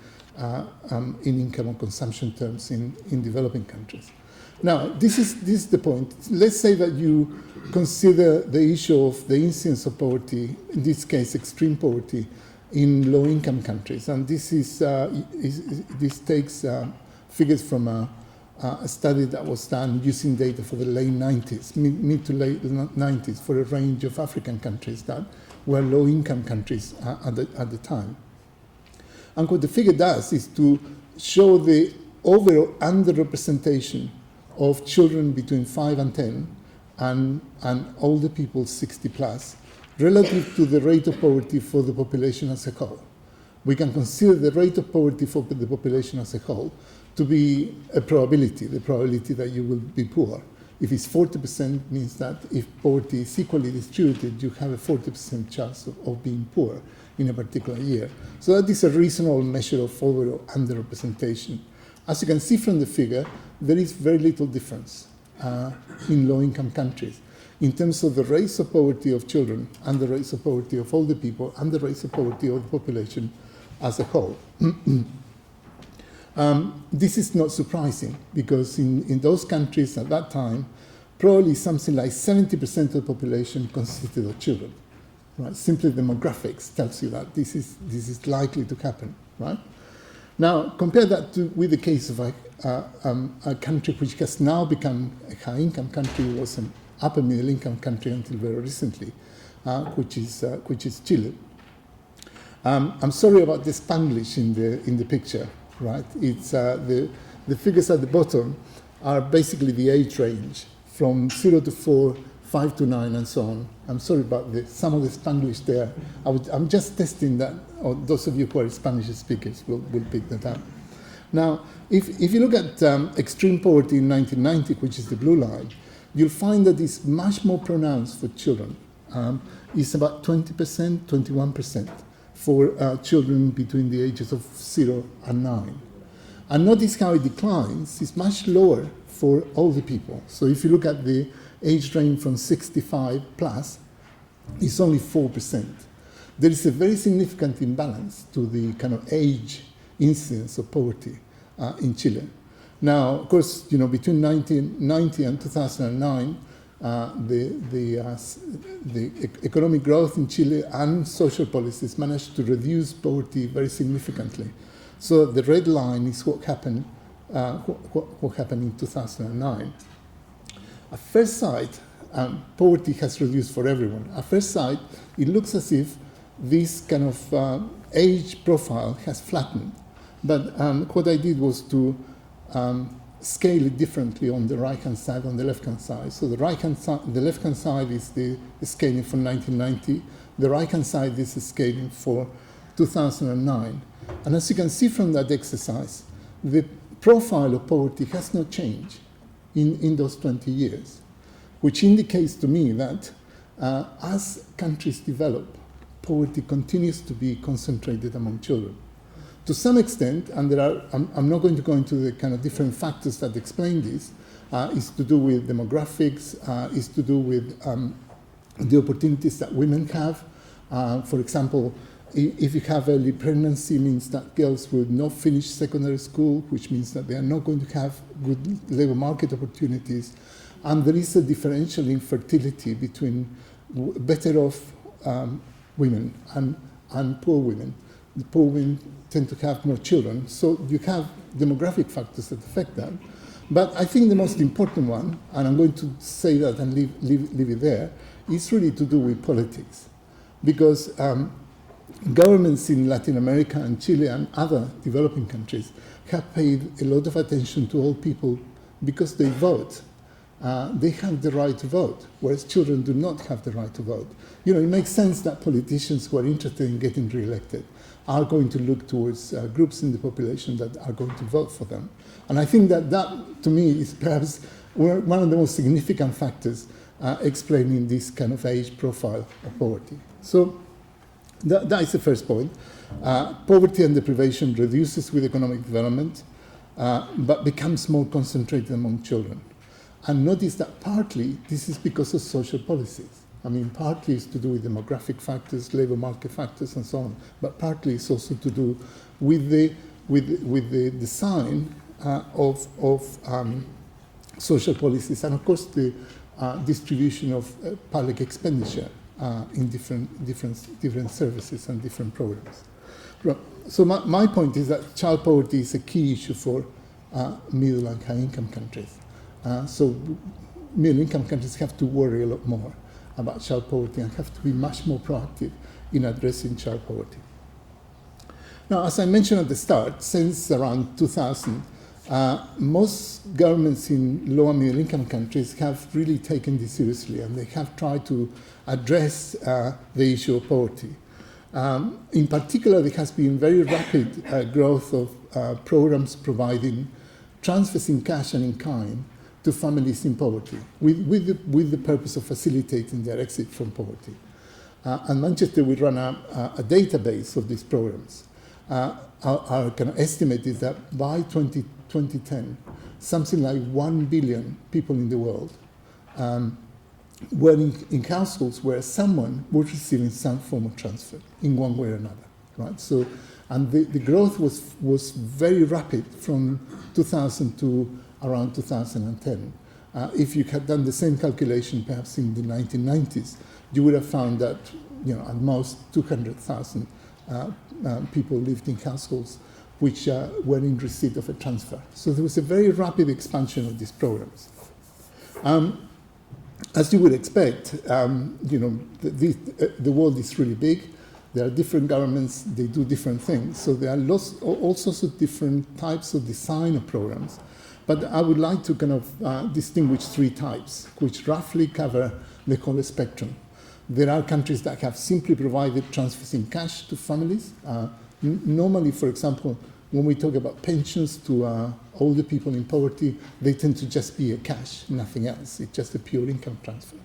in income and consumption terms in developing countries. Now, this is the point. Let's say that you consider the issue of the incidence of poverty, in this case extreme poverty, in low-income countries. And this takes figures from a study that was done using data for the late 90s, mid to late 90s, for a range of African countries that were low-income countries at the time. And what the figure does is to show the overall underrepresentation of children between 5 and 10 and older people 60 plus relative to the rate of poverty for the population as a whole. We can consider the rate of poverty for the population as a whole to be a probability, the probability that you will be poor. If it's 40%, means that if poverty is equally distributed, you have a 40% chance of being poor in a particular year. So that is a reasonable measure of overall underrepresentation. As you can see from the figure, there is very little difference in low-income countries in terms of the rates of poverty of children and the rates of poverty of older people and the rates of poverty of the population as a whole. This is not surprising because in those countries at that time, probably something like 70% of the population consisted of children. Right? Simply demographics tells you that this is likely to happen. Right? Now, compare that with the case of a country which has now become a high-income country, was an upper middle-income country until very recently, which is Chile. I'm sorry about the Spanglish in the picture. Right? It's the figures at the bottom are basically the age range from 0 to 4, 5 to 9, and so on. I'm sorry about some of the Spanglish there. I'm just testing that, or those of you who are Spanish speakers will pick that up. Now, if you look at extreme poverty in 1990, which is the blue line, you'll find that it's much more pronounced for children is about 20%, 21% for children between the ages of 0 and 9. And notice how it declines. It's much lower for older people. So if you look at the age range from 65 plus, it's only 4%. There is a very significant imbalance to the kind of age incidence of poverty in Chile. Now, of course, between 1990 and 2009, the economic growth in Chile and social policies managed to reduce poverty very significantly. So the red line is what happened in 2009. At first sight, poverty has reduced for everyone. At first sight, it looks as if this kind of age profile has flattened. But what I did was to scale it differently on the right-hand side, on the left-hand side. So the left-hand side is the scaling from 1990. The right-hand side is the scaling for 2009. And as you can see from that exercise, the profile of poverty has not changed in those 20 years, which indicates to me that as countries develop, poverty continues to be concentrated among children. To some extent, and I'm not going to go into the kind of different factors that explain this, is to do with demographics, is to do with the opportunities that women have. For example, if you have early pregnancy, it means that girls will not finish secondary school, which means that they are not going to have good labor market opportunities. And there is a differential in fertility between better off women and poor women. The poor women tend to have more children, so you have demographic factors that affect that. But I think the most important one, and I'm going to say that and leave it there, is really to do with politics. Because governments in Latin America and Chile and other developing countries have paid a lot of attention to old people because they vote. They have the right to vote, whereas children do not have the right to vote. It makes sense that politicians who are interested in getting re-elected are going to look towards groups in the population that are going to vote for them. And I think that, to me, is perhaps one of the most significant factors explaining this kind of age profile of poverty. So that is the first point. Poverty and deprivation reduces with economic development, but becomes more concentrated among children. And notice that partly this is because of social policies. I mean, partly it's to do with demographic factors, labor market factors, and so on. But partly it's also to do with the design of social policies, and of course the distribution of public expenditure in different services and different programs. So my point is that child poverty is a key issue for middle and high income countries. So middle income countries have to worry a lot more about child poverty and have to be much more proactive in addressing child poverty. Now, as I mentioned at the start, since around 2000, most governments in low and middle income countries have really taken this seriously, and they have tried to address the issue of poverty. In particular, there has been very rapid growth of programs providing transfers in cash and in kind to families in poverty, with the purpose of facilitating their exit from poverty. And Manchester, we run a database of these programs. Our kind of estimate is that by 2010, something like 1 billion people in the world were in households where someone was receiving some form of transfer in one way or another, right? So, and the growth was very rapid from 2000 to around 2010. If you had done the same calculation perhaps in the 1990s, you would have found that at most 200,000 people lived in households which were in receipt of a transfer. So there was a very rapid expansion of these programs. As you would expect, the world is really big. There are different governments, they do different things. So there are all sorts of different types of design of programs. But I would like to kind of distinguish three types, which roughly cover the whole spectrum. There are countries that have simply provided transfers in cash to families. Normally, for example, when we talk about pensions to older people in poverty, they tend to just be a cash, nothing else. It's just a pure income transfer.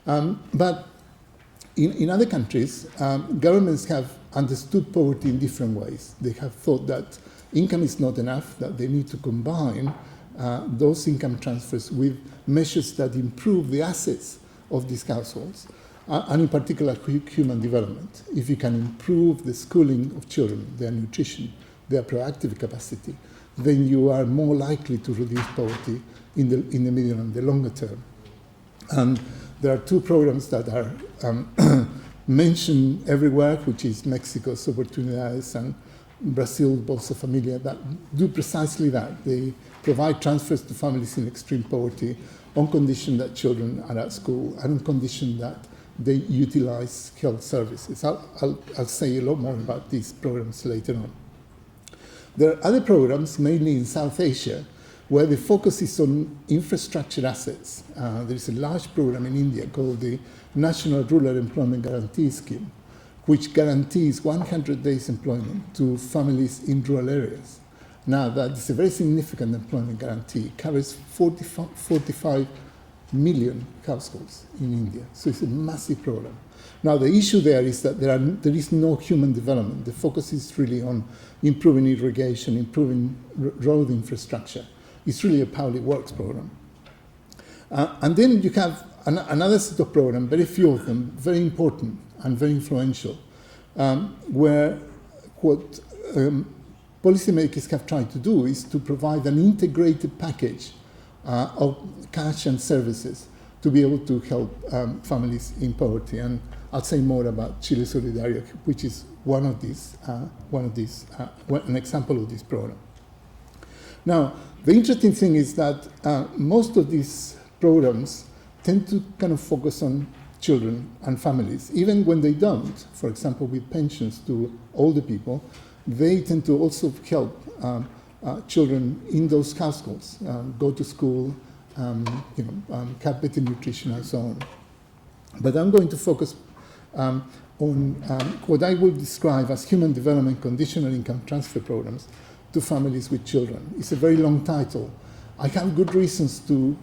But In other countries, governments have understood poverty in different ways. They have thought that income is not enough, that they need to combine those income transfers with measures that improve the assets of these households, and in particular human development. If you can improve the schooling of children, their nutrition, their proactive capacity, then you are more likely to reduce poverty in the medium and the longer term. And there are two programs that are mentioned everywhere, which is Mexico's Oportunidades and Brazil's Bolsa Familia, that do precisely that. They provide transfers to families in extreme poverty on condition that children are at school and on condition that they utilize health services. I'll say a lot more about these programs later on. There are other programs, mainly in South Asia, where the focus is on infrastructure assets. There is a large program in India called the National Rural Employment Guarantee Scheme, which guarantees 100 days employment to families in rural areas. Now, that is a very significant employment guarantee. It covers 45 million households in India. So it's a massive program. Now, the issue there is that there is no human development. The focus is really on improving irrigation, improving road infrastructure. It's really a public works program. And then you have another set of programs, very few of them, very important and very influential, where what policymakers have tried to do is to provide an integrated package of cash and services to be able to help families in poverty. And I'll say more about Chile Solidario, which is an example of this program. Now, the interesting thing is that most of these programs tend to kind of focus on children and families. Even when they don't, for example, with pensions to older people, they tend to also help children in those households go to school, have better nutrition and so on. But I'm going to focus on what I will describe as human development conditional income transfer programs to families with children. It's a very long title. I have good reasons to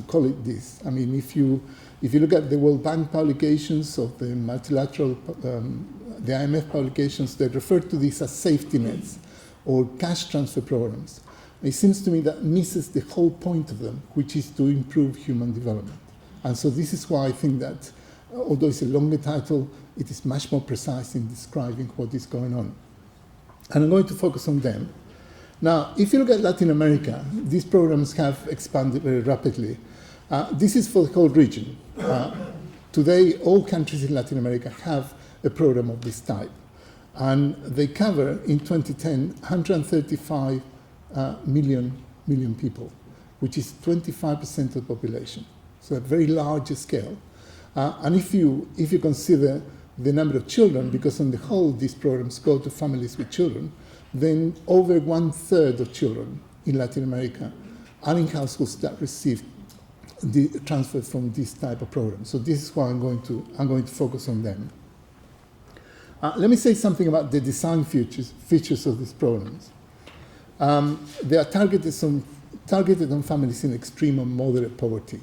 call it this. I mean, if you look at the World Bank publications of the multilateral, the IMF publications, they refer to these as safety nets or cash transfer programs. It seems to me that misses the whole point of them, which is to improve human development. And so this is why I think that, although it's a longer title, it is much more precise in describing what is going on. And I'm going to focus on them. Now, if you look at Latin America, these programs have expanded very rapidly. This is for the whole region. Today, all countries in Latin America have a program of this type. And they cover, in 2010, 135 million people, which is 25% of the population. So a very large scale. And if you consider the number of children, because on the whole these programs go to families with children, then over 1/3 of children in Latin America are in households that receive the transfer from this type of program. So this is why I'm going to focus on them. Let me say something about the design features of these programs. They are targeted on families in extreme or moderate poverty.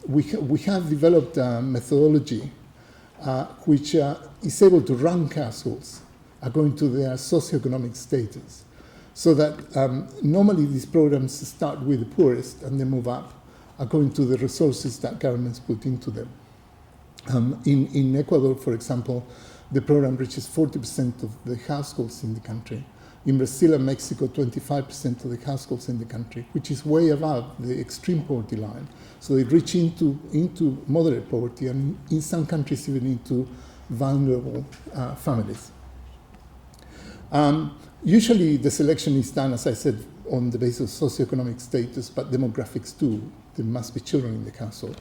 We have developed a methodology which is able to rank households according to their socioeconomic status. So that normally these programs start with the poorest and they move up according to the resources that governments put into them. In Ecuador, for example, the program reaches 40% of the households in the country. In Brazil and Mexico, 25% of the households in the country, which is way above the extreme poverty line. So they reach into moderate poverty and in some countries even into vulnerable families. Usually the selection is done, as I said, on the basis of socioeconomic status, but demographics too. There must be children in the household.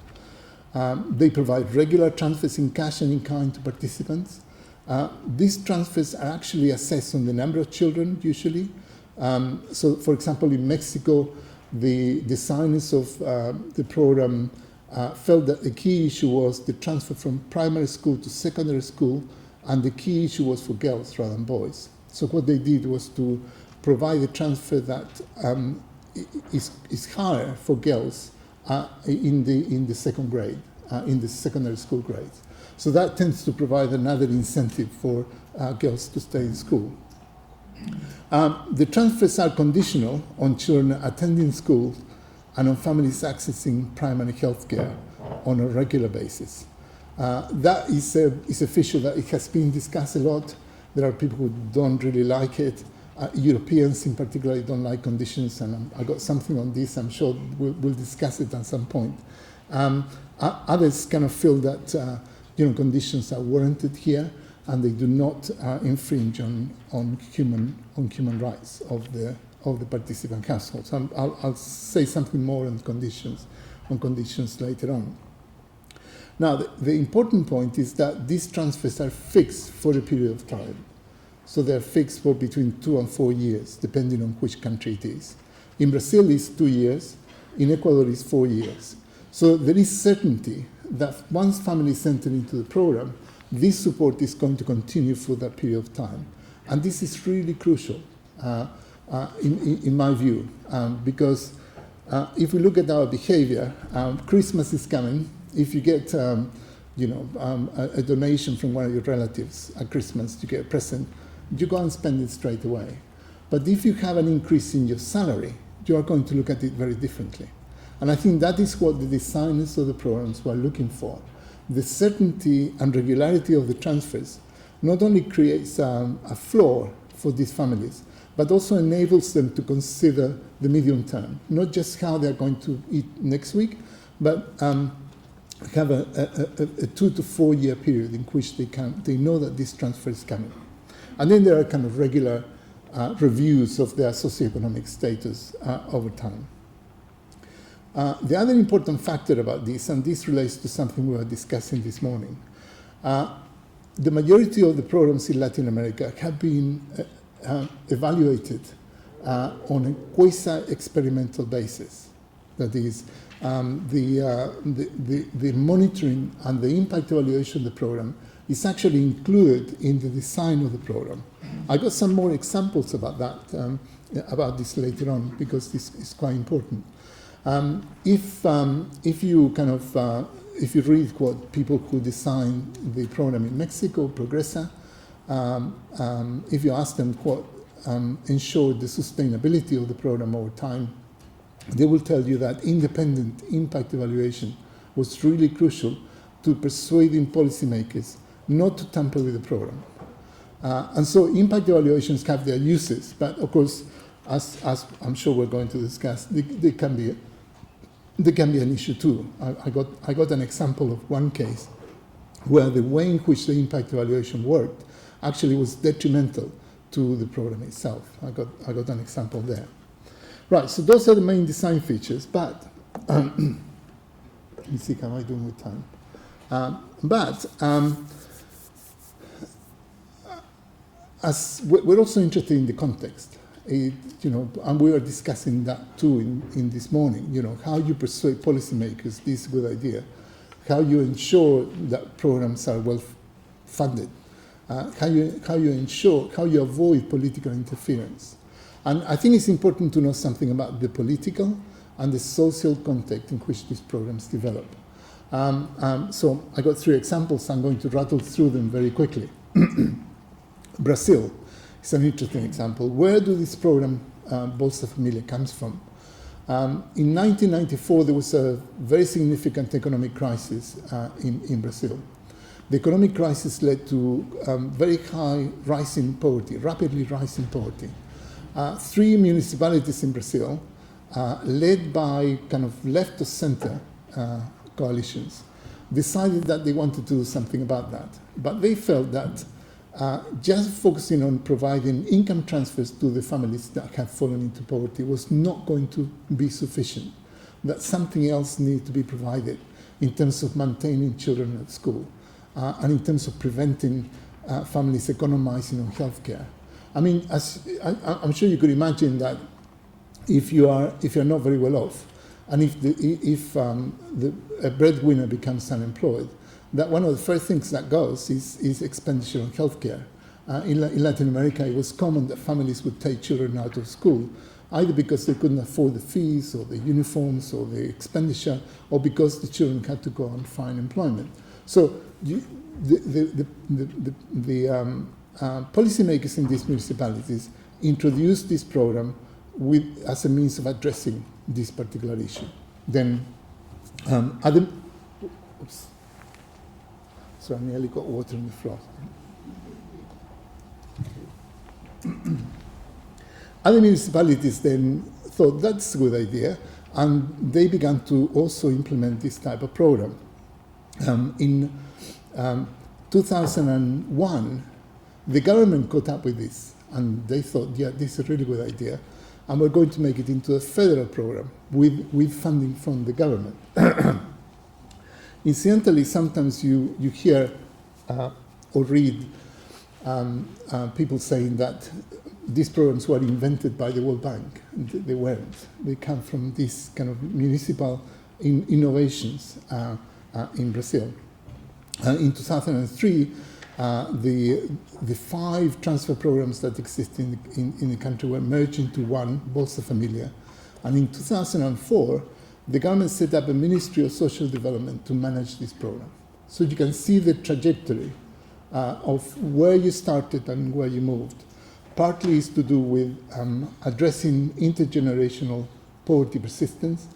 They provide regular transfers in cash and in kind to participants. These transfers are actually assessed on the number of children, usually. So, for example, in Mexico, the designers of the program felt that the key issue was the transfer from primary school to secondary school, and the key issue was for girls rather than boys. So what they did was to provide a transfer that is higher for girls in the second grade, in the secondary school grades. So that tends to provide another incentive for girls to stay in school. The transfers are conditional on children attending school and on families accessing primary health care on a regular basis. That is a feature that it has been discussed a lot. There are people who don't really like it. Europeans in particular don't like conditions, and I got something on this. I'm sure we'll discuss it at some point. Others kind of feel that conditions are warranted here, and they do not infringe on human rights of the participant households. I'll say something more on conditions later on. Now, the important point is that these transfers are fixed for a period of time. So they're fixed for between 2 and 4 years, depending on which country it is. In Brazil, it's 2 years. In Ecuador, it's 4 years. So there is certainty that once families enter into the program, this support is going to continue for that period of time. And this is really crucial, in my view, because if we look at our behavior, Christmas is coming. If you get a donation from one of your relatives at Christmas, you get a present, you go and spend it straight away. But if you have an increase in your salary, you are going to look at it very differently. And I think that is what the designers of the programs were looking for. The certainty and regularity of the transfers not only creates a floor for these families, but also enables them to consider the medium term, not just how they're going to eat next week, but have a 2 to 4 year period in which they know that this transfer is coming. And then there are kind of regular reviews of their socioeconomic status over time. The other important factor about this, and this relates to something we were discussing this morning, the majority of the programs in Latin America have been evaluated on a quasi-experimental basis. That is, the monitoring and the impact evaluation of the program is actually included in the design of the program. I got some more examples about that, about this later on, because this is quite important. If you read what people who designed the program in Mexico, Progresa, if you ask them what ensured the sustainability of the program over time, they will tell you that independent impact evaluation was really crucial to persuading policymakers not to tamper with the program. And so impact evaluations have their uses, but of course, as I'm sure we're going to discuss, they can be an issue too. I got an example of one case where the way in which the impact evaluation worked actually was detrimental to the program itself. I got an example there. Right, so those are the main design features, but let me see, how am I doing with time? As we're also interested in the context, and we were discussing that too in this morning. How you persuade policymakers this is a good idea, how you ensure that programs are well funded, how you avoid political interference. And I think it's important to know something about the political and the social context in which these programs develop. So I got 3 examples. I'm going to rattle through them very quickly. Brazil is an interesting example. Where do this program, Bolsa Familia, comes from? In 1994, there was a very significant economic crisis in Brazil. The economic crisis led to very high rising poverty, rapidly rising poverty. 3 municipalities in Brazil, led by kind of left of center coalitions, decided that they wanted to do something about that. But they felt that just focusing on providing income transfers to the families that had fallen into poverty was not going to be sufficient, that something else needed to be provided in terms of maintaining children at school and in terms of preventing families economizing on healthcare. I mean, I'm sure you could imagine that if you're not very well off, and if a breadwinner becomes unemployed, that one of the first things that goes is expenditure on healthcare. In Latin America, it was common that families would take children out of school, either because they couldn't afford the fees or the uniforms or the expenditure, or because the children had to go and find employment. So policymakers in these municipalities introduced this program as a means of addressing this particular issue. Then oops. So I nearly got water on the floor. Other municipalities then thought that's a good idea, and they began to also implement this type of program. In 2001, the government caught up with this, and they thought, yeah, this is a really good idea, and we're going to make it into a federal program with funding from the government. Incidentally, sometimes you hear or read people saying that these programs were invented by the World Bank. They weren't. They come from these kind of municipal innovations in Brazil. In 2003, the 5 transfer programs that exist in the country were merged into one, Bolsa Familia. And in 2004, the government set up a Ministry of Social Development to manage this program. So you can see the trajectory of where you started and where you moved. Partly is to do with addressing intergenerational poverty persistence.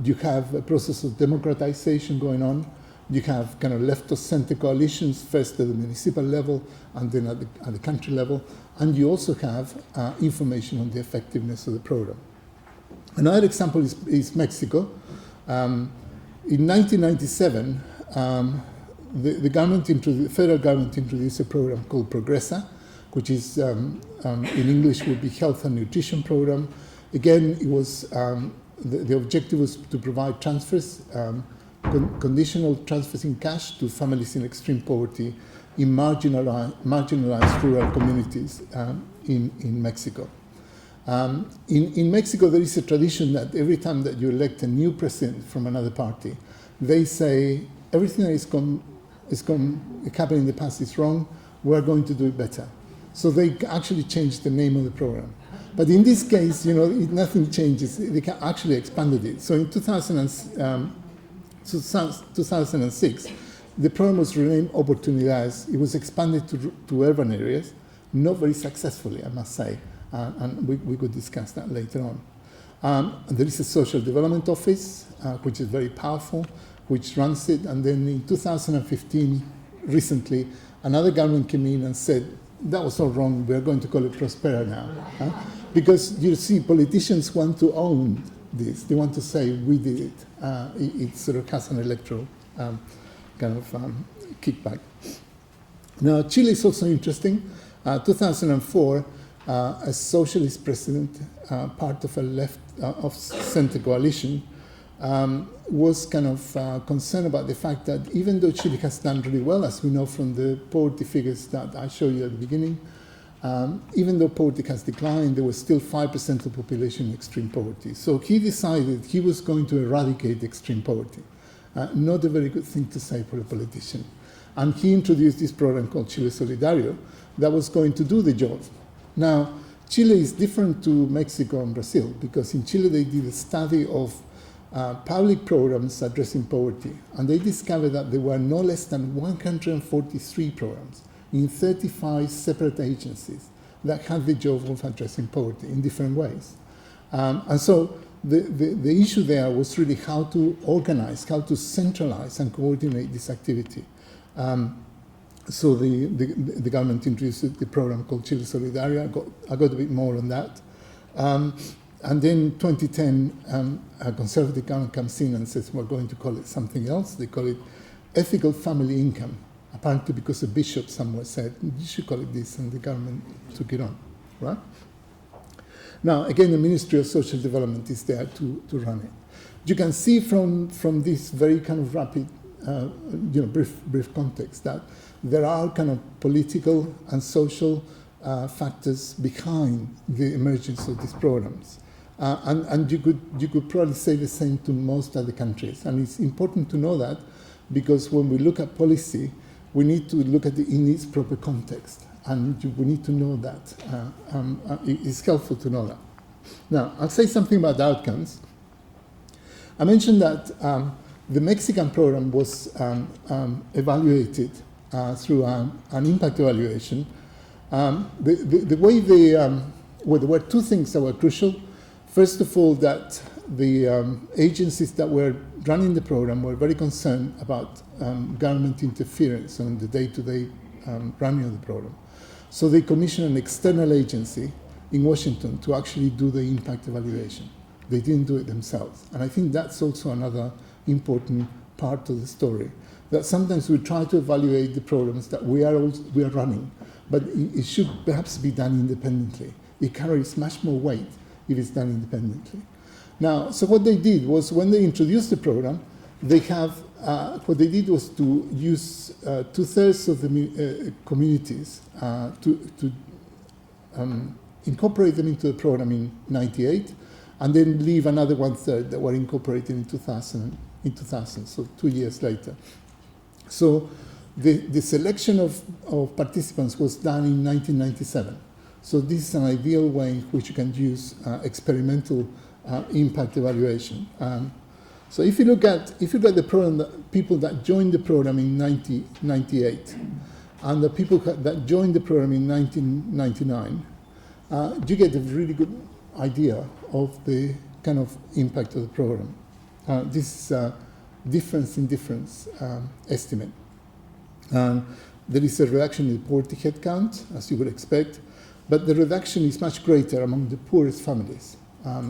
You have a process of democratization going on. You have kind of left of center coalitions, first at the municipal level and then at the country level. And you also have information on the effectiveness of the program. Another example is Mexico. In 1997, the federal government introduced a program called Progresa, which is in English would be Health and Nutrition Program. Again, it was the objective was to provide transfers, conditional transfers in cash to families in extreme poverty in marginalized rural communities in Mexico. In Mexico, there is a tradition that every time that you elect a new president from another party, they say everything that is happening in the past is wrong. We're going to do it better. So they actually changed the name of the program. But in this case, nothing changes. They actually expanded it. So in 2006, the program was renamed Oportunidades. It was expanded to urban areas, not very successfully, I must say. And we could discuss that later on. There is a social development office, which is very powerful, which runs it. And then in 2015, recently, another government came in and said, that was all wrong, we're going to call it Prospera now. Because you see, politicians want to own this. They want to say, we did it. It sort of has an electoral kickback. Now, Chile is also interesting. 2004, a socialist president, part of a left of center coalition, was kind of concerned about the fact that even though Chile has done really well, as we know from the poverty figures that I showed you at the beginning, even though poverty has declined, there was still 5% of the population in extreme poverty. So he decided he was going to eradicate extreme poverty. Not a very good thing to say for a politician. And he introduced this program called Chile Solidario that was going to do the job. Now, Chile is different to Mexico and Brazil because in Chile they did a study of public programs addressing poverty, and they discovered that there were no less than 143 programs in 35 separate agencies that had the job of addressing poverty in different ways. And so the issue there was really how to organize, how to centralize and coordinate this activity. So the government introduced the program called Chile Solidario. I got a bit more on that. And then in 2010, a conservative government comes in and says, we're going to call it something else. They call it ethical family income, apparently because a bishop somewhere said, you should call it this, and the government took it on, right? Now, again, the Ministry of Social Development is there to run it. You can see from this very kind of rapid, brief context that there are kind of political and social factors behind the emergence of these programs. And you could probably say the same to most other countries. And it's important to know that because when we look at policy, we need to look at it in its proper context. And we need to know that. It's helpful to know that. Now, I'll say something about the outcomes. I mentioned that The Mexican program was evaluated through an impact evaluation. The way well, there were two things that were crucial. First of all, that the agencies that were running the program were very concerned about government interference on the day-to-day running of the program. So they commissioned an external agency in Washington to actually do the impact evaluation. They didn't do it themselves. And I think that's also another important part of the story, that sometimes we try to evaluate the programs that we are running, but it should perhaps be done independently. It carries much more weight if it's done independently. Now, so what they did was, when they introduced the program, they have, what they did was to use 2/3 of the communities to incorporate them into the program in '98, and then leave another 1/3 that were incorporated in 2000, so 2 years later. So the selection of participants was done in 1997. So this is an ideal way in which you can use experimental impact evaluation. So if you look at the program, people that joined the program in 1998 and the people that joined the program in 1999, you get a really good idea of the kind of impact of the program. This is difference in difference estimate. There is a reduction in the poverty headcount, as you would expect, but the reduction is much greater among the poorest families,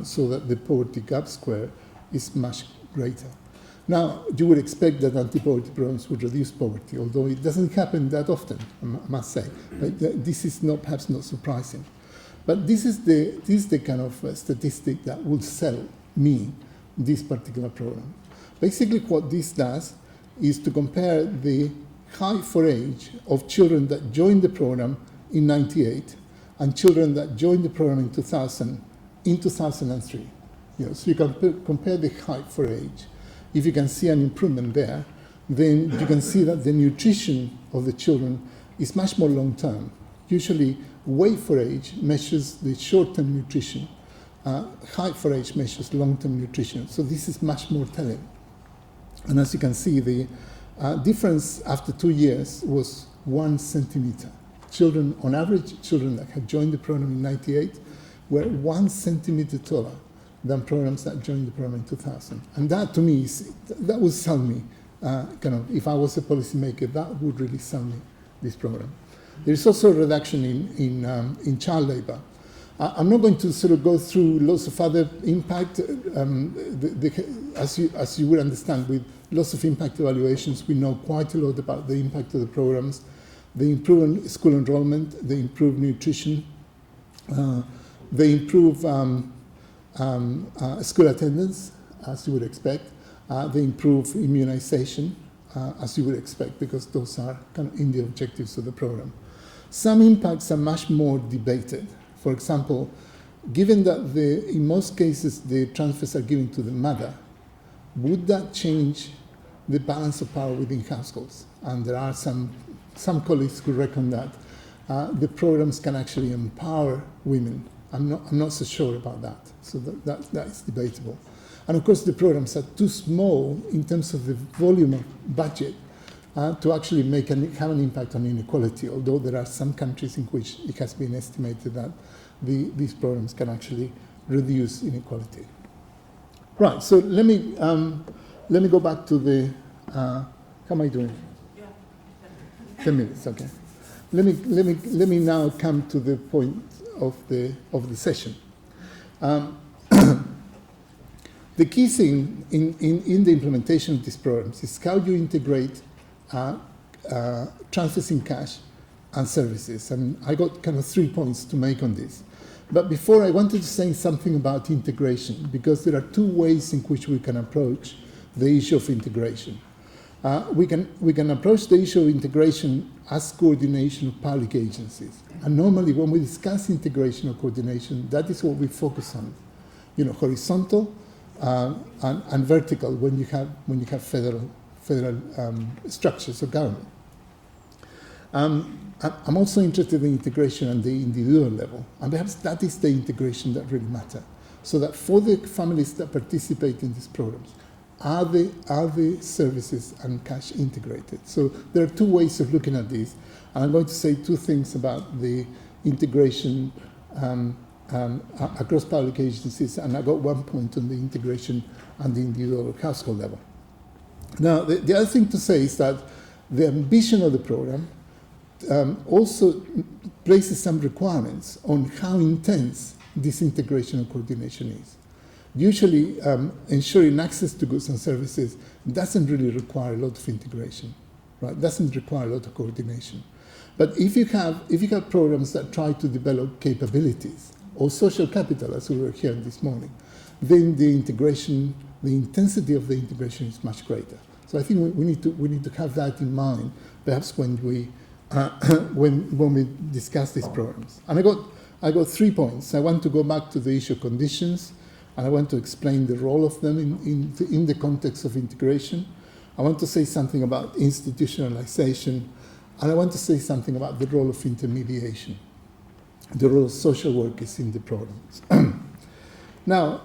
so that the poverty gap square is much greater. Now, you would expect that anti-poverty programs would reduce poverty, although it doesn't happen that often, I must say. This is perhaps not surprising. But this is the kind of statistic that would sell me this particular program. Basically, what this does is to compare the height for age of children that joined the program in '98 and children that joined the program in 2000, in 2003. So you can compare the height for age. If you can see an improvement there, then you can see that the nutrition of the children is much more long-term. Usually, weight for age measures the short-term nutrition. Height for age measures long-term nutrition. So this is much more telling. And as you can see, the difference after 2 years was 1 centimeter. Children, on average, children that had joined the program in '98 were 1 centimeter taller than programs that joined the program in 2000. And that, to me, that would sell me, if I was a policymaker, that would really sell me this program. There is also a reduction in child labor. I'm not going to sort of go through lots of other impact. As you would understand, with lots of impact evaluations, we know quite a lot about the impact of the programs. They improve school enrollment, they improve nutrition, they improve school attendance, as you would expect. They improve immunization, as you would expect, because those are kind of in the objectives of the program. Some impacts are much more debated. For example, given that in most cases the transfers are given to the mother, would that change the balance of power within households? And there are some colleagues who reckon that the programs can actually empower women. I'm not so sure about that. So that is debatable. And of course, the programs are too small in terms of the volume of budget to actually have an impact on inequality, although there are some countries in which it has been estimated that these programs can actually reduce inequality. Right, so let me go back to the, how am I doing? 10 minutes, okay. Let me now come to the point of the session. The key thing in the implementation of these programs is how you integrate transfers in cash and services. And I got kind of 3 points to make on this. But before, I wanted to say something about integration, because there are 2 ways in which we can approach the issue of integration. We can approach the issue of integration as coordination of public agencies. And normally when we discuss integration or coordination, that is what we focus on. Horizontal and vertical when you have federal structures of government. I'm also interested in integration at the individual level, and perhaps that is the integration that really matters. So that for the families that participate in these programs, are the services and cash integrated? So there are two ways of looking at this. And I'm going to say two things about the integration across public agencies, and I got one point on the integration and the individual household level. Now, the other thing to say is that the ambition of the program also places some requirements on how intense this integration and coordination is. Usually, ensuring access to goods and services doesn't really require a lot of integration, right? Doesn't require a lot of coordination. But if you have programs that try to develop capabilities or social capital, as we were hearing this morning, then the integration, the intensity of the integration is much greater. So I think we need to have that in mind, perhaps when we discuss these programs. And I got 3 points. I want to go back to the issue of conditions, and I want to explain the role of them in the context of integration. I want to say something about institutionalization, and I want to say something about the role of intermediation, the role of social workers in the programs. Now,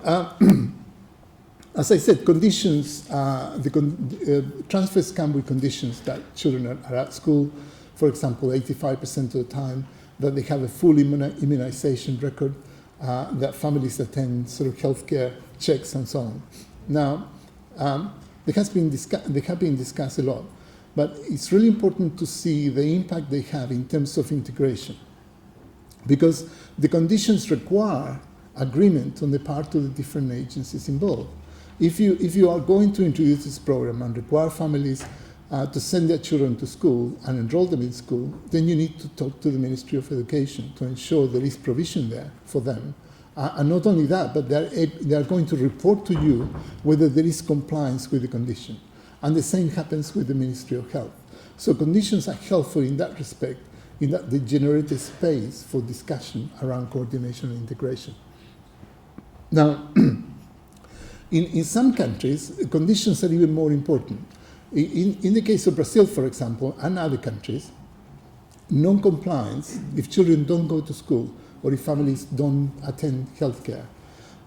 as I said, conditions, transfers come with conditions that children are at school, for example, 85% of the time, that they have a full immunization record, that families attend sort of healthcare checks and so on. Now, they have been discussed a lot, but it's really important to see the impact they have in terms of integration, because the conditions require agreement on the part of the different agencies involved. If you are going to introduce this program and require families to send their children to school and enroll them in school, then you need to talk to the Ministry of Education to ensure there is provision there for them. And not only that, but they are going to report to you whether there is compliance with the condition. And the same happens with the Ministry of Health. So conditions are helpful in that respect, in that they generate a space for discussion around coordination and integration. Now, in some countries, conditions are even more important. In the case of Brazil, for example, and other countries, non-compliance, if children don't go to school or if families don't attend healthcare,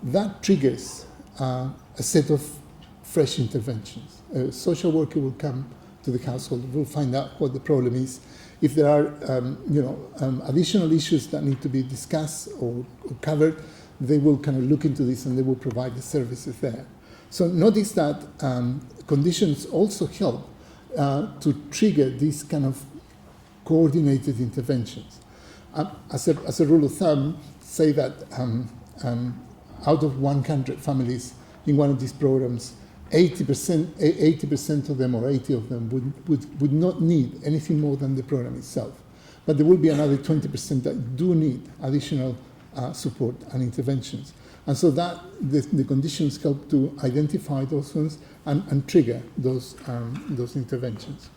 that triggers a set of fresh interventions. A social worker will come to the household, will find out what the problem is. If there are additional issues that need to be discussed or covered, they will kind of look into this and they will provide the services there. So notice that conditions also help to trigger these kind of coordinated interventions. As a rule of thumb, say that out of 100 families in one of these programs, 80% of them or 80 of them would not need anything more than the program itself. But there will be another 20% that do need additional support and interventions. And so that the conditions help to identify those ones and trigger those interventions.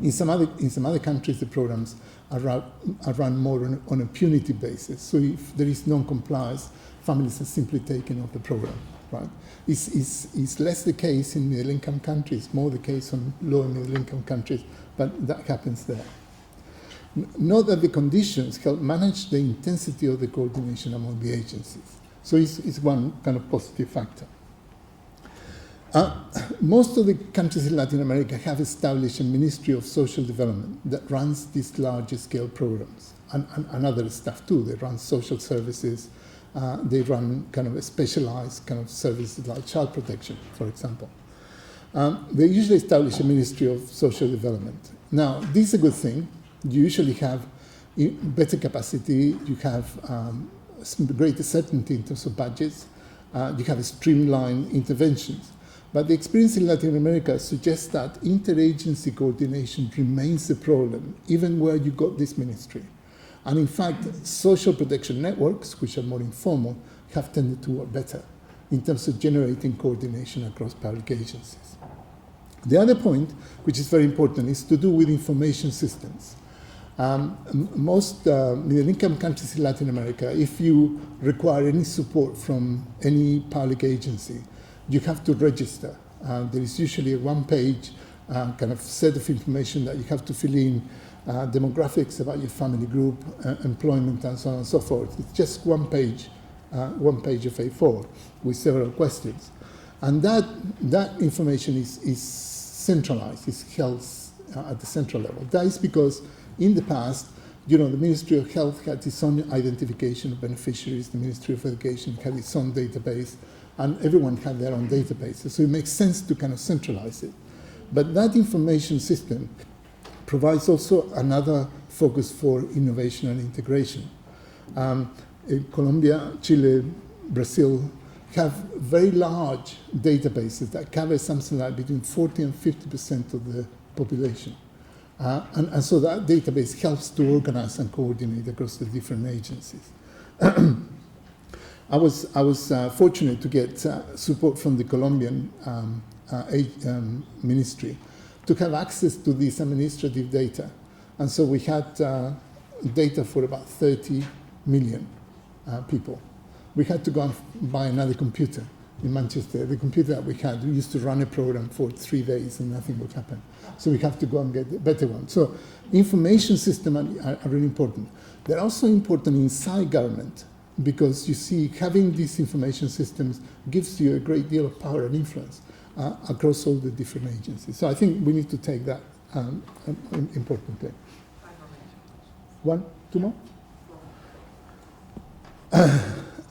In some other countries, the programs are run more on a punitive basis. So if there is non-compliance, families are simply taken off the program. Right? It's less the case in middle-income countries, more the case on low and middle-income countries, but that happens there. Note that the conditions help manage the intensity of the coordination among the agencies. So it's one kind of positive factor. Most of the countries in Latin America have established a Ministry of Social Development that runs these larger scale programs and other stuff too. They run social services, they run kind of a specialized kind of services like child protection, for example. They usually establish a Ministry of Social Development. Now, this is a good thing. You usually have better capacity, you have greater certainty in terms of budgets, you have streamlined interventions. But the experience in Latin America suggests that interagency coordination remains a problem, even where you got this ministry. And in fact, social protection networks, which are more informal, have tended to work better in terms of generating coordination across public agencies. The other point, which is very important, is to do with information systems. Most middle-income countries in Latin America, if you require any support from any public agency, you have to register. There is usually a one-page kind of set of information that you have to fill in, demographics about your family group, employment, and so on and so forth. It's just one page of A4 with several questions. And that information is centralized, is held at the central level. That is because in the past, the Ministry of Health had its own identification of beneficiaries, the Ministry of Education had its own database, and everyone had their own databases. So it makes sense to kind of centralize it. But that information system provides also another focus for innovation and integration. Colombia, Chile, Brazil have very large databases that cover something like between 40 and 50% of the population. And so that database helps to organize and coordinate across the different agencies. I was fortunate to get support from the Colombian ministry to have access to this administrative data. And so we had data for about 30 million people. We had to go and buy another computer in Manchester. The computer that we had, we used to run a program for 3 days and nothing would happen. So we have to go and get a better one. So information systems are really important. They're also important inside government because you see having these information systems gives you a great deal of power and influence across all the different agencies. So I think we need to take that importantly. One, two more?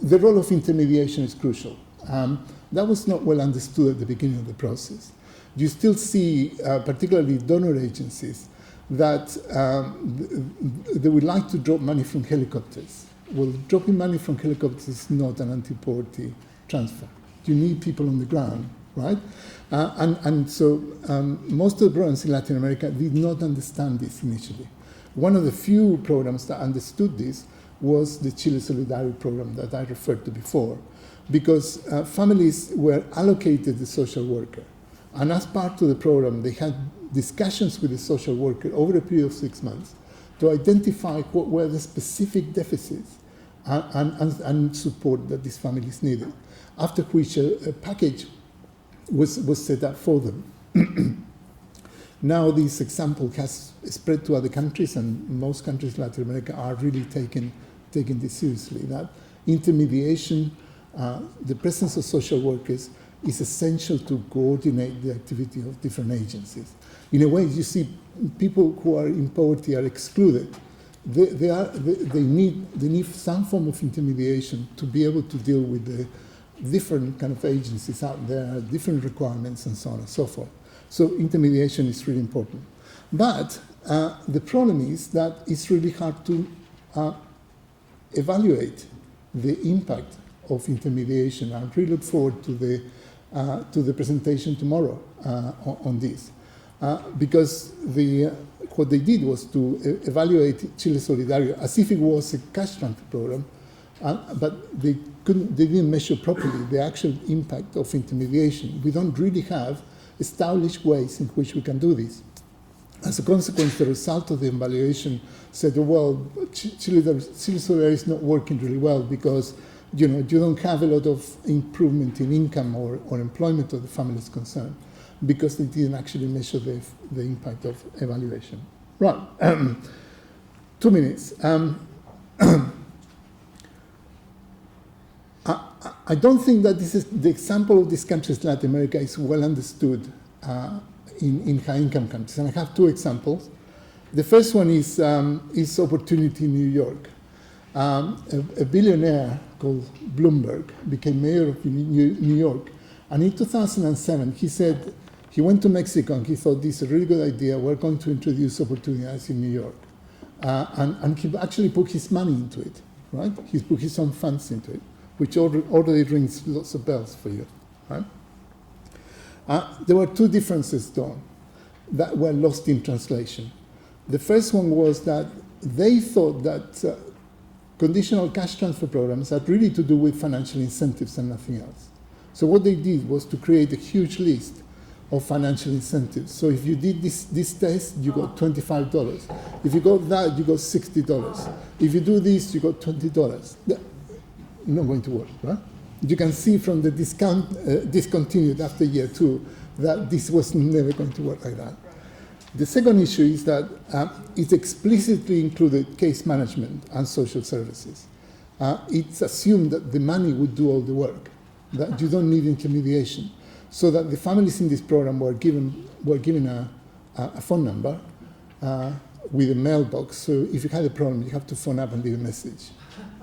The role of intermediation is crucial. That was not well understood at the beginning of the process. You still see, particularly donor agencies, that they would like to drop money from helicopters. Well, dropping money from helicopters is not an anti-poverty transfer. You need people on the ground, right? And so most of the programs in Latin America did not understand this initially. One of the few programs that understood this was the Chile Solidario program that I referred to before, because families were allocated the social worker. And as part of the program, they had discussions with the social worker over a period of 6 months to identify what were the specific deficits and support that these families needed, after which a package was set up for them. Now this example has spread to other countries, and most countries in Latin America are really taking this seriously. That intermediation, the presence of social workers is essential to coordinate the activity of different agencies. In a way, you see people who are in poverty are excluded. They need some form of intermediation to be able to deal with the different kind of agencies out there, different requirements, and so on and so forth. So intermediation is really important. But the problem is that it's really hard to evaluate the impact of intermediation. I really look forward to the presentation tomorrow on this. Because what they did was to evaluate Chile Solidario as if it was a cash transfer program, but they didn't measure properly the actual impact of intermediation. We don't really have established ways in which we can do this. As a consequence, the result of the evaluation said, well, Chile Solidario is not working really well because you don't have a lot of improvement in income or employment of the families concerned, because they didn't actually measure the impact of evaluation. Right, 2 minutes. I don't think that this is the example of these countries in Latin America is well understood in high-income countries, and I have 2 examples. The first one is opportunity in New York. A billionaire called Bloomberg became mayor of New York, and in 2007 he said he went to Mexico and he thought this is a really good idea, we're going to introduce opportunities in New York. And he actually put his money into it, right? He put his own funds into it, which already rings lots of bells for you, right? There were 2 differences, though, that were lost in translation. The first one was that they thought that conditional cash transfer programs had really to do with financial incentives and nothing else. So what they did was to create a huge list of financial incentives. So if you did this test, you got $25. If you got that, you got $60. If you do this, you got $20. Not going to work, right? You can see from the discontinued after year 2 that this was never going to work like that. The second issue is that it explicitly included case management and social services. It's assumed that the money would do all the work, that you don't need intermediation. so that the families in this program were given a phone number with a mailbox. So if you had a problem, you have to phone up and leave a message,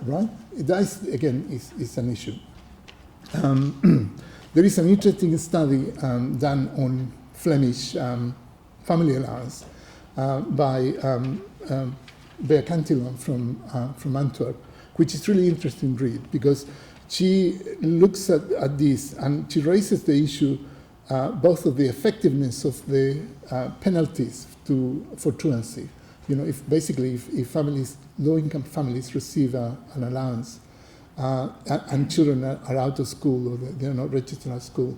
right? That is, again, is an issue. There is an interesting study done on Flemish family allowance by Bea Cantillon from Antwerp, which is really interesting read, because she looks at this and she raises the issue both of the effectiveness of the penalties for truancy. You know, if families, low-income families, receive an allowance and children are out of school or they're not registered at school,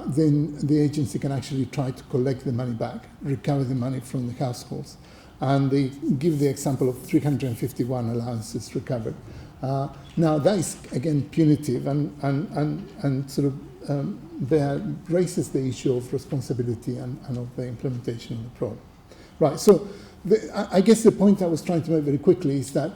then the agency can actually try to collect the money back, recover the money from the households. And they give the example of 351 allowances recovered. Now, that is, again, punitive and sort of raises the issue of responsibility and of the implementation of the program. Right, so I guess the point I was trying to make very quickly is that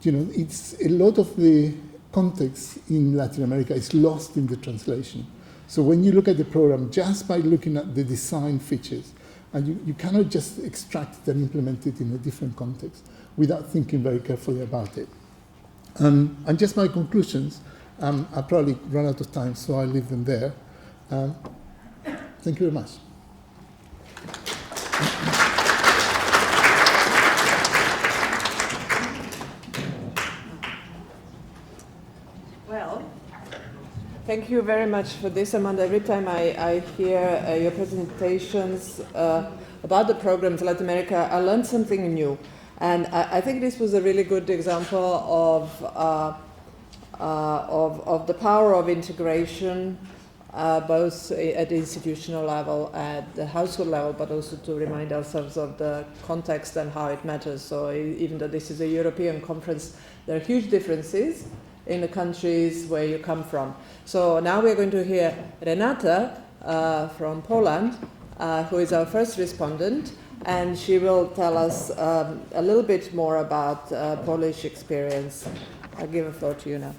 it's a lot of the context in Latin America is lost in the translation. So when you look at the program, just by looking at the design features, and you cannot just extract it and implement it in a different context without thinking very carefully about it. And just my conclusions, I'll probably run out of time, so I'll leave them there. Thank you very much.
Well, thank you very much for this, Amanda. Every time I hear your presentations about the programs in Latin America, I learn something new. And I think this was a really good example of the power of integration, both at the institutional level, at the household level, but also to remind ourselves of the context and how it matters. So even though this is a European conference, there are huge differences in the countries where you come from. So now we're going to hear Renata from Poland, who is our first respondent, and she will tell us a little bit more about Polish experience. I'll give the floor to you now.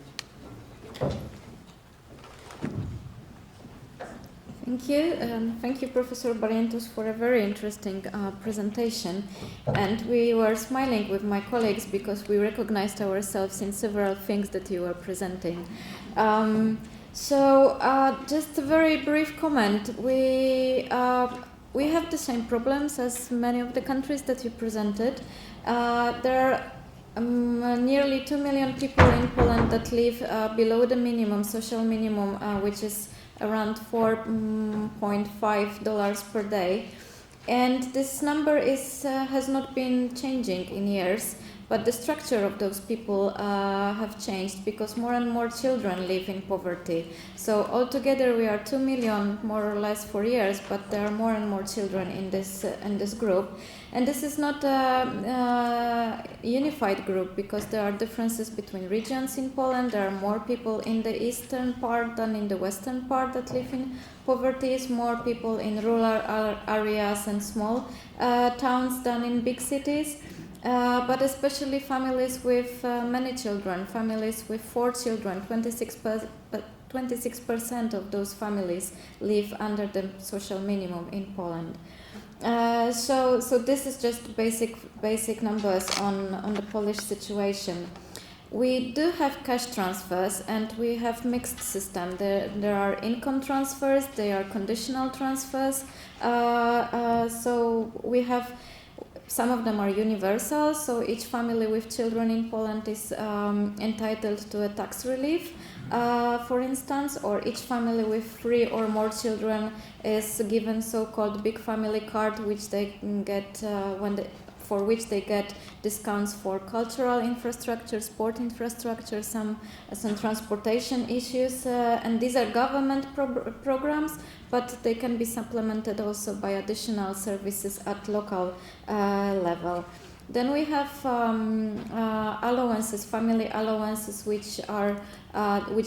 Thank you. Thank you, Professor Barrientos, for a very interesting presentation. And we were smiling with my colleagues because we recognized ourselves in several things that you were presenting. Just a very brief comment. We have the same problems as many of the countries that you presented. There are nearly 2 million people in Poland that live below the minimum, social minimum, which is around $4.5 per day. And this number has not been changing in years, but the structure of those people have changed because more and more children live in poverty. So altogether we are 2 million more or less for years, but there are more and more children in this group. And this is not a unified group because there are differences between regions in Poland. There are more people in the eastern part than in the western part that live in poverty, more people in rural areas and small towns than in big cities. But especially families with many children, families with 4 children, 26% of those families live under the social minimum in Poland. So this is just basic numbers on the Polish situation. We do have cash transfers and we have mixed system. There are income transfers, there are conditional transfers. So we have, some of them are universal, so each family with children in Poland is entitled to a tax relief, for instance, or each family with 3 or more children is given so-called big family card, which they get for which they get discounts for cultural infrastructure, sport infrastructure, some transportation issues, and these are government programs, but they can be supplemented also by additional services at local level. Then we have allowances, family allowances, which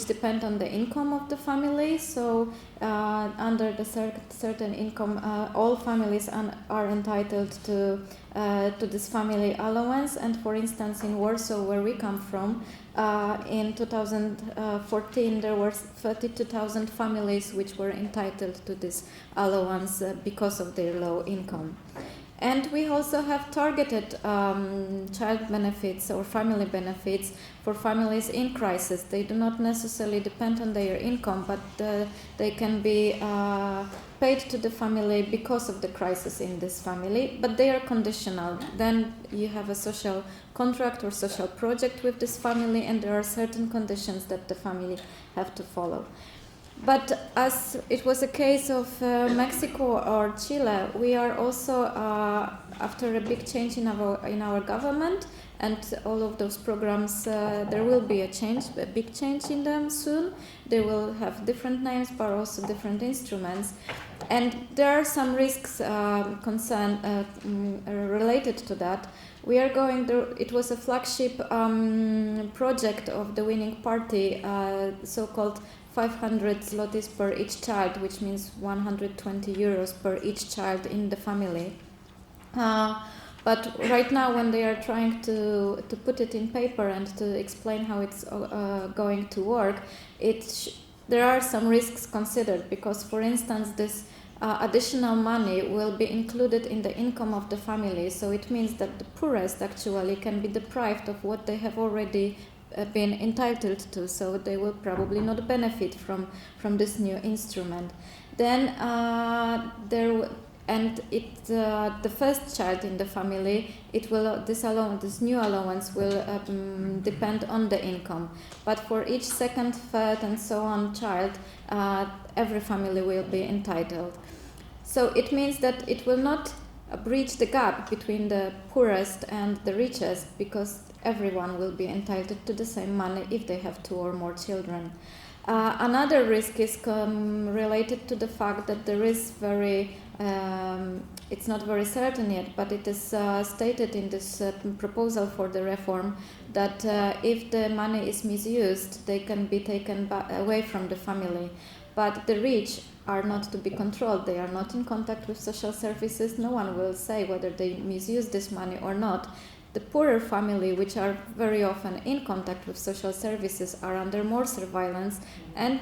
depend on the income of the family. So under the certain income, all families are entitled to this family allowance. And for instance, in Warsaw, where we come from, in 2014 there were 32,000 families which were entitled to this allowance because of their low income. And we also have targeted child benefits or family benefits for families in crisis. They do not necessarily depend on their income, but they can be paid to the family because of the crisis in this family, but they are conditional. Then you have a social contract or social project with this family, and there are certain conditions that the family have to follow. But as it was a case of Mexico or Chile, we are also, after a big change in our government and all of those programs, there will be a big change in them soon. They will have different names, but also different instruments. And there are some risks related to that. We are going through, it was a flagship project of the winning party, so-called 500 zlotys per each child, which means 120 euros per each child in the family. But right now, when they are trying to put it in paper and to explain how it's going to work, there are some risks considered, because, for instance, this additional money will be included in the income of the family. So it means that the poorest actually can be deprived of what they have already been entitled to, so they will probably not benefit from this new instrument. Then the first child in the family, this new allowance will depend on the income. But for each second, third, and so on child, every family will be entitled. So it means that it will not bridge the gap between the poorest and the richest, because everyone will be entitled to the same money if they have 2 or more children. Another risk is related to the fact that there is it's not very certain yet, but it is stated in this proposal for the reform that if the money is misused, they can be taken away from the family. But the rich are not to be controlled. They are not in contact with social services. No one will say whether they misuse this money or not. The poorer family, which are very often in contact with social services, are under more surveillance and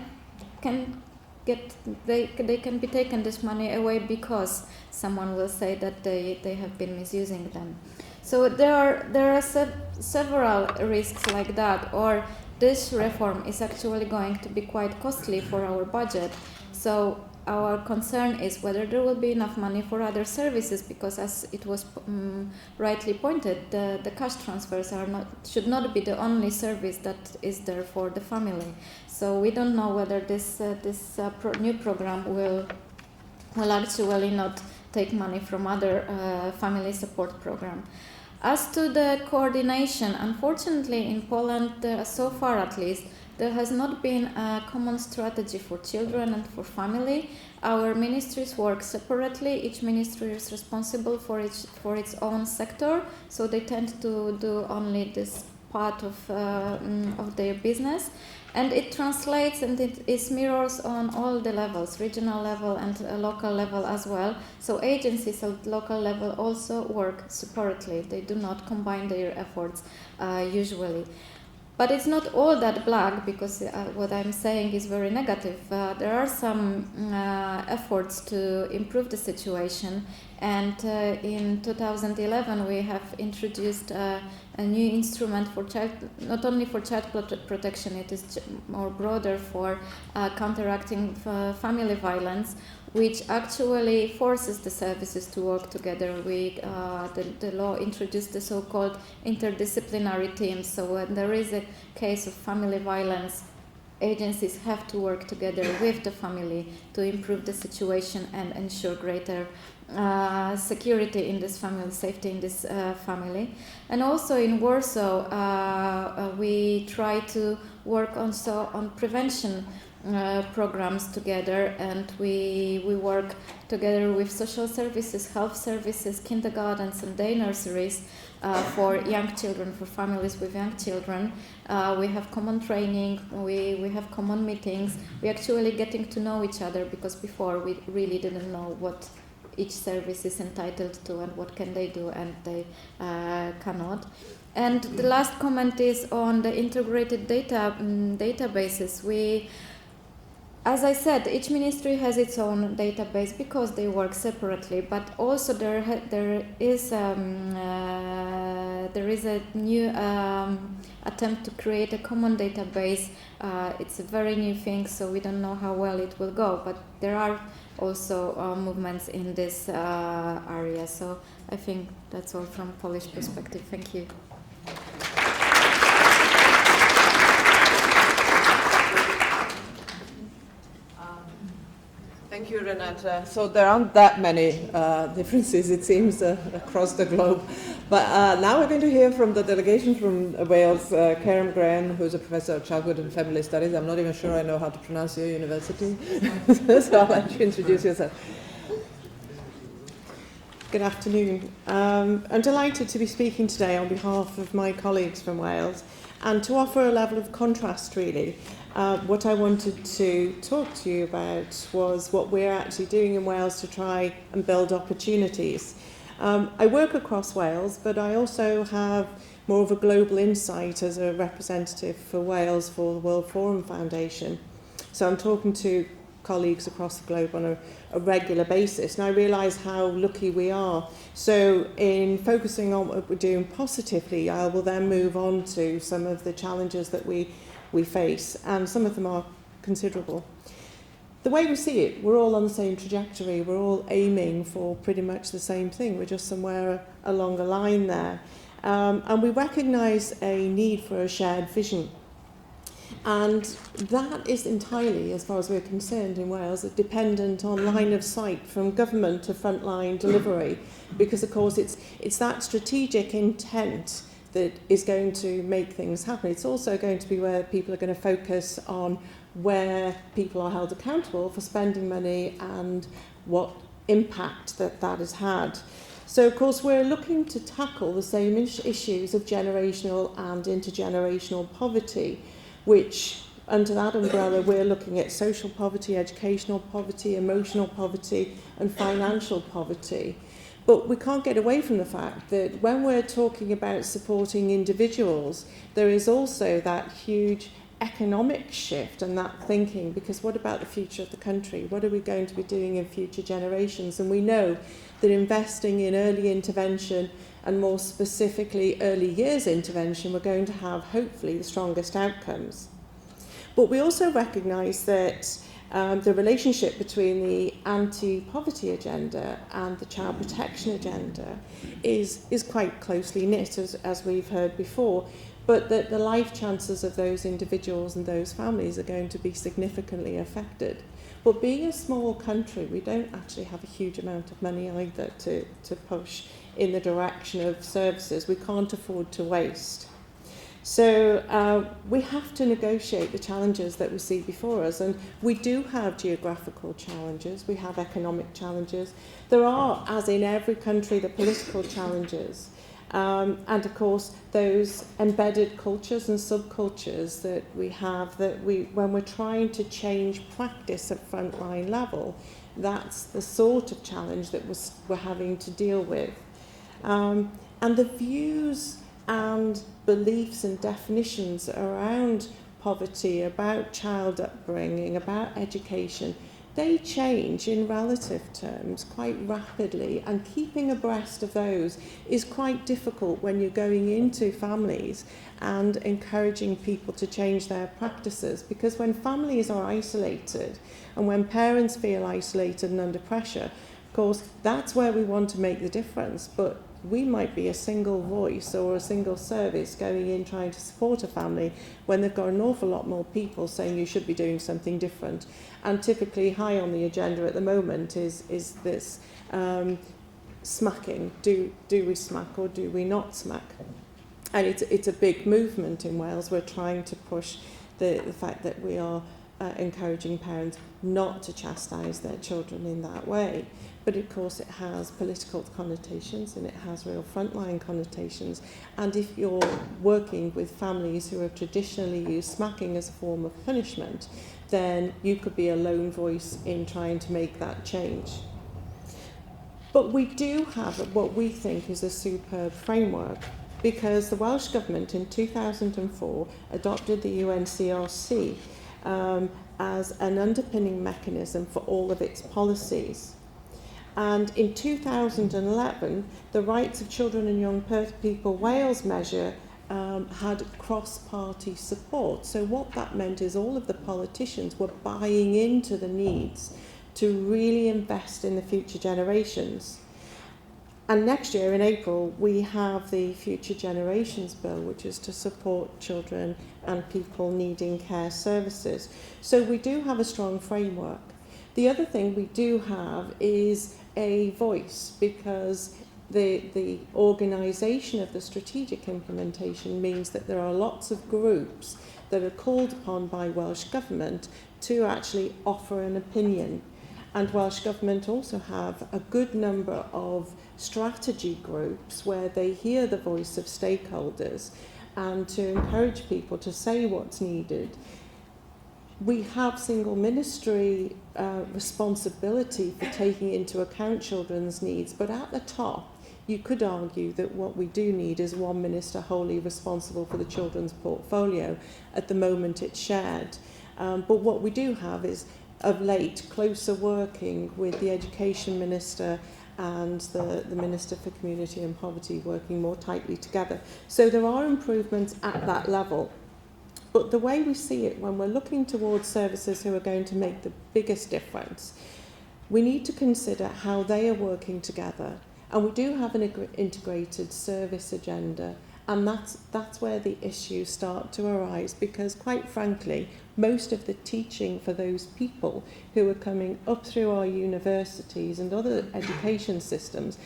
they can be taken this money away because someone will say that they have been misusing them. So there are several risks like that, or this reform is actually going to be quite costly for our budget. So our concern is whether there will be enough money for other services, because as it was rightly pointed, the cash transfers should not be the only service that is there for the family. So we don't know whether this new program will actually not take money from other family support program. As to the coordination, unfortunately in Poland, so far at least, there has not been a common strategy for children and for family. Our ministries work separately. Each ministry is responsible for its own sector, so they tend to do only this part of their business. And it translates and it mirrors on all the levels, regional level and local level as well. So agencies at local level also work separately. They do not combine their efforts usually. But it's not all that black, because what I'm saying is very negative. There are some efforts to improve the situation, and in 2011 we have introduced a new instrument for not only for child protection, it is more broader for counteracting family violence, which actually forces the services to work together. The law introduced the so-called interdisciplinary teams. So when there is a case of family violence, agencies have to work together with the family to improve the situation and ensure greater security in this family, safety in this family. And also in Warsaw, we try to work also on prevention. programs together, and we work together with social services, health services, kindergartens and day nurseries for young children, for families with young children. We have common training, we have common meetings. We're actually getting to know each other, because before we really didn't know what each service is entitled to and what can they do and they cannot. And the last comment is on the integrated databases. As I said, each ministry has its own database because they work separately, but also there is a new attempt to create a common database. It's a very new thing, so we don't know how well it will go, but there are also movements in this area. So I think that's all from Polish perspective. Thank you.
Thank you, Renata. So there aren't that many differences, it seems, across the globe. But now we're going to hear from the delegation from Wales, Karen Graham, who's a professor of childhood and family studies. I'm not even sure I know how to pronounce your university. So I'll let you introduce yourself. Good afternoon. I'm delighted to be speaking today on behalf of my colleagues from Wales and to offer a level of contrast, really. What I wanted to talk to you about was what we're actually doing in Wales to try and build opportunities. I work across Wales, but I also have more of a global insight as a representative for Wales for the World Forum Foundation. So I'm talking to colleagues across the globe on a regular basis, and I realise how lucky we are. So in focusing on what we're doing positively, I will then move on to some of the challenges that we face, and some of them are considerable. The way we see it, we're all on the same trajectory, we're all aiming for pretty much the same thing, we're just somewhere along the line there. And we recognise a need for a shared vision. And that is entirely, as far as we're concerned in Wales, dependent on line of sight from government to frontline delivery, because of course it's that strategic intent that is going to make things happen. It's also going to be where people are going to focus on where people are held accountable for spending money and what impact that has had. So, of course, we're looking to tackle the same issues of generational and intergenerational poverty, which, under that umbrella, we're looking at social poverty, educational poverty, emotional poverty, and financial poverty. But we can't get away from the fact that when we're talking about supporting individuals, there is also that huge economic shift and that thinking, because what about the future of the country? What are we going to be doing in future generations? And we know that investing in early intervention, and more specifically early years intervention, we're going to have hopefully the strongest outcomes. But we also recognise that the relationship between the anti-poverty agenda and the child protection agenda is quite closely knit, as we've heard before, but that the life chances of those individuals and those families are going to be significantly affected. But being a small country, we don't actually have a huge amount of money either to push in the direction of services. We can't afford to waste. So we have to negotiate the challenges that we see before us, and we do have geographical challenges, we have economic challenges. There are, as in every country, the political challenges, and of course those embedded cultures and subcultures that we have, when we're trying to change practice at frontline level, that's the sort of challenge that we're having to deal with. And the views and beliefs and definitions around poverty, about child upbringing, about education, they change in relative terms quite rapidly, and keeping abreast of those is quite difficult when you're going into families and encouraging people to change their practices, because when families are isolated and when parents feel isolated and under pressure, of course that's where we want to make the difference. But we might be a single voice or a single service going in trying to support a family when they've got an awful lot more people saying you should be doing something different. And typically high on the agenda at the moment is this smacking. Do we smack or do we not smack? And it's a big movement in Wales. We're trying to push the fact that we are
encouraging parents not to chastise their children in that way. But of course it has political connotations and it has real frontline connotations. And if you're working with families who have traditionally used smacking as a form of punishment, then you could be a lone voice in trying to make that change. But we do have what we think is a superb framework, because the Welsh Government in 2004 adopted the UNCRC as an underpinning mechanism for all of its policies. And in 2011, the Rights of Children and Young People Wales measure had cross-party support. So what that meant is all of the politicians were buying into the needs to really invest in the future generations. And next year in April, we have the Future Generations Bill, which is to support children and people needing care services. So we do have a strong framework. The other thing we do have is a voice, because the organisation of the strategic implementation means that there are lots of groups that are called upon by Welsh Government to actually offer an opinion. And Welsh Government also have a good number of strategy groups where they hear the voice of stakeholders and to encourage people to say what's needed. We have single ministry responsibility for taking into account children's needs, but at the top, you could argue that what we do need is one minister wholly responsible for the children's portfolio. At the moment, it's shared. But what we do have is, of late, closer working with the Education Minister and the Minister for Community and Poverty working more tightly together. So there are improvements at that level. But the way we see it, when we're looking towards services who are going to make the biggest difference, we need to consider how they are working together. And we do have an integrated service agenda, and that's where the issues start to arise, because quite frankly, most of the teaching for those people who are coming up through our universities and other education systems,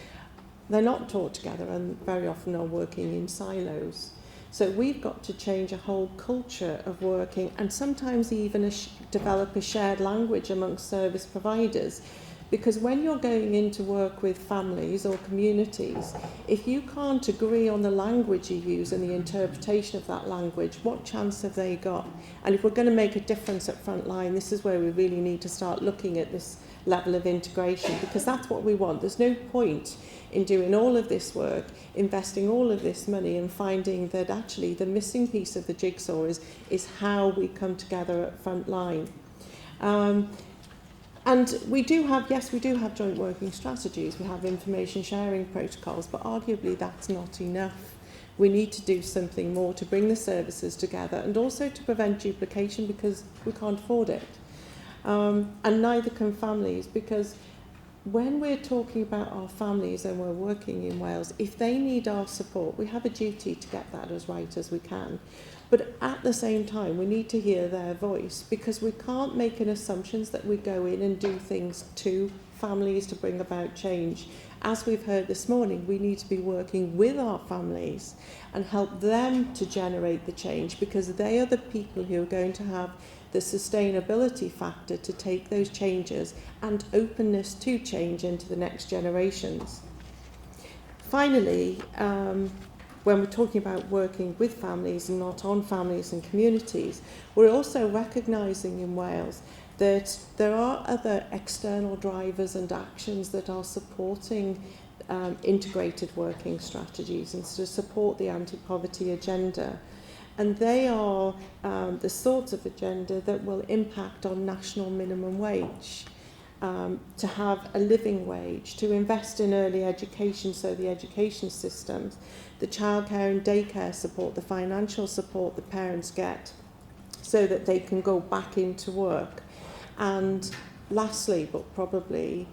they're not taught together and very often are working in silos. So we've got to change a whole culture of working, and sometimes even develop a shared language amongst service providers. Because when you're going in to work with families or communities, if you can't agree on the language you use and the interpretation of that language, what chance have they got? And if we're going to make a difference at frontline, this is where we really need to start looking at this level of integration, because that's what we want. There's no point in doing all of this work, investing all of this money and finding that actually the missing piece of the jigsaw is how we come together at frontline. And we do have joint working strategies, we have information sharing protocols, but arguably that's not enough. We need to do something more to bring the services together and also to prevent duplication, because we can't afford it. And neither can families, because when we're talking about our families and we're working in Wales, if they need our support, we have a duty to get that as right as we can. But at the same time, we need to hear their voice, because we can't make an assumptions that we go in and do things to families to bring about change. As we've heard this morning, we need to be working with our families and help them to generate the change, because they are the people who are going to have the sustainability factor to take those changes and openness to change into the next generations. Finally, when we're talking about working with families and not on families and communities, we're also recognising in Wales that there are other external drivers and actions that are supporting integrated working strategies and to support the anti-poverty agenda. And they are the sorts of agenda that will impact on national minimum wage, to have a living wage, to invest in early education, so the education systems, the childcare and daycare support, the financial support the parents get so that they can go back into work. And lastly, but probably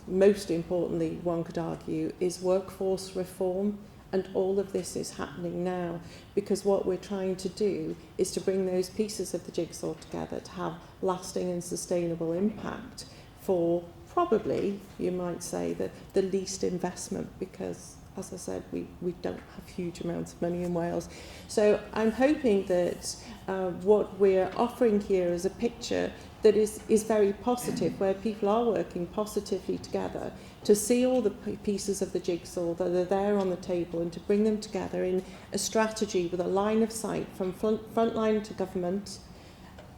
most importantly, one could argue, is workforce reform. And all of this is happening now, because what we're trying to do is to bring those pieces of the jigsaw together to have lasting and sustainable impact for probably, you might say, the least investment, because as I said, we don't have huge amounts of money in Wales. So I'm hoping that what we're offering here is a picture that is very positive, where people are working positively together to see all the pieces of the jigsaw that are there on the table and to bring them together in a strategy with a line of sight from frontline to government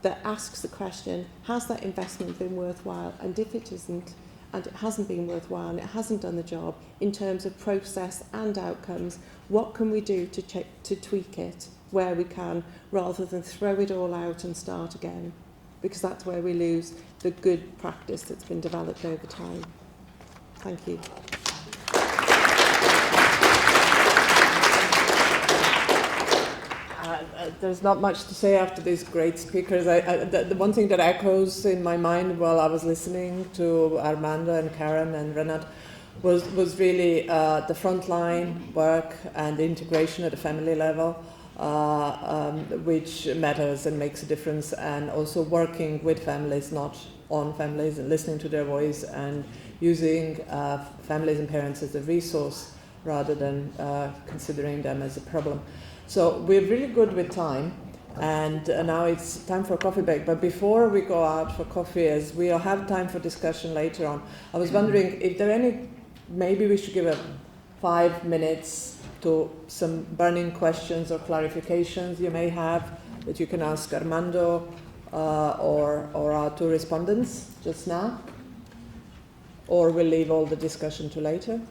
that asks the question, has that investment been worthwhile? And if it isn't, and it hasn't been worthwhile and it hasn't done the job in terms of process and outcomes, what can we do to tweak it where we can, rather than throw it all out and start again? Because that's where we lose the good practice that's been developed over time. Thank you.
There's not much to say after these great speakers. The one thing that echoes in my mind while I was listening to Armando and Karen and Renat was really the frontline work and the integration at the family level, which matters and makes a difference, and also working with families, not on families, and listening to their voice and using families and parents as a resource rather than considering them as a problem. So we're really good with time, and now it's time for a coffee break. But before we go out for coffee, as we'll have time for discussion later on, I was wondering if there are any, maybe we should give 5 minutes to some burning questions or clarifications you may have that you can ask Armando or our two respondents just now, or we'll leave all the discussion to later.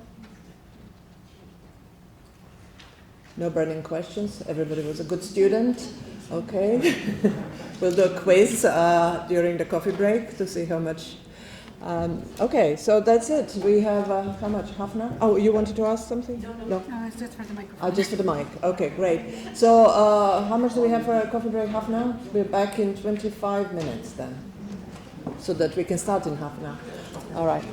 No burning questions? Everybody was a good student? Okay. We'll do a quiz during the coffee break to see how much. Okay, so that's it. We have, how much? Half an hour? Oh, you wanted to ask something? No,
it's just for the microphone.
just for the mic. Okay, great. So how much do we have for a coffee break? Half an hour? We're back in 25 minutes then, so that we can start in half an hour. All right.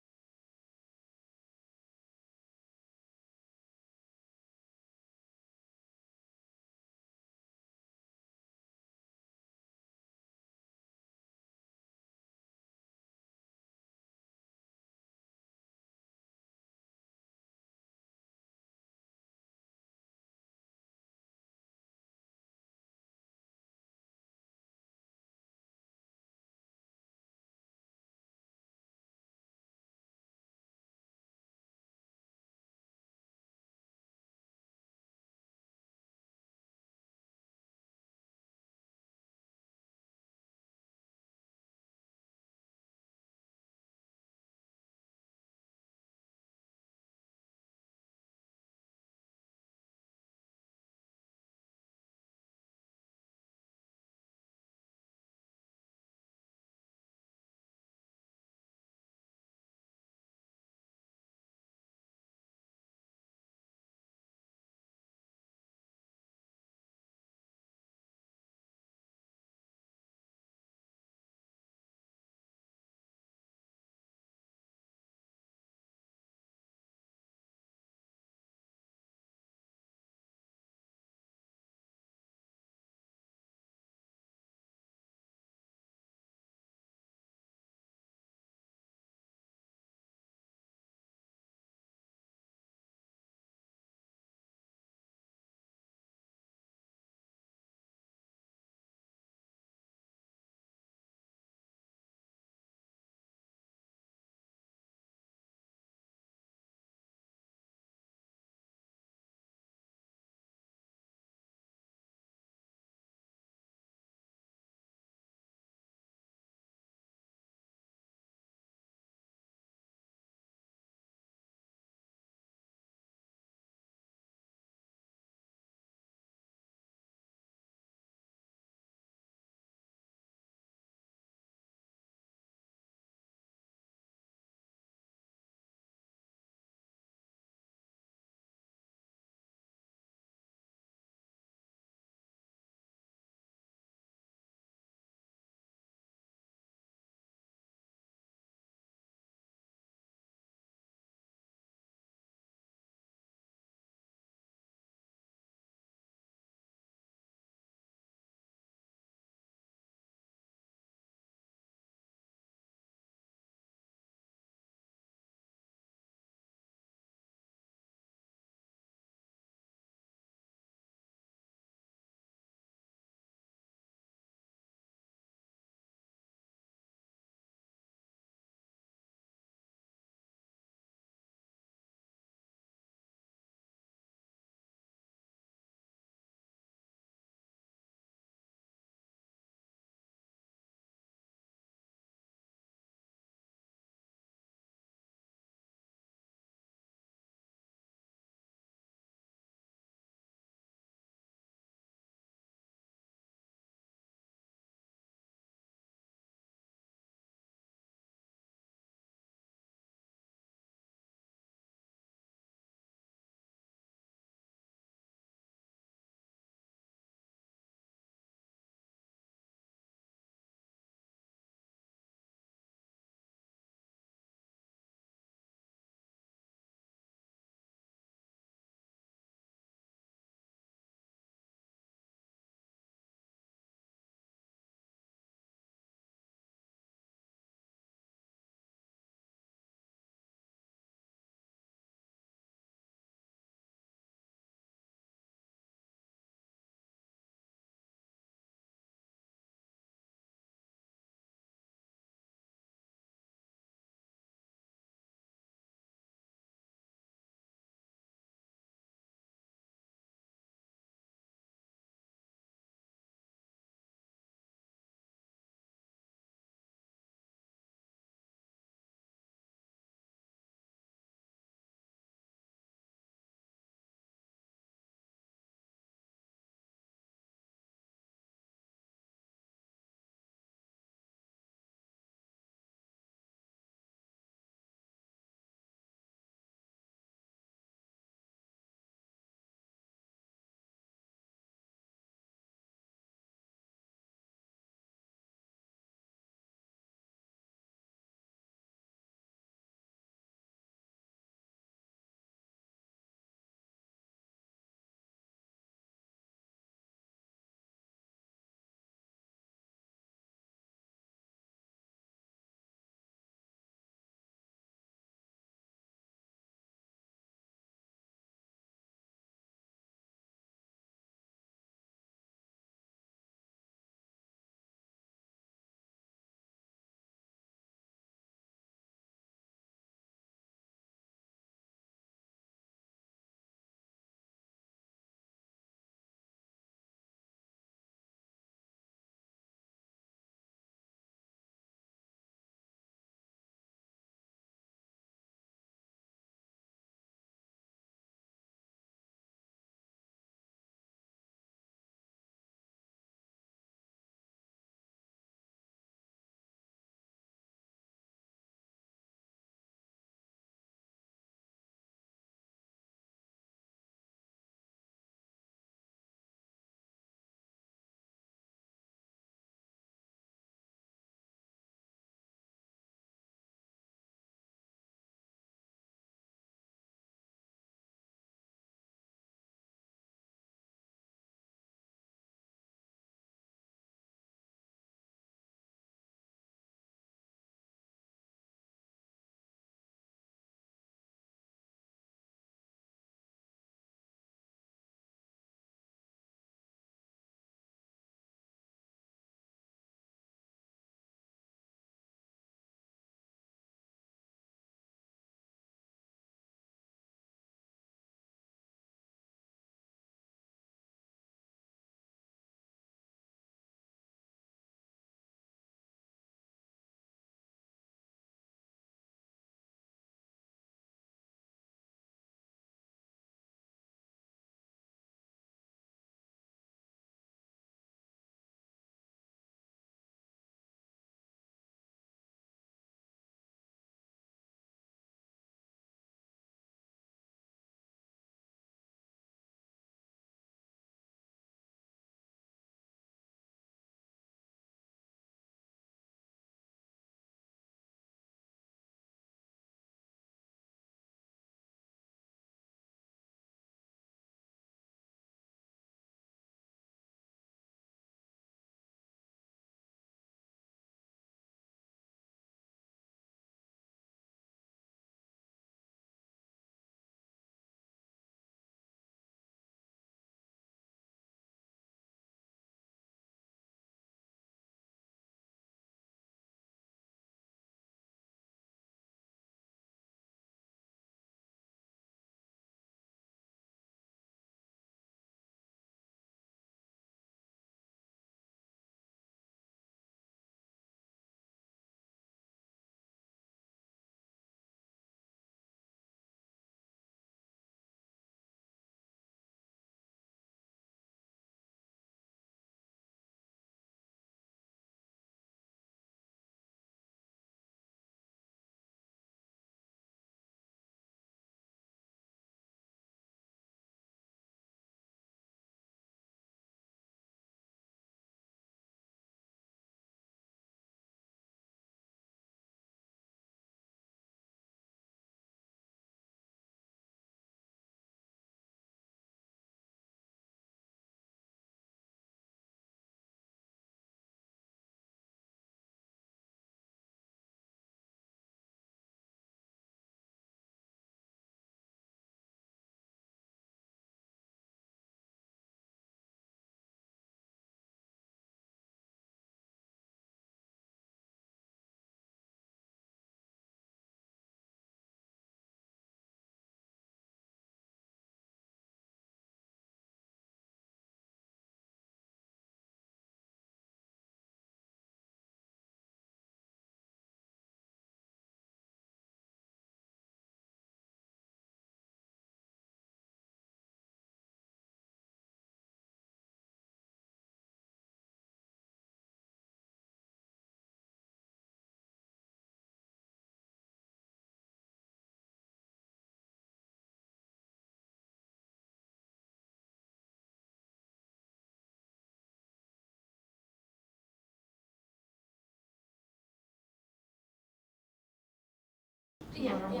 Yeah.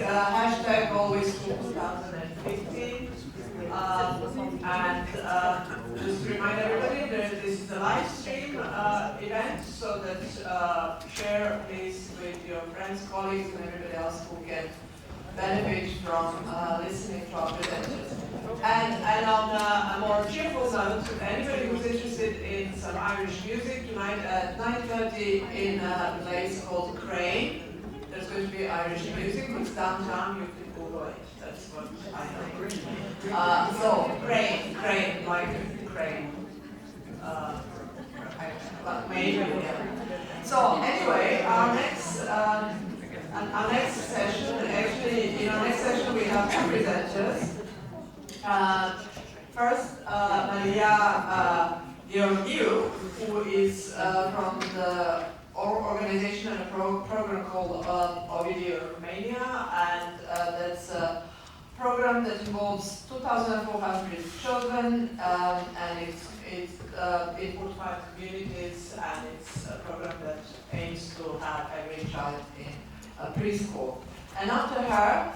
hashtag Galway School 2015. And just to remind everybody that this is a live stream event, so that share this with your friends, colleagues, and everybody else who can benefit from listening to our presenters. And on a more cheerful note, anybody who's interested in some Irish music, tonight at 9:30 in a place called Crane, there's going to be Irish music. It's downtown, you can Google it. That's what I know. So, Crane, like Crane. But maybe, yeah. So, anyway, our next session, actually, in our next session we have two presenters. First, Maria Georgiou, who is from the organization and a program called Ovidio Romania, and that's a program that involves 2,400 children, and it's in 45 communities, and it's a program that aims to have every child in a preschool. And after her,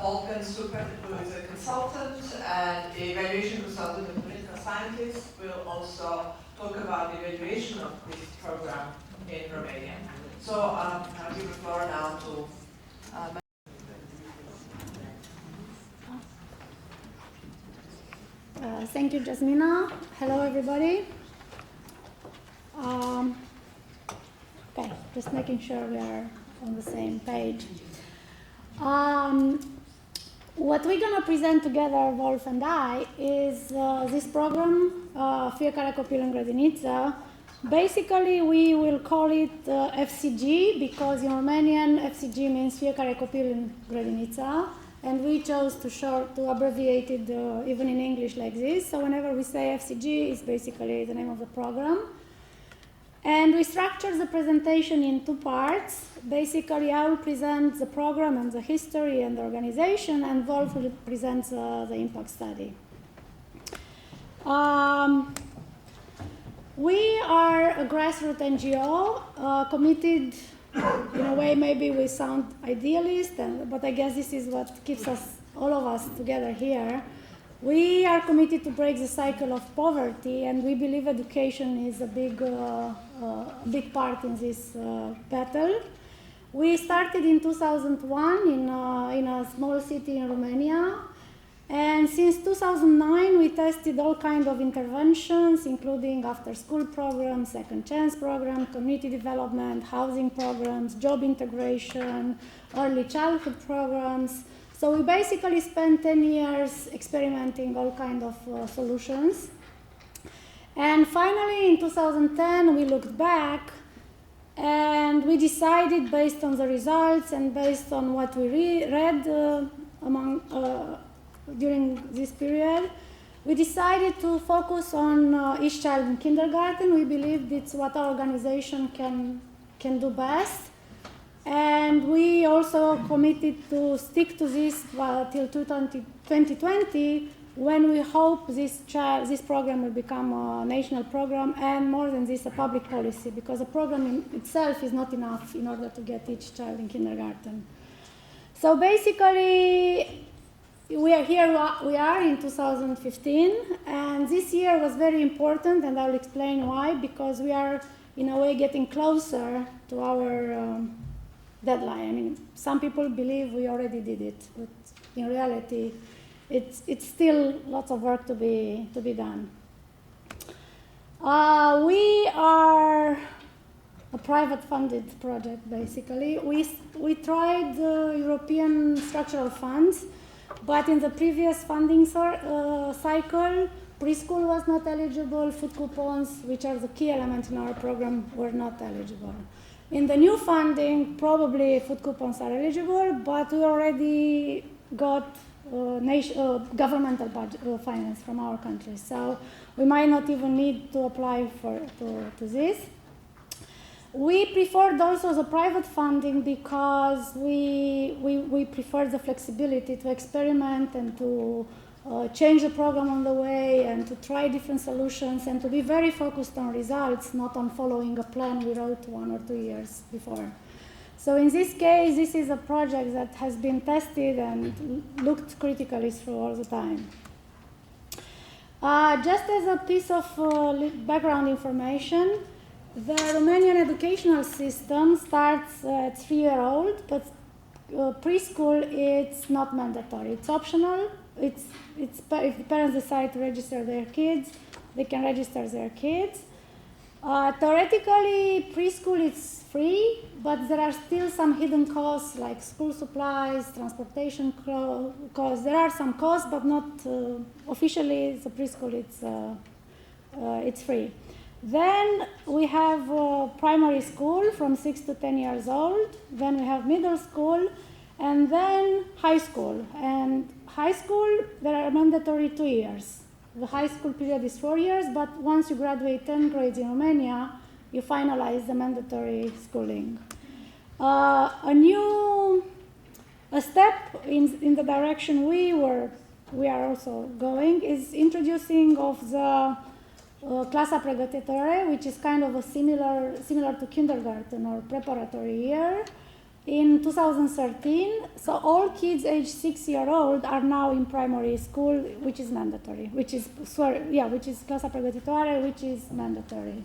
Volkan Super, who is a consultant and evaluation consultant and political scientist, will also talk about the evaluation of this program in Romania. So I'll give the floor now to
Thank you, Jasmina. Hello, everybody. Okay, just making sure we are on the same page. What we're going to present together, Wolf and I, is this program, Fiecare Copil în Grădiniță. Basically, we will call it FCG because in Romanian, FCG means Fiecare Copil în Grădiniță, and we chose to abbreviate it even in English like this. So whenever we say FCG, it's basically the name of the program. And we structure the presentation in two parts. Basically, I will present the program and the history and the organization, and Wolf will present the impact study. We are a grassroots NGO committed, in a way maybe we sound idealist, but I guess this is what keeps us, all of us together here. We are committed to break the cycle of poverty, and we believe education is a big part in this battle. We started in 2001 in a small city in Romania, and since 2009 we tested all kinds of interventions, including after-school programs, second chance program, community development, housing programs, job integration, early childhood programs. So we basically spent 10 years experimenting all kinds of solutions. And finally, in 2010, we looked back and we decided, based on the results and based on what we read during this period, we decided to focus on each child in kindergarten. We believed it's what our organization can do best. And we also committed to stick to this till 2020, when we hope this program will become a national program, and more than this, a public policy, because the program in itself is not enough in order to get each child in kindergarten. So basically, we are in 2015, and this year was very important, and I'll explain why, because we are, in a way, getting closer to our deadline. I mean, some people believe we already did it, but in reality, it's still lots of work to be done. We are a private funded project, basically. We tried European structural funds, but in the previous funding cycle, preschool was not eligible, food coupons, which are the key elements in our program, were not eligible. In the new funding, probably food coupons are eligible, but we already got governmental budget, finance from our country, so we might not even need to apply to this. We preferred also the private funding because we prefer the flexibility to experiment and to change the program on the way and to try different solutions and to be very focused on results, not on following a plan we wrote 1 or 2 years before. So in this case, this is a project that has been tested and looked critically through all the time. Just as a piece of background information, the Romanian educational system starts at 3-year-old, but preschool it's not mandatory. It's optional. If the parents decide to register their kids, they can register their kids. Theoretically, preschool is free, but there are still some hidden costs like school supplies, transportation costs. There are some costs, but not officially. The preschool it's free. Then we have primary school from 6 to 10 years old. Then we have middle school, and then high school. And high school, there are mandatory 2 years. The high school period is 4 years, but once you graduate 10 grades in Romania, you finalize the mandatory schooling. A step in the direction we are also going is introducing of the clasa pregătitoare, which is kind of a similar to kindergarten or preparatory year, in 2013. So all kids aged 6-year-old are now in primary school, which is mandatory, which is clasa pregătitoare, which is mandatory.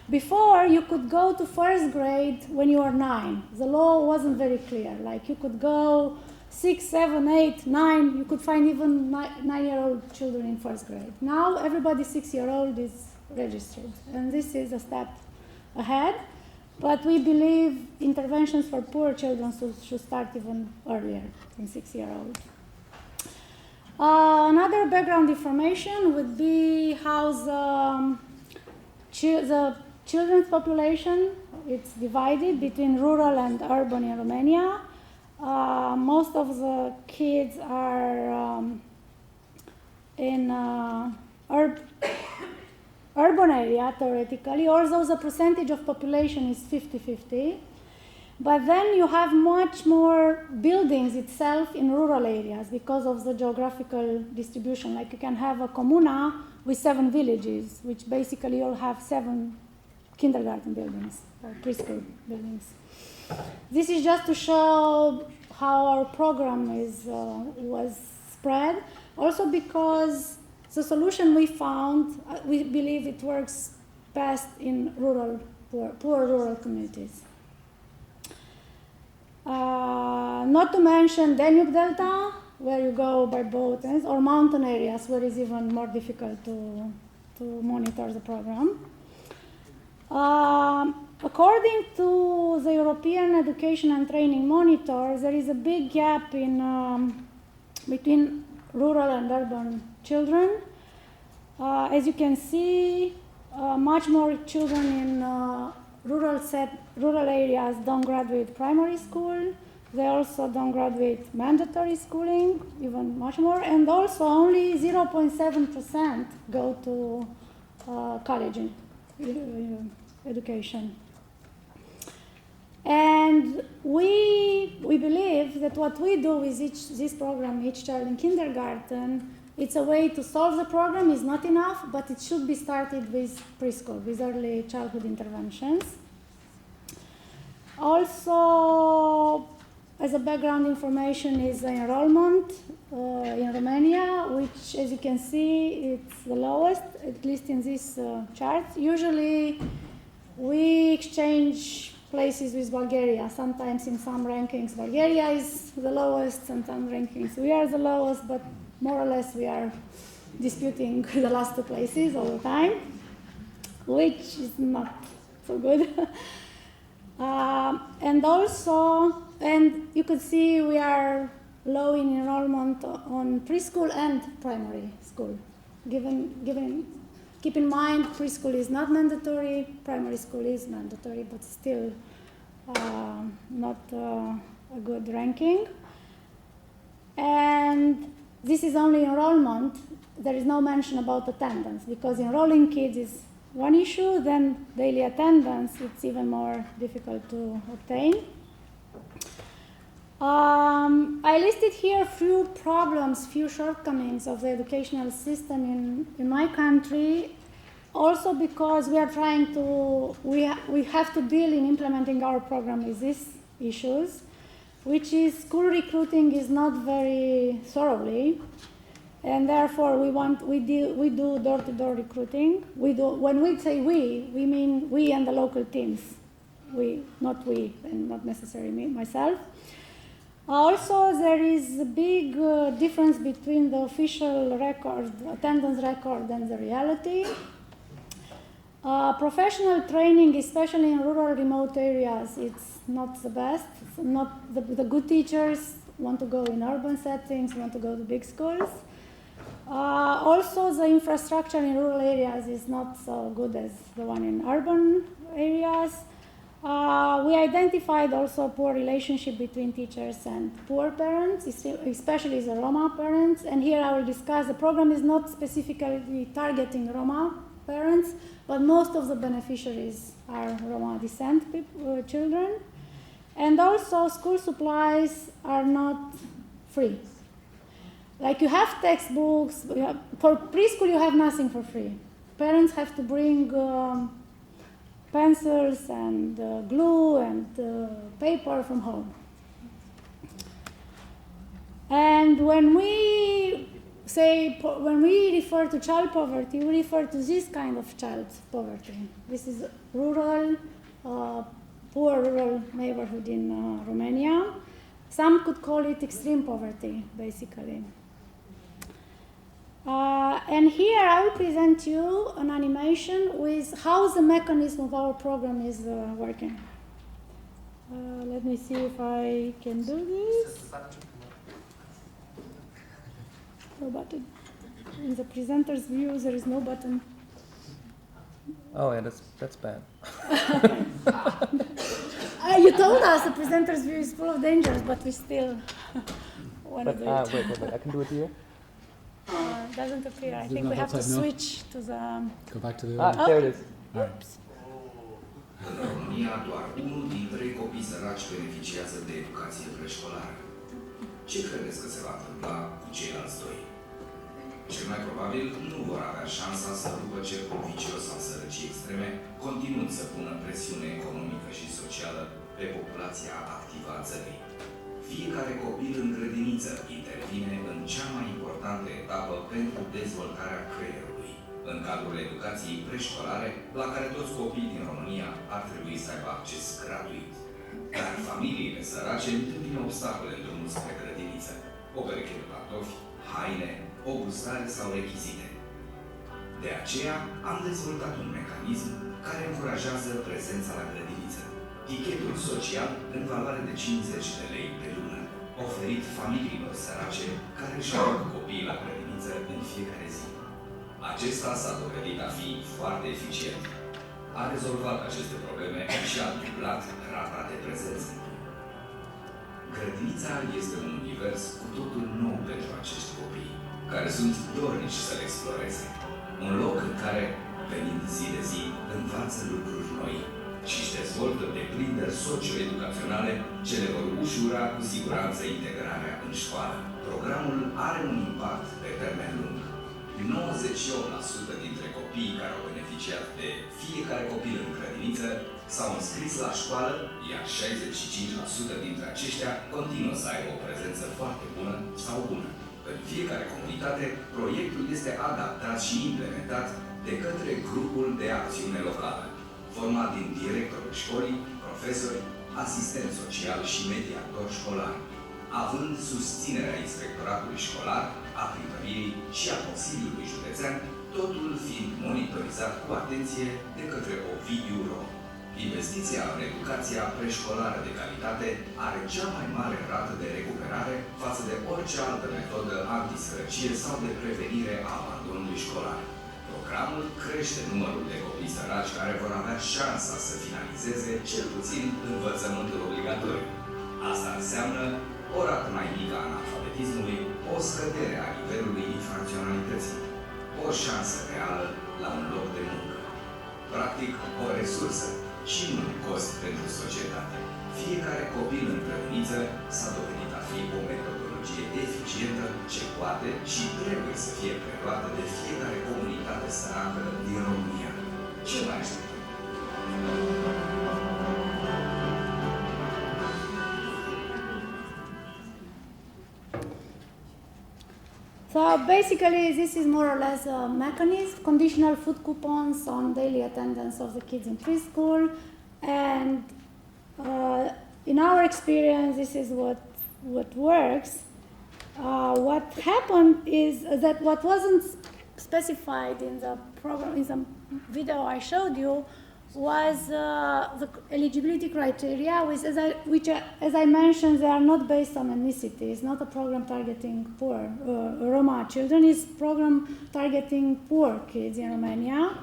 Before, you could go to first grade when you were 9. The law wasn't very clear. Like, you could go 6, 7, 8, 9. You could find even 9-year-old children in first grade. Now, everybody 6-year-old is registered. And this is a step ahead. But we believe interventions for poor children should start even earlier, in 6-year-old. Another background information would be how the children's population, it's divided between rural and urban in Romania. Most of the kids are in urban area, theoretically, although the percentage of population is 50-50. But then you have much more buildings itself in rural areas because of the geographical distribution. Like, you can have a comuna with 7 villages, which basically all have 7 kindergarten buildings or preschool buildings. This is just to show how our program was spread. Also because the solution we found, we believe it works best in poor rural communities. Not to mention Danube Delta, where you go by boat, or mountain areas where it's even more difficult to monitor the program. According to the European Education and Training Monitor, there is a big gap between rural and urban children. As you can see, much more children in rural areas don't graduate primary school. They also don't graduate mandatory schooling, even much more. And also only 0.7% go to college education. And we believe that what we do with this program, Each Child in Kindergarten, it's a way to solve the problem, is not enough, but it should be started with preschool, with early childhood interventions. Also, as a background information, is the enrollment in Romania, which, as you can see, it's the lowest, at least in this chart. Usually, we exchange places with Bulgaria. Sometimes in some rankings, Bulgaria is the lowest, and some rankings we are the lowest, but more or less we are disputing the last 2 places all the time, which is not so good. And you could see we are low in enrollment on preschool and primary school. Keep in mind, preschool is not mandatory, primary school is mandatory, but still not a good ranking. And this is only enrollment. There is no mention about attendance, because enrolling kids is one issue, then daily attendance, it's even more difficult to obtain. I listed here a few problems, few shortcomings of the educational system in my country, also because we are trying to, we have to deal in implementing our program with these issues, which is school recruiting is not very thoroughly, and therefore we do door-to-door recruiting. When we say we mean we and the local teams. And not necessarily me, myself. Also, there is a big difference between the official record, attendance record, and the reality. Professional training, especially in rural, remote areas, it's not the best. Not the good teachers want to go in urban settings, want to go to big schools. Also, the infrastructure in rural areas is not so good as the one in urban areas. We identified also poor relationship between teachers and poor parents, especially the Roma parents. And here I will discuss, the program is not specifically targeting Roma parents, but most of the beneficiaries are Roma descent children. And also school supplies are not free. Like you have textbooks, for preschool you have nothing for free. Parents have to bring pencils and glue and paper from home. And when we refer to child poverty, we refer to this kind of child poverty. This is rural, poor rural neighborhood in Romania. Some could call it extreme poverty, basically. And here I will present you an animation with how the mechanism of our program is working. Let me see if I can do this. No button. In the presenter's view, there is no button.
Oh, yeah, that's bad.
You told us the presenter's view is full of dangers, but we still want to do it.
Wait, I can do it here?
Doesn't appear. I think we have to switch to the...
Go back to the...
there it is.
Oops.
În România, doar unul din 3 copii săraci beneficiază de educație preșcolară. Ce credeți că se va întâmpla cu ceilalți 2? Cel mai probabil nu vor avea șansa să rupă cercul vicios al sărăciei extreme, continuând să pună presiune economică și socială pe populația activă a țării. Fiecare copil în grădiniță intervine în cea mai importantă etapă pentru dezvoltarea creierului, în cadrul educației preșcolare, la care toți copiii din România ar trebui să aibă acces gratuit. Dar familiile sărace întâmpină obstacole în drumul spre grădiniță, o pereche de pantofi, haine, o gustare sau rechizite. De aceea am dezvoltat un mecanism care încurajează prezența la grădiniță. Tichetul social în valoare de 50 de lei pe lună, oferit familiilor sărace care își aduc copiii la grădiniță în fiecare zi. Acesta s-a dovedit a fi foarte eficient. A rezolvat aceste probleme și a dublat rata de prezență. Grădinița este un univers cu totul nou pentru acești copii, care sunt dornici să-l exploreze. Un loc în care, venind zi de zi, învață lucruri noi și își dezvoltă deprinderi socio-educaționale ce le vor ușura cu siguranță integrarea în școală. Programul are un impact pe termen lung. 98% dintre copiii care au beneficiat de fiecare copil în grădiniță s-au înscris la școală, iar 65% dintre aceștia continuă să aibă o prezență foarte bună sau bună. În fiecare comunitate, proiectul este adaptat și implementat de către grupul de acțiune locală, format din directorul școlii, profesori, asistent social și mediator școlar, având susținerea inspectoratului școlar, a primăriei și a Consiliului Județean, totul fiind monitorizat cu atenție de către Ovidiu Ro. Investiția în educația preșcolară de calitate are cea mai mare rată de recuperare față de orice altă metodă antisărăcie sau de prevenire a abandonului școlar. Programul crește numărul de copii săraci care vor avea șansa să finalizeze cel puțin învățământul obligatoriu. Asta înseamnă o rată mai mică a analfabetismului, o scădere a nivelului infracționalității, o șansă reală la un loc de muncă. Practic, o resursă și un cost pentru societate. Fiecare copil în grădiniță s-a dovedit a fi o metodologie eficientă ce poate și trebuie să fie preluată de fiecare comunitate săracă din România. Ce mai așteptăm?
So basically, this is more or less a mechanism, conditional food coupons on daily attendance of the kids in preschool. And in our experience, this is what works. What happened is that what wasn't specified in the program, in the video I showed you, was the eligibility criteria, which, as I mentioned, they are not based on ethnicity. It's not a program targeting poor Roma children. It's a program targeting poor kids in Romania.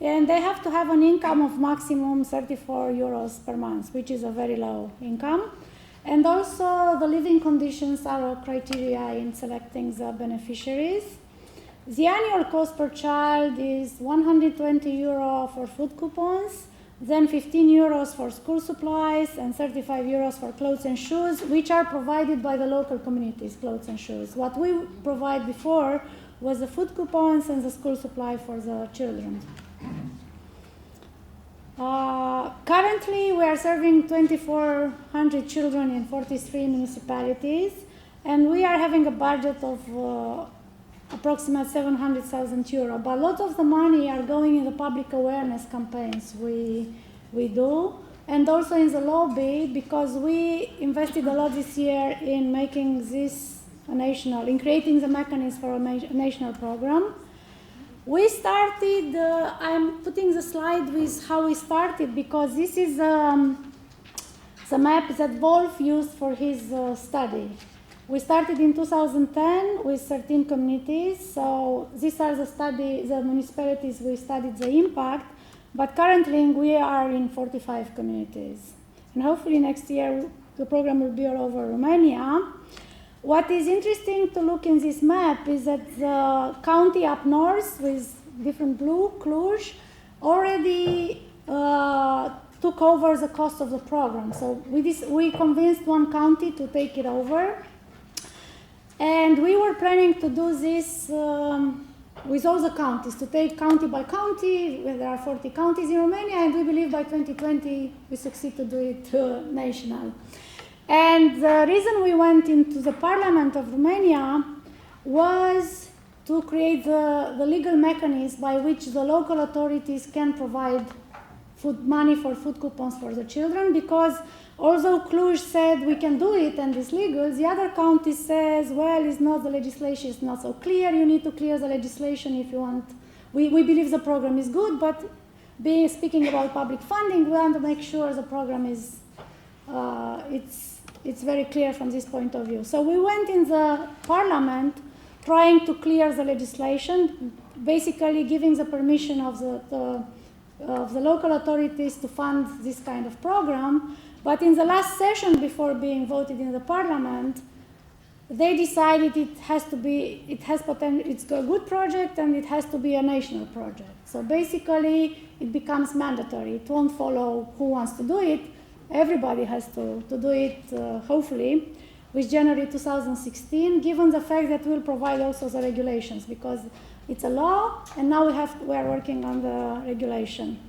And they have to have an income of maximum 34 euros per month, which is a very low income. And also the living conditions are a criteria in selecting the beneficiaries. The annual cost per child is 120 euro for food coupons, then 15 euros for school supplies, and 35 euros for clothes and shoes, which are provided by the local communities, clothes and shoes. What we provide before was the food coupons and the school supply for the children. Currently, we are serving 2,400 children in 43 municipalities, and we are having a budget of approximately 700,000 euro. But a lot of the money are going in the public awareness campaigns we do, and also in the lobby, because we invested a lot this year in making this a national, in creating the mechanism for a national program. We started, I'm putting the slide with how we started, because this is the map that Wolf used for his study. We started in 2010 with 13 communities, so these are the municipalities we studied the impact, but currently we are in 45 communities. And hopefully next year the program will be all over Romania. What is interesting to look in this map is that the county up north with different blue, Cluj, already took over the cost of the program. So we convinced one county to take it over. And we were planning to do this with all the counties, to take county by county, where there are 40 counties in Romania, and we believe by 2020 we succeed to do it national. And the reason we went into the Parliament of Romania was to create the legal mechanism by which the local authorities can provide money for food coupons for the children, because although Cluj said we can do it and it's legal, the other county says, well, it's not, the legislation is not so clear, you need to clear the legislation if you want. We believe the program is good, but speaking about public funding, we want to make sure the program is, it's very clear from this point of view. So we went in the Parliament trying to clear the legislation, basically giving the permission of the local authorities to fund this kind of program. But in the last session, before being voted in the Parliament, they decided it has to be, it's a good project and it has to be a national project. So basically, it becomes mandatory. It won't follow who wants to do it. Everybody has to do it, hopefully, with January 2016, given the fact that we'll provide also the regulations, because it's a law, and now we are working on the regulation.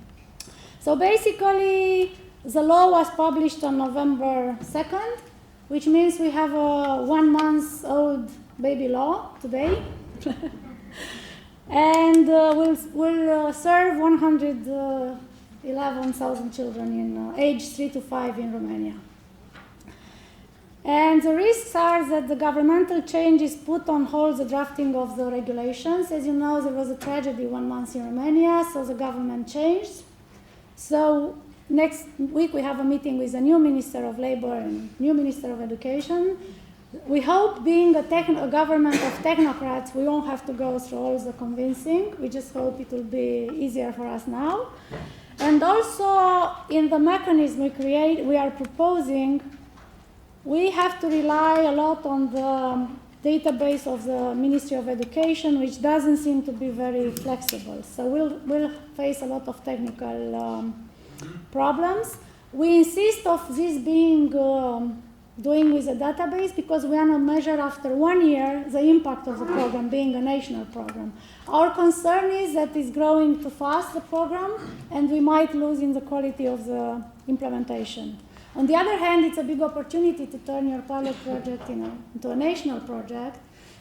So basically, the law was published on November 2nd, which means we have a 1 month old baby law today. And we'll serve 111,000 children in age 3 to 5 in Romania. And the risks are that the governmental changes put on hold the drafting of the regulations. As you know, there was a tragedy 1 month in Romania, so the government changed. So next week we have a meeting with the new Minister of Labor and new Minister of Education. We hope, being a government of technocrats, we won't have to go through all the convincing. We just hope it will be easier for us now. And also, in the mechanism we are proposing, we have to rely a lot on the database of the Ministry of Education, which doesn't seem to be very flexible. So we'll face a lot of technical problems. We insist of this being doing with a database, because we want to measure after 1 year the impact of the program, being a national program. Our concern is that it's growing too fast, the program, and we might lose in the quality of the implementation. On the other hand, it's a big opportunity to turn your pilot project into a national project.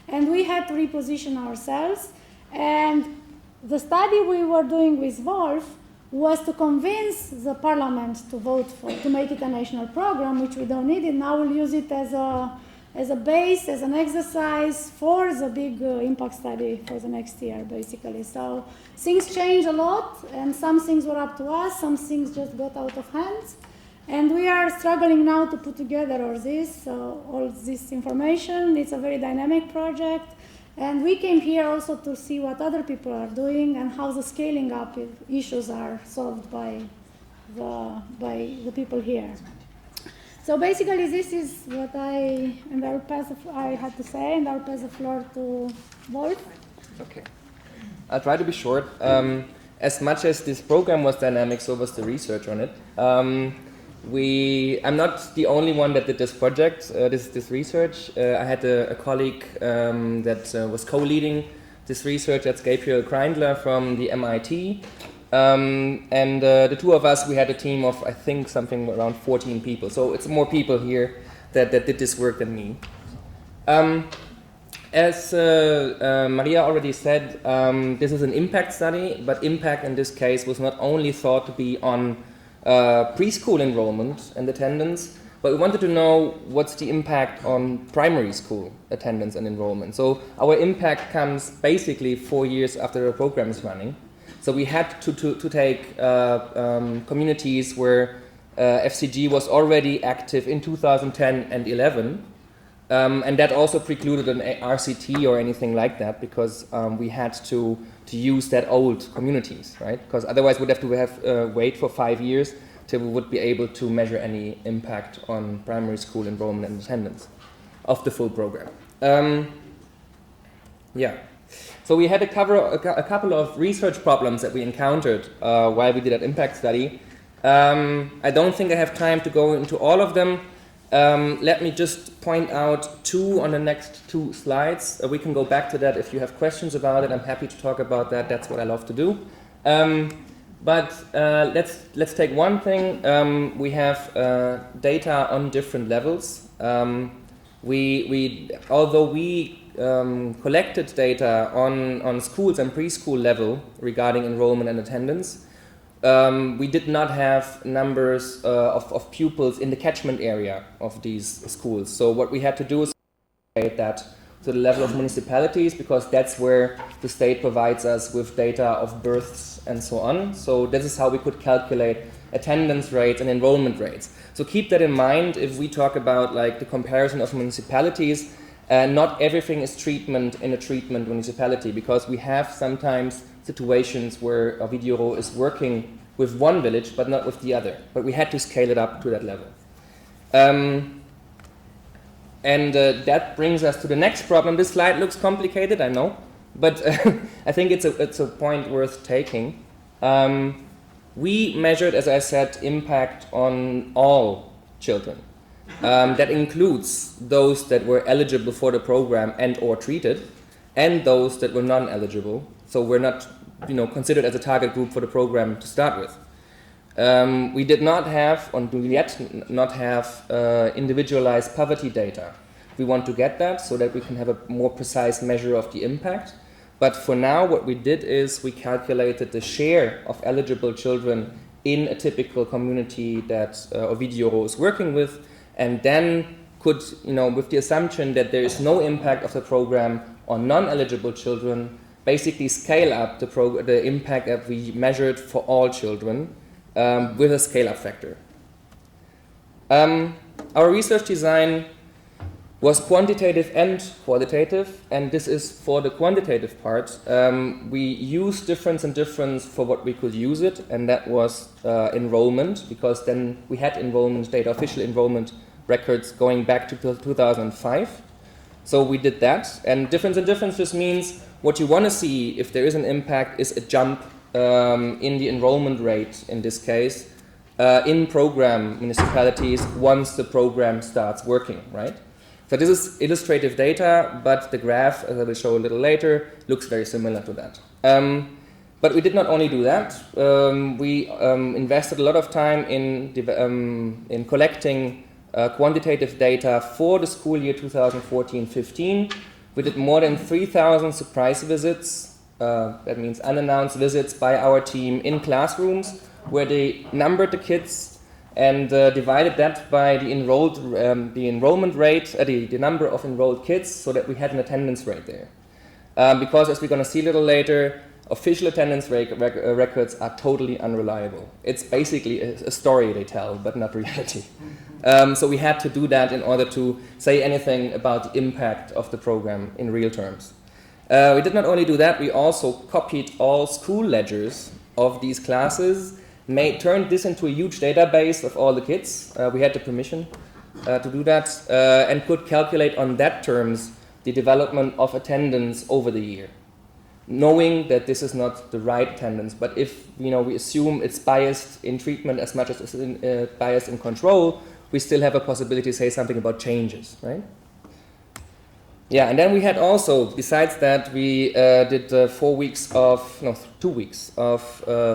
and we had to reposition ourselves. And the study we were doing with Wolf was to convince the parliament to vote for, to make it a national program, which we don't need it. Now we'll use it as a base, as an exercise for the big impact study for the next year, basically. So things change a lot, and some things were up to us, some things just got out of hands. And we are struggling now to put together all this information. It's a very dynamic project. And we came here also to see what other people are doing and how the scaling up issues are solved by the people here. So basically, this is what I had to say, and I'll pass the floor to Wolf.
Okay. I'll try to be short. As much as this program was dynamic, so was the research on it. I'm not the only one that did this project, this research. I had a colleague that was co-leading this research. That's Gabriel Kreindler from the MIT. And the two of us, we had a team of, I think, something around 14 people. So it's more people here that did this work than me. As Maria already said, this is an impact study, but impact in this case was not only thought to be on preschool enrollment and attendance, but we wanted to know what's the impact on primary school attendance and enrollment. So our impact comes basically 4 years after the program is running. So we had to take communities where FCG was already active in 2010 and 11, and that also precluded an RCT or anything like that, because we had to use that old communities, right? Because otherwise we'd have to wait for 5 years till we would be able to measure any impact on primary school enrollment and attendance of the full program. So we had a couple of research problems that we encountered while we did that impact study. I don't think I have time to go into all of them. Let me just point out two on the next 2 slides. We can go back to that if you have questions about it. I'm happy to talk about that. That's what I love to do. But let's take one thing. We have data on different levels. Although we collected data on schools and preschool level regarding enrollment and attendance, we did not have numbers of pupils in the catchment area of these schools. So what we had to do is calculate that to the level of municipalities, because that's where the state provides us with data of births and so on. So this is how we could calculate attendance rates and enrollment rates. So keep that in mind if we talk about like the comparison of municipalities. Not everything is treatment in a treatment municipality, because we have sometimes situations where a video is working with one village but not with the other. But we had to scale it up to that level. That brings us to the next problem. This slide looks complicated, I know, but I think it's a point worth taking. We measured, as I said, impact on all children. That includes those that were eligible for the program and or treated, and those that were non-eligible, so were not considered as a target group for the program to start with. We did not have, or do yet not have, individualized poverty data. We want to get that so that we can have a more precise measure of the impact. But for now, what we did is we calculated the share of eligible children in a typical community that Ovidio is working with, and then could, with the assumption that there is no impact of the program on non-eligible children, basically scale up the impact that we measured for all children with a scale-up factor. Our research design was quantitative and qualitative, and this is for the quantitative part. We used difference and difference for what we could use it, and that was enrollment, because then we had enrollment data, official enrollment records going back to 2005. So we did that, and difference and difference just means what you want to see if there is an impact is a jump in the enrollment rate, in this case, in program municipalities once the program starts working, right? So this is illustrative data, but the graph, as I will show a little later, looks very similar to that. But we did not only do that. We invested a lot of time in collecting quantitative data for the school year 2014-15 We did more than 3,000 surprise visits, that means unannounced visits by our team in classrooms, where they numbered the kids and divided that by the enrollment rate, the number of enrolled kids, so that we had an attendance rate there. Because as we're going to see a little later, official attendance records are totally unreliable. It's basically a story they tell, but not reality. So we had to do that in order to say anything about the impact of the program in real terms. We did not only do that, we also copied all school ledgers of these classes, turned this into a huge database of all the kids. We had the permission to do that, and could calculate on that terms the development of attendance over the year, knowing that this is not the right attendance. But if we assume it's biased in treatment as much as it's biased in control, we still have a possibility to say something about changes, right? Yeah, and then we had also, besides that, we did 2 weeks of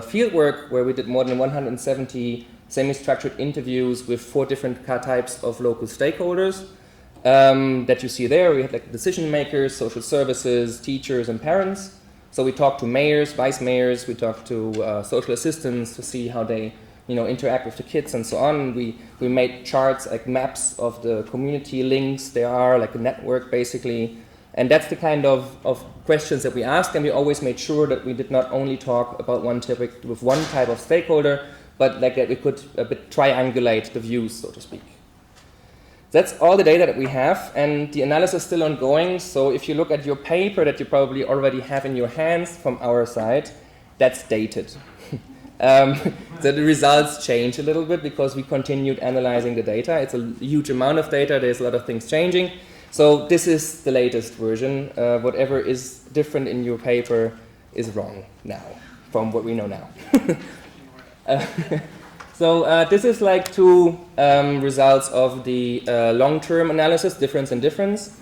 field work where we did more than 170 semi-structured interviews with 4 different types of local stakeholders that you see there. We had like decision makers, social services, teachers, and parents. So we talked to mayors, vice mayors, we talked to social assistants to see how they interact with the kids and so on. We made charts, like maps of the community links there are, like a network basically. And that's the kind of questions that we asked, and we always made sure that we did not only talk about one topic with one type of stakeholder, but like that we could a bit triangulate the views, so to speak. That's all the data that we have, and the analysis is still ongoing. So if you look at your paper that you probably already have in your hands from our side, that's dated. So the results change a little bit because we continued analyzing the data. It's a huge amount of data. There's a lot of things changing. So this is the latest version. Whatever is different in your paper is wrong now, from what we know now. So this is like 2 results of the long-term analysis, difference and difference.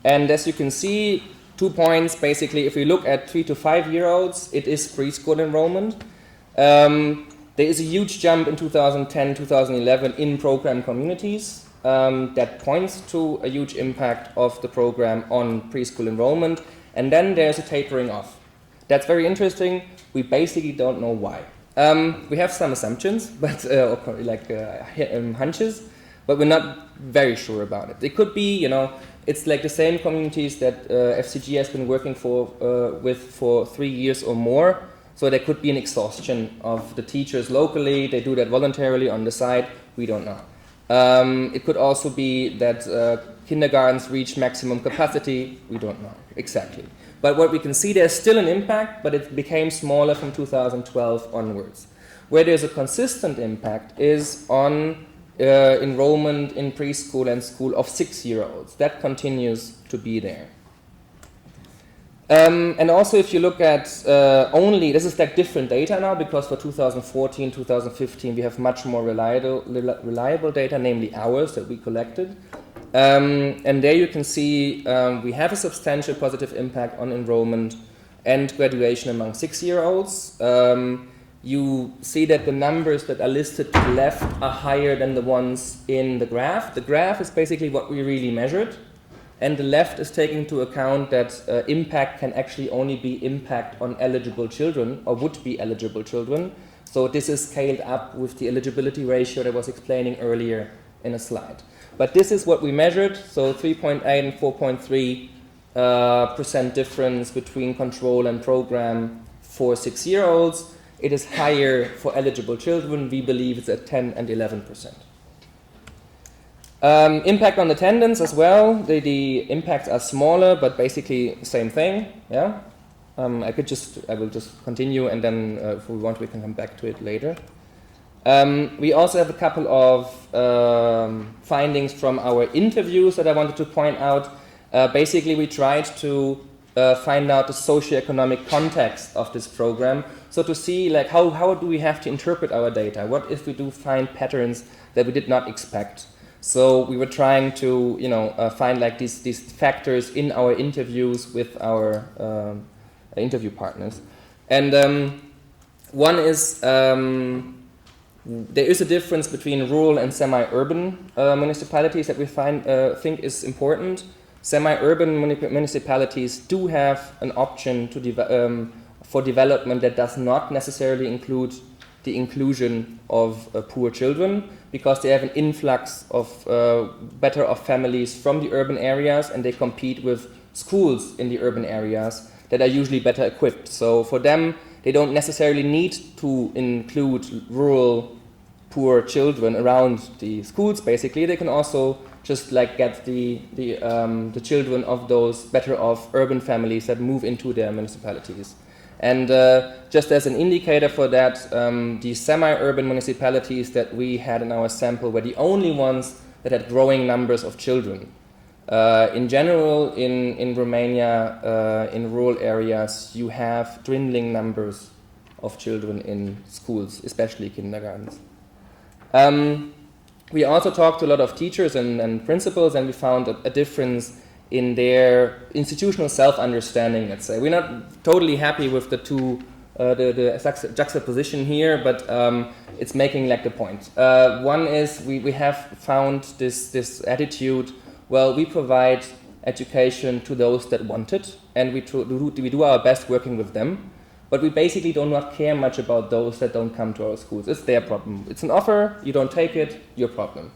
And as you can see, 2 points basically. If we look at 3 to 5 year olds, it is preschool enrollment. There is a huge jump in 2010, 2011 in program communities that points to a huge impact of the program on preschool enrollment. And then there's a tapering off. That's very interesting. We basically don't know why. We have some assumptions, but hunches, but we're not very sure about it. It could be, it's like the same communities that FCG has been working with for 3 years or more. So there could be an exhaustion of the teachers locally. They do that voluntarily on the side. We don't know. It could also be that kindergartens reach maximum capacity. We don't know exactly. But what we can see, there's still an impact, but it became smaller from 2012 onwards. Where there's a consistent impact is on enrollment in preschool and school of 6-year-olds. That continues to be there. And also if you look at this is like different data now, because for 2014, 2015 we have much more reliable data, namely hours that we collected. And there you can see we have a substantial positive impact on enrollment and graduation among 6-year-olds. You see that the numbers that are listed to the left are higher than the ones in the graph. The graph is basically what we really measured. And the left is taking into account that impact can actually only be impact on eligible children, or would be eligible children. So this is scaled up with the eligibility ratio that I was explaining earlier in a slide. But this is what we measured, so 3.8 and 4.3% difference between control and program for 6-year-olds. It is higher for eligible children. We believe it's at 10 and 11%. Impact on attendance as well. The impacts are smaller, but basically same thing. Yeah. I will just continue, and then if we want, we can come back to it later. We also have a couple of findings from our interviews that I wanted to point out. Basically, we tried to find out the socioeconomic context of this program. So to see like how do we have to interpret our data? What if we do find patterns that we did not expect? So we were trying to find like these factors in our interviews with our interview partners. And one is there is a difference between rural and semi-urban municipalities that we think is important. semi-urban municipalities do have an option to for development that does not necessarily include the inclusion of poor children, because they have an influx of better off families from the urban areas, and they compete with schools in the urban areas that are usually better equipped. So for them, they don't necessarily need to include rural poor children around the schools. Basically, they can also just like get the children of those better off urban families that move into their municipalities. And just as an indicator for that, the semi-urban municipalities that we had in our sample were the only ones that had growing numbers of children. In general, in Romania, in rural areas, you have dwindling numbers of children in schools, especially kindergartens. We also talked to a lot of teachers and principals, and we found a difference in their institutional self-understanding, let's say. We're not totally happy with the two, the juxtaposition here, but it's making like the point. One is we have found this attitude, well, we provide education to those that want it, and we do our best working with them, but we basically do not care much about those that don't come to our schools. It's their problem. It's an offer, you don't take it, your problem.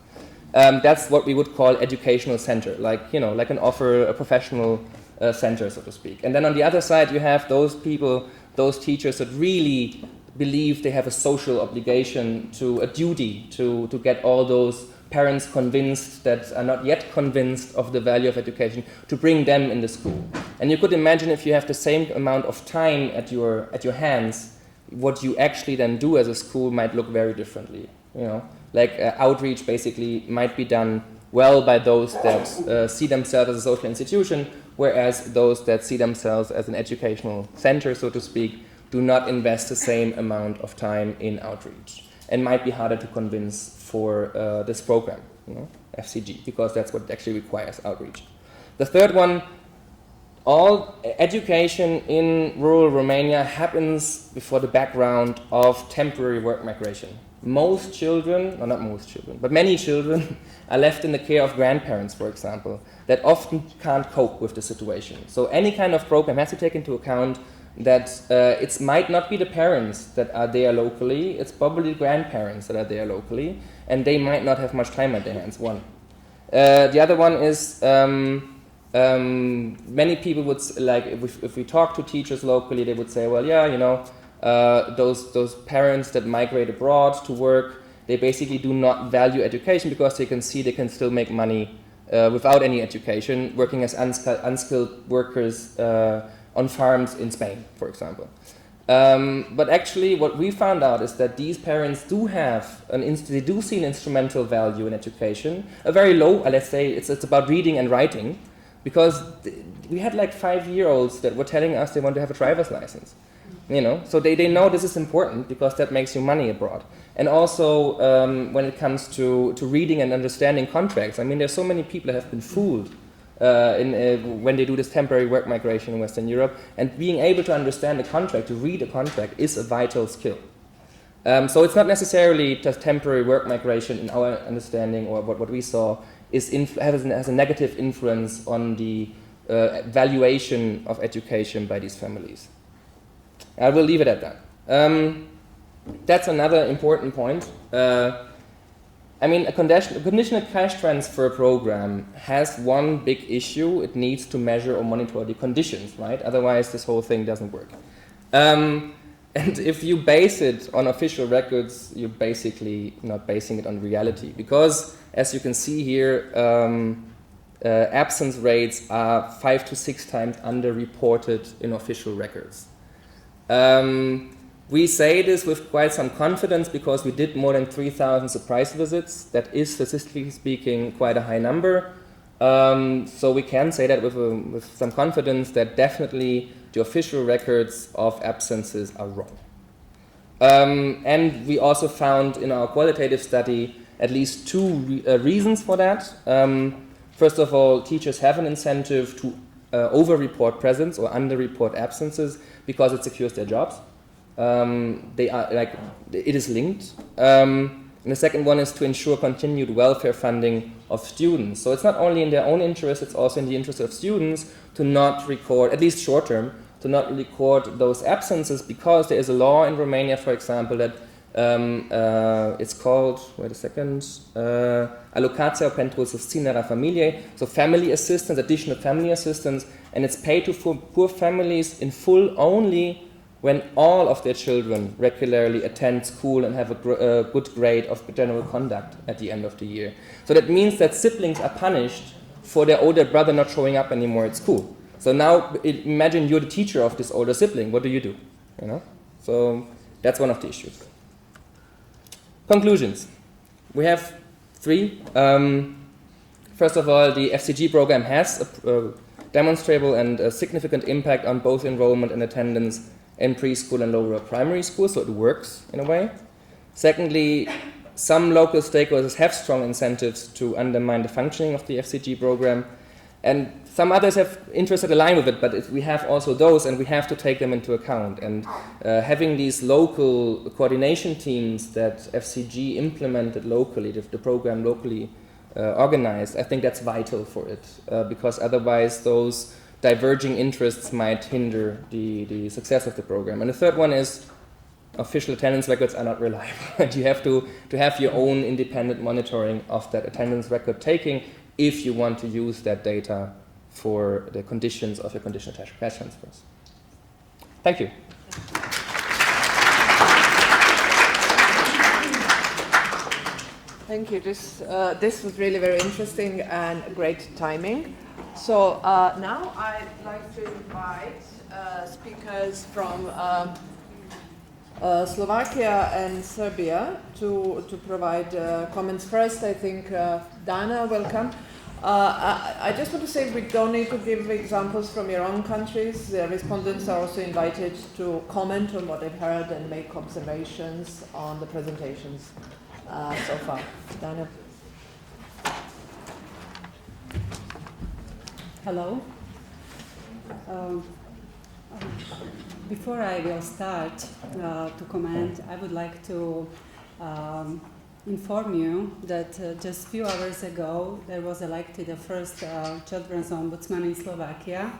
That's what we would call educational center, like an offer, a professional center, so to speak. And then on the other side, you have those people, those teachers that really believe they have a social obligation, a duty to get all those parents convinced that are not yet convinced of the value of education, to bring them in the school. And you could imagine if you have the same amount of time at your hands, what you actually then do as a school might look very differently. Like outreach basically might be done well by those that see themselves as a social institution, whereas those that see themselves as an educational center, so to speak, do not invest the same amount of time in outreach, and might be harder to convince for this program, FCG, because that's what actually requires outreach. The third one, all education in rural Romania happens before the background of temporary work migration. Most children, or not most children, but many children are left in the care of grandparents, for example, that often can't cope with the situation. So any kind of program has to take into account that it might not be the parents that are there locally, it's probably grandparents that are there locally, and they might not have much time at their hands, one. The other one is many people would, like, if we talk to teachers locally, they would say, well, yeah, those parents that migrate abroad to work, they basically do not value education because they can see they can still make money without any education, working as unskilled workers on farms in Spain, for example. But actually what we found out is that these parents do have they do see an instrumental value in education, a very low, let's say it's about reading and writing, because we had like 5-year-olds that were telling us they want to have a driver's license. So they know this is important because that makes you money abroad. And also when it comes to reading and understanding contracts, I mean, there's so many people that have been fooled when they do this temporary work migration in Western Europe, and being able to understand a contract, to read a contract, is a vital skill. So it's not necessarily just temporary work migration in our understanding, or what we saw has a negative influence on the valuation of education by these families. I will leave it at that. That's another important point. I mean, a conditional cash transfer program has one big issue. It needs to measure or monitor the conditions, right? Otherwise, this whole thing doesn't work. And if you base it on official records, you're basically not basing it on reality. Because, as you can see here, absence rates are 5 to 6 times underreported in official records. We say this with quite some confidence because we did more than 3,000 surprise visits. That is, statistically speaking, quite a high number. So we can say that with some confidence that definitely the official records of absences are wrong. And we also found in our qualitative study at least 2 reasons for that. First of all, teachers have an incentive to over-report presence or under-report absences because it secures their jobs. They are it is linked. And the second one is to ensure continued welfare funding of students. So it's not only in their own interest, it's also in the interest of students to not record, at least short term, to not record those absences, because there is a law in Romania, for example, that it's called, wait a second, Alocația pentru susținerea familiei, so family assistance, additional family assistance, and it's paid to poor families in full only when all of their children regularly attend school and have a good grade of general conduct at the end of the year. So that means that siblings are punished for their older brother not showing up anymore at school. So now imagine you're the teacher of this older sibling. What do? You know? So that's one of the issues. Conclusions. We have 3. First of all, the FCG program has a demonstrable and a significant impact on both enrollment and attendance in preschool and lower primary school, so it works in a way. Secondly, some local stakeholders have strong incentives to undermine the functioning of the FCG program, and some others have interests that align with it, but we have also those, and we have to take them into account. And having these local coordination teams that FCG implemented locally, the program locally organized, I think that's vital for it, because otherwise those diverging interests might hinder the success of the program. And the third one is official attendance records are not reliable. And you have to have your own independent monitoring of that attendance record taking if you want to use that data for the conditions of your conditional cash transfers. Thank you.
Thank you. This was really very interesting and great timing. So now I'd like to invite speakers from Slovakia and Serbia to provide comments. First, I think Dana will come. I just want to say we don't need to give examples from your own countries. The respondents are also invited to comment on what they've heard and make observations on the presentations so far. Dana.
Hello. Before I will start to comment, I would like to inform you that just a few hours ago there was elected the first children's ombudsman in Slovakia,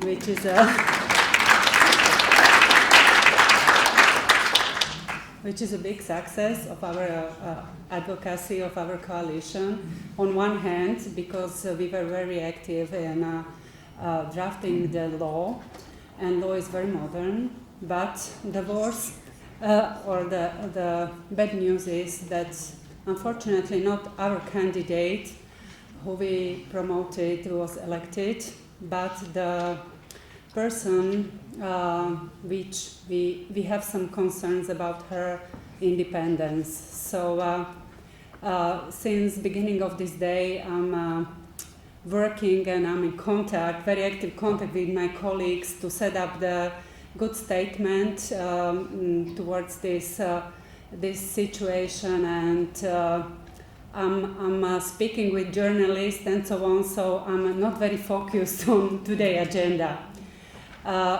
which is a big success of our advocacy of our coalition. On one hand, because we were very active in drafting the law, and law is very modern, but the worst or the bad news is that unfortunately not our candidate who we promoted was elected, but the person which we have some concerns about her independence. So since beginning of this day I'm working and I'm in contact, very active contact with my colleagues to set up the good statement towards this situation, and I'm speaking with journalists and so on, so I'm not very focused on today's agenda.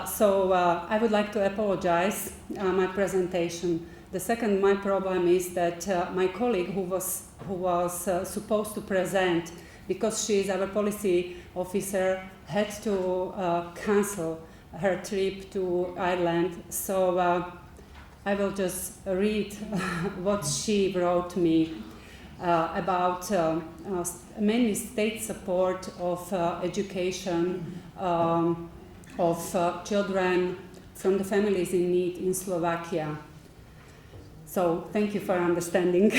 So I would like to apologize my presentation. The second, my problem is that my colleague who was supposed to present, because she is our policy officer, had to cancel her trip to Ireland. So I will just read what she wrote me about mainly state support of education of children from the families in need in Slovakia. So thank you for understanding.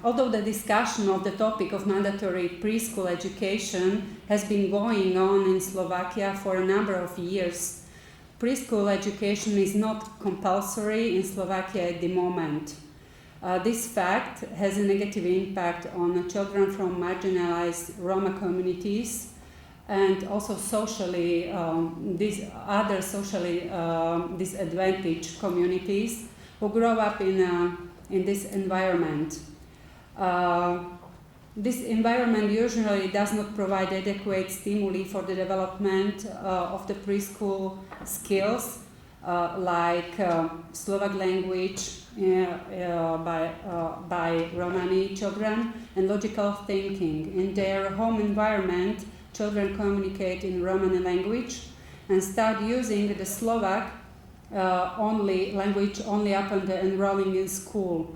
Although the discussion of the topic of mandatory preschool education has been going on in Slovakia for a number of years, preschool education is not compulsory in Slovakia at the moment. This fact has a negative impact on children from marginalized Roma communities and also socially, these other socially disadvantaged communities who grow up in this environment. This environment usually does not provide adequate stimuli for the development of the preschool skills, like Slovak language by Romani children, and logical thinking. In their home environment, children communicate in Romani language and start using the Slovak language only upon the enrolling in school.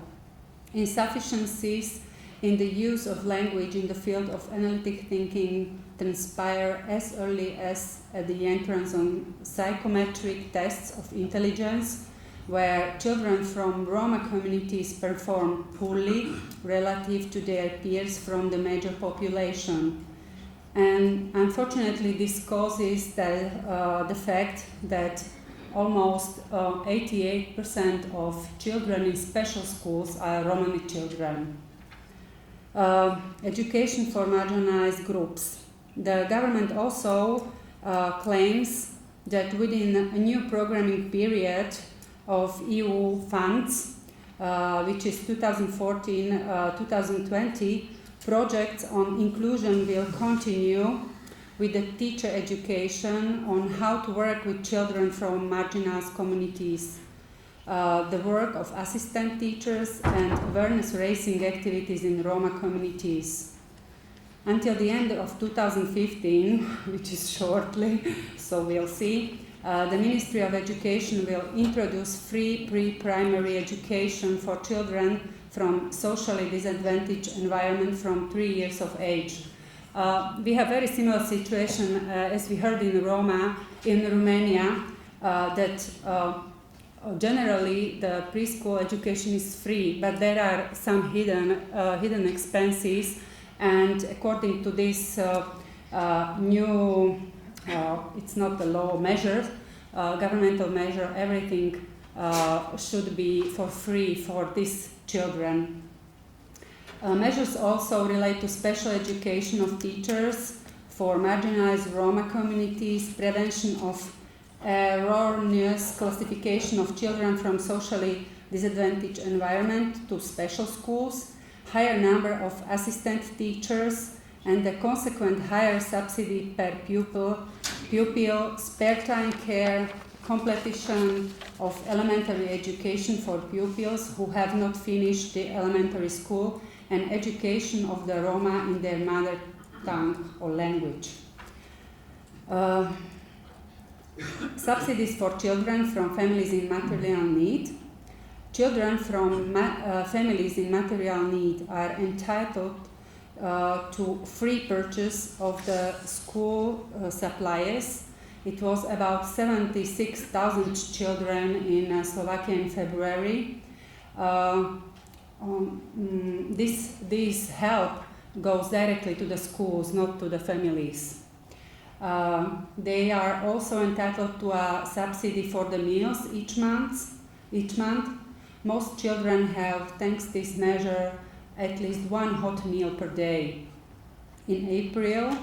Insufficiencies in the use of language in the field of analytic thinking transpire as early as at the entrance on psychometric tests of intelligence, where children from Roma communities perform poorly relative to their peers from the major population. And unfortunately, this causes the fact that almost 88% of children in special schools are Romani children. Education for marginalized groups. The government also claims that within a new programming period of EU funds, which is 2014-2020, projects on inclusion will continue with the teacher education on how to work with children from marginalized communities, the work of assistant teachers and awareness raising activities in Roma communities. Until the end of 2015, which is shortly, so we'll see, the Ministry of Education will introduce free pre-primary education for children from socially disadvantaged environment from 3 years of age. We have very similar situation as we heard in Romania, that generally the preschool education is free, but there are some hidden expenses, and according to this new, it's not the law measure, governmental measure, everything should be for free for these children. Measures also relate to special education of teachers for marginalized Roma communities, prevention of erroneous classification of children from socially disadvantaged environment to special schools, higher number of assistant teachers, and the consequent higher subsidy per pupil, spare time care, completion of elementary education for pupils who have not finished the elementary school, and education of the Roma in their mother tongue or language. Subsidies for children from families in material need. Children from families in material need are entitled to free purchase of the school supplies. It was about 76,000 children in Slovakia in February. This help goes directly to the schools, not to the families. They are also entitled to a subsidy for the meals each month. Most children have, thanks to this measure, at least one hot meal per day. In April,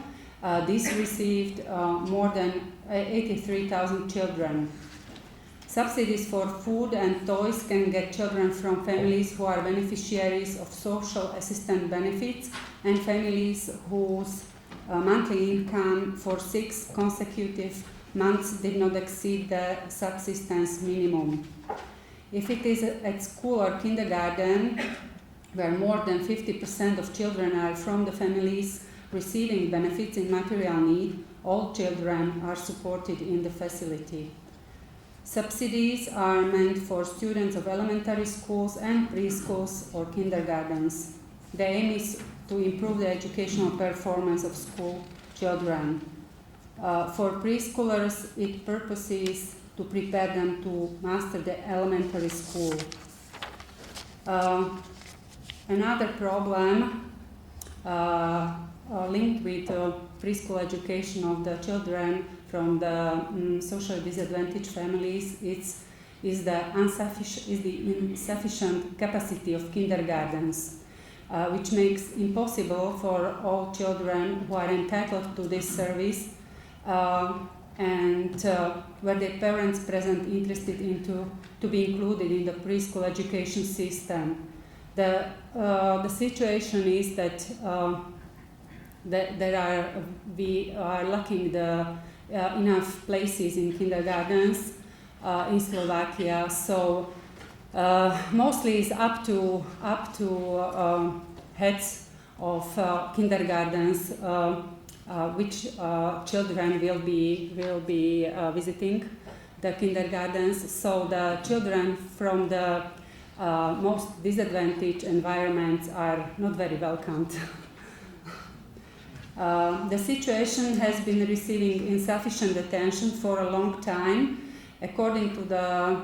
this received more than 83,000 children. Subsidies for food and toys can get children from families who are beneficiaries of social assistance benefits and families whose monthly income for 6 consecutive months did not exceed the subsistence minimum. If it is at school or kindergarten, where more than 50% of children are from the families receiving benefits in material need, all children are supported in the facility. Subsidies are meant for students of elementary schools and preschools or kindergartens. The aim is to improve the educational performance of school children. For preschoolers, its purpose is to prepare them to master the elementary school. Another problem linked with preschool education of the children from the socially disadvantaged families is the insufficient capacity of kindergartens, which makes impossible for all children who are entitled to this service and where their parents present interested to be included in the preschool education system. The situation is that we are lacking enough places in kindergartens in Slovakia. So mostly it's up to heads of kindergartens which children will be visiting the kindergartens. So the children from the most disadvantaged environments are not very welcomed. The situation has been receiving insufficient attention for a long time. According to the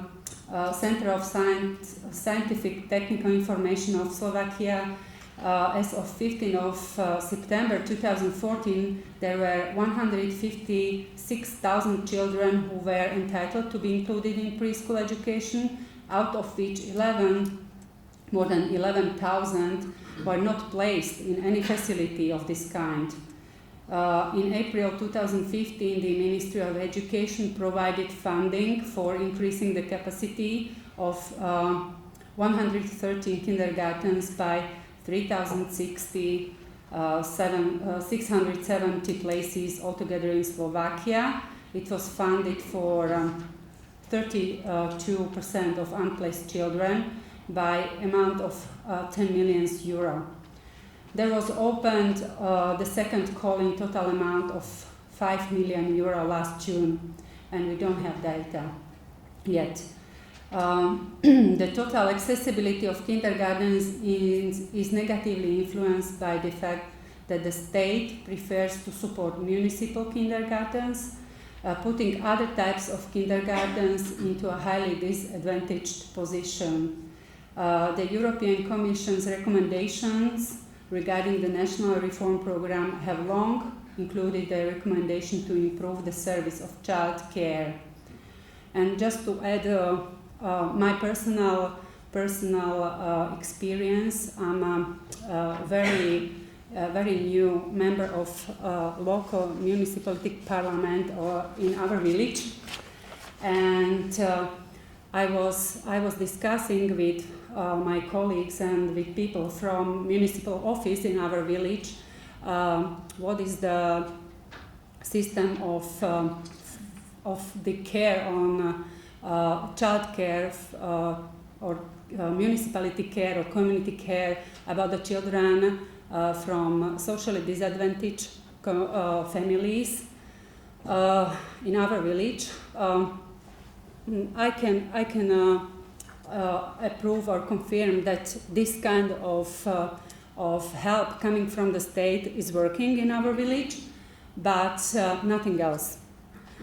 Center of Scientific Technical Information of Slovakia, as of 15th of September 2014, there were 156,000 children who were entitled to be included in preschool education, out of which more than 11,000 were not placed in any facility of this kind. In April 2015, the Ministry of Education provided funding for increasing the capacity of 113 kindergartens by 3,060, 670 places altogether in Slovakia. It was funded for 32% of unplaced children by amount of 10 million euro. There was opened the second call in total amount of 5 million euro last June, and we don't have data yet. The total accessibility of kindergartens is negatively influenced by the fact that the state prefers to support municipal kindergartens, putting other types of kindergartens into a highly disadvantaged position. The European Commission's recommendations regarding the National Reform Programme have long included a recommendation to improve the service of child care. And just to add my personal experience, I'm a very new member of local municipality parliament in our village, and I was discussing with my colleagues and with people from municipal office in our village what is the system of the care on child care or municipality care or community care about the children from socially disadvantaged families in our village. I can approve or confirm that this kind of help coming from the state is working in our village, but nothing else.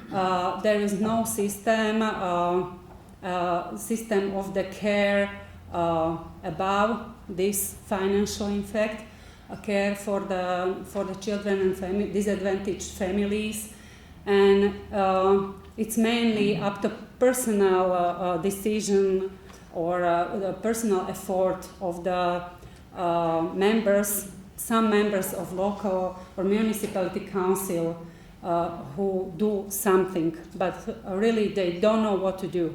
There is no system of the care above this financial impact, care for the children and disadvantaged families, and it's mainly up to personal decision or the personal effort of the members, some members of local or municipality council who do something, but really they don't know what to do.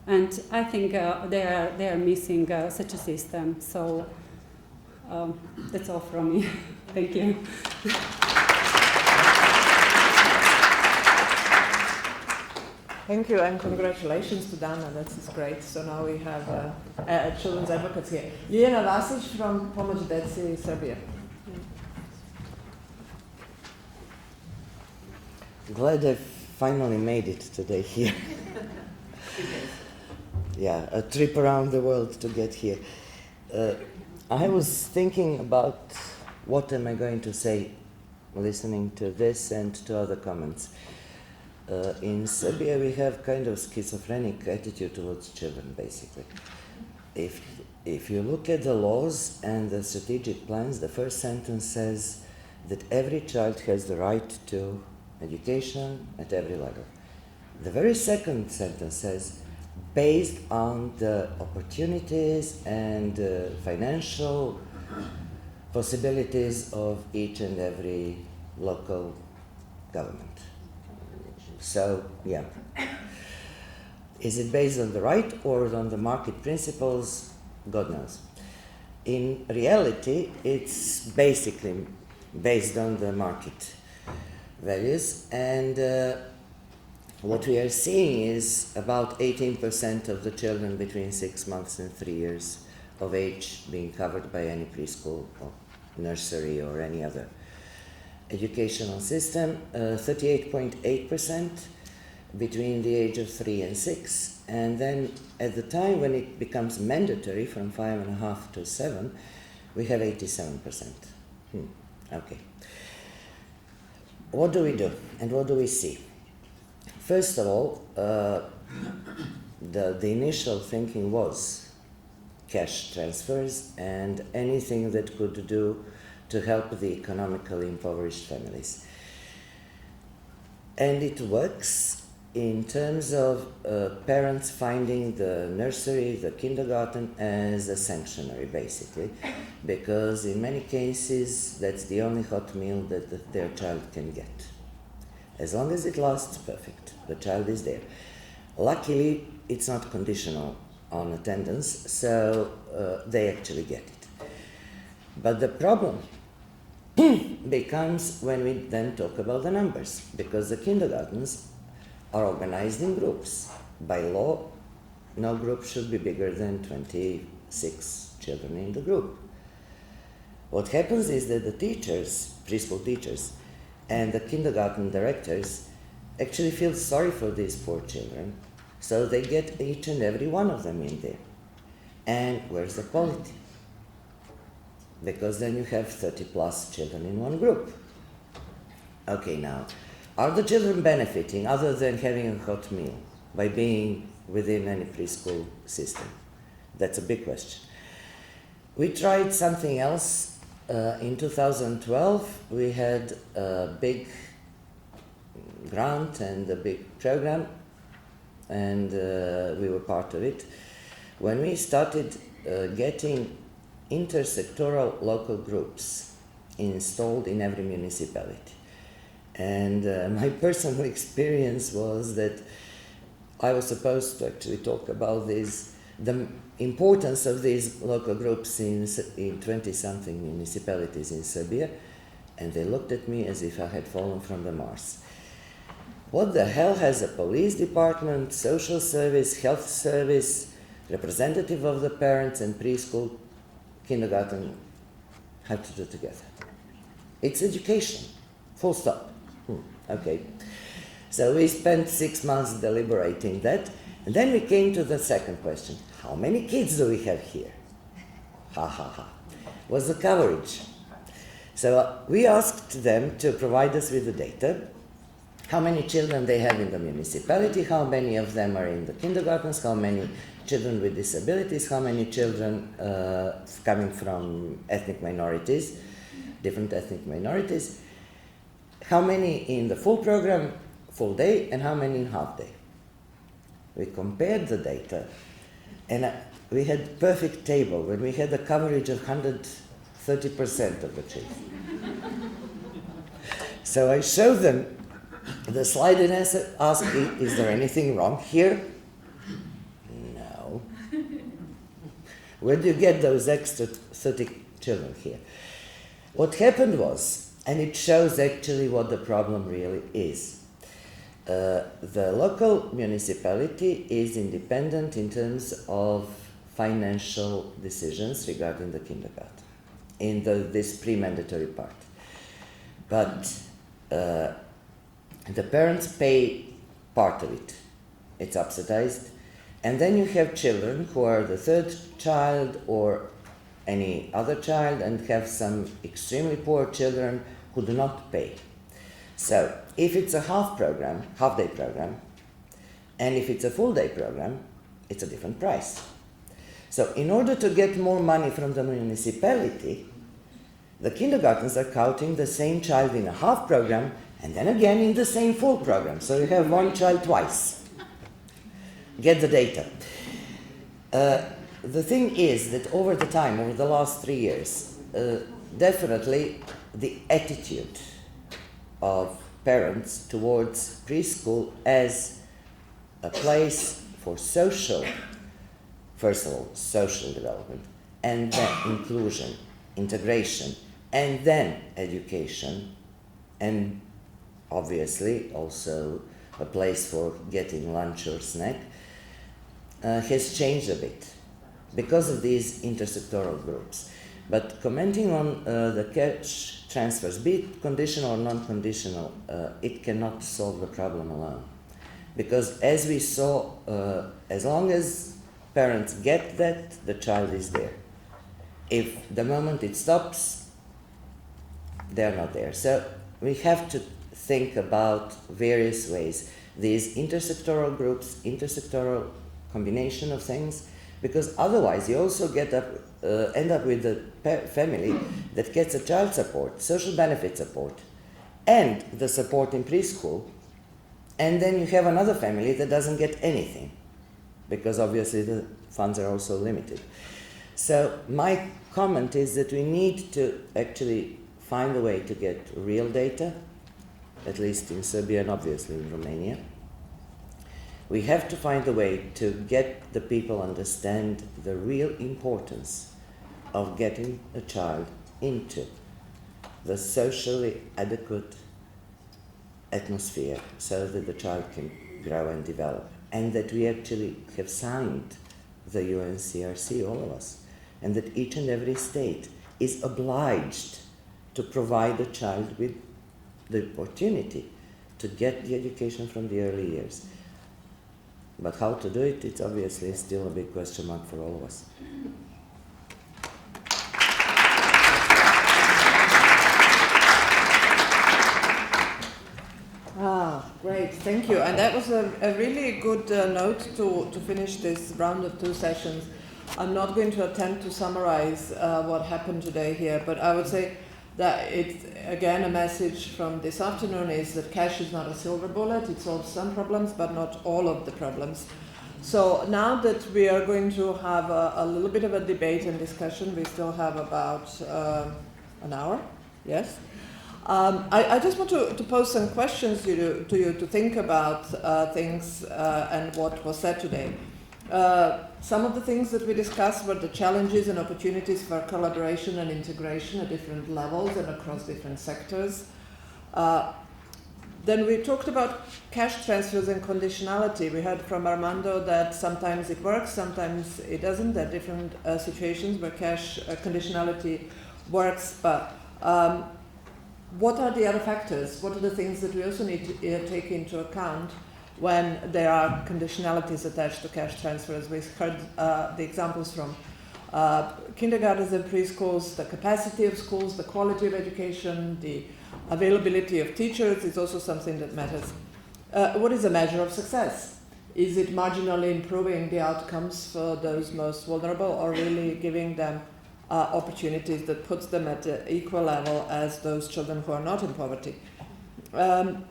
And I think they are missing such a system. So that's all from me. Thank you.
Thank you and congratulations to Dana, that's great. So now we have children's advocates here. Ljiljana Vasić from Pomoć Deci Serbia.
Glad I finally made it today here. Yeah, a trip around the world to get here. I was thinking about what am I going to say listening to this and to other comments. In Serbia we have kind of schizophrenic attitude towards children, basically. If you look at the laws and the strategic plans, the first sentence says that every child has the right to education at every level. The very second sentence says, based on the opportunities and financial possibilities of each and every local government. So, yeah. Is it based on the right or on the market principles? God knows. In reality, it's basically based on the market values, and what we are seeing is about 18% of the children between 6 months and 3 years of age being covered by any preschool or nursery or any other educational system, 38.8% between the age of 3 and 6, and then at the time when it becomes mandatory from 5.5 to 7, we have 87%. Okay. What do we do and what do we see? First of all, the initial thinking was cash transfers and anything that could do to help the economically impoverished families. And it works in terms of parents finding the nursery, the kindergarten as a sanctuary, basically, because in many cases that's the only hot meal that their child can get. As long as it lasts, perfect. The child is there. Luckily, it's not conditional on attendance, so they actually get it. But the problem becomes when we then talk about the numbers, because the kindergartens are organized in groups. By law, no group should be bigger than 26 children in the group. What happens is that the teachers, preschool teachers, and the kindergarten directors actually feel sorry for these poor children, so they get each and every one of them in there. And where's the quality? Because then you have 30 plus children in one group. Okay, now, are the children benefiting other than having a hot meal by being within any preschool system? That's a big question. We tried something else. In 2012, we had a big grant and a big program, and we were part of it. When we started getting intersectoral local groups installed in every municipality. And my personal experience was that I was supposed to actually talk about this, the importance of these local groups in 20-something municipalities in Serbia, and they looked at me as if I had fallen from the Mars. What the hell has a police department, social service, health service, representative of the parents and preschool, kindergarten have to do together? It's education, full stop. Okay. So we spent 6 months deliberating that, and then we came to the second question. How many kids do we have here? Ha ha ha. Was the coverage. So we asked them to provide us with the data, how many children they have in the municipality, how many of them are in the kindergartens, how many children with disabilities, how many children coming from ethnic minorities, different ethnic minorities, how many in the full program, full day, and how many in half day. We compared the data, and we had a perfect table when we had a coverage of 130% of the children. So I showed them the slide and asked, is there anything wrong here? No. Where do you get those extra 30 children here? What happened was, and it shows actually what the problem really is. The local municipality is independent in terms of financial decisions regarding the kindergarten in this pre-mandatory part. But the parents pay part of it. It's subsidized. And then you have children who are the third child or any other child and have some extremely poor children who do not pay. So if it's a half-day program, and if it's a full-day program, it's a different price. So in order to get more money from the municipality, the kindergartens are counting the same child in a half program and then again in the same full program. So you have one child twice. Get the data. The thing is that over the last 3 years, definitely the attitude of parents towards preschool as a place for social, first of all, social development, and then inclusion, integration, and then education, and obviously also a place for getting lunch or snack, has changed a bit because of these intersectoral groups. But commenting on the cash transfers, be it conditional or non-conditional, it cannot solve the problem alone. Because as we saw, as long as parents get that, the child is there. If the moment it stops, they're not there. So we have to think about various ways. These intersectoral groups, intersectoral combination of things, because otherwise you also end up with a family that gets a child support, social benefit support, and the support in preschool, and then you have another family that doesn't get anything, because obviously the funds are also limited. So my comment is that we need to actually find a way to get real data, at least in Serbia and obviously in Romania. We have to find a way to get the people understand the real importance of getting a child into the socially adequate atmosphere so that the child can grow and develop, and that we actually have signed the UNCRC, all of us, and that each and every state is obliged to provide a child with the opportunity to get the education from the early years. But how to do it, it's obviously still a big question mark for all of us.
Great, thank you. And that was a really good note to finish this round of two sessions. I'm not going to attempt to summarize what happened today here, but I would say that it's, again, a message from this afternoon is that cash is not a silver bullet. It solves some problems, but not all of the problems. So now that we are going to have a little bit of a debate and discussion, we still have about an hour, yes? I just want to pose some questions to you to think about things and what was said today. Some of the things that we discussed were the challenges and opportunities for collaboration and integration at different levels and across different sectors. Then we talked about cash transfers and conditionality. We heard from Armando that sometimes it works, sometimes it doesn't. There are different situations where cash conditionality works, but what are the other factors? What are the things that we also need to take into account when there are conditionalities attached to cash transfers? We heard the examples from kindergartens and preschools, the capacity of schools, the quality of education, the availability of teachers is also something that matters. What is a measure of success? Is it marginally improving the outcomes for those most vulnerable, or really giving them opportunities that puts them at an equal level as those children who are not in poverty? I'd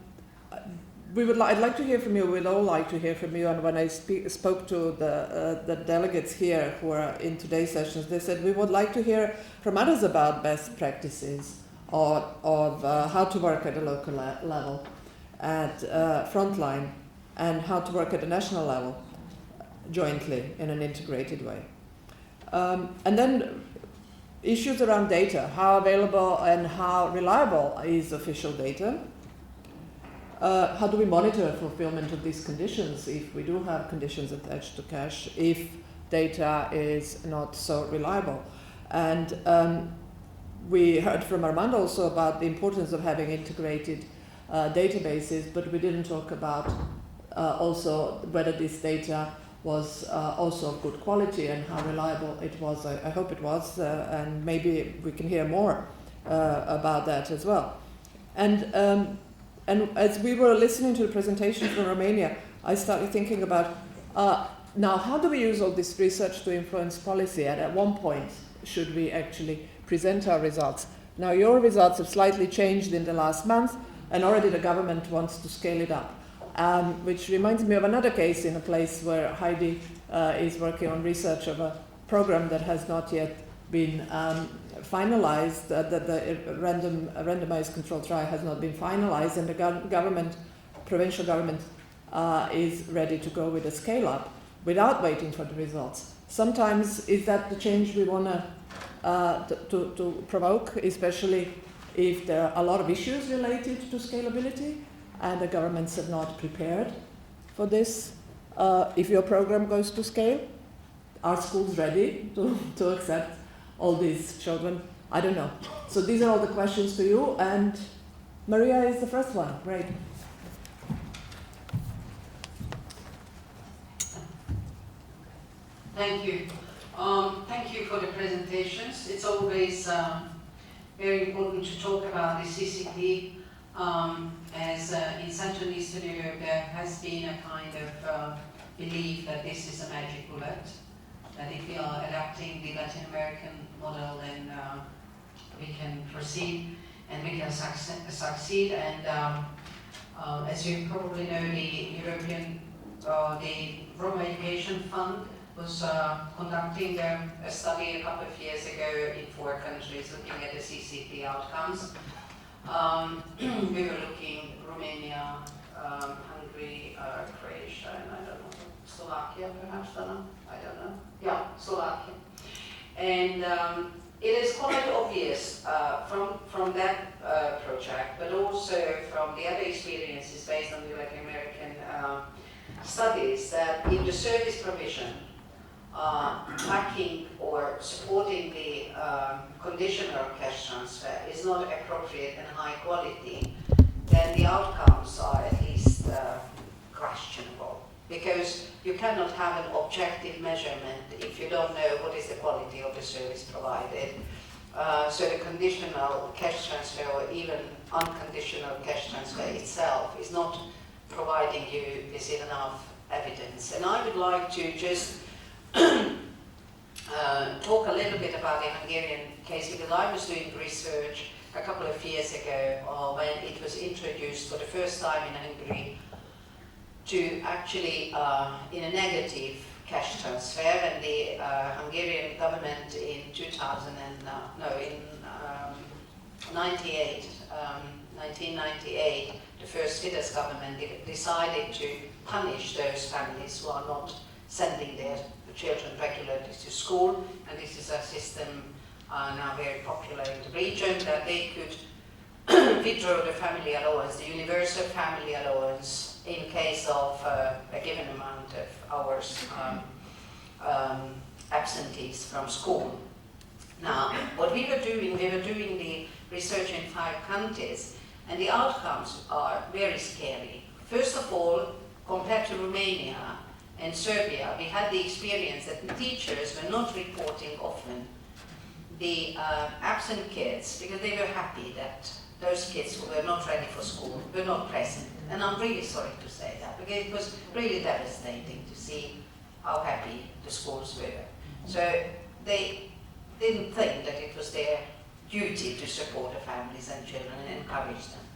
like to hear from you. We'd all like to hear from you. And when I spoke to the delegates here who are in today's sessions, they said we would like to hear from others about best practices of how to work at a local level, at frontline, and how to work at a national level jointly in an integrated way. And then issues around data, how available and how reliable is official data? How do we monitor fulfillment of these conditions if we do have conditions attached to cash, if data is not so reliable? And we heard from Armando also about the importance of having integrated databases, but we didn't talk about also whether this data was also of good quality and how reliable it was. I hope it was, and maybe we can hear more about that as well. And as we were listening to the presentation from Romania, I started thinking about now how do we use all this research to influence policy, and at one point should we actually present our results? Now your results have slightly changed in the last month, and already the government wants to scale it up. Which reminds me of another case in a place where Heidi is working on research of a program that has not yet been finalized, that the randomized control trial has not been finalized, and the provincial government is ready to go with a scale up without waiting for the results. Sometimes is that the change we want to provoke, especially if there are a lot of issues related to scalability, and the governments are not prepared for this. If your program goes to scale, are schools ready to accept all these children? I don't know. So these are all the questions to you, and Maria is the first one. Great.
Thank you. Thank you for the presentations. It's always very important to talk about the CCP, as in Central and Eastern Europe there has been a kind of belief that this is a magic bullet, that if we are adapting the Latin American model, then we can proceed and we can succeed. And as you probably know, the the Roma Education Fund was conducting a study a couple of years ago in 4 countries looking at the CCP outcomes. We were looking Romania, Hungary, Croatia, and I don't know, Slovakia perhaps, I don't know. Yeah, Slovakia. And it is quite obvious from that project, but also from the other experiences based on the Latin American studies, that in the service provision, backing or supporting the conditional cash transfer is not appropriate and high quality, then the outcomes are at least questionable. Because you cannot have an objective measurement if you don't know what is the quality of the service provided. So the conditional cash transfer or even unconditional cash transfer itself is not providing you with enough evidence. And I would like to just talk a little bit about the Hungarian case, because I was doing research a couple of years ago when it was introduced for the first time in Hungary to actually in a negative cash transfer, and the Hungarian government in 1998, the first Fidesz government decided to punish those families who are not sending their children regularly to school, and this is a system now very popular in the region, that they could withdraw the family allowance, the universal family allowance, in case of a given amount of hours absentees from school. Now, what we were doing the research in 5 countries, and the outcomes are very scary. First of all, compared to Romania and Serbia, we had the experience that the teachers were not reporting often the absent kids, because they were happy that those kids who were not ready for school were not present. And I'm really sorry to say that, because it was really devastating to see how happy the schools were. So they didn't think that it was their duty to support the families and children and encourage them.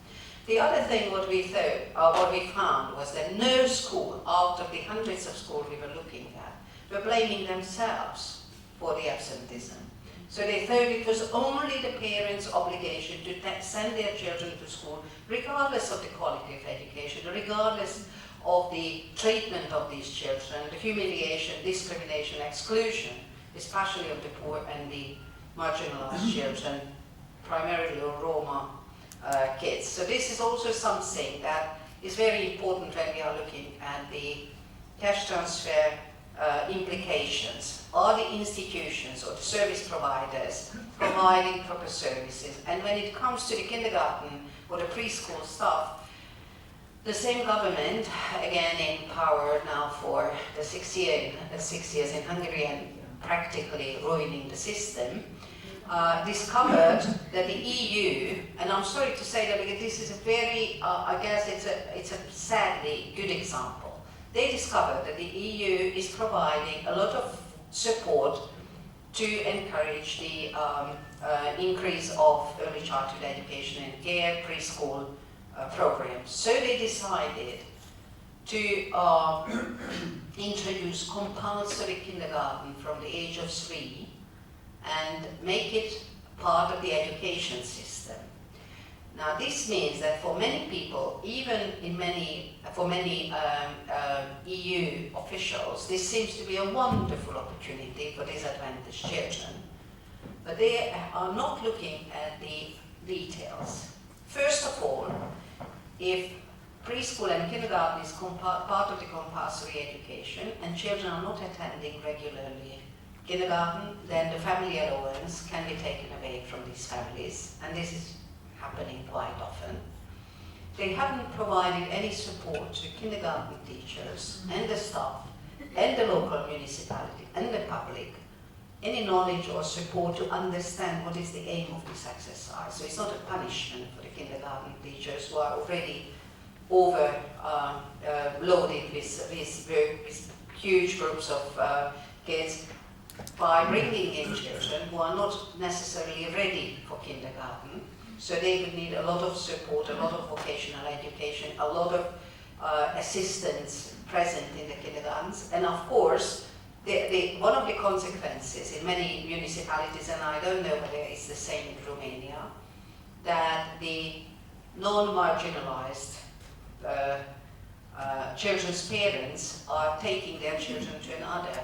The other thing what we found was that no school, out of the hundreds of schools we were looking at, were blaming themselves for the absenteeism. So they thought it was only the parents' obligation to send their children to school, regardless of the quality of education, regardless of the treatment of these children, the humiliation, discrimination, exclusion, especially of the poor and the marginalized children, primarily Roma kids. So this is also something that is very important when we are looking at the cash transfer implications. Are the institutions or the service providers providing proper services? And when it comes to the kindergarten or the preschool staff, the same government, again in power now for the 6 years in Hungary and practically ruining the system, discovered that the EU, and I'm sorry to say that because this is a very, I guess it's a sadly good example. They discovered that the EU is providing a lot of support to encourage the increase of early childhood education and care, preschool programs. So they decided to introduce compulsory kindergarten from the age of 3 and make it part of the education system. Now this means that for many people, even for many EU officials, this seems to be a wonderful opportunity for disadvantaged children. But they are not looking at the details. First of all, if preschool and kindergarten is part of the compulsory education, and children are not attending regularly kindergarten, then the family allowance can be taken away from these families, and this is happening quite often. They haven't provided any support to kindergarten teachers and the staff and the local municipality and the public, any knowledge or support to understand what is the aim of this exercise. So it's not a punishment for the kindergarten teachers who are already overloaded with work, with huge groups of kids, by bringing in children who are not necessarily ready for kindergarten. So they would need a lot of support, a lot of vocational education, a lot of assistance present in the kindergartens. And of course, one of the consequences in many municipalities, and I don't know whether it's the same in Romania, that the non-marginalized children's parents are taking their children to another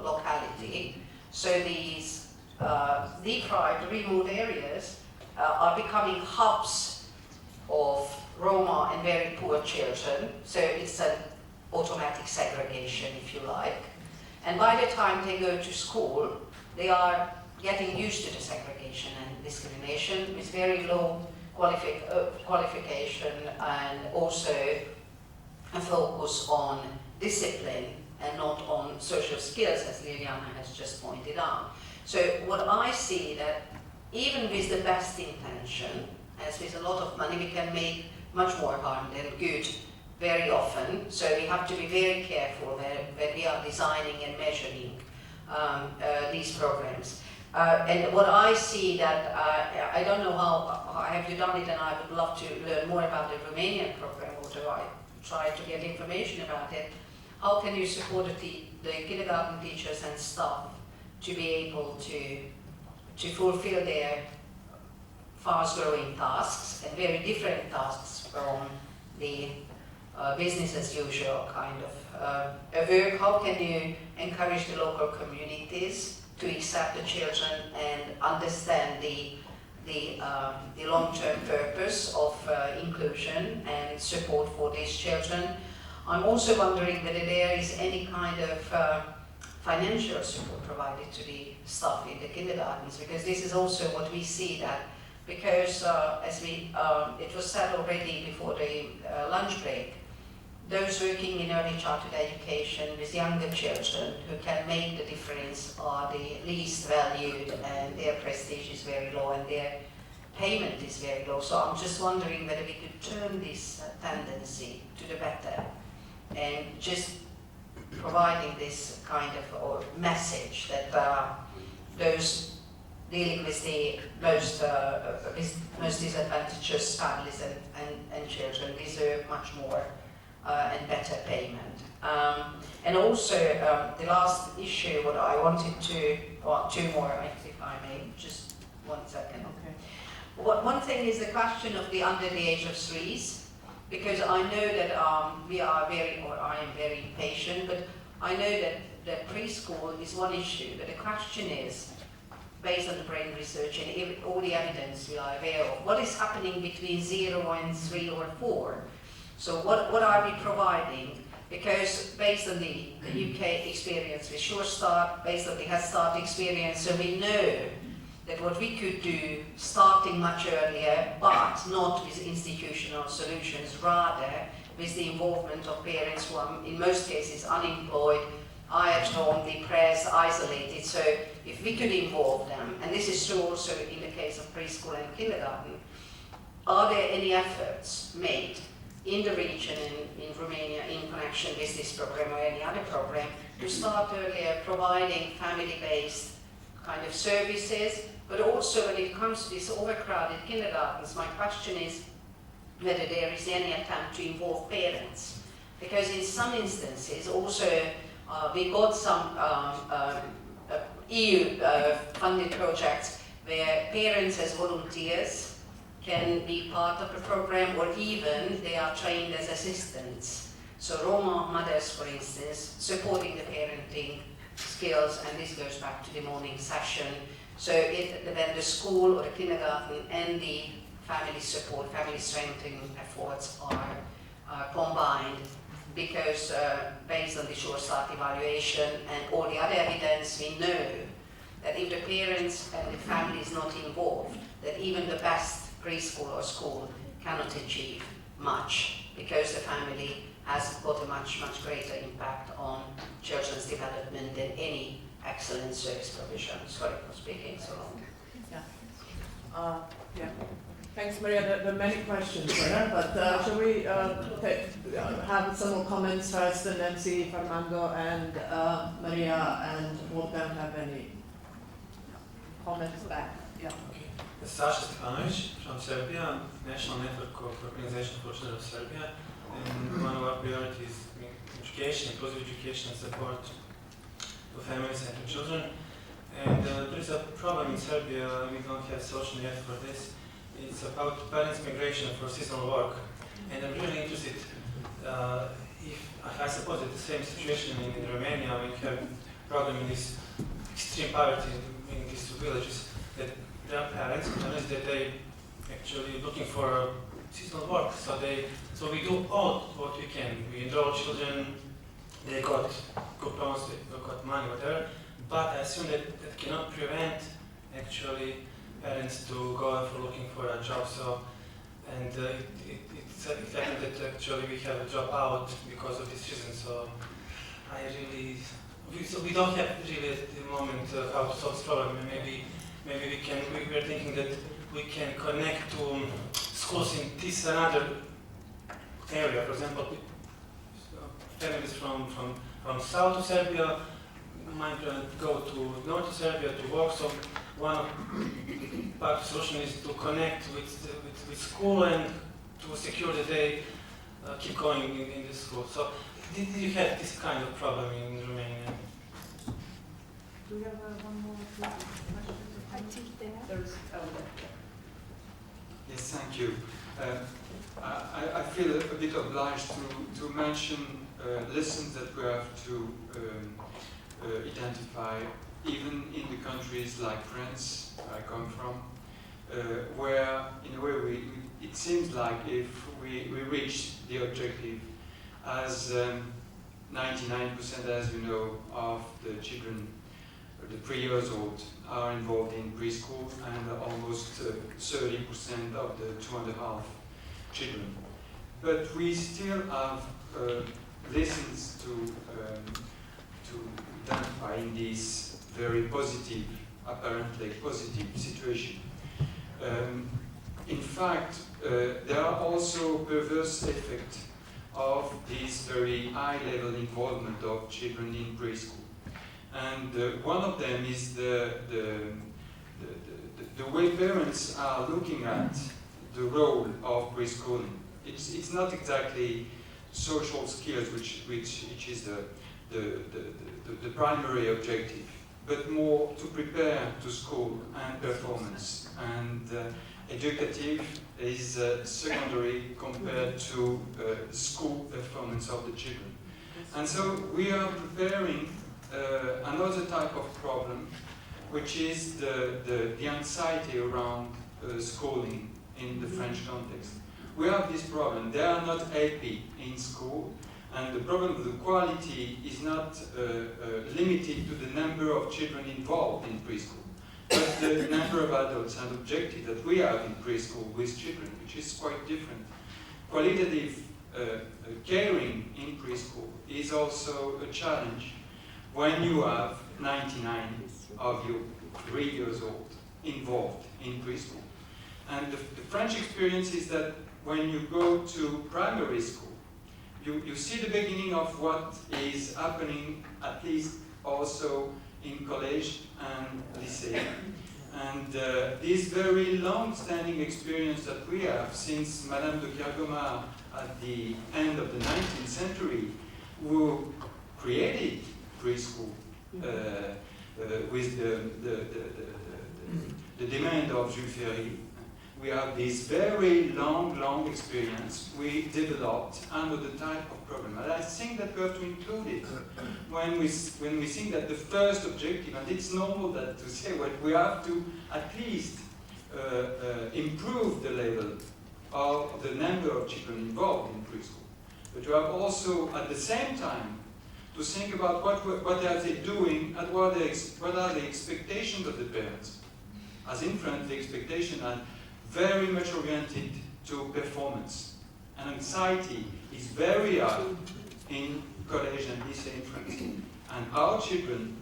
locality. So these deprived, remote areas are becoming hubs of Roma and very poor children. So it's an automatic segregation, if you like. And by the time they go to school, they are getting used to the segregation and discrimination with very low qualification, and also a focus on discipline and not on social skills, as Liliana has just pointed out. So what I see that even with the best intention, as with a lot of money, we can make much more harm than good very often. So we have to be very careful when we are designing and measuring these programs. And what I see that, I don't know how have you done it, and I would love to learn more about the Romanian program, although I try to get information about it. How can you support the kindergarten teachers and staff to be able to fulfill their fast-growing tasks and very different tasks from the business as usual kind of work? How can you encourage the local communities to accept the children and understand the long-term purpose of inclusion and support for these children? I'm also wondering whether there is any kind of financial support provided to the staff in the kindergartens, because this is also what we see, that because it was said already before the lunch break, those working in early childhood education with younger children who can make the difference are the least valued, and their prestige is very low and their payment is very low. So I'm just wondering whether we could turn this tendency to the better, and just providing this kind of message that those dealing with the most disadvantaged families and children deserve much more and better payment. And also the last issue, what I wanted to, or two more if I may, just 1 second. Okay. One thing is the question of the under the age of 3s. Because I know that I am very patient, but I know that preschool is one issue, but the question is, based on the brain research and all the evidence we are aware of, what is happening between 0 and 3 or 4? So what are we providing? Because based on the UK experience with Sure Start, based on the Head Start experience, so we know that what we could do starting much earlier, but not with institutional solutions, rather with the involvement of parents who are in most cases unemployed, are at home, depressed, isolated. So if we could involve them, and this is true also in the case of preschool and kindergarten, are there any efforts made in the region, in Romania, in connection with this program or any other program, to start earlier providing family-based kind of services? But also when it comes to these overcrowded kindergartens, my question is whether there is any attempt to involve parents. Because in some instances also we got some EU funded projects where parents as volunteers can be part of the program, or even they are trained as assistants. So Roma mothers, for instance, supporting the parenting skills, and this goes back to the morning session. So then the school or the kindergarten and the family support, family strengthening efforts are combined, because based on the short start evaluation and all the other evidence, we know that if the parents and the family is not involved, that even the best preschool or school cannot achieve much, because the family has got a much, much greater impact on children's development than any excellent service provision. Sorry for speaking so long.
Yeah. Thanks, Maria. There are many questions there, but shall we have some more comments first, and then see if Armando and Maria and Wolfgang have any comments back? Yeah.
Okay. Sasha Stefanovic from Serbia, National Network of Organization for Children of Serbia, and one of our priorities is education, positive education and support to families and to children. And there is a problem in Serbia, we don't have solution yet for this. It's about parents' migration for seasonal work. And I'm really interested, if I suppose it's the same situation in Romania, we have problem in this extreme poverty in these villages, that there are parents, that they actually looking for seasonal work. So we do all what we can. We enroll children, they got coupons, they got money, whatever. But I assume that cannot prevent actually parents to go for looking for a job. So, and it's happened that actually we have a job out because of this reason. So we don't have really at the moment how to solve this problem. Maybe we are thinking that we can connect to schools in this another area. For example, families from south of Serbia might go to north of Serbia to work. So one part of the solution is to connect with school and to secure that they keep going in the school. So did you have this kind of problem in Romania?
Do we have one more question?
I think there.
There's
Yes, thank you. I feel a bit obliged to mention lessons that we have to identify, even in the countries like France, I come from, where in a way it seems like if we reach the objective, as 99%, as you know, of the children, the 3 years old, are involved in preschool, and almost 30% of the 2.5 children. But we still have lessons to identify in this very positive, apparently positive situation. In fact, there are also perverse effects of this very high level involvement of children in preschool. And one of them is the way parents are looking at the role of preschooling. It's not exactly social skills which is the primary objective, but more to prepare to school and performance. And educative is secondary compared to school performance of the children. And so we are preparing another type of problem, which is the anxiety around schooling in the French context. We have this problem. They are not happy in school, and the problem of the quality is not limited to the number of children involved in preschool, but the number of adults and objectives that we have in preschool with children, which is quite different. Qualitative caring in preschool is also a challenge when you have 99 of you 3 years old involved in preschool. And the French experience is that when you go to primary school, you see the beginning of what is happening, at least also in college and lycée. And this very long-standing experience that we have since Madame de Kergomar at the end of the 19th century, who created preschool with the demand of Jules Ferry. We have this very long experience we developed under the type of problem. And I think that we have to include it when we think that the first objective, and it's normal that to say what we have to at least improve the level of the number of children involved in preschool. but you have also, at the same time, to think about what are they doing and what are the expectations of the parents. As infants, the expectations are very much oriented to performance. And anxiety is very high in college and lycée infants. And our children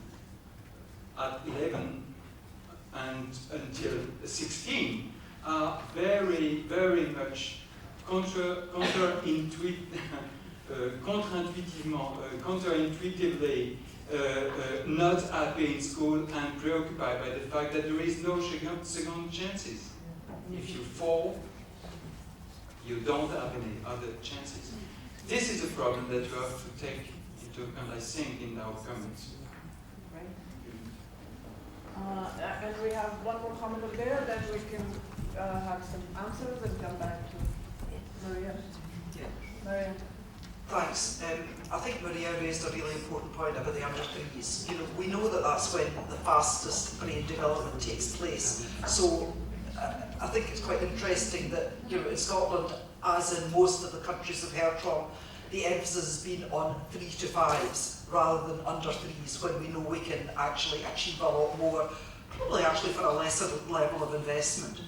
at 11 and until 16 are very, very much counterintuitively not happy in school and preoccupied by the fact that there is no second chances. If you fall, you don't have any other chances. This is a problem that you have to take into account, I think, in our comments.
And we have one more comment over there, then we can have some answers and come back to Maria. Maria.
Thanks. I think Maria raised a really important point about the under threes. You know, we know that that's when the fastest brain development takes place. So I think it's quite interesting that, you know, in Scotland, as in most of the countries I've heard from, the emphasis has been on 3 to 5s rather than under 3s, when we know we can actually achieve a lot more, probably actually for a lesser level of investment.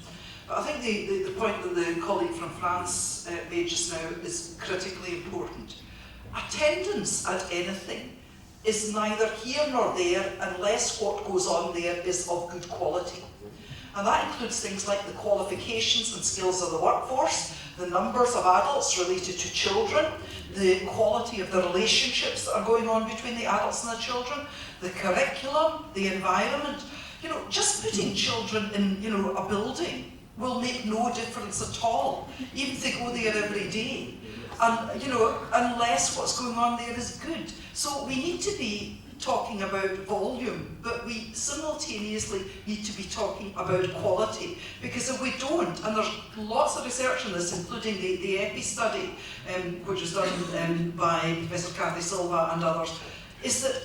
But I think the point that the colleague from France made just now is critically important. Attendance at anything is neither here nor there unless what goes on there is of good quality. And that includes things like the qualifications and skills of the workforce, the numbers of adults related to children, the quality of the relationships that are going on between the adults and the children, the curriculum, the environment. You know, just putting children in, you know, a building will make no difference at all, even if they go there every day. And, you know, unless what's going on there is good. So we need to be talking about volume, but we simultaneously need to be talking about quality. Because if we don't, and there's lots of research on this, including the EPI study, which was done by Professor Kathy Silva and others, is that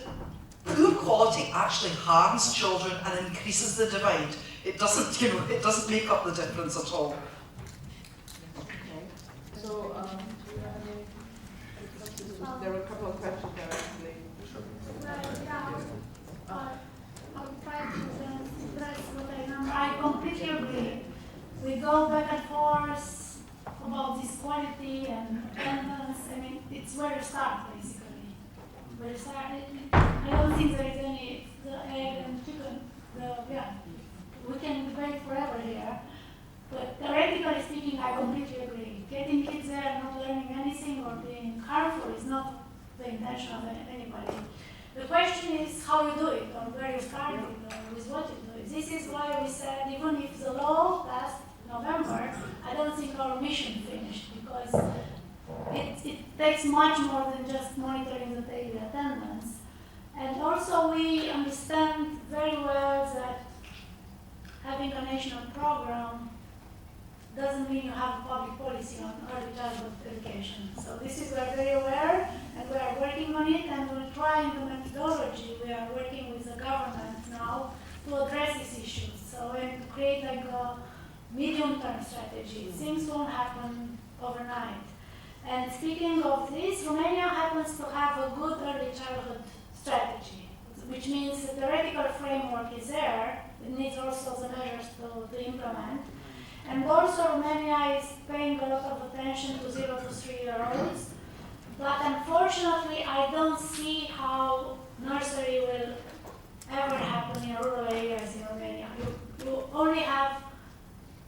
poor quality actually harms children and increases the divide. It doesn't, you know, it doesn't make up the difference at all.
Okay. So, do you have any? There were a couple of questions there actually.
I'll try to address what I remember. I completely agree. We go back and forth about this quality and attendance. I mean, it's where you start, basically. Where you start. I don't think there is any the egg and chicken. We can debate forever here. But theoretically speaking, I completely agree. Getting kids there not learning anything or being harmful is not the intention of anybody. The question is how you do it, or where you started, or with what you do it. This is why we said even if the law passed November, I don't think our mission finished, because it takes much more than just monitoring the daily attendance. And also we understand very well that having a national program doesn't mean you have a public policy on early childhood education. So this is, we're very aware, and we are working on it, and we'll try in the methodology. We are working with the government now to address these issues. So, and to create like a medium-term strategy. Things won't happen overnight. And speaking of this, Romania happens to have a good early childhood strategy, which means the theoretical framework is there. It needs also the measures to implement. And also Romania is paying a lot of attention to 0 to 3-year-olds. But unfortunately, I don't see how nursery will ever happen in rural areas in Romania. You only have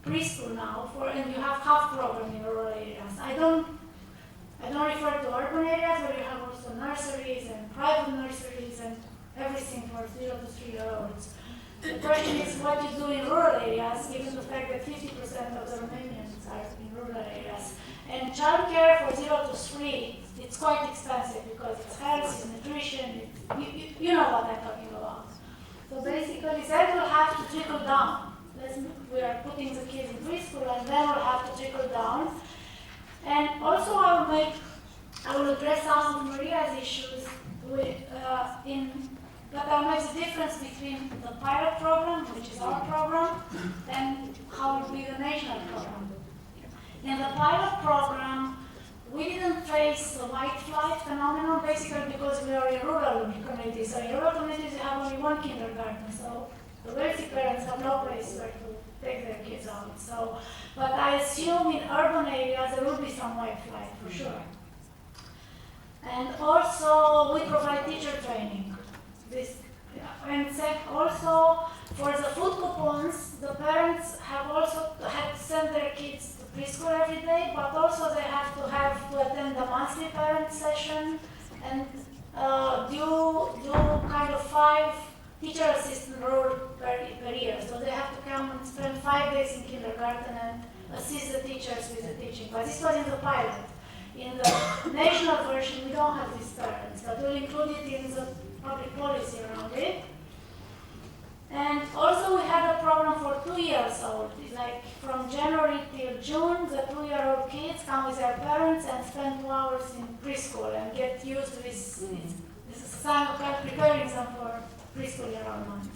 preschool now, and you have half program in rural areas. I don't refer to urban areas where you have also nurseries and private nurseries and everything for 0 to 3-year-olds. The question is what you do in rural areas, given the fact that 50% of the Romanians are in rural areas. And childcare for 0 to 3, it's quite expensive because it's health, it's nutrition, you know what I'm talking about. So basically that will have to trickle down. We are putting the kids in preschool and then we'll have to trickle down. And also I will address some of Maria's issues but I'll make the difference between the pilot program, which is our program, and how it will be the national program. In the pilot program,
we didn't face the white flight phenomenon basically because we are in rural communities. So in rural communities you have only one kindergarten, so the wealthy parents have no place where to take their kids out. So, but I assume in urban areas there will be some white flight for sure. And also we provide teacher training. And also for the food coupons, the parents have also had to send their kids to preschool every day, but also they have to attend the monthly parent session and do kind of 5 teacher assistant role per year. So they have to come and spend 5 days in kindergarten and assist the teachers with the teaching. But this was in the pilot. In the national version, we don't have these parents, but we'll include it in the public policy around it. And also we had a problem for 2 years old. It's like from January till June, the 2-year-old kids come with their parents and spend 2 hours in preschool and get used to this. This is kind of preparing them for preschool around month.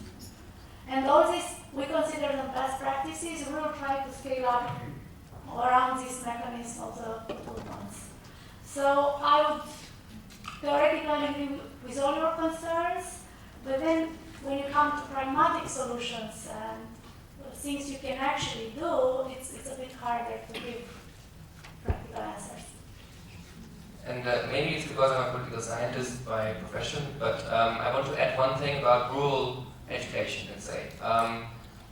And all this, we consider them best practices. We will try to scale up around this mechanism of the 2 months. So I would theoretically agree with all your concerns, but then when you come to pragmatic solutions and things you can actually do, it's a bit harder to give practical answers.
And maybe it's because I'm a political scientist by profession, but I want to add one thing about rural education, let's say.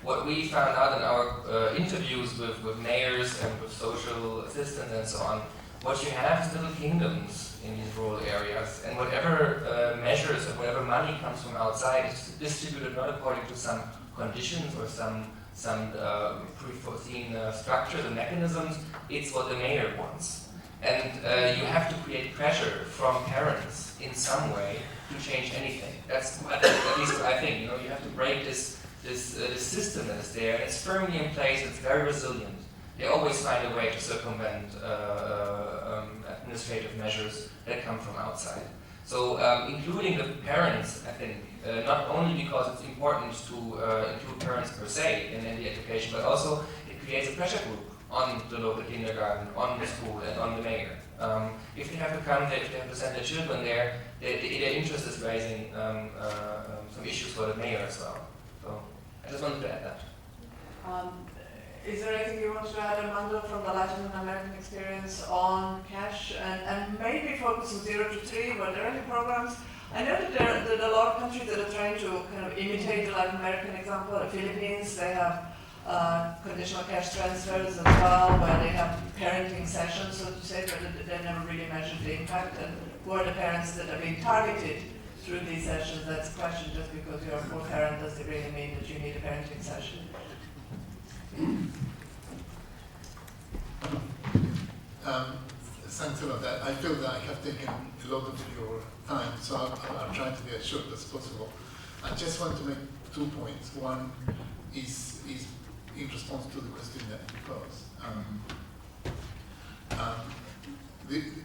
What we found out in our interviews with mayors and with social assistants and so on, what you have is little kingdoms in these rural areas, and whatever measures or whatever money comes from outside is distributed not according to some conditions or some pre-foreseen structures and mechanisms. It's what the mayor wants. And you have to create pressure from parents in some way to change anything. That's at least what I think. You know, you have to break this system that is there. It's firmly in place. It's very resilient. They always find a way to circumvent administrative measures that come from outside. So including the parents, I think, not only because it's important to include parents per se in the education, but also it creates a pressure group on the local kindergarten, on the school, and on the mayor. If they have to come there, if they have to send their children there, their interest is raising some issues for the mayor as well. So I just wanted to add that.
Is there anything you want to add, Armando, from the Latin American experience on cash and maybe focus on 0 to 3? Were there any programs? I know that there are a lot of countries that are trying to kind of imitate the Latin American example. The Philippines, they have conditional cash transfers as well, where they have parenting sessions, so to say, but they never really measured the impact. And who are the parents that are being targeted through these sessions? That's a question. Just because you're a poor parent, does it really mean that you need a parenting session?
Thanks a lot. I feel that I have taken a lot of your time, so I'll try to be as short as possible. I just want to make 2 points. One is in response to the question that you posed.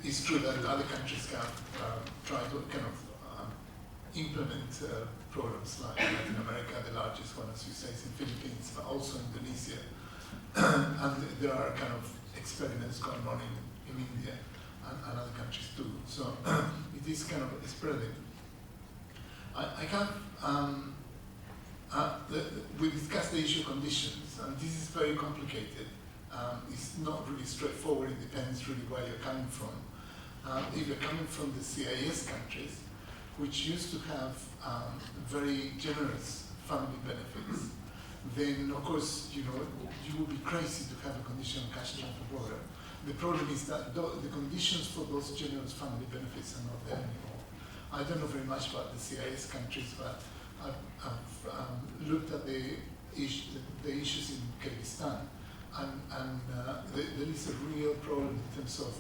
It's true that other countries have tried to kind of implement programs like Latin America. The largest one, as you say, is in Philippines, but also Indonesia. And there are kind of experiments going on in India and other countries too. So it is kind of spreading. We discussed the issue of conditions, and this is very complicated. It's not really straightforward. It depends really where you're coming from. If you're coming from the CIS countries, which used to have very generous family benefits, then of course, you know, you would be crazy to have a conditional cash transfer program. The problem is that the conditions for those generous family benefits are not there anymore. I don't know very much about the CIS countries, but I've looked at the issues in Kyrgyzstan, and there is a real problem in terms of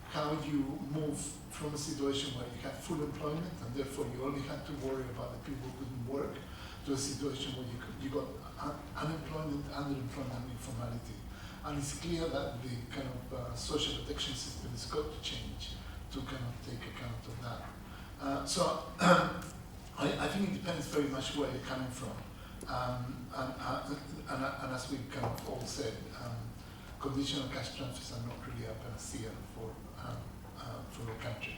how you move from a situation where you had full employment and therefore you only had to worry about the people who couldn't work, to a situation where you got unemployment, underemployment, and informality. And it's clear that the kind of social protection system has got to change to kind of take account of that. So I think it depends very much where you're coming from. And as we kind of all said, conditional cash transfers are not really a panacea for for the country.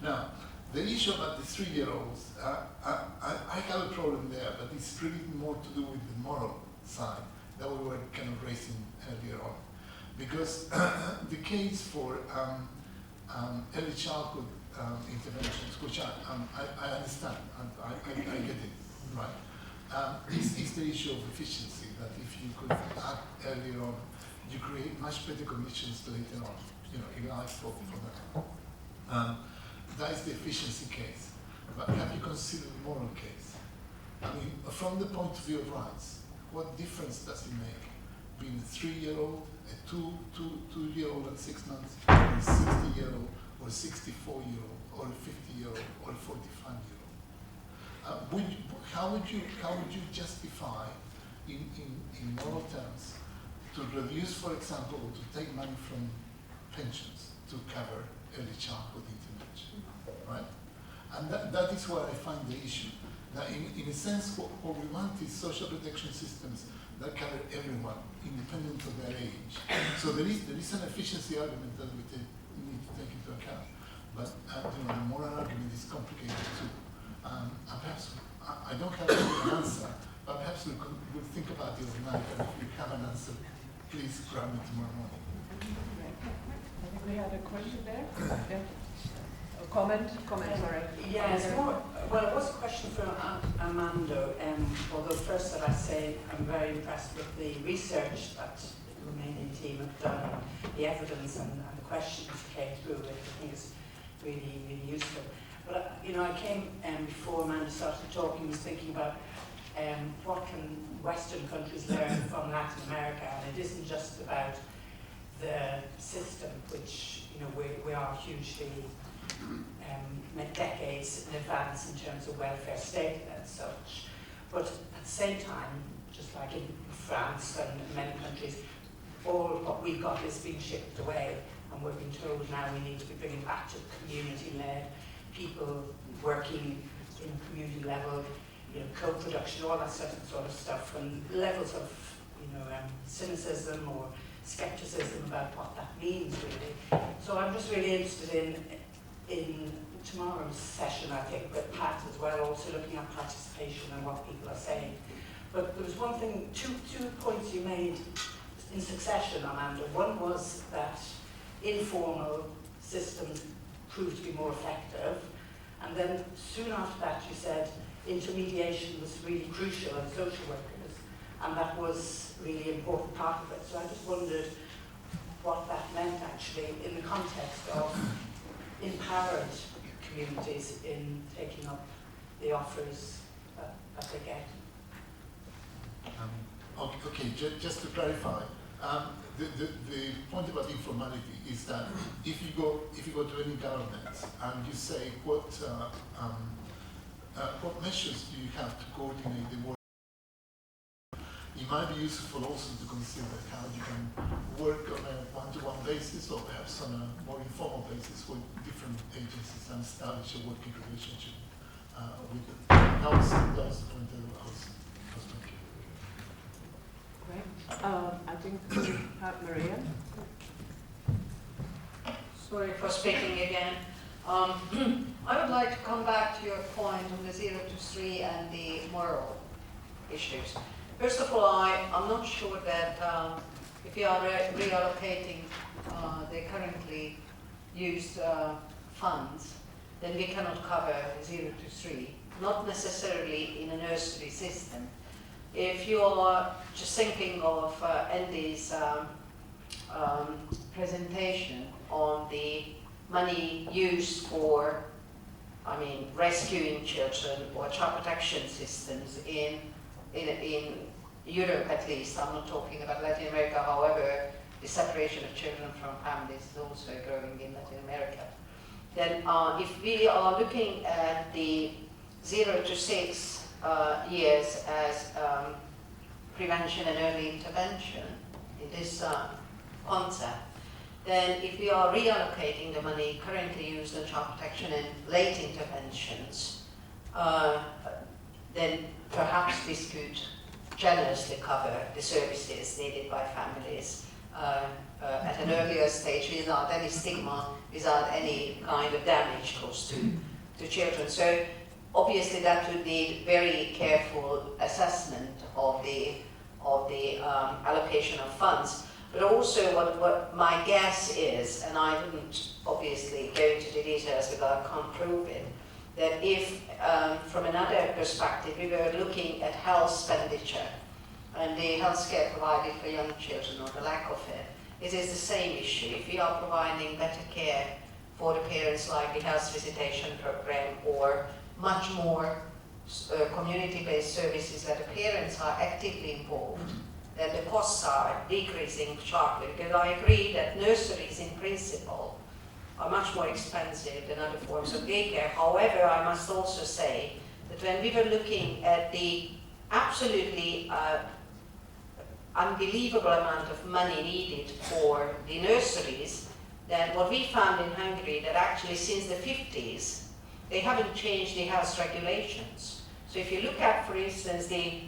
Now, the issue about the 3-year-olds, I have a problem there, but it's really more to do with the moral side that we were kind of raising earlier on. Because the case for early childhood interventions, which I understand, and I get it, right, is the issue of efficiency, that if you could act earlier on, you create much better conditions later on, in life for that. That is the efficiency case. But have you considered the moral case? I mean, from the point of view of rights, what difference does it make being a 3-year-old, a 2-year-old at 6 months, or a 60-year-old, or a 64-year-old, or a 50-year-old, or a 45-year-old? How would you justify, in moral terms, to reduce, for example, or to take money from pensions to cover early childhood intervention, right? And that is where I find the issue. That in a sense, what we want is social protection systems that cover everyone, independent of their age. So there is an efficiency argument that we need to take into account. But the moral argument is complicated too. And perhaps, I don't have an answer, but perhaps we'll think about it overnight, and if you have an answer, please grab me tomorrow morning.
I think we had a question there. Yeah. A comment, sorry.
Yes, well, it was a question from Armando, although first that I say I'm very impressed with the research that the Romanian team have done, the evidence and the questions came through with. I think it's really, really useful. But, I came before Amanda started talking, was thinking about what can Western countries learn from Latin America, and it isn't just about the system, which we are hugely decades in advance in terms of welfare state and such. But at the same time, just like in France and many countries, all what we got is being shipped away, and we're being told now we need to be bringing back to community-led people working in community level, co-production, all that sort of stuff, and levels of cynicism or skepticism about what that means really. So I'm just really interested in tomorrow's session, I think, with Pat as well, also looking at participation and what people are saying. But there was one thing, two points you made in succession, Amanda. One was that informal systems proved to be more effective, and then soon after that you said intermediation was really crucial in social workers, and that was really an important part of it. So I just wondered what that meant actually in the context of empowered communities in taking up the offers that they get.
Okay, just to clarify, the point about informality is that if you go to any government and you say what measures do you have to coordinate the work, it might be useful also to consider how you can work on a one-to-one basis or perhaps on a more informal basis with different agencies and establish a working relationship with them. That was the point that I was making.
Great. I think Maria.
Sorry for speaking again. I would like to come back to your point on the 0 to 3 and the moral issues. First of all, I'm not sure that if you are reallocating the currently used funds, then we cannot cover 0 to 3, not necessarily in a nursery system. If you are just thinking of Andy's presentation on the money used for, rescuing children or child protection systems in Europe at least, I'm not talking about Latin America, however, the separation of children from families is also growing in Latin America. Then if we are looking at the 0 to 6 years as prevention and early intervention in this concept, then if we are reallocating the money currently used in child protection and late interventions, then perhaps this could generously cover the services needed by families at an earlier stage without any stigma, without any kind of damage caused to children. So obviously that would need very careful assessment of the allocation of funds. But also what my guess is, and I wouldn't obviously go into the details because I can't prove it, that if from another perspective we were looking at health expenditure and the health care provided for young children or the lack of it, it is the same issue. If we are providing better care for the parents, like the health visitation program, or much more community-based services where the parents are actively involved, then the costs are decreasing sharply. Because I agree that nurseries in principle are much more expensive than other forms of daycare. However, I must also say that when we were looking at the absolutely unbelievable amount of money needed for the nurseries, then what we found in Hungary that actually since the 50s, they haven't changed the health regulations. So if you look at, for instance, the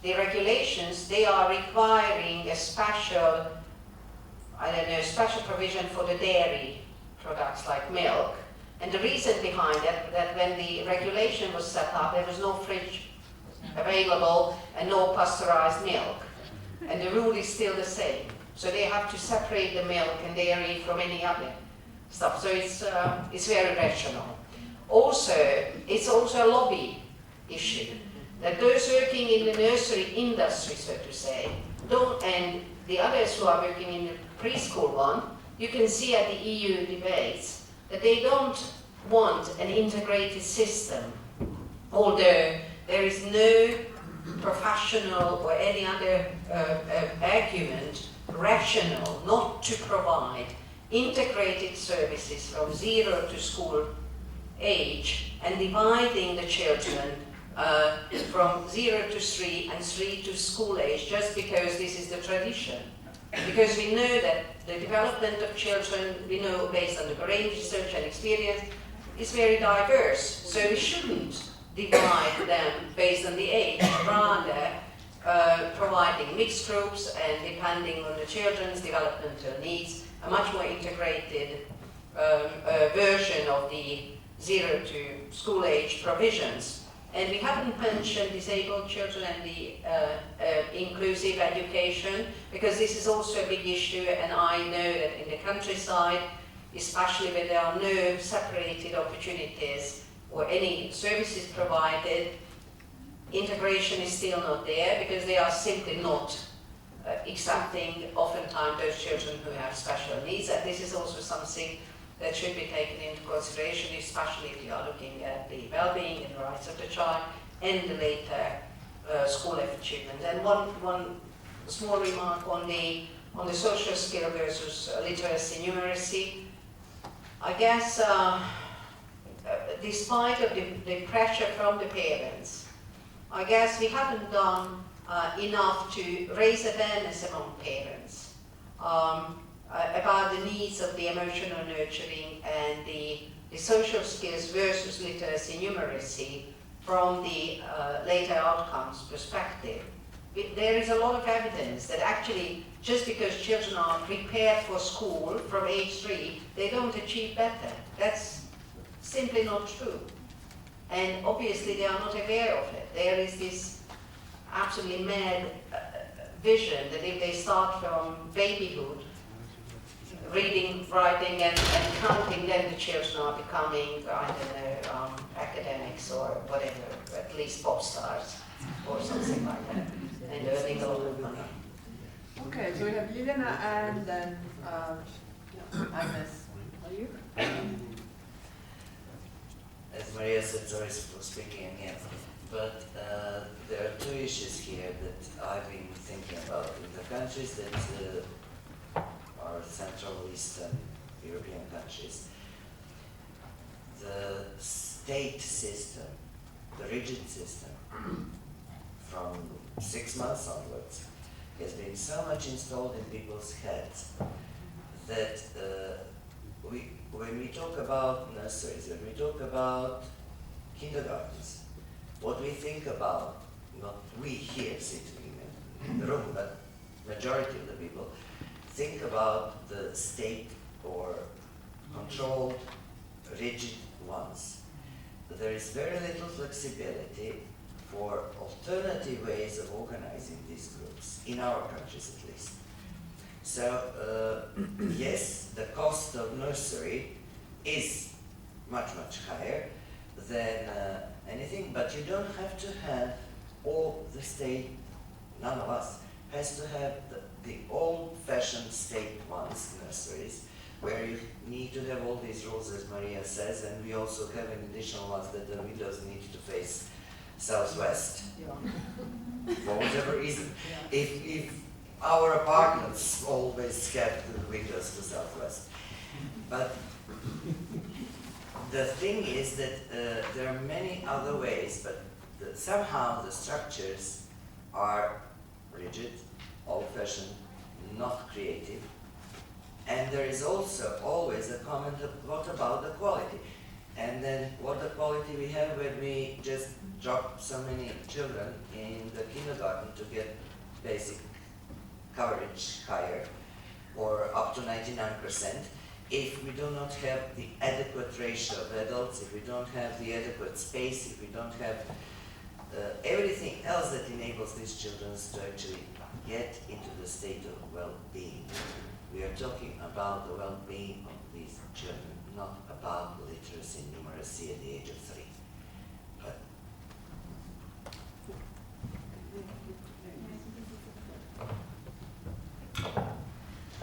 regulations, they are requiring a special, special provision for the dairy products like milk. And the reason behind that when the regulation was set up, there was no fridge available and no pasteurized milk. And the rule is still the same. So they have to separate the milk and dairy from any other stuff. So it's very rational. Also, it's also a lobby issue. That those working in the nursery industry, so to say, and the others who are working in the preschool one, you can see at the EU debates that they don't want an integrated system, although there is no professional or any other argument rational not to provide integrated services from 0 to school age and dividing the children from 0 to 3 and 3 to school age just because this is the tradition. Because we know that the development of children, we know based on the brain research and experience, is very diverse. So we shouldn't divide them based on the age, rather providing mixed groups and depending on the children's developmental needs, a much more integrated version of the 0 to school age provisions. And we haven't mentioned disabled children and the inclusive education, because this is also a big issue, and I know that in the countryside, especially where there are no separated opportunities or any services provided, integration is still not there because they are simply not accepting oftentimes those children who have special needs. And this is also something that should be taken into consideration, especially if you are looking at the well-being and rights of the child and the later school life achievement. And one small remark on the social skill versus literacy numeracy. I guess despite of the pressure from the parents, I guess we haven't done enough to raise awareness among parents about the needs of the emotional nurturing and the social skills versus literacy numeracy from the later outcomes perspective. There is a lot of evidence that actually just because children are prepared for school from age 3, they don't achieve better. That's simply not true. And obviously they are not aware of it. There is this absolutely mad vision that if they start from babyhood, reading, writing, and counting, then the children are becoming, I don't know, academics or whatever, at least pop stars or something like that, and earning a lot of money.
Okay, so we have Liliana and then Agnes. Are you?
As Maria said, sorry for speaking again, but there are two issues here that I've been thinking about. In the countries that are Central Eastern European countries, the state system, the rigid system, from 6 months onwards, has been so much installed in people's heads that when we talk about nurseries, when we talk about kindergartens, what we think about, not we here sitting in the room, but majority of the people, think about the state or controlled, rigid ones. There is very little flexibility for alternative ways of organizing these groups, in our countries at least. So, yes, the cost of nursery is much, much higher than anything, but you don't have to have all the state, none of us, has to have the old-fashioned state ones, nurseries, where you need to have all these rules, as Maria says, and we also have an additional ones that the windows need to face southwest, for whatever reason. If our apartments always kept the windows to southwest. But the thing is that there are many other ways, but somehow the structures are rigid, old-fashioned, not creative. And there is also always a comment of what about the quality? And then what the quality we have when we just drop so many children in the kindergarten to get basic coverage higher, or up to 99%, if we do not have the adequate ratio of adults, if we don't have the adequate space, if we don't have everything else that enables these children to actually get into the state of well-being. We are talking about the well-being of these children, not about literacy and numeracy at the age of 3. But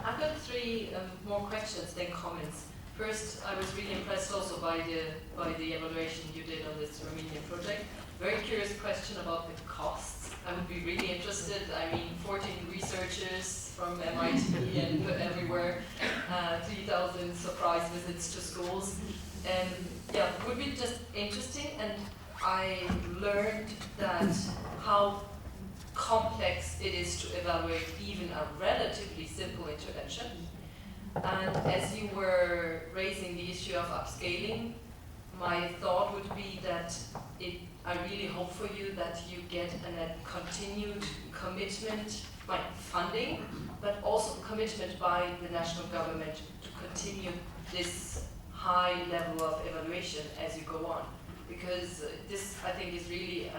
I've got 3 more questions than comments. First, I was really impressed also by the evaluation you did on this Romanian project. Very curious question about the costs. I would be really interested. I mean, 14 researchers from MIT and everywhere, 3,000 surprise visits to schools. And yeah, it would be just interesting. And I learned that how complex it is to evaluate even a relatively simple intervention. And as you were raising the issue of upscaling, my thought would be that I really hope for you that you get a continued commitment by funding, but also commitment by the national government to continue this high level of evaluation as you go on. Because this, I think, is really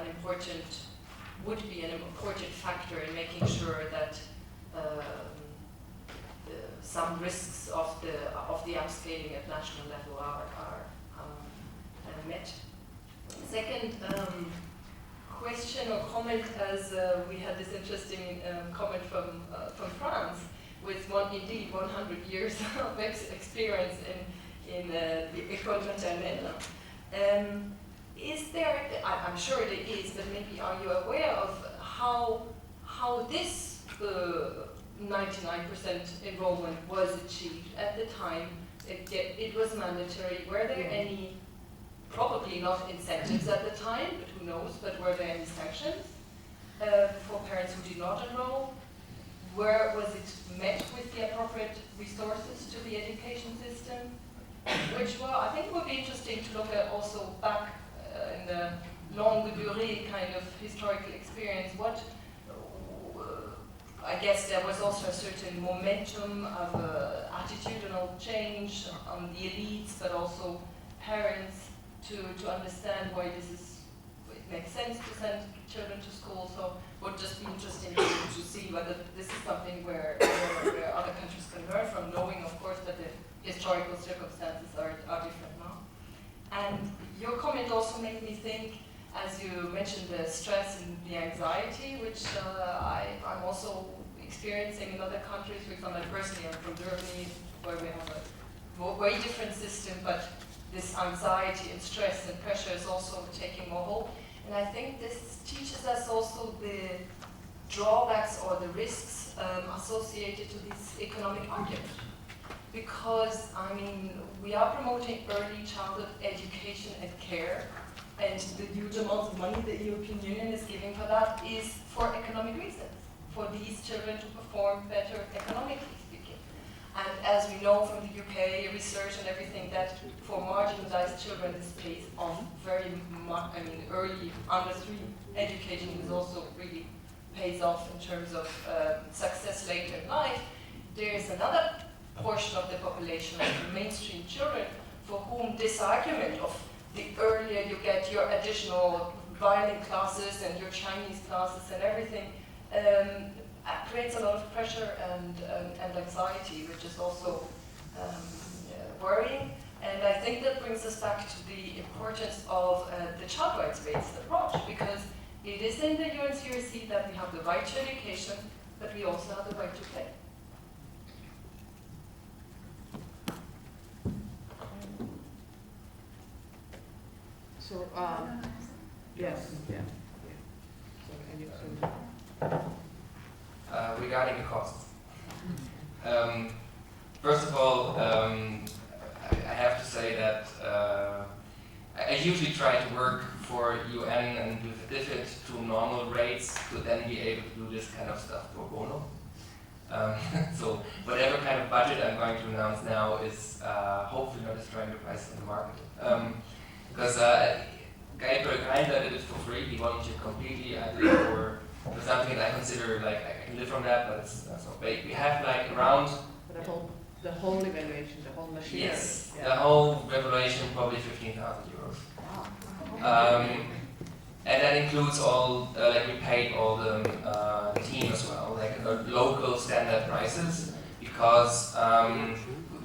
would be an important factor in making sure that some risks of the upscaling at national level are met. Second question or comment, as we had this interesting comment from France, with 100 years of experience in the école maternelle. Is there, I'm sure it is, but maybe are you aware of how this 99% enrollment was achieved at the time? It was mandatory. Were there any, probably not incentives at the time, but who knows, but were there any sanctions for parents who did not enroll? Where was it met with the appropriate resources to the education system? Which were, I think it would be interesting to look at also back in the longue durée kind of historical experience. I guess there was also a certain momentum of attitudinal change on the elites, but also parents to understand why it makes sense to send children to school. So it would just be interesting to see whether this is something where other countries can learn from, knowing of course that the historical circumstances are different now. And your comment also made me think, as you mentioned, the stress and the anxiety, which I'm also experiencing in other countries. For example, personally, I'm from Germany, where we have a way different system, but this anxiety and stress and pressure is also taking more hold. And I think this teaches us also the drawbacks or the risks associated to this economic argument. Because, I mean, we are promoting early childhood education and care, and the huge amounts of money the European Union is giving for that is for economic reasons, for these children to perform better economically speaking. And as we know from the UK research and everything, that for marginalized children this pays off very much. I mean, early under 3 education is also really pays off in terms of success later in life. there is another portion of the population, of the mainstream children, for whom this argument of the earlier you get your additional violin classes and your Chinese classes and everything creates a lot of pressure and anxiety, which is also worrying. And I think that brings us back to the importance of the child rights-based approach, because it is in the UNCRC that we have the right to education, but we also have the right to play.
So, yes, yeah. So can you
regarding the costs. First of all, I have to say that I usually try to work for UN and with it to normal rates to then be able to do this kind of stuff pro bono. So whatever kind of budget I'm going to announce now is hopefully not destroying the price in the market. Because Galway did it for free. He volunteered completely. I did it for something that I consider like I can live from that, but it's not so big. We have like around
the whole evaluation, the whole machinery.
Yes, the whole evaluation probably 15,000 euros. Wow. And that includes all like we paid all the team as well, like local standard prices, because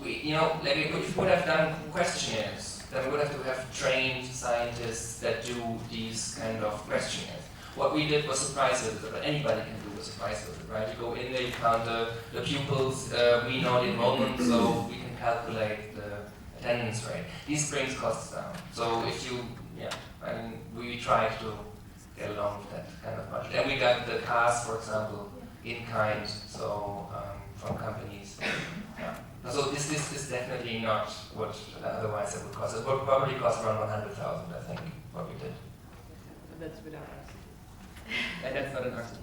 we like if we would have done questionnaires, then we would have to have trained scientists that do these kind of questionnaires. What we did was surprise visit, but anybody can do a surprise visit, right? You go in there, you count the pupils, we know the enrollment, so we can calculate the attendance rate. These brings costs down. So if you, we try to get along with that kind of budget. And we got the cars, for example, in kind, so from companies. Yeah. So this is definitely not what otherwise it would cost. It would probably cost around 100,000, I think, what we did.
That's without us.
And that's not an RCD.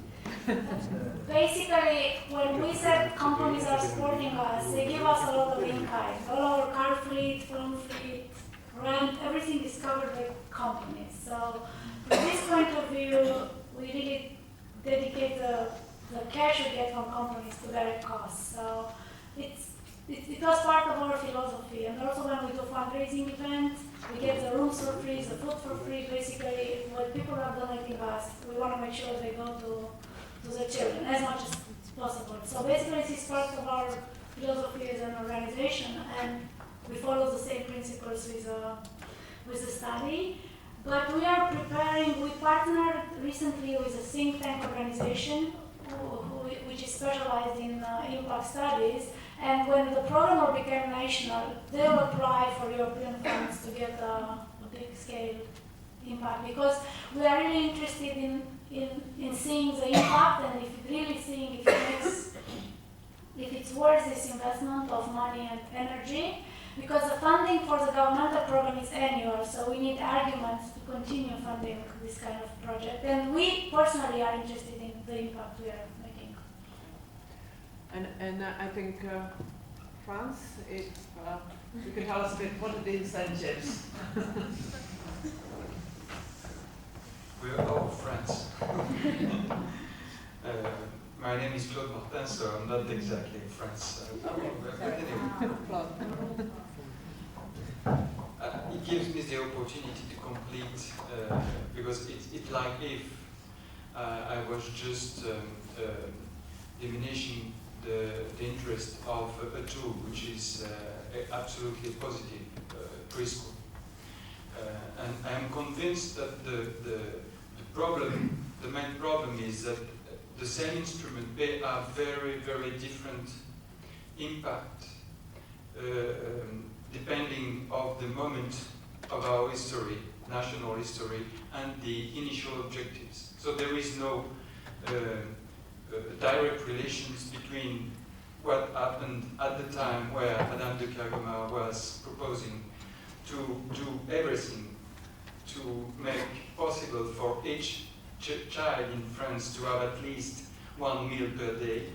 Basically, when we said companies are supporting us, they give us a lot of in-kind. All our car fleet, phone fleet, rent, everything is covered by companies. So from this point of view, we really dedicate the cash we get from companies to direct costs. So it was part of our philosophy. And also when we do fundraising events, we get the rooms for free, the food for free. Basically, what people are donating us, we want to make sure they go to the children as much as possible. So basically, this is part of our philosophy as an organization, and we follow the same principles with the study. But we are preparing, we partnered recently with a think tank organization which is specialized in impact studies. And when the program will become national, they will apply for European funds to get a big scale impact, because we are really interested in seeing the impact, and really seeing if it's worth this investment of money and energy, because the funding for the governmental program is annual, so we need arguments to continue funding this kind of project. And we personally are interested in the impact we are making.
And I think France, if you can tell us a bit, what are the incentives?
We are all friends. My name is Claude Martin, so I'm not exactly French. It gives me the opportunity to complete, because it's like if I was just diminishing the interest of a tool which is absolutely positive, preschool. And I am convinced that the main problem is that the same instrument may have very, very different impact depending of the moment of our history, national history, and the initial objectives. So there is no direct relations between what happened at the time where Madame de Cargoma was proposing to do everything to make possible for each child in France to have at least 1 meal per day,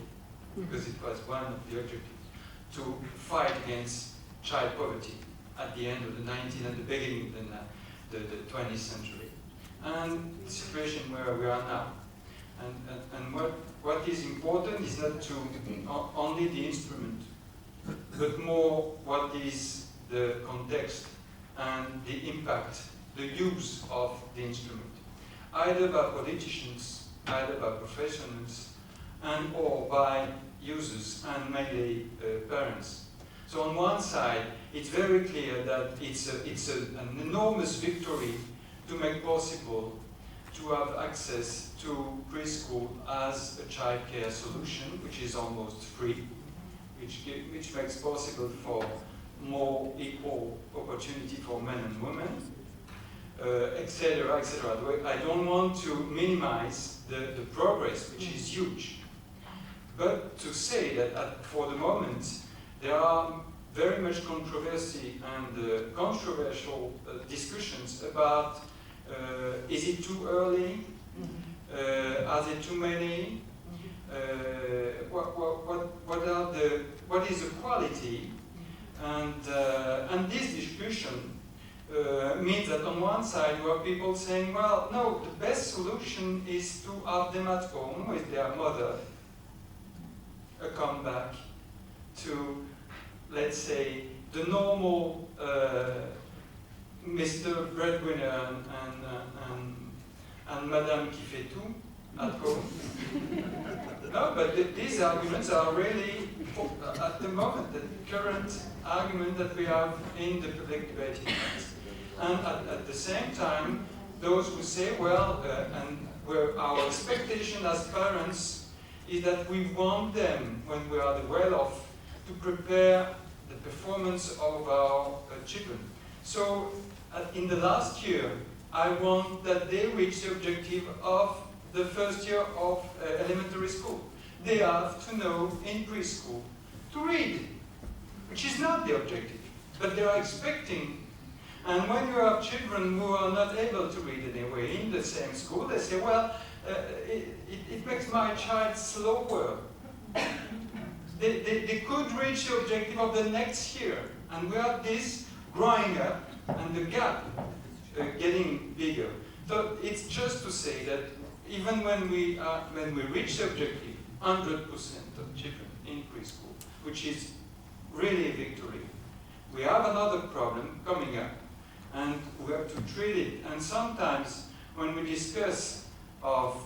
because it was one of the objectives, to fight against child poverty at the end of the 19th and the beginning of the 20th century. And the situation where we are now. And what is important is not to only the instrument, but more what is the context and the impact, the use of the instrument, either by politicians, either by professionals, and or by users and mainly parents. So on one side, it's very clear that it's an enormous victory to make possible to have access to preschool as a childcare solution, which is almost free, which makes possible for more equal opportunity for men and women, etc., etc. I don't want to minimize the progress, which is huge, but to say that for the moment there are very much controversy and controversial discussions about is it too early? Are there too many? What is the quality? And this discussion means that on one side you have people saying, well, no, the best solution is to have them at home with their mother, a comeback to, let's say, the normal Mr. Breadwinner and Madame qui fait tout at home. No, but these arguments are really, at the moment, the current argument that we have in the public debate. And at the same time, those who say, well, and where our expectation as parents is that we want them, when we are well off, to prepare the performance of our children. So in the last year, I want that they reach the objective of the first year of elementary school. They have to know in preschool to read, which is not the objective, but they are expecting. And when you have children who are not able to read anyway in the same school, they say, well, it makes my child slower. They could reach the objective of the next year. And we have this growing up and the gap getting bigger. So it's just to say that even when we reach the objective, 100% of children in preschool, which is really a victory, we have another problem coming up, and we have to treat it. And sometimes when we discuss of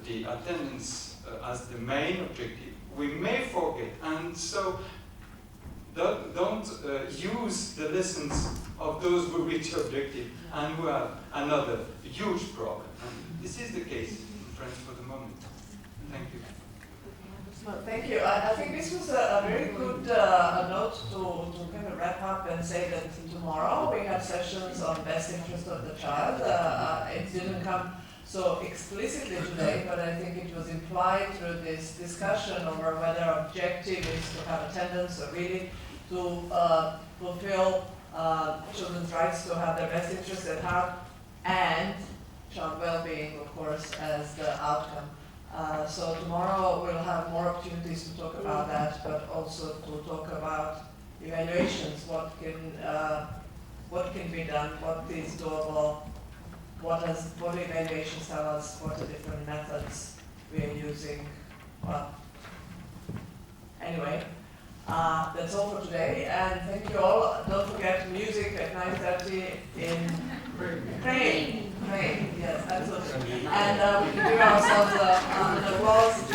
the attendance as the main objective, we may forget, and so don't use the lessons of those who reach the objective and who have another huge problem. And this is the case in France for the moment. Thank you.
Well, thank you. I think this was a very good note to kind of wrap up and say that tomorrow we have sessions on best interest of the child. It didn't come so explicitly today, but I think it was implied through this discussion over whether objective is to have attendance or really to fulfill children's rights to have their best interests at heart, and child well-being, of course, as the outcome. So tomorrow we'll have more opportunities to talk about that, but also to talk about evaluations. What can be done? What is doable? What evaluations tell us? What are different methods we are using? Well, anyway, that's all for today, and thank you all. Don't forget music at 9:30 in Crane. Yes, absolutely. And we can give ourselves an applause.